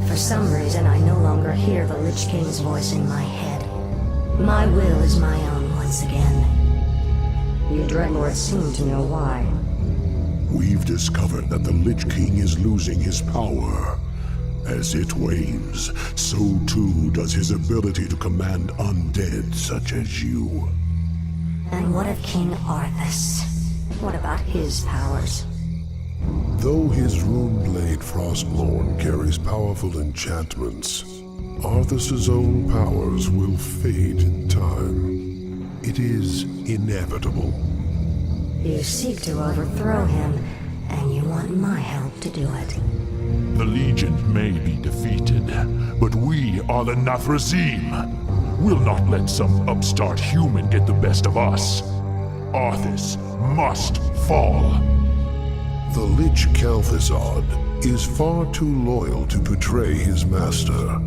For some reason, I no longer hear the Lich King's voice in my head. My will is my own once again. You Dreadlords seem to know why. We've discovered that the Lich King is losing his power. As it wanes, so too does his ability to command undead such as you. And what of King Arthas? What about his powers? Though his rune-blade Frostmourne carries powerful enchantments, Arthas's own powers will fade in time. It is inevitable. You seek to overthrow him, and you want my help to do it. The Legion may be defeated, but we are the Nathrazim. We'll not let some upstart human get the best of us. Arthas must fall. The Lich kel'thusad is far too loyal to betray his master.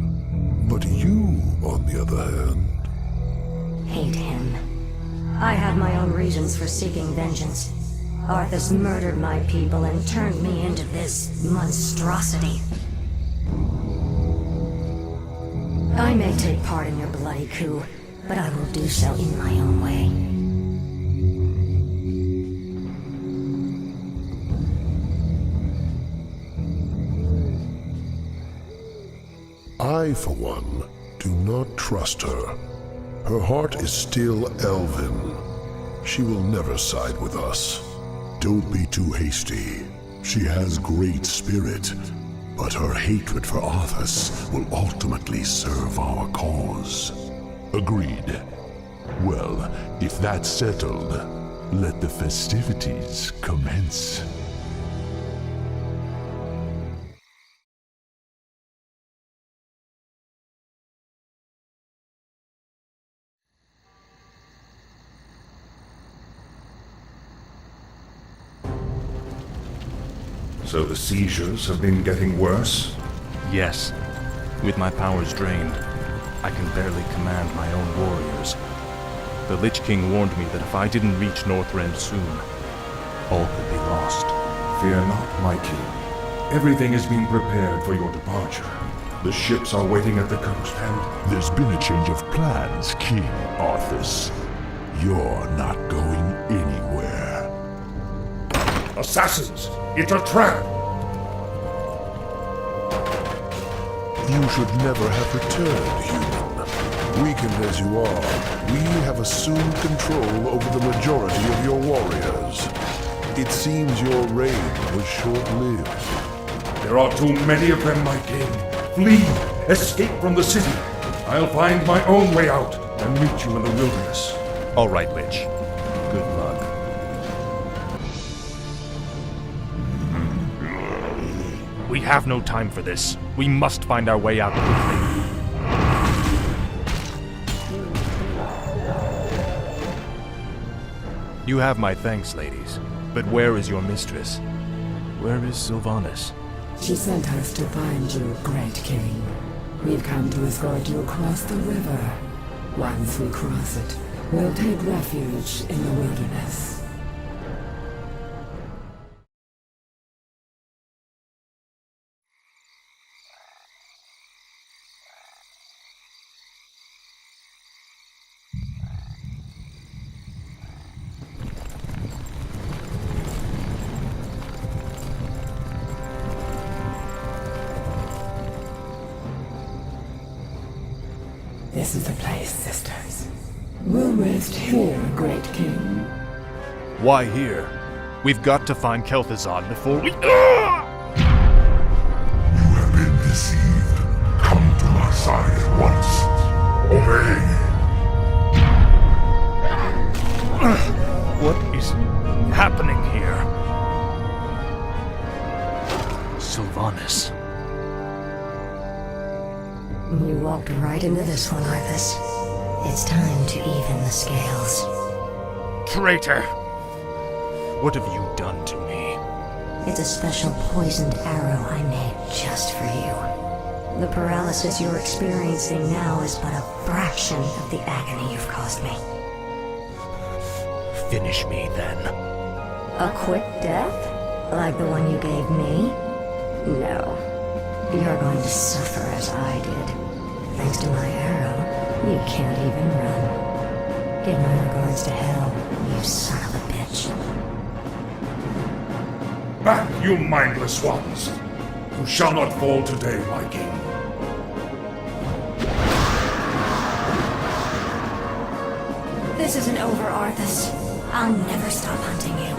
But you, on the other hand... Hate him. I have my own reasons for seeking vengeance. Arthas murdered my people and turned me into this monstrosity. I may take part in your bloody coup, but I will do so in my own way. I, for one, do not trust her. Her heart is still elven. She will never side with us. Don't be too hasty. She has great spirit, but her hatred for Arthas will ultimately serve our cause. Agreed. Well, if that's settled, let the festivities commence. So the seizures have been getting worse? Yes. With my powers drained, I can barely command my own warriors. The Lich King warned me that if I didn't reach Northrend soon, all could be lost. Fear not, my king. Everything is being prepared for your departure. The ships are waiting at the coast, and... There's been a change of plans, King Arthas. You're not going anywhere. Assassins! It's a trap! You should never have returned, human. Weakened as you are, we have assumed control over the majority of your warriors. It seems your reign was short-lived. There are too many of them, my king. Flee! Escape from the city! I'll find my own way out and meet you in the wilderness. All right, Lich. Good luck. We have no time for this. We must find our way out quickly. You have my thanks, ladies. But where is your mistress? Where is Sylvanas? She sent us to find you, great king. We've come to escort you across the river. Once we cross it, we'll take refuge in the wilderness. This is the place, sisters. We'll rest here, Great King. Why here? We've got to find kel'thusad before we... Been deceived. Come to my side at once. Obey. What is happening here? Sylvanas. You walked right into this one, Arthas. It's time to even the scales. Traitor! What have you done to me? It's a special poisoned arrow I made just for you. The paralysis you're experiencing now is but a fraction of the agony you've caused me. Finish me, then. A quick death? Like the one you gave me? No. You're going to suffer as I did. Thanks to my arrow, you can't even run. Give my regards to Hell, you son of a bitch. Back, you mindless ones! You shall not fall today, my king. This isn't over, Arthas. I'll never stop hunting you.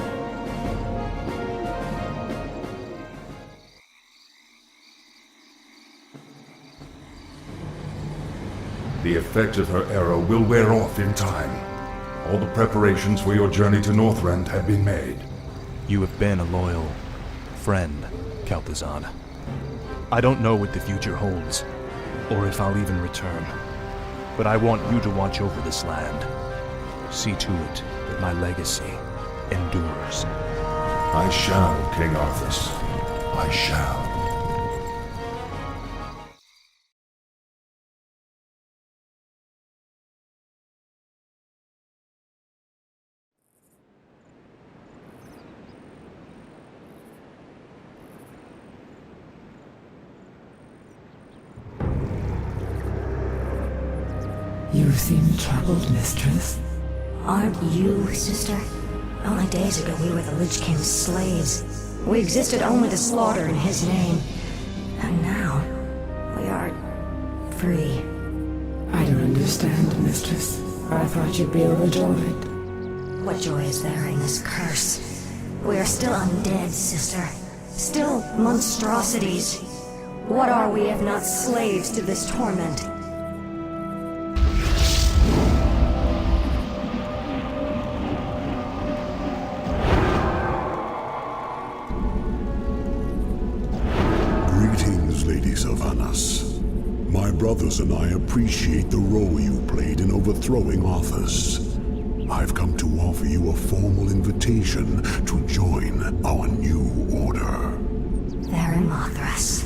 The effect of her arrow will wear off in time. All the preparations for your journey to Northrend have been made. You have been a loyal friend, kel'thusad. I don't know what the future holds, or if I'll even return. But I want you to watch over this land. See to it that my legacy endures. I shall, King Arthas. I shall. You seem troubled, mistress. Aren't you, sister? Only days ago we were the Lich King's slaves. We existed only to slaughter in his name. And now, we are free. I don't understand, mistress. I thought you'd be overjoyed. What joy is there in this curse? We are still undead, sister. Still monstrosities. What are we if not slaves to this torment? Greetings, Lady Sylvanas. My brothers and I appreciate the role you played in overthrowing Arthas. I've come to offer you a formal invitation to join our new order. Theron Mothras.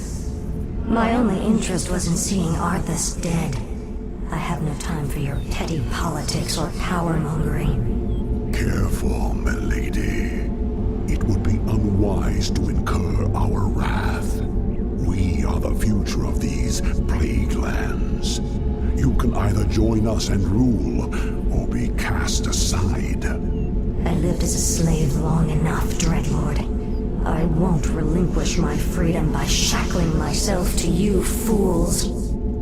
My only interest was in seeing Arthas dead. I have no time for your petty politics or power-mongering. Careful, milady. It would be unwise to incur our wrath. We are the future of these plague lands. You can either join us and rule, or be cast aside. I lived as a slave long enough, Dreadlord. I won't relinquish my freedom by shackling myself to you fools.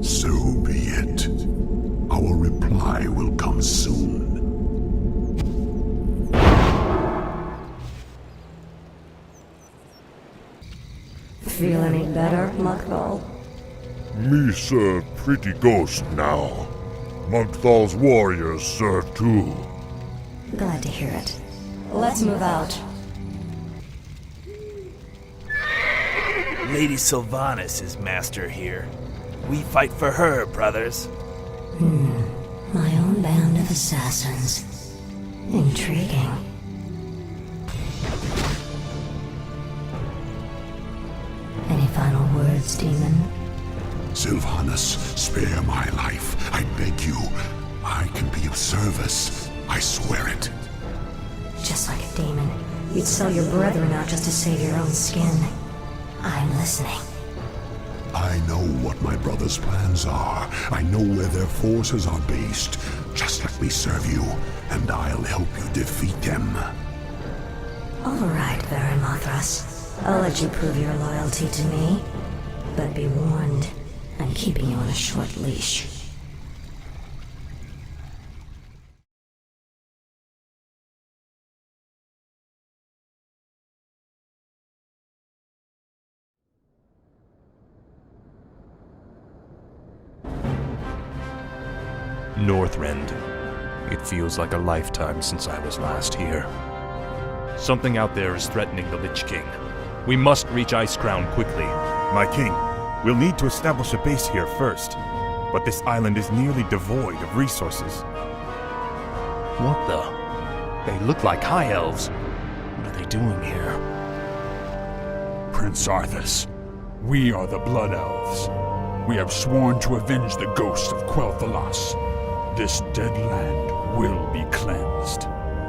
So be it. Our reply will come soon. Feel any better, Muckthal? Me serve pretty ghost now. Munthal's warriors serve too. Glad to hear it. Let's move out. Lady Sylvanas is master here. We fight for her, brothers. My own band of assassins. Intriguing. Any final words, demon? Sylvanas, spare my life. I beg you. I can be of service. I swear it. Just like a demon, you'd sell your brethren out just to save your own skin. I'm listening. I know what my brother's plans are. I know where their forces are based. Just let me serve you, and I'll help you defeat them. All right, Baron Mothras. I'll let you prove your loyalty to me. But be warned, I'm keeping you on a short leash. Northrend. It feels like a lifetime since I was last here. Something out there is threatening the Lich King. We must reach Icecrown quickly. My king, we'll need to establish a base here first. But this island is nearly devoid of resources. What the? They look like High Elves. What are they doing here? Prince Arthas, we are the Blood Elves. We have sworn to avenge the ghost of kel'thusad. This dead land will be cleansed.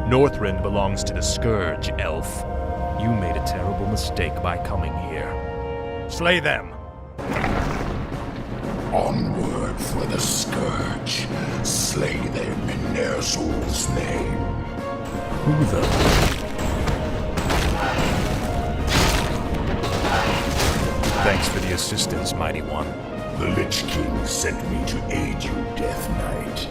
Northrend belongs to the Scourge, Elf. You made a terrible mistake by coming here. Slay them! Onward for the Scourge. Slay them in Ner'zhul's name. Who the... Thanks for the assistance, Mighty One. The Lich King sent me to aid you, Death Knight.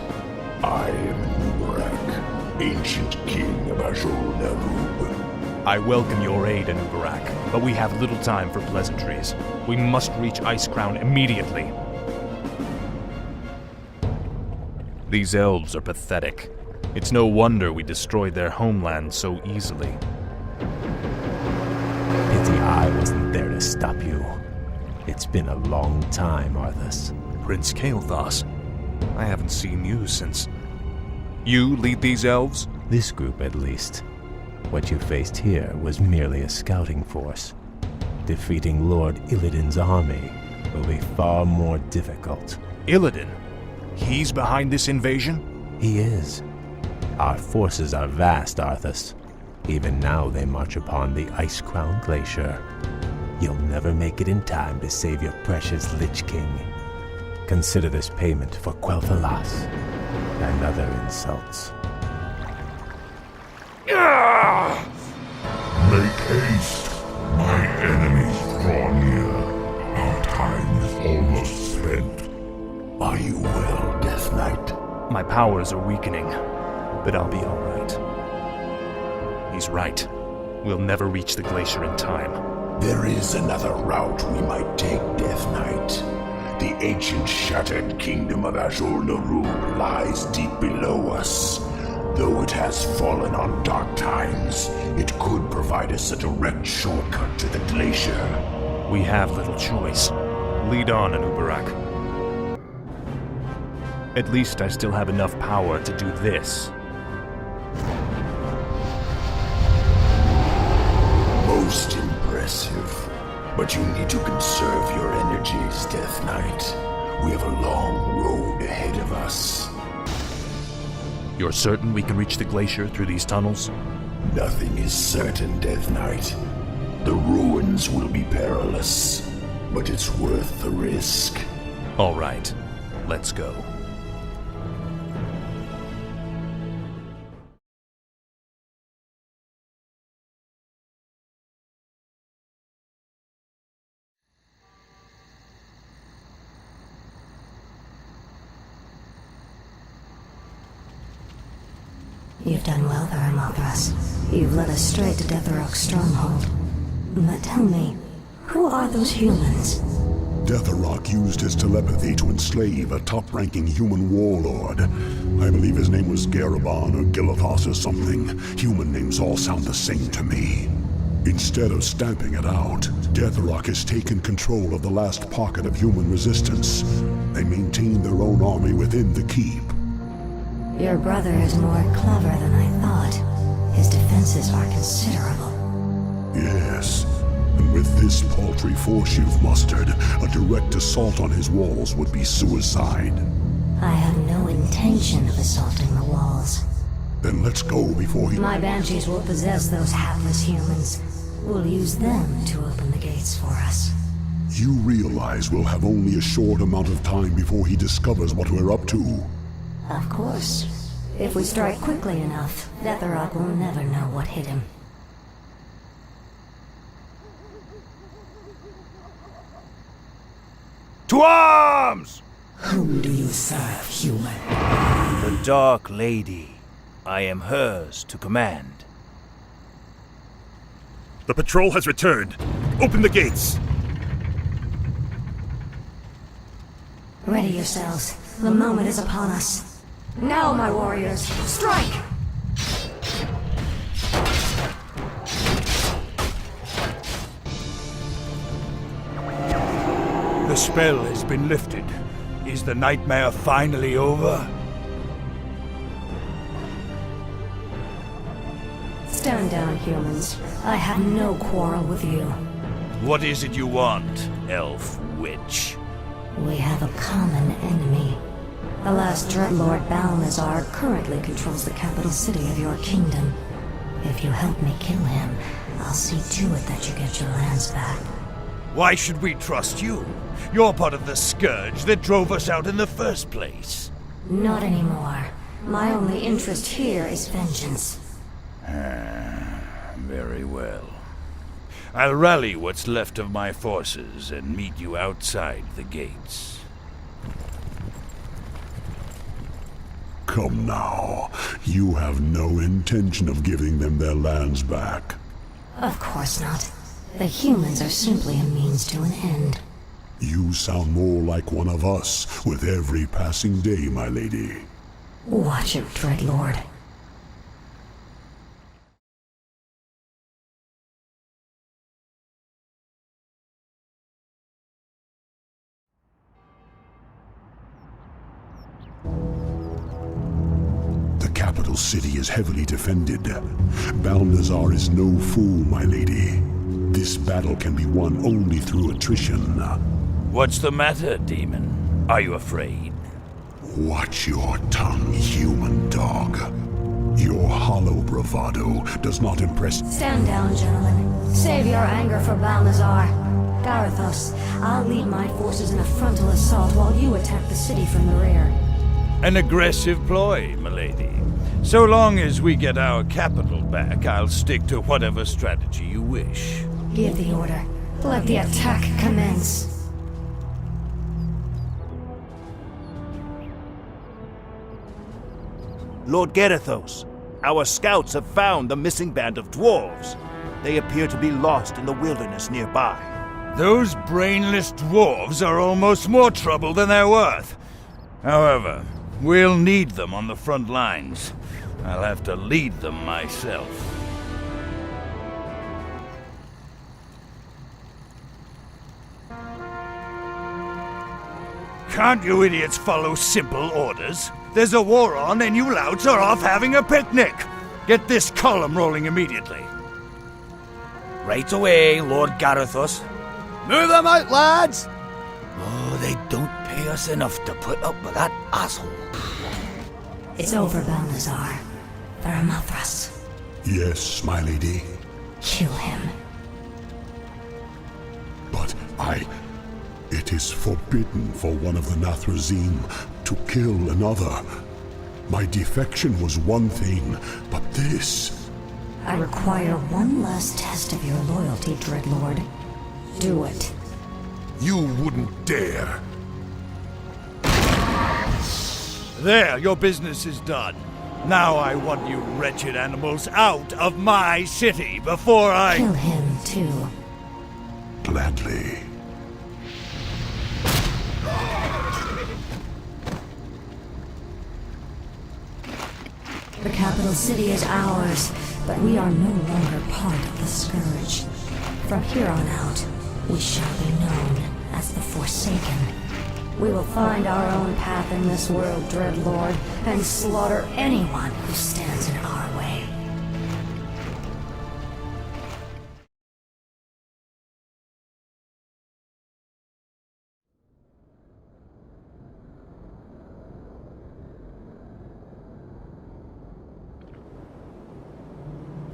I am Uberak, ancient king of Azul-Nerub. I welcome your aid, Uberak, but we have little time for pleasantries. We must reach Icecrown immediately. These elves are pathetic. It's no wonder we destroyed their homeland so easily. Pity I wasn't there to stop you. It's been a long time, Arthas. Prince Kel'thus, I haven't seen you since... You lead these elves? This group, at least. What you faced here was merely a scouting force. Defeating Lord Illidan's army will be far more difficult. Illidan? He's behind this invasion? He is. Our forces are vast, Arthas. Even now they march upon the Icecrown Glacier. You'll never make it in time to save your precious Lich King. Consider this payment for kel'thusad and other insults. Make haste. My enemies draw near. Our time is almost spent. Are you well, Death Knight? My powers are weakening, but I'll be all right. He's right. We'll never reach the glacier in time. There is another route we might take, Death Knight. The ancient shattered kingdom of Azul-Nerub lies deep below us. Though it has fallen on dark times, it could provide us a direct shortcut to the glacier. We have little choice. Lead on, Uberak. At least I still have enough power to do this. Most impressive. But you need to conserve your energies, Death Knight. We have a long road ahead of us. You're certain we can reach the glacier through these tunnels? Nothing is certain, Death Knight. The ruins will be perilous, but it's worth the risk. All right, let's go. You've done well there, Arthas. You've led us straight to Deathrok's stronghold. But tell me, who are those humans? Deathrok used his telepathy to enslave a top-ranking human warlord. I believe his name was Garabon or Gil'thus or something. Human names all sound the same to me. Instead of stamping it out, Deathrok has taken control of the last pocket of human resistance. They maintain their own army within the keep. Your brother is more clever than I thought. His defenses are considerable. Yes, and with this paltry force you've mustered, a direct assault on his walls would be suicide. I have no intention of assaulting the walls. Then let's go before he... My banshees will possess those hapless humans. We'll use them to open the gates for us. You realize we'll have only a short amount of time before he discovers what we're up to. Of course. If we strike quickly enough, Deathrok will never know what hit him. To arms! Whom do you serve, human? The Dark Lady. I am hers to command. The patrol has returned. Open the gates. Ready yourselves. The moment is upon us. Now, my warriors, strike! The spell has been lifted. Is the nightmare finally over? Stand down, humans. I have no quarrel with you. What is it you want, elf witch? We have a common enemy. The last Dreadlord Balnazar currently controls the capital city of your kingdom. If you help me kill him, I'll see to it that you get your lands back. Why should we trust you? You're part of the scourge that drove us out in the first place. Not anymore. My only interest here is vengeance. Very well. I'll rally what's left of my forces and meet you outside the gates. Come now. You have no intention of giving them their lands back. Of course not. The humans are simply a means to an end. You sound more like one of us with every passing day, my lady. Watch it, Dreadlord. The capital city is heavily defended. Balnazar is no fool, my lady. This battle can be won only through attrition. What's the matter, demon? Are you afraid? Watch your tongue, human dog. Your hollow bravado does not impress. Stand down, gentlemen. Save your anger for Balnazar. Garithos, I'll lead my forces in a frontal assault while you attack the city from the rear. An aggressive ploy, milady. So long as we get our capital back, I'll stick to whatever strategy you wish. Give the order. Let the attack commence. Lord Garithos, our scouts have found the missing band of dwarves. They appear to be lost in the wilderness nearby. Those brainless dwarves are almost more trouble than they're worth. However, we'll need them on the front lines. I'll have to lead them myself. Can't you idiots follow simple orders? There's a war on and you louts are off having a picnic! Get this column rolling immediately. Right away, Lord Garithos. Move them out, lads! Oh, they don't pay us enough to put up with that asshole. It's over, Balnazar. Varamothras. Yes, my lady. Kill him. But it is forbidden for one of the Nathrazim to kill another. My defection was one thing, but this... I require one last test of your loyalty, Dreadlord. Do it. You wouldn't dare. There, your business is done. Now I want you wretched animals out of my city before I... Kill him, too. Gladly. The capital city is ours, but we are no longer part of the Scourge. From here on out, we shall be known as the Forsaken. We will find our own path in this world, Dreadlord, and slaughter anyone who stands in our way.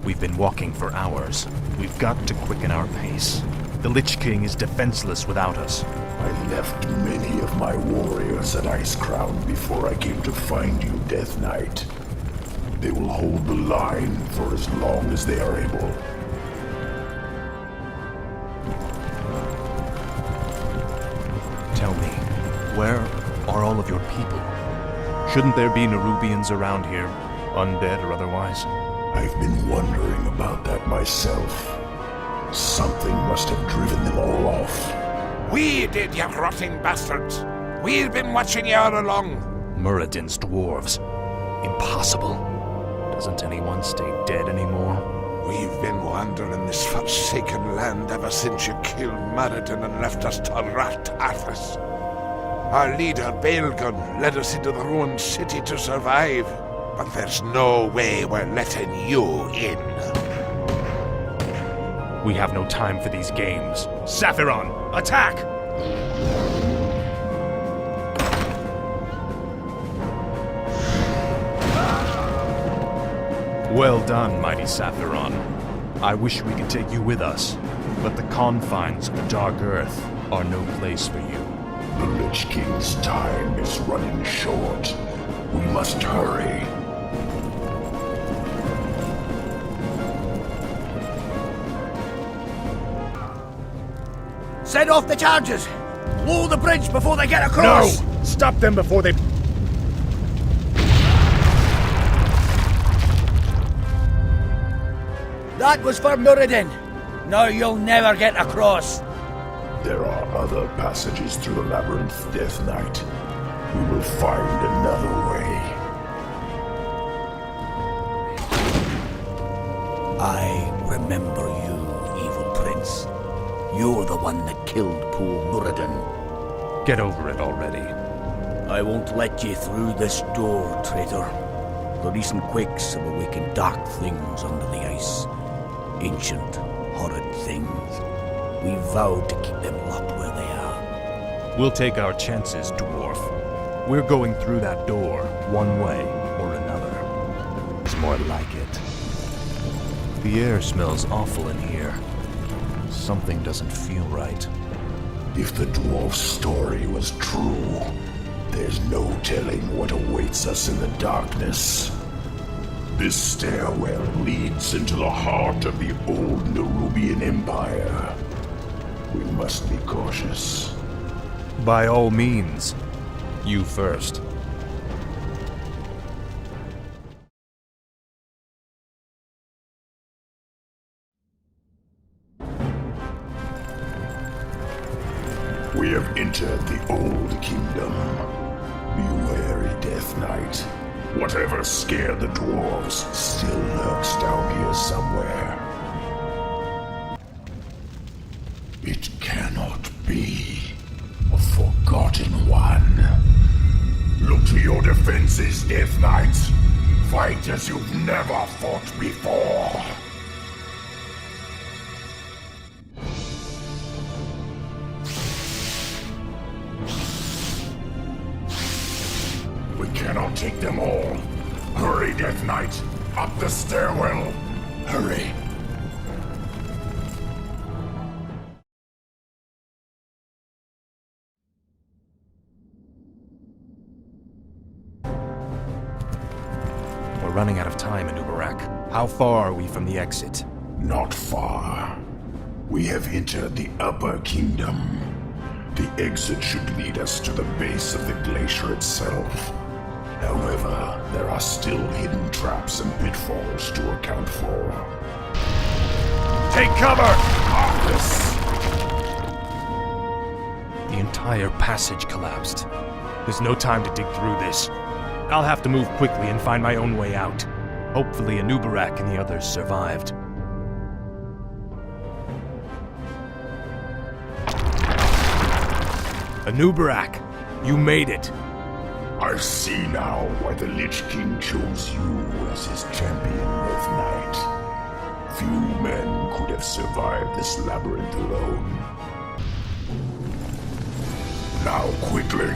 We've been walking for hours. We've got to quicken our pace. The Lich King is defenseless without us. I left many of my warriors at Icecrown before I came to find you, Death Knight. They will hold the line for as long as they are able. Tell me, where are all of your people? Shouldn't there be Nerubians around here, undead or otherwise? I've been wondering about that myself. Something must have driven them all off. We did, you rotting bastards. We've been watching you all along. Muradin's dwarves. Impossible. Doesn't anyone stay dead anymore? We've been wandering this forsaken land ever since you killed Maradin and left us to rot Arthas. Our leader, Baelgun, led us into the ruined city to survive, but there's no way we're letting you in. We have no time for these games. Saphiron, attack! Well done, mighty Saphiron. I wish we could take you with us, but the confines of the Dark Earth are no place for you. The Lich King's time is running short. We must hurry. Set off the charges! Blow the bridge before they get across! No! Stop them before they... That was for Muradin. Now you'll never get across. There are other passages through the labyrinth, Death Knight. We will find another way. I remember you, evil prince. You're the one that killed poor Muradin. Get over it already. I won't let you through this door, traitor. The recent quakes have awakened dark things under the ice. Ancient, horrid things. We vowed to keep them locked where they are. We'll take our chances, dwarf. We're going through that door, one way or another. It's more like it. The air smells awful in here. Something doesn't feel right. If the dwarf's story was true, there's no telling what awaits us in the darkness. This stairwell leads into the heart of the old Nerubian Empire. We must be cautious. By all means. You first. We have entered the old kingdom. Be wary, Death Knight. Whatever scared the dwarves still lurks down here somewhere. It cannot be a forgotten one. Look to your defenses, Death Knight. Fight as you've never fought before. We cannot take them all. Hurry, Death Knight! Up the stairwell! Hurry! We're running out of time, Anubarak. How far are we from the exit? Not far. We have entered the upper kingdom. The exit should lead us to the base of the glacier itself. However, there are still hidden traps and pitfalls to account for. Take cover! Office! The entire passage collapsed. There's no time to dig through this. I'll have to move quickly and find my own way out. Hopefully Anubarak and the others survived. Anubarak, you made it. I see now why the Lich King chose you as his champion, Death Knight. Few men could have survived this labyrinth alone. Now quickly,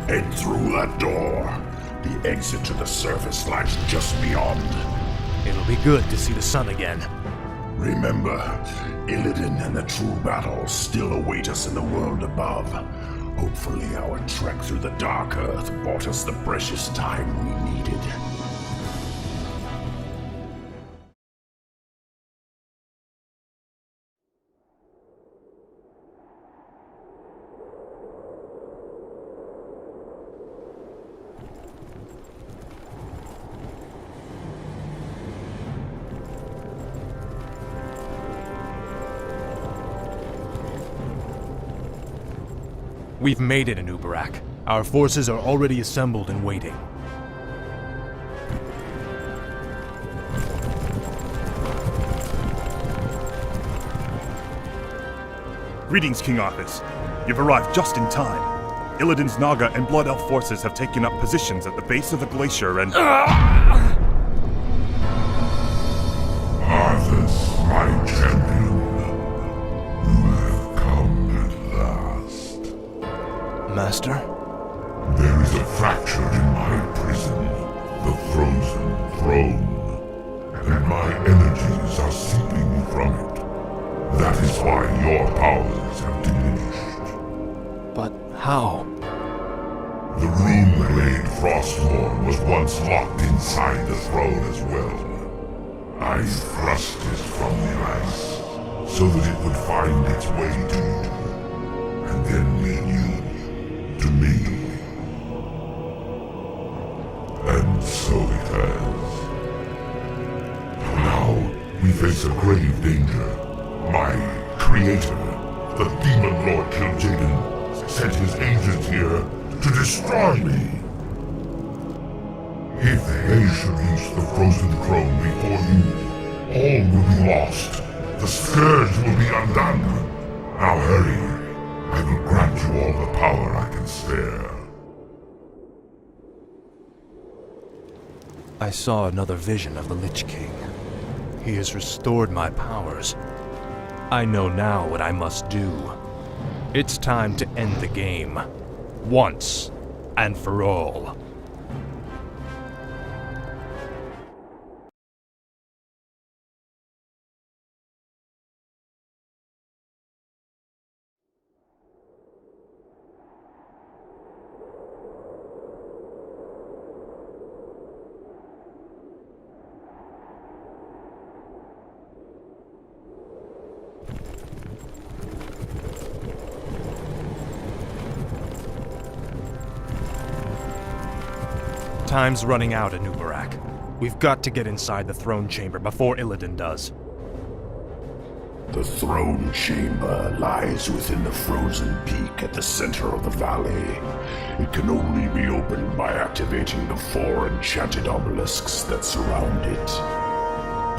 head through that door. The exit to the surface lies just beyond. It'll be good to see the sun again. Remember, Illidan and the true battle still await us in the world above. Hopefully our trek through the Dark Earth bought us the precious time we needed. We've made it, Anubarak. Our forces are already assembled and waiting. Greetings, King Arthas. You've arrived just in time. Illidan's Naga and Blood Elf forces have taken up positions at the base of the glacier and... Arthas, my champion. You have come at last. Master? There is a fracture in my prison, the Frozen Throne, and my energies are seeping from it. That is why your powers have diminished. But how? The rune-blade Frostmourne was once locked inside the throne as well. I thrust it from the ice, so that it would find its way to you, and then lead you to me. And so it has. Now, we face a grave danger. My creator, the Demon Lord Kil'jaeden, sent his agent here to destroy me. If they should reach the Frozen Throne before you, all will be lost. The Scourge will be undone. Now hurry. I will grant you all the power I can spare. I saw another vision of the Lich King. He has restored my powers. I know now what I must do. It's time to end the game. Once and for all. Time's running out, Anubarak. We've got to get inside the throne chamber before Illidan does. The throne chamber lies within the frozen peak at the center of the valley. It can only be opened by activating the 4 enchanted obelisks that surround it.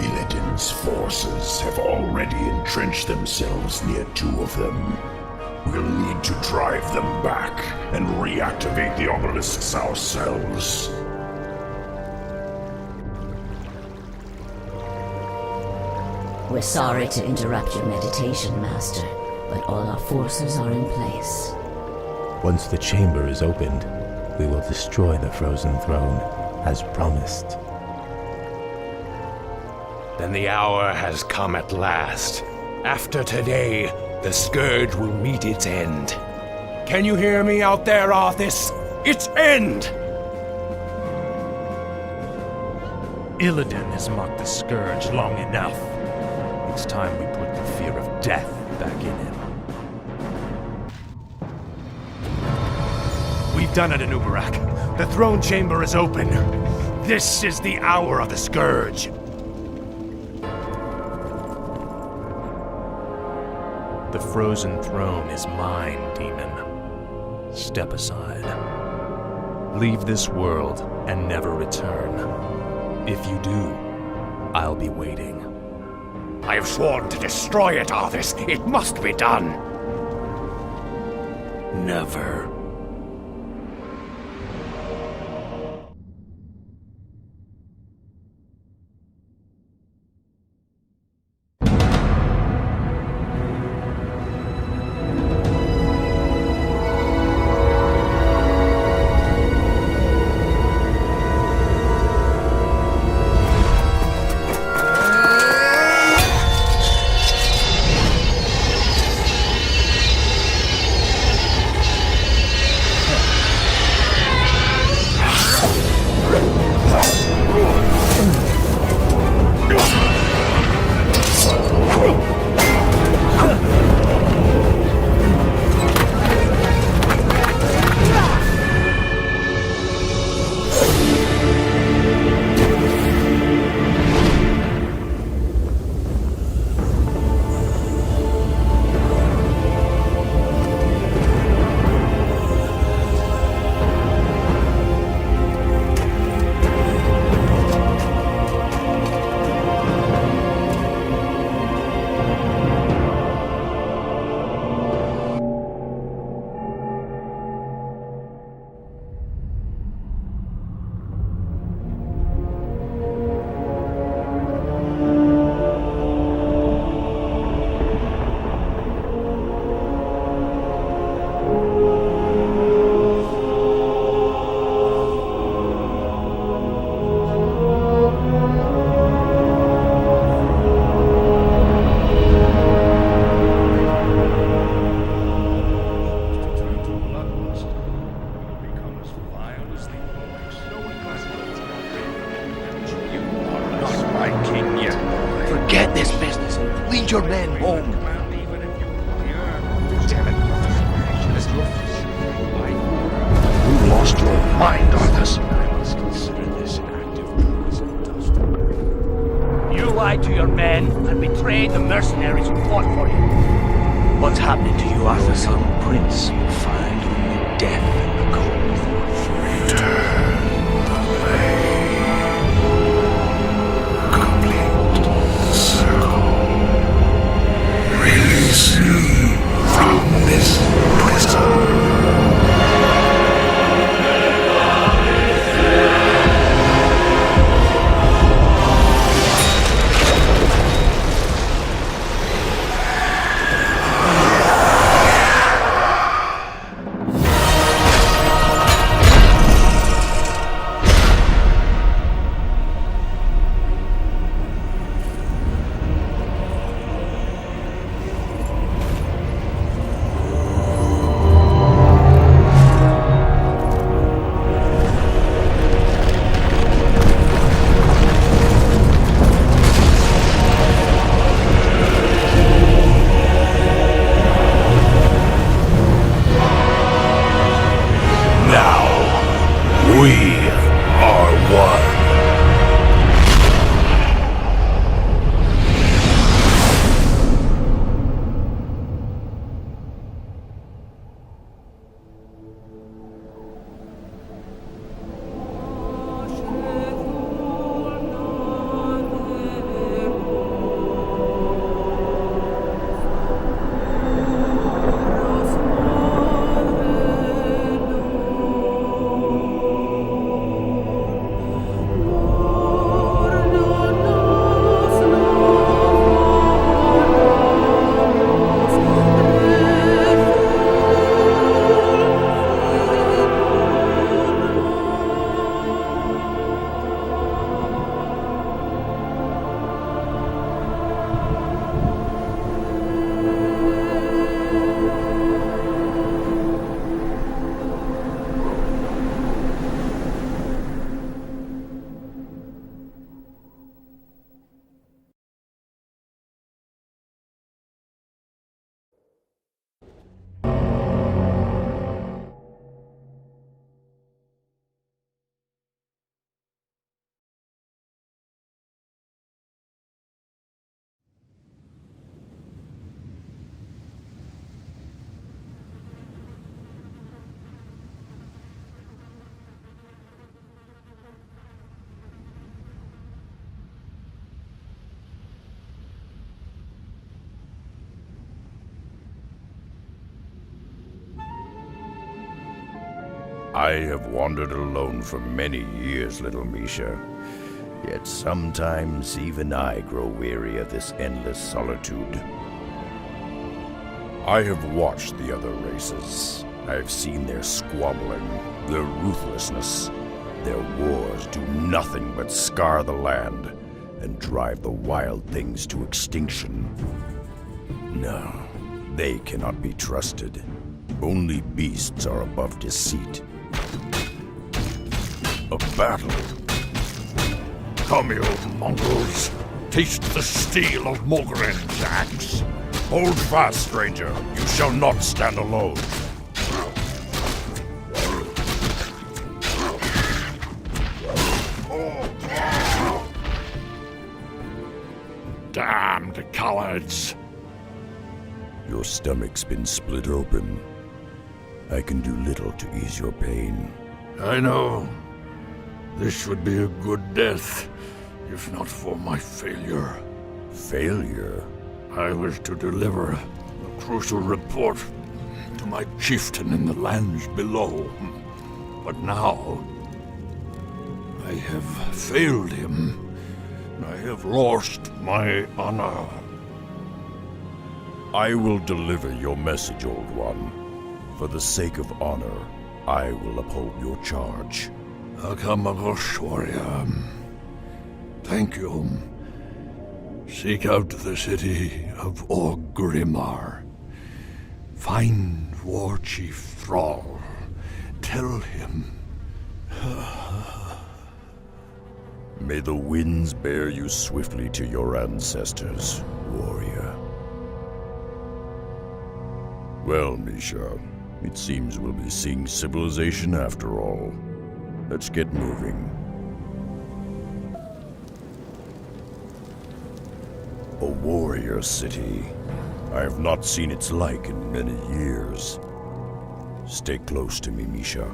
Illidan's forces have already entrenched themselves near 2 of them. We'll need to drive them back and reactivate the obelisks ourselves. We're sorry to interrupt your meditation, Master, but all our forces are in place. Once the chamber is opened, we will destroy the Frozen Throne, as promised. Then the hour has come at last. After today, the Scourge will meet its end. Can you hear me out there, Arthas? Its end! Illidan has mocked the Scourge long enough. It's time we put the fear of death back in him. We've done it, Anubarak. The throne chamber is open. This is the hour of the Scourge. The Frozen Throne is mine, demon. Step aside. Leave this world and never return. If you do, I'll be waiting. I have sworn to destroy it, Arthas. It must be done. Never. Get your men home. You lost your mind, Arthas. I must consider this an act of treason, Dustin. You lied to your men and betrayed the mercenaries who fought for you. What's happening to you, Arthas? Young prince will find only death in the cold. Return the blade. Complete the circle. Release me from this prison. I have wandered alone for many years, little Misha. Yet sometimes even I grow weary of this endless solitude. I have watched the other races. I have seen their squabbling, their ruthlessness. Their wars do nothing but scar the land and drive the wild things to extinction. No, they cannot be trusted. Only beasts are above deceit. A battle. Come, you mongrels. Taste the steel of Mogren's axe. Hold fast, stranger. You shall not stand alone. Damned cowards. Your stomach's been split open. I can do little to ease your pain. I know. This would be a good death, if not for my failure. Failure? I was to deliver a crucial report to my chieftain in the lands below. But now, I have failed him. I have lost my honor. I will deliver your message, Old One. For the sake of honor, I will uphold your charge. Akamagosh, warrior. Thank you. Seek out the city of Orgrimmar. Find War Chief Thrall. Tell him. May the winds bear you swiftly to your ancestors, warrior. Well, Misha, it seems we'll be seeing civilization after all. Let's get moving. A warrior city. I have not seen its like in many years. Stay close to me, Misha.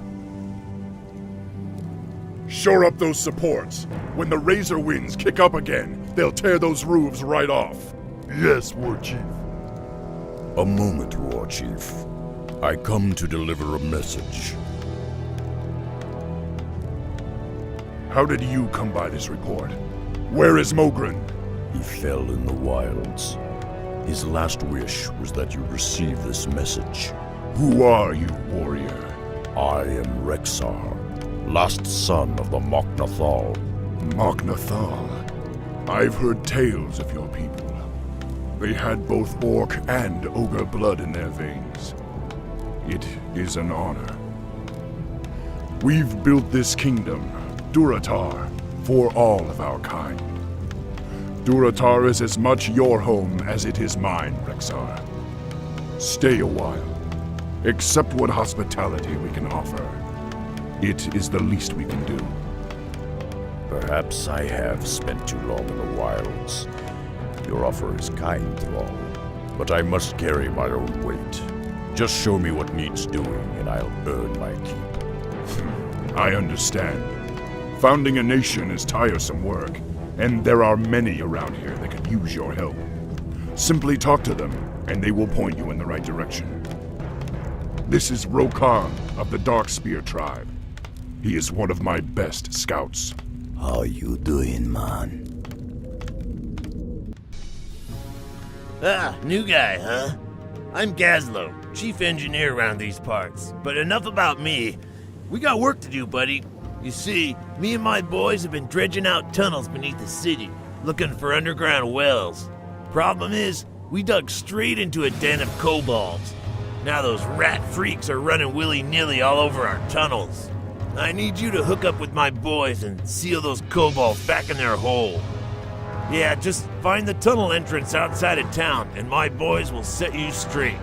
Shore up those supports. When the Razor winds kick up again, they'll tear those roofs right off. Yes, War Chief. A moment, War Chief. I come to deliver a message. How did you come by this report? Where is Mogren? He fell in the wilds. His last wish was that you receive this message. Who are you, warrior? I am Rexar, last son of the Mok'Nathal. Mok'Nathal? I've heard tales of your people. They had both orc and ogre blood in their veins. It is an honor. We've built this kingdom, Durotar, for all of our kind. Durotar is as much your home as it is mine, Rexar. Stay a while. Accept what hospitality we can offer. It is the least we can do. Perhaps I have spent too long in the wilds. Your offer is kind, Thrall, but I must carry my own weight. Just show me what needs doing, and I'll earn my keep. I understand. Founding a nation is tiresome work, and there are many around here that could use your help. Simply talk to them, and they will point you in the right direction. This is Rokan of the Darkspear tribe. He is one of my best scouts. How you doing, man? Ah, new guy, huh? I'm Gazlo, chief engineer around these parts. But enough about me. We got work to do, buddy. You see, me and my boys have been dredging out tunnels beneath the city, looking for underground wells. Problem is, we dug straight into a den of kobolds. Now those rat freaks are running willy-nilly all over our tunnels. I need you to hook up with my boys and seal those kobolds back in their hole. Yeah, just find the tunnel entrance outside of town, and my boys will set you straight.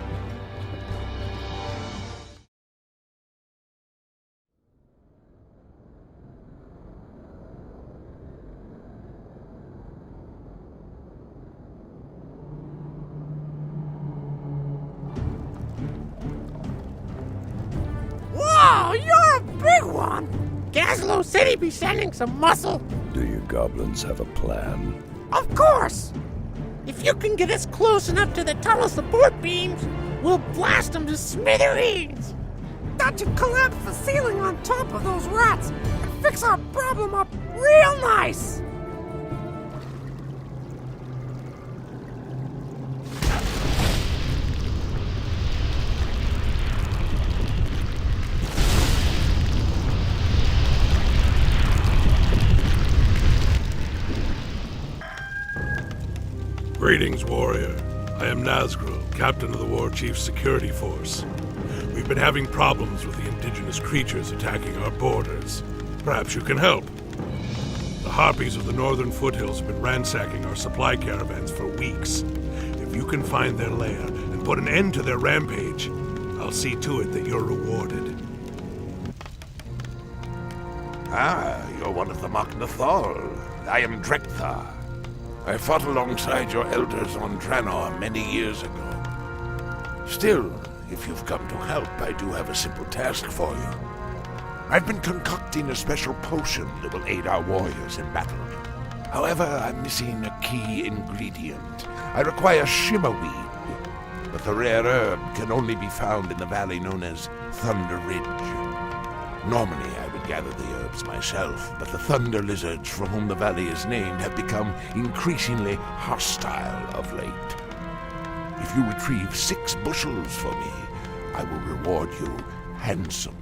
Whoa, you're a big one! Gazlo said he'd be sending some muscle. Do you goblins have a plan? Of course! If you can get us close enough to the tunnel support beams, we'll blast them to smithereens! That should collapse the ceiling on top of those rats and fix our problem up real nice! Greetings, warrior. I am Nazgul, captain of the War Chief's security force. We've been having problems with the indigenous creatures attacking our borders. Perhaps you can help. The harpies of the northern foothills have been ransacking our supply caravans for weeks. If you can find their lair and put an end to their rampage, I'll see to it that you're rewarded. Ah, you're one of the Mok'Nathal. I am Drekthar. I fought alongside your elders on Draenor many years ago. Still, if you've come to help, I do have a simple task for you. I've been concocting a special potion that will aid our warriors in battle. However, I'm missing a key ingredient. I require shimmerweed, but the rare herb can only be found in the valley known as Thunder Ridge. Normally, I would gather the herbs myself, but the thunder lizards from whom the valley is named have become increasingly hostile of late. If you retrieve 6 bushels for me, I will reward you handsomely.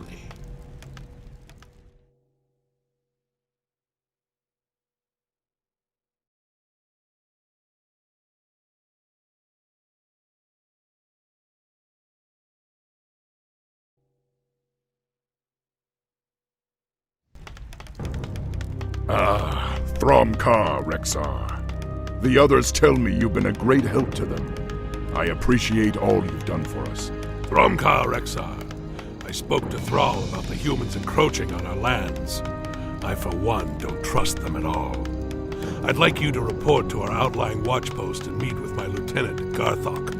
Ah, Thromkar, Rexar. The others tell me you've been a great help to them. I appreciate all you've done for us. Thromka, Rexar. I spoke to Thrall about the humans encroaching on our lands. I, for one, don't trust them at all. I'd like you to report to our outlying watch post and meet with my lieutenant, Garthok.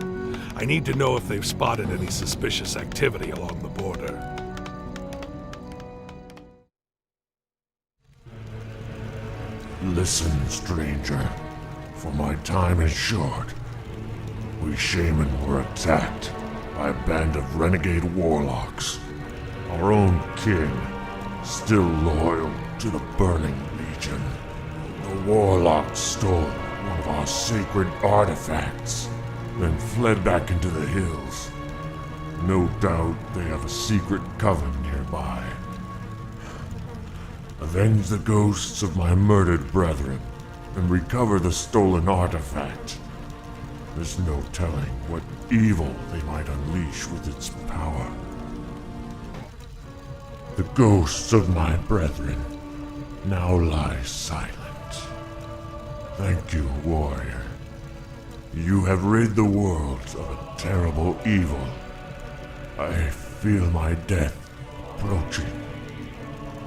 I need to know if they've spotted any suspicious activity along the border. Listen, stranger, for my time is short. We shaman were attacked by a band of renegade warlocks. Our own king, still loyal to the Burning Legion. The warlocks stole one of our sacred artifacts, then fled back into the hills. No doubt they have a secret coven nearby. Avenge the ghosts of my murdered brethren, and recover the stolen artifact. There's no telling what evil they might unleash with its power. The ghosts of my brethren now lie silent. Thank you, warrior. You have rid the world of a terrible evil. I feel my death approaching.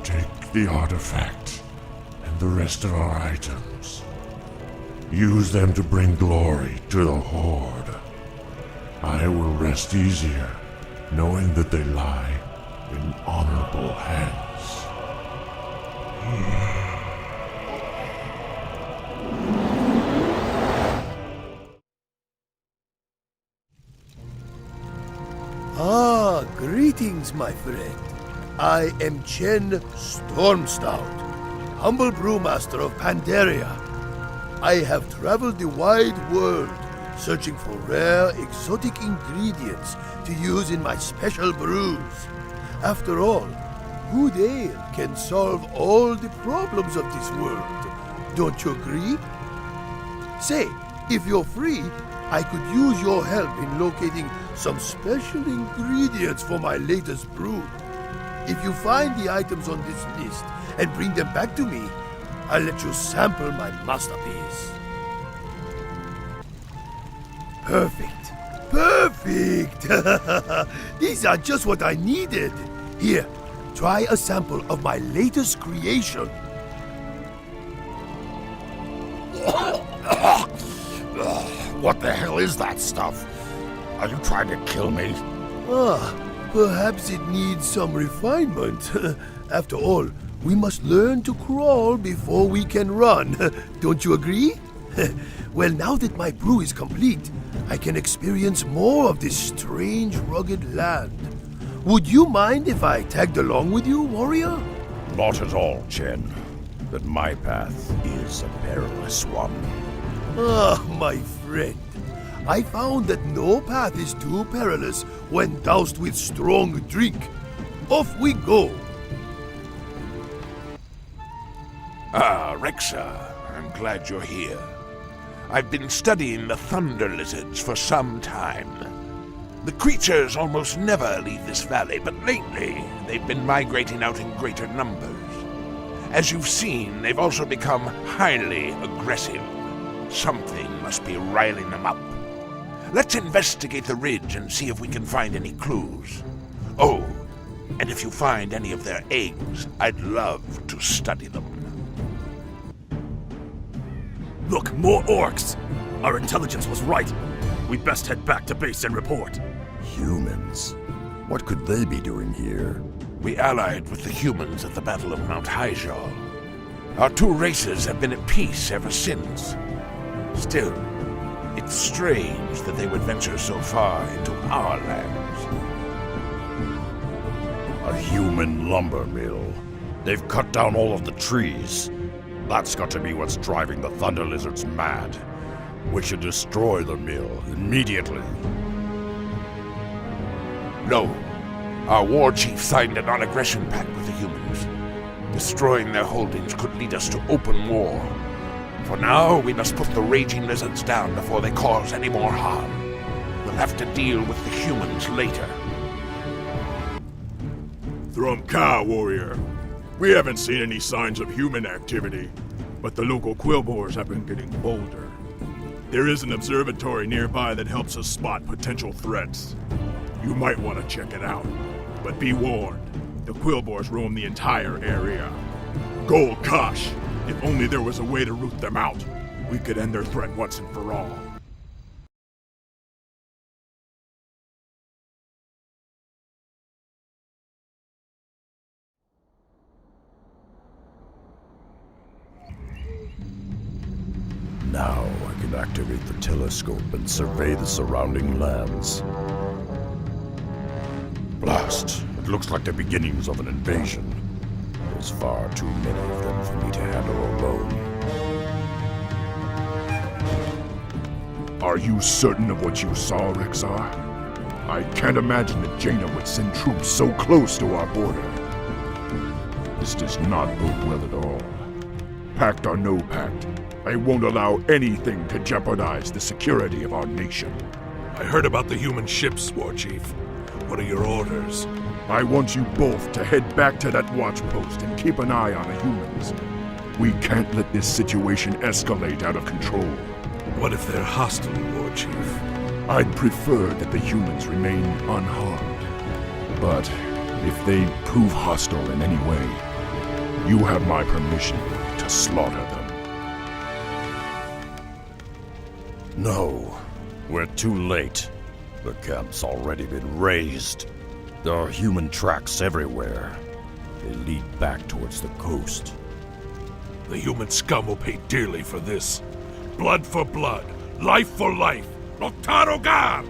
Take the artifact and the rest of our items. Use them to bring glory to the Horde. I will rest easier, knowing that they lie in honorable hands. Ah, greetings, my friend. I am Chen Stormstout, humble brewmaster of Pandaria. I have traveled the wide world, searching for rare, exotic ingredients to use in my special brews. After all, good ale can solve all the problems of this world. Don't you agree? Say, if you're free, I could use your help in locating some special ingredients for my latest brew. If you find the items on this list and bring them back to me, I'll let you sample my masterpiece. Perfect. Perfect! These are just what I needed. Here, try a sample of my latest creation. What the hell is that stuff? Are you trying to kill me? Perhaps it needs some refinement. After all, we must learn to crawl before we can run. Don't you agree? Well, now that my brew is complete, I can experience more of this strange, rugged land. Would you mind if I tagged along with you, warrior? Not at all, Chen. But my path is a perilous one. Ah, my friend. I found that no path is too perilous when doused with strong drink. Off we go. Ah, Rexa, I'm glad you're here. I've been studying the thunder lizards for some time. The creatures almost never leave this valley, but lately they've been migrating out in greater numbers. As you've seen, they've also become highly aggressive. Something must be riling them up. Let's investigate the ridge and see if we can find any clues. Oh, and if you find any of their eggs, I'd love to study them. Look, more orcs! Our intelligence was right. We best head back to base and report. Humans? What could they be doing here? We allied with the humans at the Battle of Mount Hyjal. Our two races have been at peace ever since. Still, it's strange that they would venture so far into our lands. A human lumber mill. They've cut down all of the trees. That's got to be what's driving the thunder lizards mad. We should destroy the mill immediately. No. Our war chief signed a non-aggression pact with the humans. Destroying their holdings could lead us to open war. For now, we must put the raging lizards down before they cause any more harm. We'll have to deal with the humans later. Thromka, warrior. We haven't seen any signs of human activity, but the local quillboars have been getting bolder. There is an observatory nearby that helps us spot potential threats. You might want to check it out. But be warned, the Quillboars roam the entire area. Gold Kosh! If only there was a way to root them out, we could end their threat once and for all. Now I can activate the telescope and survey the surrounding lands. Blast! It looks like the beginnings of an invasion. There's far too many of them for me to handle alone. Are you certain of what you saw, Rexar? I can't imagine that Jaina would send troops so close to our border. This does not bode well at all. Pact or no pact, I won't allow anything to jeopardize the security of our nation. I heard about the human ships, Warchief. What are your orders? I want you both to head back to that watch post and keep an eye on the humans. We can't let this situation escalate out of control. What if they're hostile, Warchief? I'd prefer that the humans remain unharmed. But if they prove hostile in any way, you have my permission to slaughter them. No, we're too late. The camp's already been razed. There are human tracks everywhere. They lead back towards the coast. The human scum will pay dearly for this. Blood for blood, life for life. Noctarogar!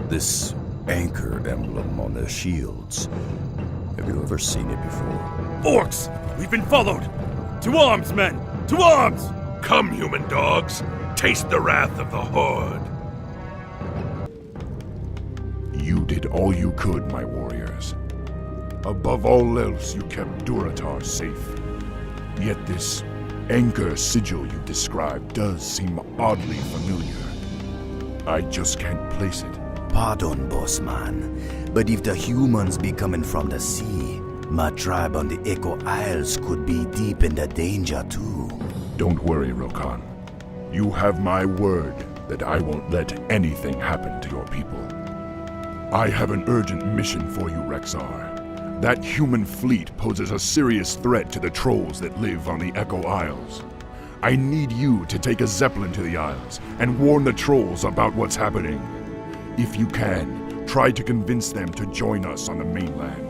This anchor emblem on their shields. Have you ever seen it before? Orcs! We've been followed! To arms, men! To arms! Come, human dogs! Taste the wrath of the Horde! You did all you could, my warriors. Above all else, you kept Durotar safe. Yet this anchor sigil you described does seem oddly familiar. I just can't place it. Pardon, bossman, but if the humans be coming from the sea, my tribe on the Echo Isles could be deep in the danger too. Don't worry, Rokan. You have my word that I won't let anything happen to your people. I have an urgent mission for you, Rexar. That human fleet poses a serious threat to the trolls that live on the Echo Isles. I need you to take a zeppelin to the Isles and warn the trolls about what's happening. If you can, try to convince them to join us on the mainland.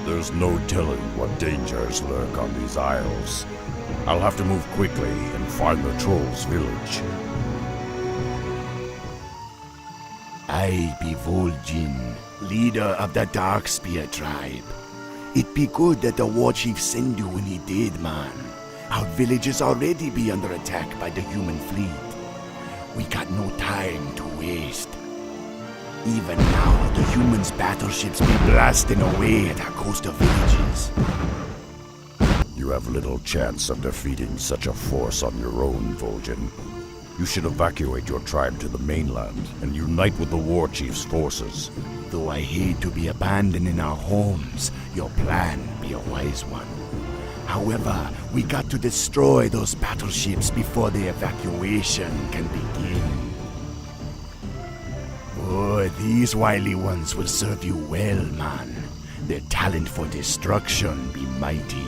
There's no telling what dangers lurk on these isles. I'll have to move quickly and find the trolls' village. I be vol'jin, leader of the Darkspear tribe. It be good that the Warchief send you when he did, man. Our village is already be under attack by the human fleet. We got no time to waste. Even now, the humans' battleships be blasting away at our coastal villages. You have little chance of defeating such a force on your own, vol'jin. You should evacuate your tribe to the mainland and unite with the war chief's forces. Though I hate to be abandoning our homes, your plan be a wise one. However, we got to destroy those battleships before the evacuation can begin. Oh, these wily ones will serve you well, man. Their talent for destruction be mighty.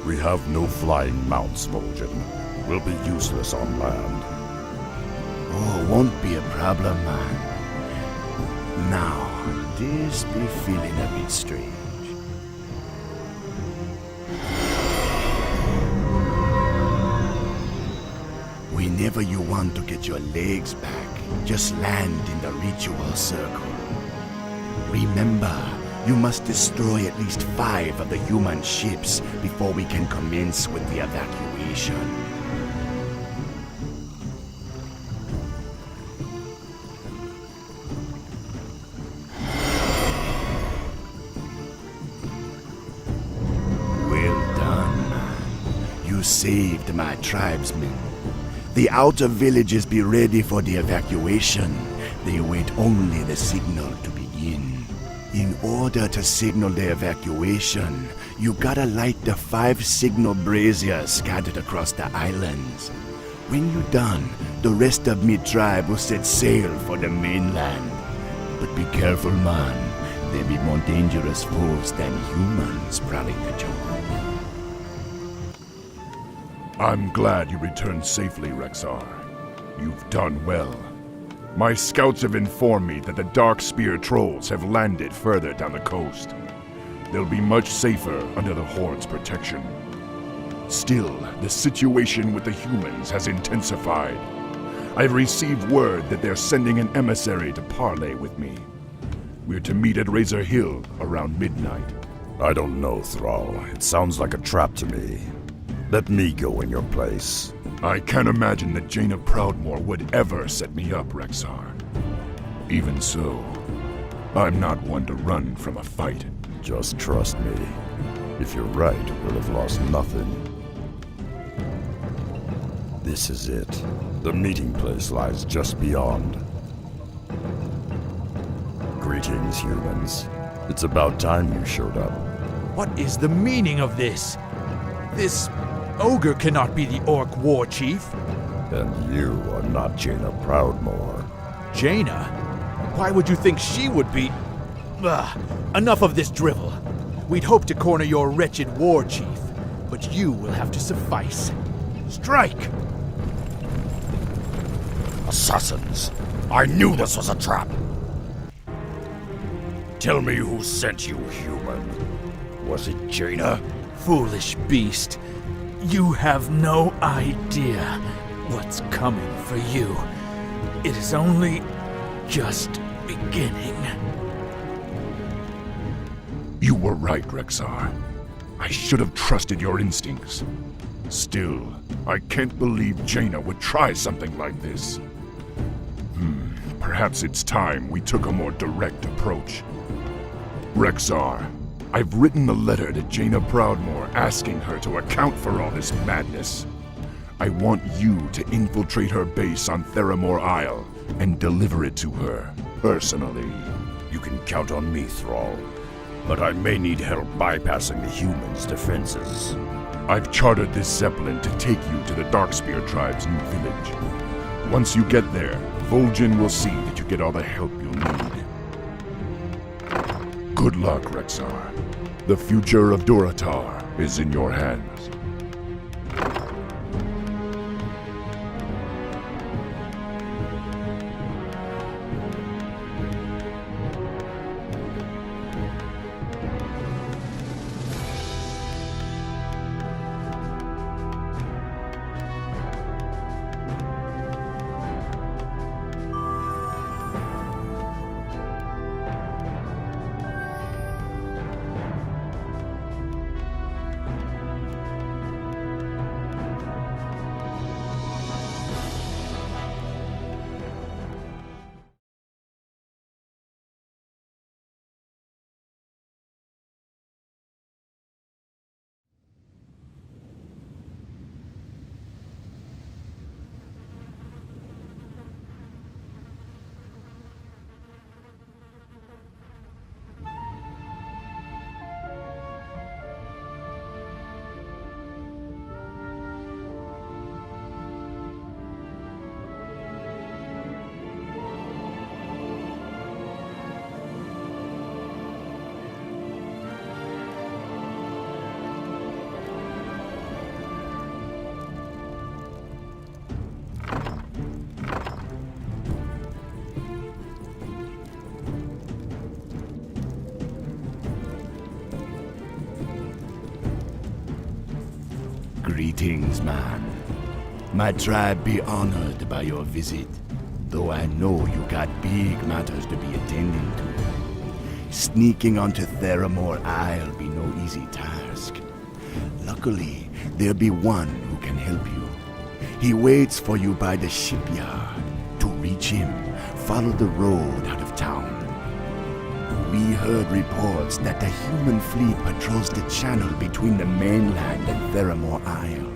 We have no flying mounts, vol'jin. We'll be useless on land. Oh, won't be a problem, man. Now, this be feeling a bit strange. Whenever you want to get your legs back, just land in the ritual circle. Remember, you must destroy at least 5 of the human ships before we can commence with the evacuation. saved my tribesmen. The outer villages be ready for the evacuation. They await only the signal to begin. In order to signal the evacuation, you gotta light the 5 signal braziers scattered across the islands. When you're done, the rest of me tribe will set sail for the mainland. But be careful, man. There be more dangerous foes than humans prowling the jungle. I'm glad you returned safely, Rexar. You've done well. My scouts have informed me that the Darkspear trolls have landed further down the coast. They'll be much safer under the Horde's protection. Still, the situation with the humans has intensified. I've received word that they're sending an emissary to parley with me. We're to meet at Razor Hill around midnight. I don't know, Thrall. It sounds like a trap to me. Let me go in your place. I can't imagine that Jaina Proudmoore would ever set me up, Rexar. Even so, I'm not one to run from a fight. Just trust me. If you're right, we'll have lost nothing. This is it. The meeting place lies just beyond. Greetings, humans. It's about time you showed up. What is the meaning of this? This ogre cannot be the Orc war chief. And you are not Jaina Proudmoore. Jaina? Why would you think she would be... Enough of this drivel. We'd hoped to corner your wretched war chief, but you will have to suffice. Strike! Assassins! I knew this was a trap! Tell me who sent you, human. Was it Jaina? Foolish beast. You have no idea what's coming for you. It is only just beginning. You were right, Rexar. I should have trusted your instincts. Still, I can't believe Jaina would try something like this. Perhaps it's time we took a more direct approach. Rexar, I've written a letter to Jaina Proudmoore asking her to account for all this madness. I want you to infiltrate her base on Theramore Isle and deliver it to her, personally. You can count on me, Thrall. But I may need help bypassing the humans' defenses. I've chartered this Zeppelin to take you to the Darkspear tribe's new village. Once you get there, vol'jin will see that you get all the help you'll need. Good luck, Rexar. The future of Durotar is in your hands. Greetings, man. My tribe be honored by your visit, though I know you got big matters to be attending to. Sneaking onto Theramore Isle be no easy task. Luckily, there be one who can help you. He waits for you by the shipyard. To reach him, follow the road out of town. We heard reports that the human fleet patrols the channel between the mainland and Theramore Isle.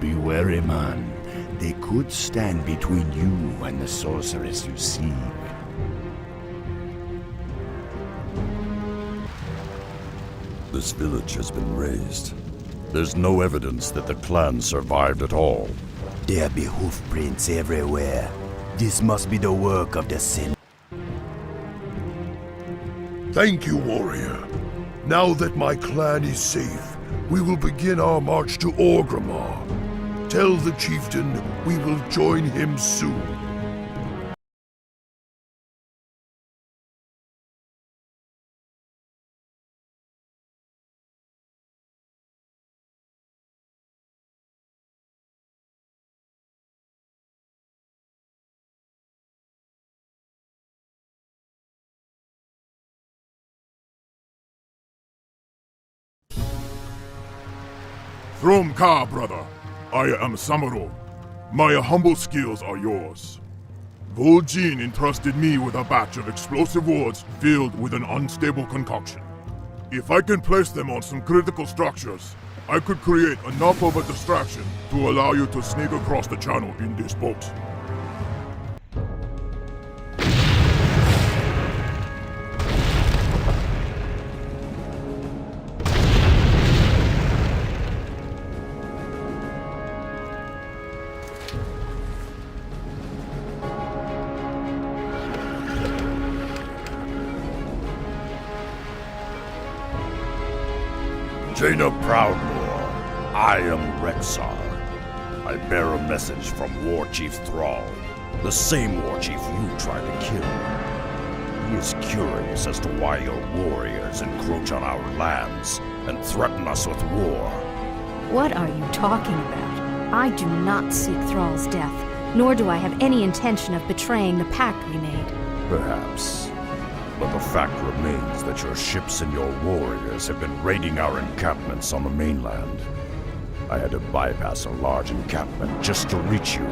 Be wary, man. They could stand between you and the sorceress you seek. This village has been razed. There's no evidence that the clan survived at all. There be hoof prints everywhere. This must be the work of the sin. Thank you, warrior. Now that my clan is safe, we will begin our march to Orgrimmar. Tell the chieftain we will join him soon. Thromka, brother. I am Samuro. My humble skills are yours. Vol'jin entrusted me with a batch of explosive wards filled with an unstable concoction. If I can place them on some critical structures, I could create enough of a distraction to allow you to sneak across the channel in this boat. Jaina Proudmoore, I am Rexar. I bear a message from War Chief Thrall, the same War Chief you tried to kill. He is curious as to why your warriors encroach on our lands and threaten us with war. What are you talking about? I do not seek Thrall's death, nor do I have any intention of betraying the pact we made. Perhaps. But the fact remains that your ships and your warriors have been raiding our encampments on the mainland. I had to bypass a large encampment just to reach you.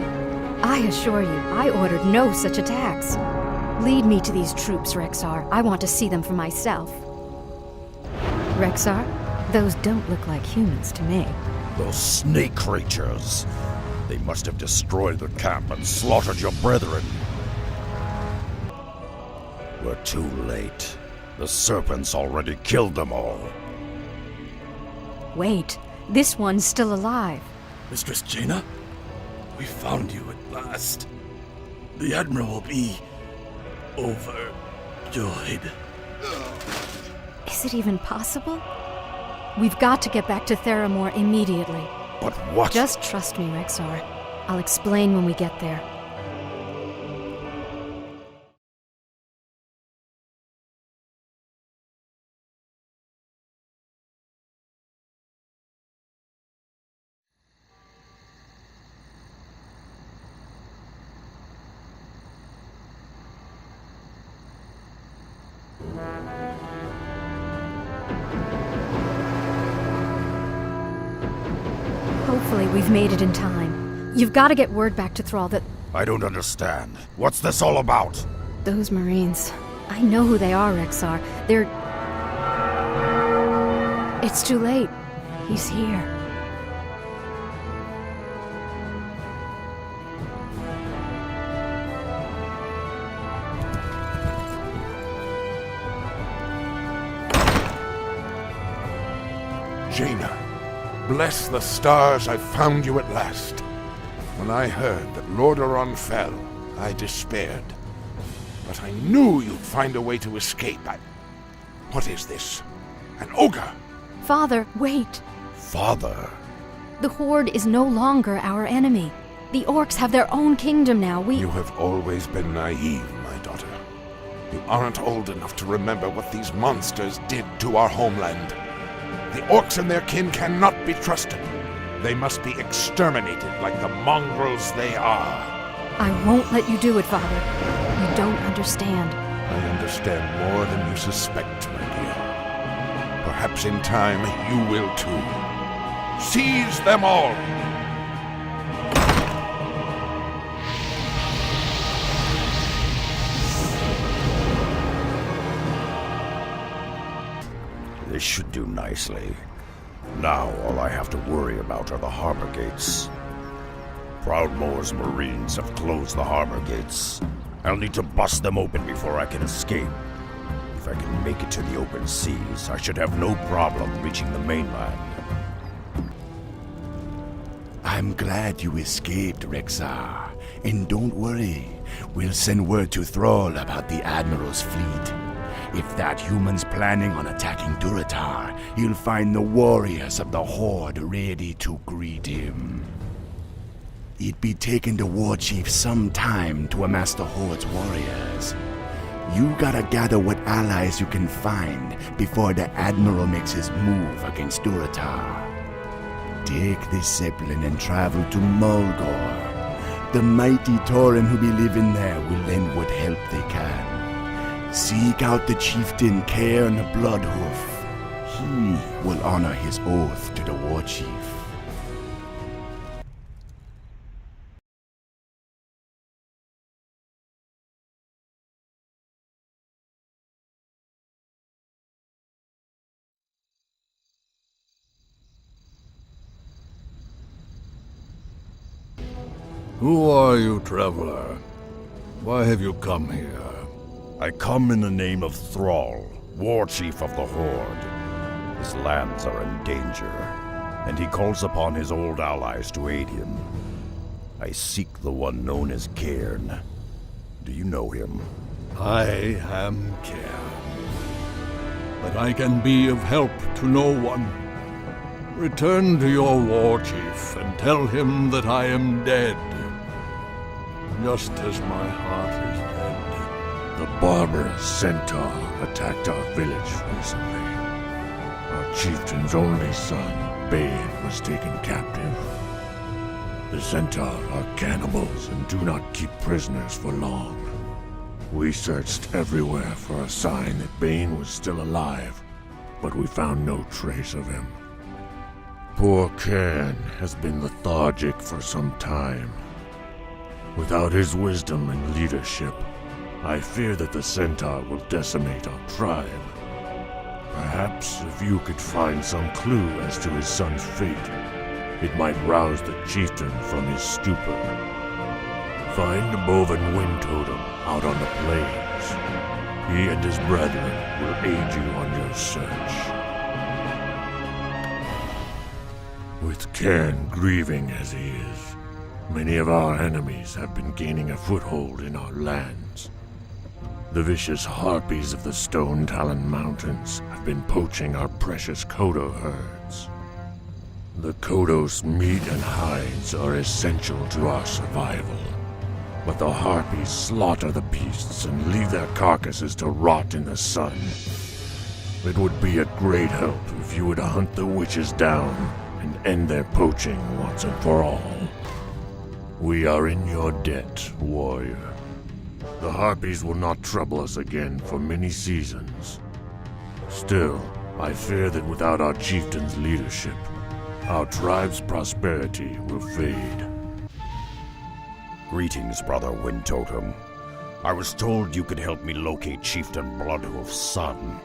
I assure you, I ordered no such attacks. Lead me to these troops, Rexar. I want to see them for myself. Rexar, those don't look like humans to me. Those snake creatures. They must have destroyed the camp and slaughtered your brethren. We're too late. The serpents already killed them all. Wait, this one's still alive. Mistress Jaina? We found you at last. The Admiral will be overjoyed. Is it even possible? We've got to get back to Theramore immediately. But what? Just trust me, Rexar. I'll explain when we get there. Hopefully we've made it in time. You've got to get word back to Thrall that... I don't understand. What's this all about? Those Marines... I know who they are, Rexar. They're... It's too late. He's here. Jaina, bless the stars I found you at last. When I heard that Lordaeron fell, I despaired. But I knew you'd find a way to escape. What is this? An ogre? Father, wait. Father? The Horde is no longer our enemy. The Orcs have their own kingdom now. You have always been naive, my daughter. You aren't old enough to remember what these monsters did to our homeland. The Orcs and their kin cannot be trusted. They must be exterminated like the mongrels they are. I won't let you do it, Father. You don't understand. I understand more than you suspect, my dear. Perhaps in time you will too. Seize them all! This should do nicely. Now all I have to worry about are the harbor gates. Proudmoore's Marines have closed the harbor gates. I'll need to bust them open before I can escape. If I can make it to the open seas, I should have no problem reaching the mainland. I'm glad you escaped, Rexar. And don't worry, we'll send word to Thrall about the Admiral's fleet. If that human's planning on attacking Durotar, he'll find the warriors of the Horde ready to greet him. It'd be taking the war chief some time to amass the Horde's warriors. You gotta gather what allies you can find before the Admiral makes his move against Durotar. Take this Zeppelin and travel to Mulgore. The mighty Tauren who be living there will lend what help they can. Seek out the chieftain Cairn Bloodhoof. He will honor his oath to the war chief. Who are you, traveler? Why have you come here? I come in the name of Thrall, war chief of the Horde. His lands are in danger, and he calls upon his old allies to aid him. I seek the one known as Cairn. Do you know him? I am Cairn, but I can be of help to no one. Return to your war chief and tell him that I am dead, just as my heart is dead. The barbarous centaur attacked our village recently. Our chieftain's only son, Bane, was taken captive. The centaur are cannibals and do not keep prisoners for long. We searched everywhere for a sign that Bane was still alive, but we found no trace of him. Poor Cairn has been lethargic for some time. Without his wisdom and leadership, I fear that the centaur will decimate our tribe. Perhaps if you could find some clue as to his son's fate, it might rouse the chieftain from his stupor. Find the Boven Wind Totem out on the plains. He and his brethren will aid you on your search. With Cairn grieving as he is, many of our enemies have been gaining a foothold in our lands. The vicious harpies of the Stone Talon Mountains have been poaching our precious Kodo herds. The Kodos' meat and hides are essential to our survival, but the harpies slaughter the beasts and leave their carcasses to rot in the sun. It would be a great help if you would hunt the witches down and end their poaching once and for all. We are in your debt, warrior. The harpies will not trouble us again for many seasons. Still, I fear that without our chieftain's leadership, our tribe's prosperity will fade. Greetings, Brother Wind Totem. I was told you could help me locate Chieftain Bloodhoof's son.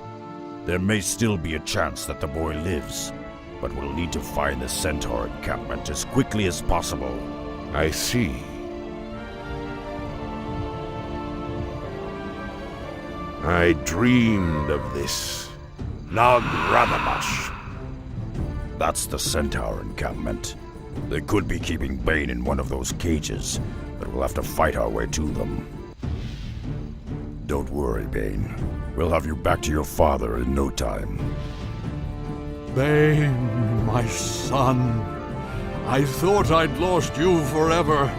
There may still be a chance that the boy lives, but we'll need to find the Centaur encampment as quickly as possible. I see. I dreamed of this. Nag Radamash. That's the Centaur encampment. They could be keeping Bane in one of those cages, but we'll have to fight our way to them. Don't worry, Bane. We'll have you back to your father in no time. Bane, my son. I thought I'd lost you forever.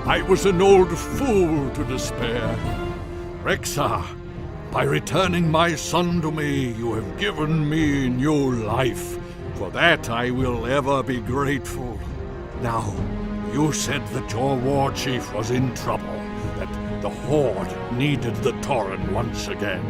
I was an old fool to despair. Rexar, by returning my son to me, you have given me new life. For that I will ever be grateful. Now, you said that your war chief was in trouble, that the Horde needed the Tauren once again.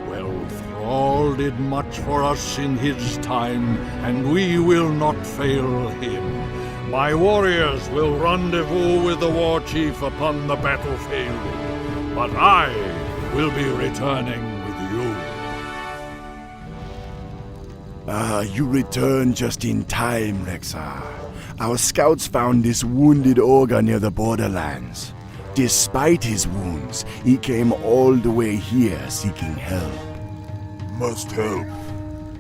Well, Thrall did much for us in his time, and we will not fail him. My warriors will rendezvous with the war chief upon the battlefield, but I will be returning with you. You returned just in time, Rexar. Our scouts found this wounded ogre near the borderlands. Despite his wounds, he came all the way here seeking help. Must help.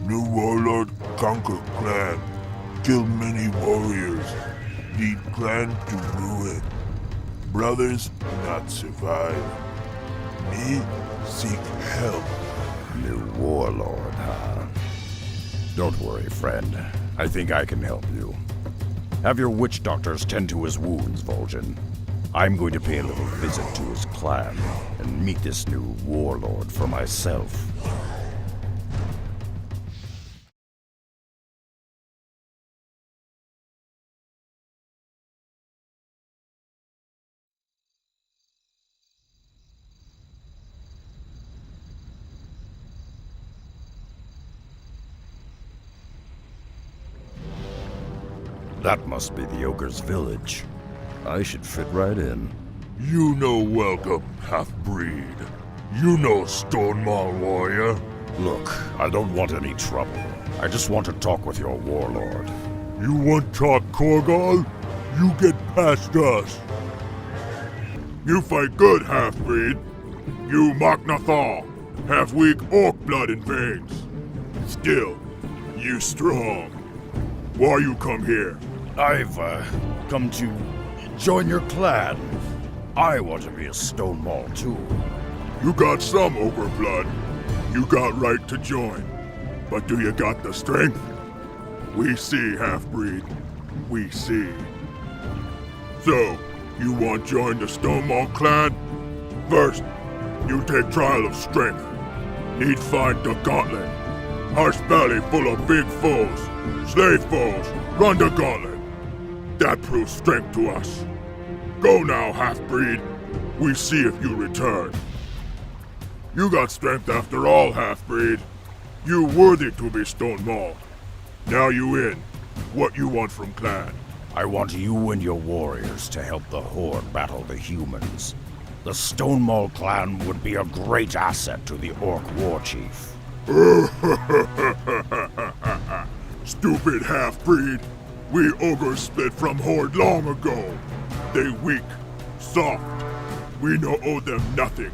New warlord conquer clan. Kill many warriors. Lead clan to ruin. Brothers not survive. Me seek help. New warlord, huh? Don't worry, friend. I think I can help you. Have your witch doctors tend to his wounds, vol'jin. I'm going to pay a little visit to his clan and meet this new warlord for myself. That must be the ogre's village. I should fit right in. You know welcome, half-breed. You know Stonemaul warrior. Look, I don't want any trouble. I just want to talk with your warlord. You want talk Korgal? You get past us. You fight good, half-breed. You Maknathal, have weak orc blood in veins. Still, you strong. Why you come here? I've, come to join your clan. I want to be a Stonemaul too. You got some ogre blood. You got right to join. But do you got the strength? We see, half-breed. We see. So, you want join the Stonemaul clan? First, you take trial of strength. Need find the gauntlet. Harsh Valley full of big foes. Slave foes. Run the gauntlet. That proves strength to us. Go now, half-breed. We see if you return. You got strength after all, half-breed. You worthy to be Stonemaul. Now you in. What you want from clan? I want you and your warriors to help the Horde battle the humans. The Stonemaul clan would be a great asset to the Orc war chief. Stupid half-breed. We ogres split from Horde long ago. They weak, soft. We no owe them nothing.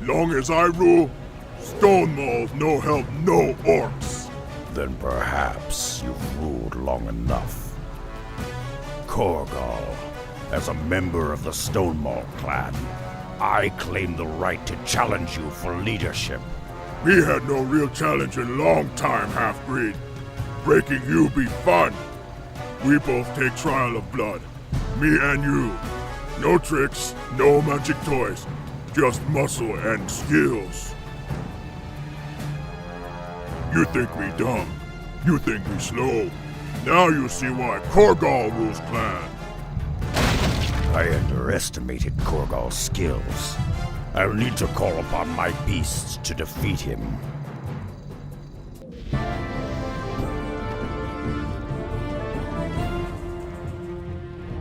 Long as I rule, Stonemaul's no help no orcs. Then perhaps you've ruled long enough. Korgal, as a member of the Stonemaul clan, I claim the right to challenge you for leadership. We had no real challenge in long time, half-breed. Breaking you be fun. We both take trial of blood. Me and you. No tricks, no magic toys. Just muscle and skills. You think we dumb. You think we slow. Now you see why Korgal rules clan. I underestimated Korgal's skills. I'll need to call upon my beasts to defeat him.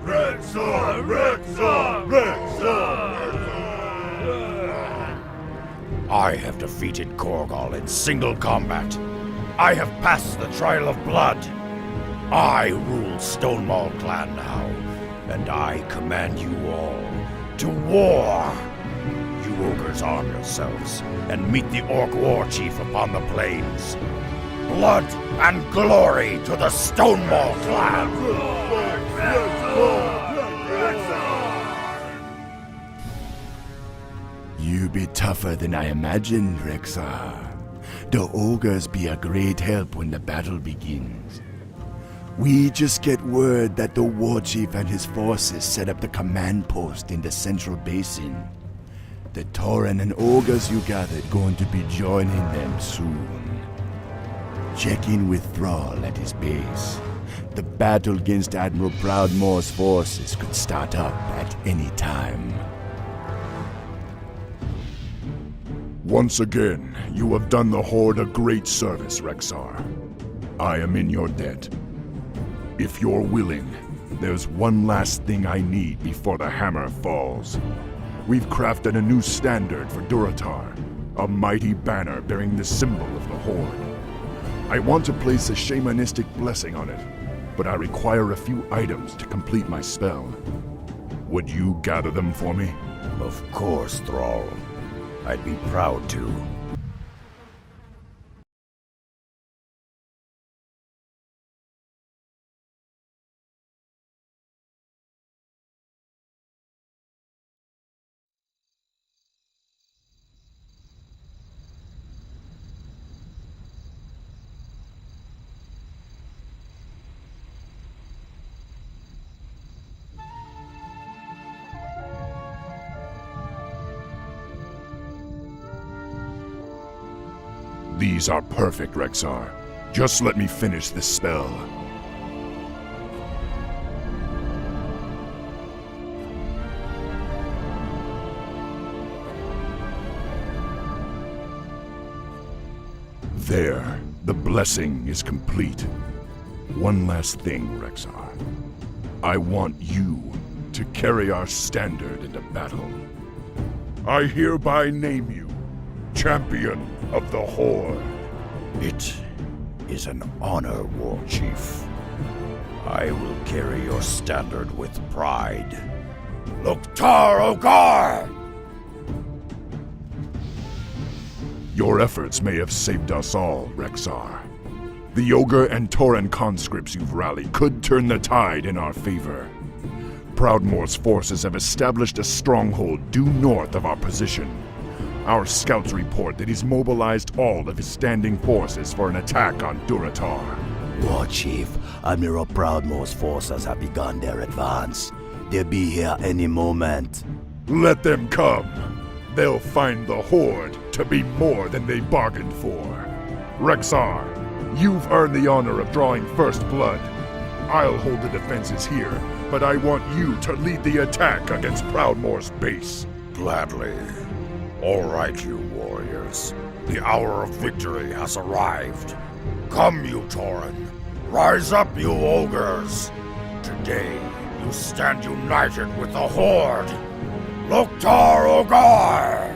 Rexar! Rexar! Rexar! I have defeated Korgal in single combat. I have passed the trial of blood. I rule Stonemaul clan now, and I command you all to war. You ogres arm yourselves and meet the Orc war chief upon the plains. Blood and glory to the Stonemaul clan! You be tougher than I imagined, Rexar. The ogres be a great help when the battle begins. We just get word that the war chief and his forces set up the command post in the central basin. The Tauren and ogres you gathered going to be joining them soon. Check in with Thrall at his base. The battle against Admiral Proudmoore's forces could start up at any time. Once again, you have done the Horde a great service, Rexar. I am in your debt. If you're willing, there's one last thing I need before the hammer falls. We've crafted a new standard for Durotar, a mighty banner bearing the symbol of the Horde. I want to place a shamanistic blessing on it. but I require a few items to complete my spell. Would you gather them for me? Of course, Thrall. I'd be proud to. These are perfect, Rexar. Just let me finish this spell. There, the blessing is complete. One last thing, Rexar. I want you to carry our standard into battle. I hereby name you Champion of the Horde. It is an honor, War Chief. I will carry your standard with pride. Loktar Ogar! Your efforts may have saved us all, Rexar. The Ogre and Tauren conscripts you've rallied could turn the tide in our favor. Proudmoore's forces have established a stronghold due north of our position. Our scouts report that he's mobilized all of his standing forces for an attack on Durotar. War Chief, Admiral Proudmoore's forces have begun their advance. They'll be here any moment. Let them come. They'll find the Horde to be more than they bargained for. Rexar, you've earned the honor of drawing first blood. I'll hold the defenses here, but I want you to lead the attack against Proudmoore's base. Gladly. All right, you warriors. The hour of victory has arrived. Come, you Tauren. Rise up, you ogres. Today, you stand united with the Horde. Loktar Ogar!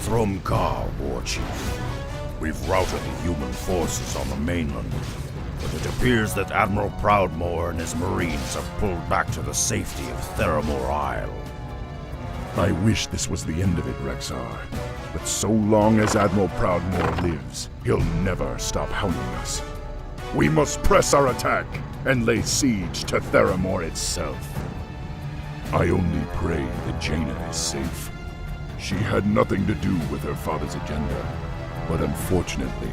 Thrumkar, War Chief. We've routed the human forces on the mainland, but it appears that Admiral Proudmoore and his marines have pulled back to the safety of Theramore Isle. I wish this was the end of it, Rexar. But so long as Admiral Proudmoore lives, he'll never stop hounding us. We must press our attack and lay siege to Theramore itself. I only pray that Jaina is safe. She had nothing to do with her father's agenda, but unfortunately,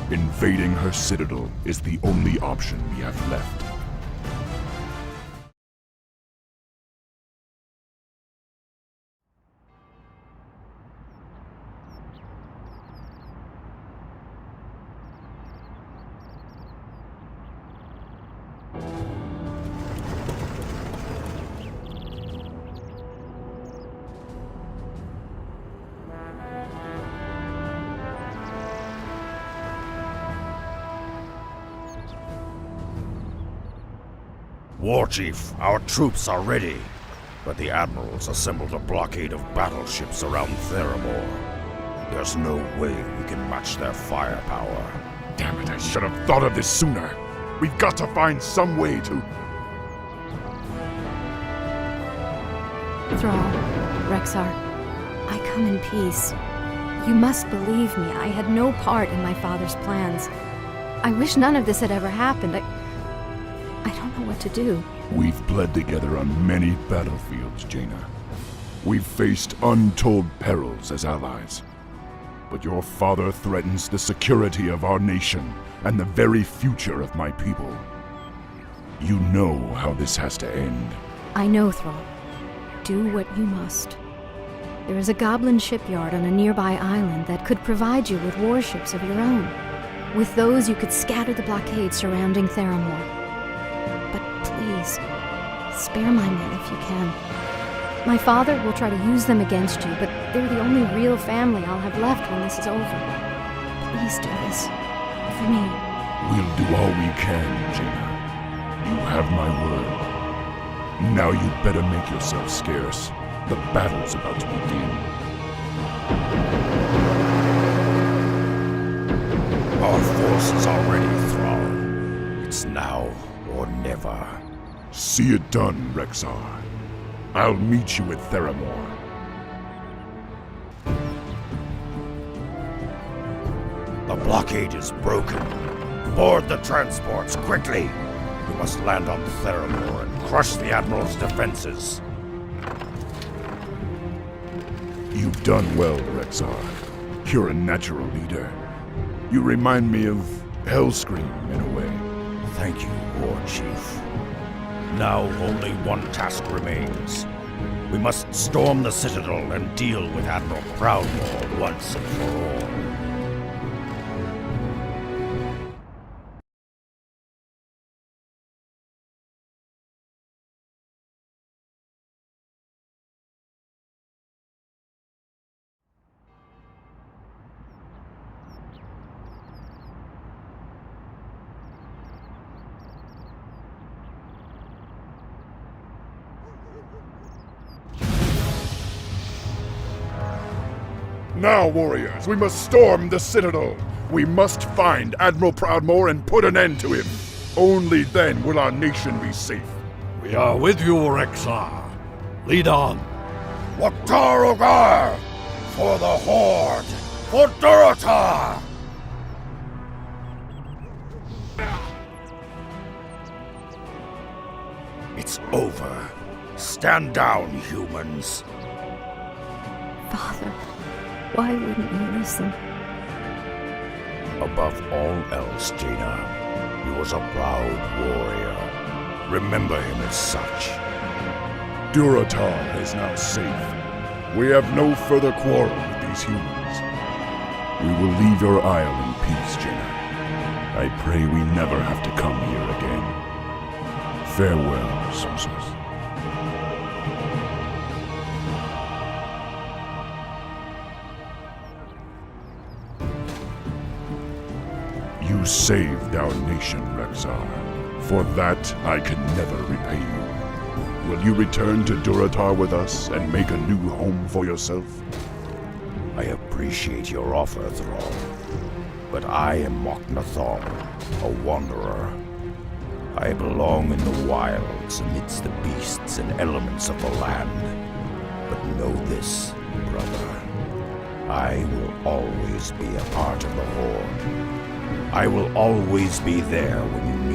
invading her citadel is the only option we have left. War Chief, our troops are ready, but the Admiral's assembled a blockade of battleships around Theramore. There's no way we can match their firepower. Damn it, I should have thought of this sooner. We've got to find some way to... Thrall, Rexar, I come in peace. You must believe me, I had no part in my father's plans. I wish none of this had ever happened. I don't know what to do. We've bled together on many battlefields, Jaina. We've faced untold perils as allies. But your father threatens the security of our nation and the very future of my people. You know how this has to end. I know, Thrall. Do what you must. There is a goblin shipyard on a nearby island that could provide you with warships of your own. With those, you could scatter the blockade surrounding Theramore. But please, spare my men if you can. My father will try to use them against you, but they're the only real family I'll have left when this is over. Please do this. For me. We'll do all we can, Jaina. You have my word. Now you'd better make yourself scarce. The battle's about to begin. Our forces are ready, Thrall. It's now or never. See it done, Rexar. I'll meet you at Theramore. The blockade is broken. Board the transports, quickly! We must land on Theramore and crush the Admiral's defenses. You've done well, Rexar. You're a natural leader. You remind me of Hellscream, in a way. Thank you, War Chief. Now only one task remains. We must storm the Citadel and deal with Admiral Proudmoore once and for all. Now, warriors, we must storm the Citadel. We must find Admiral Proudmoore and put an end to him. Only then will our nation be safe. We are with you, Rexar. Lead on. Waktar Ogar! For the Horde! For Durotar! It's over. Stand down, humans. Father, why wouldn't you listen? Above all else, Jaina, he was a proud warrior. Remember him as such. Durotar is now safe. We have no further quarrel with these humans. We will leave your isle in peace, Jaina. I pray we never have to come here again. Farewell, Sosos. You saved our nation, Rexar. For that, I can never repay you. Will you return to Durotar with us and make a new home for yourself? I appreciate your offer, Thrall. But I am Mok'Nathal, a wanderer. I belong in the wilds amidst the beasts and elements of the land. But know this, brother. I will always be a part of the Horde. I will always be there when you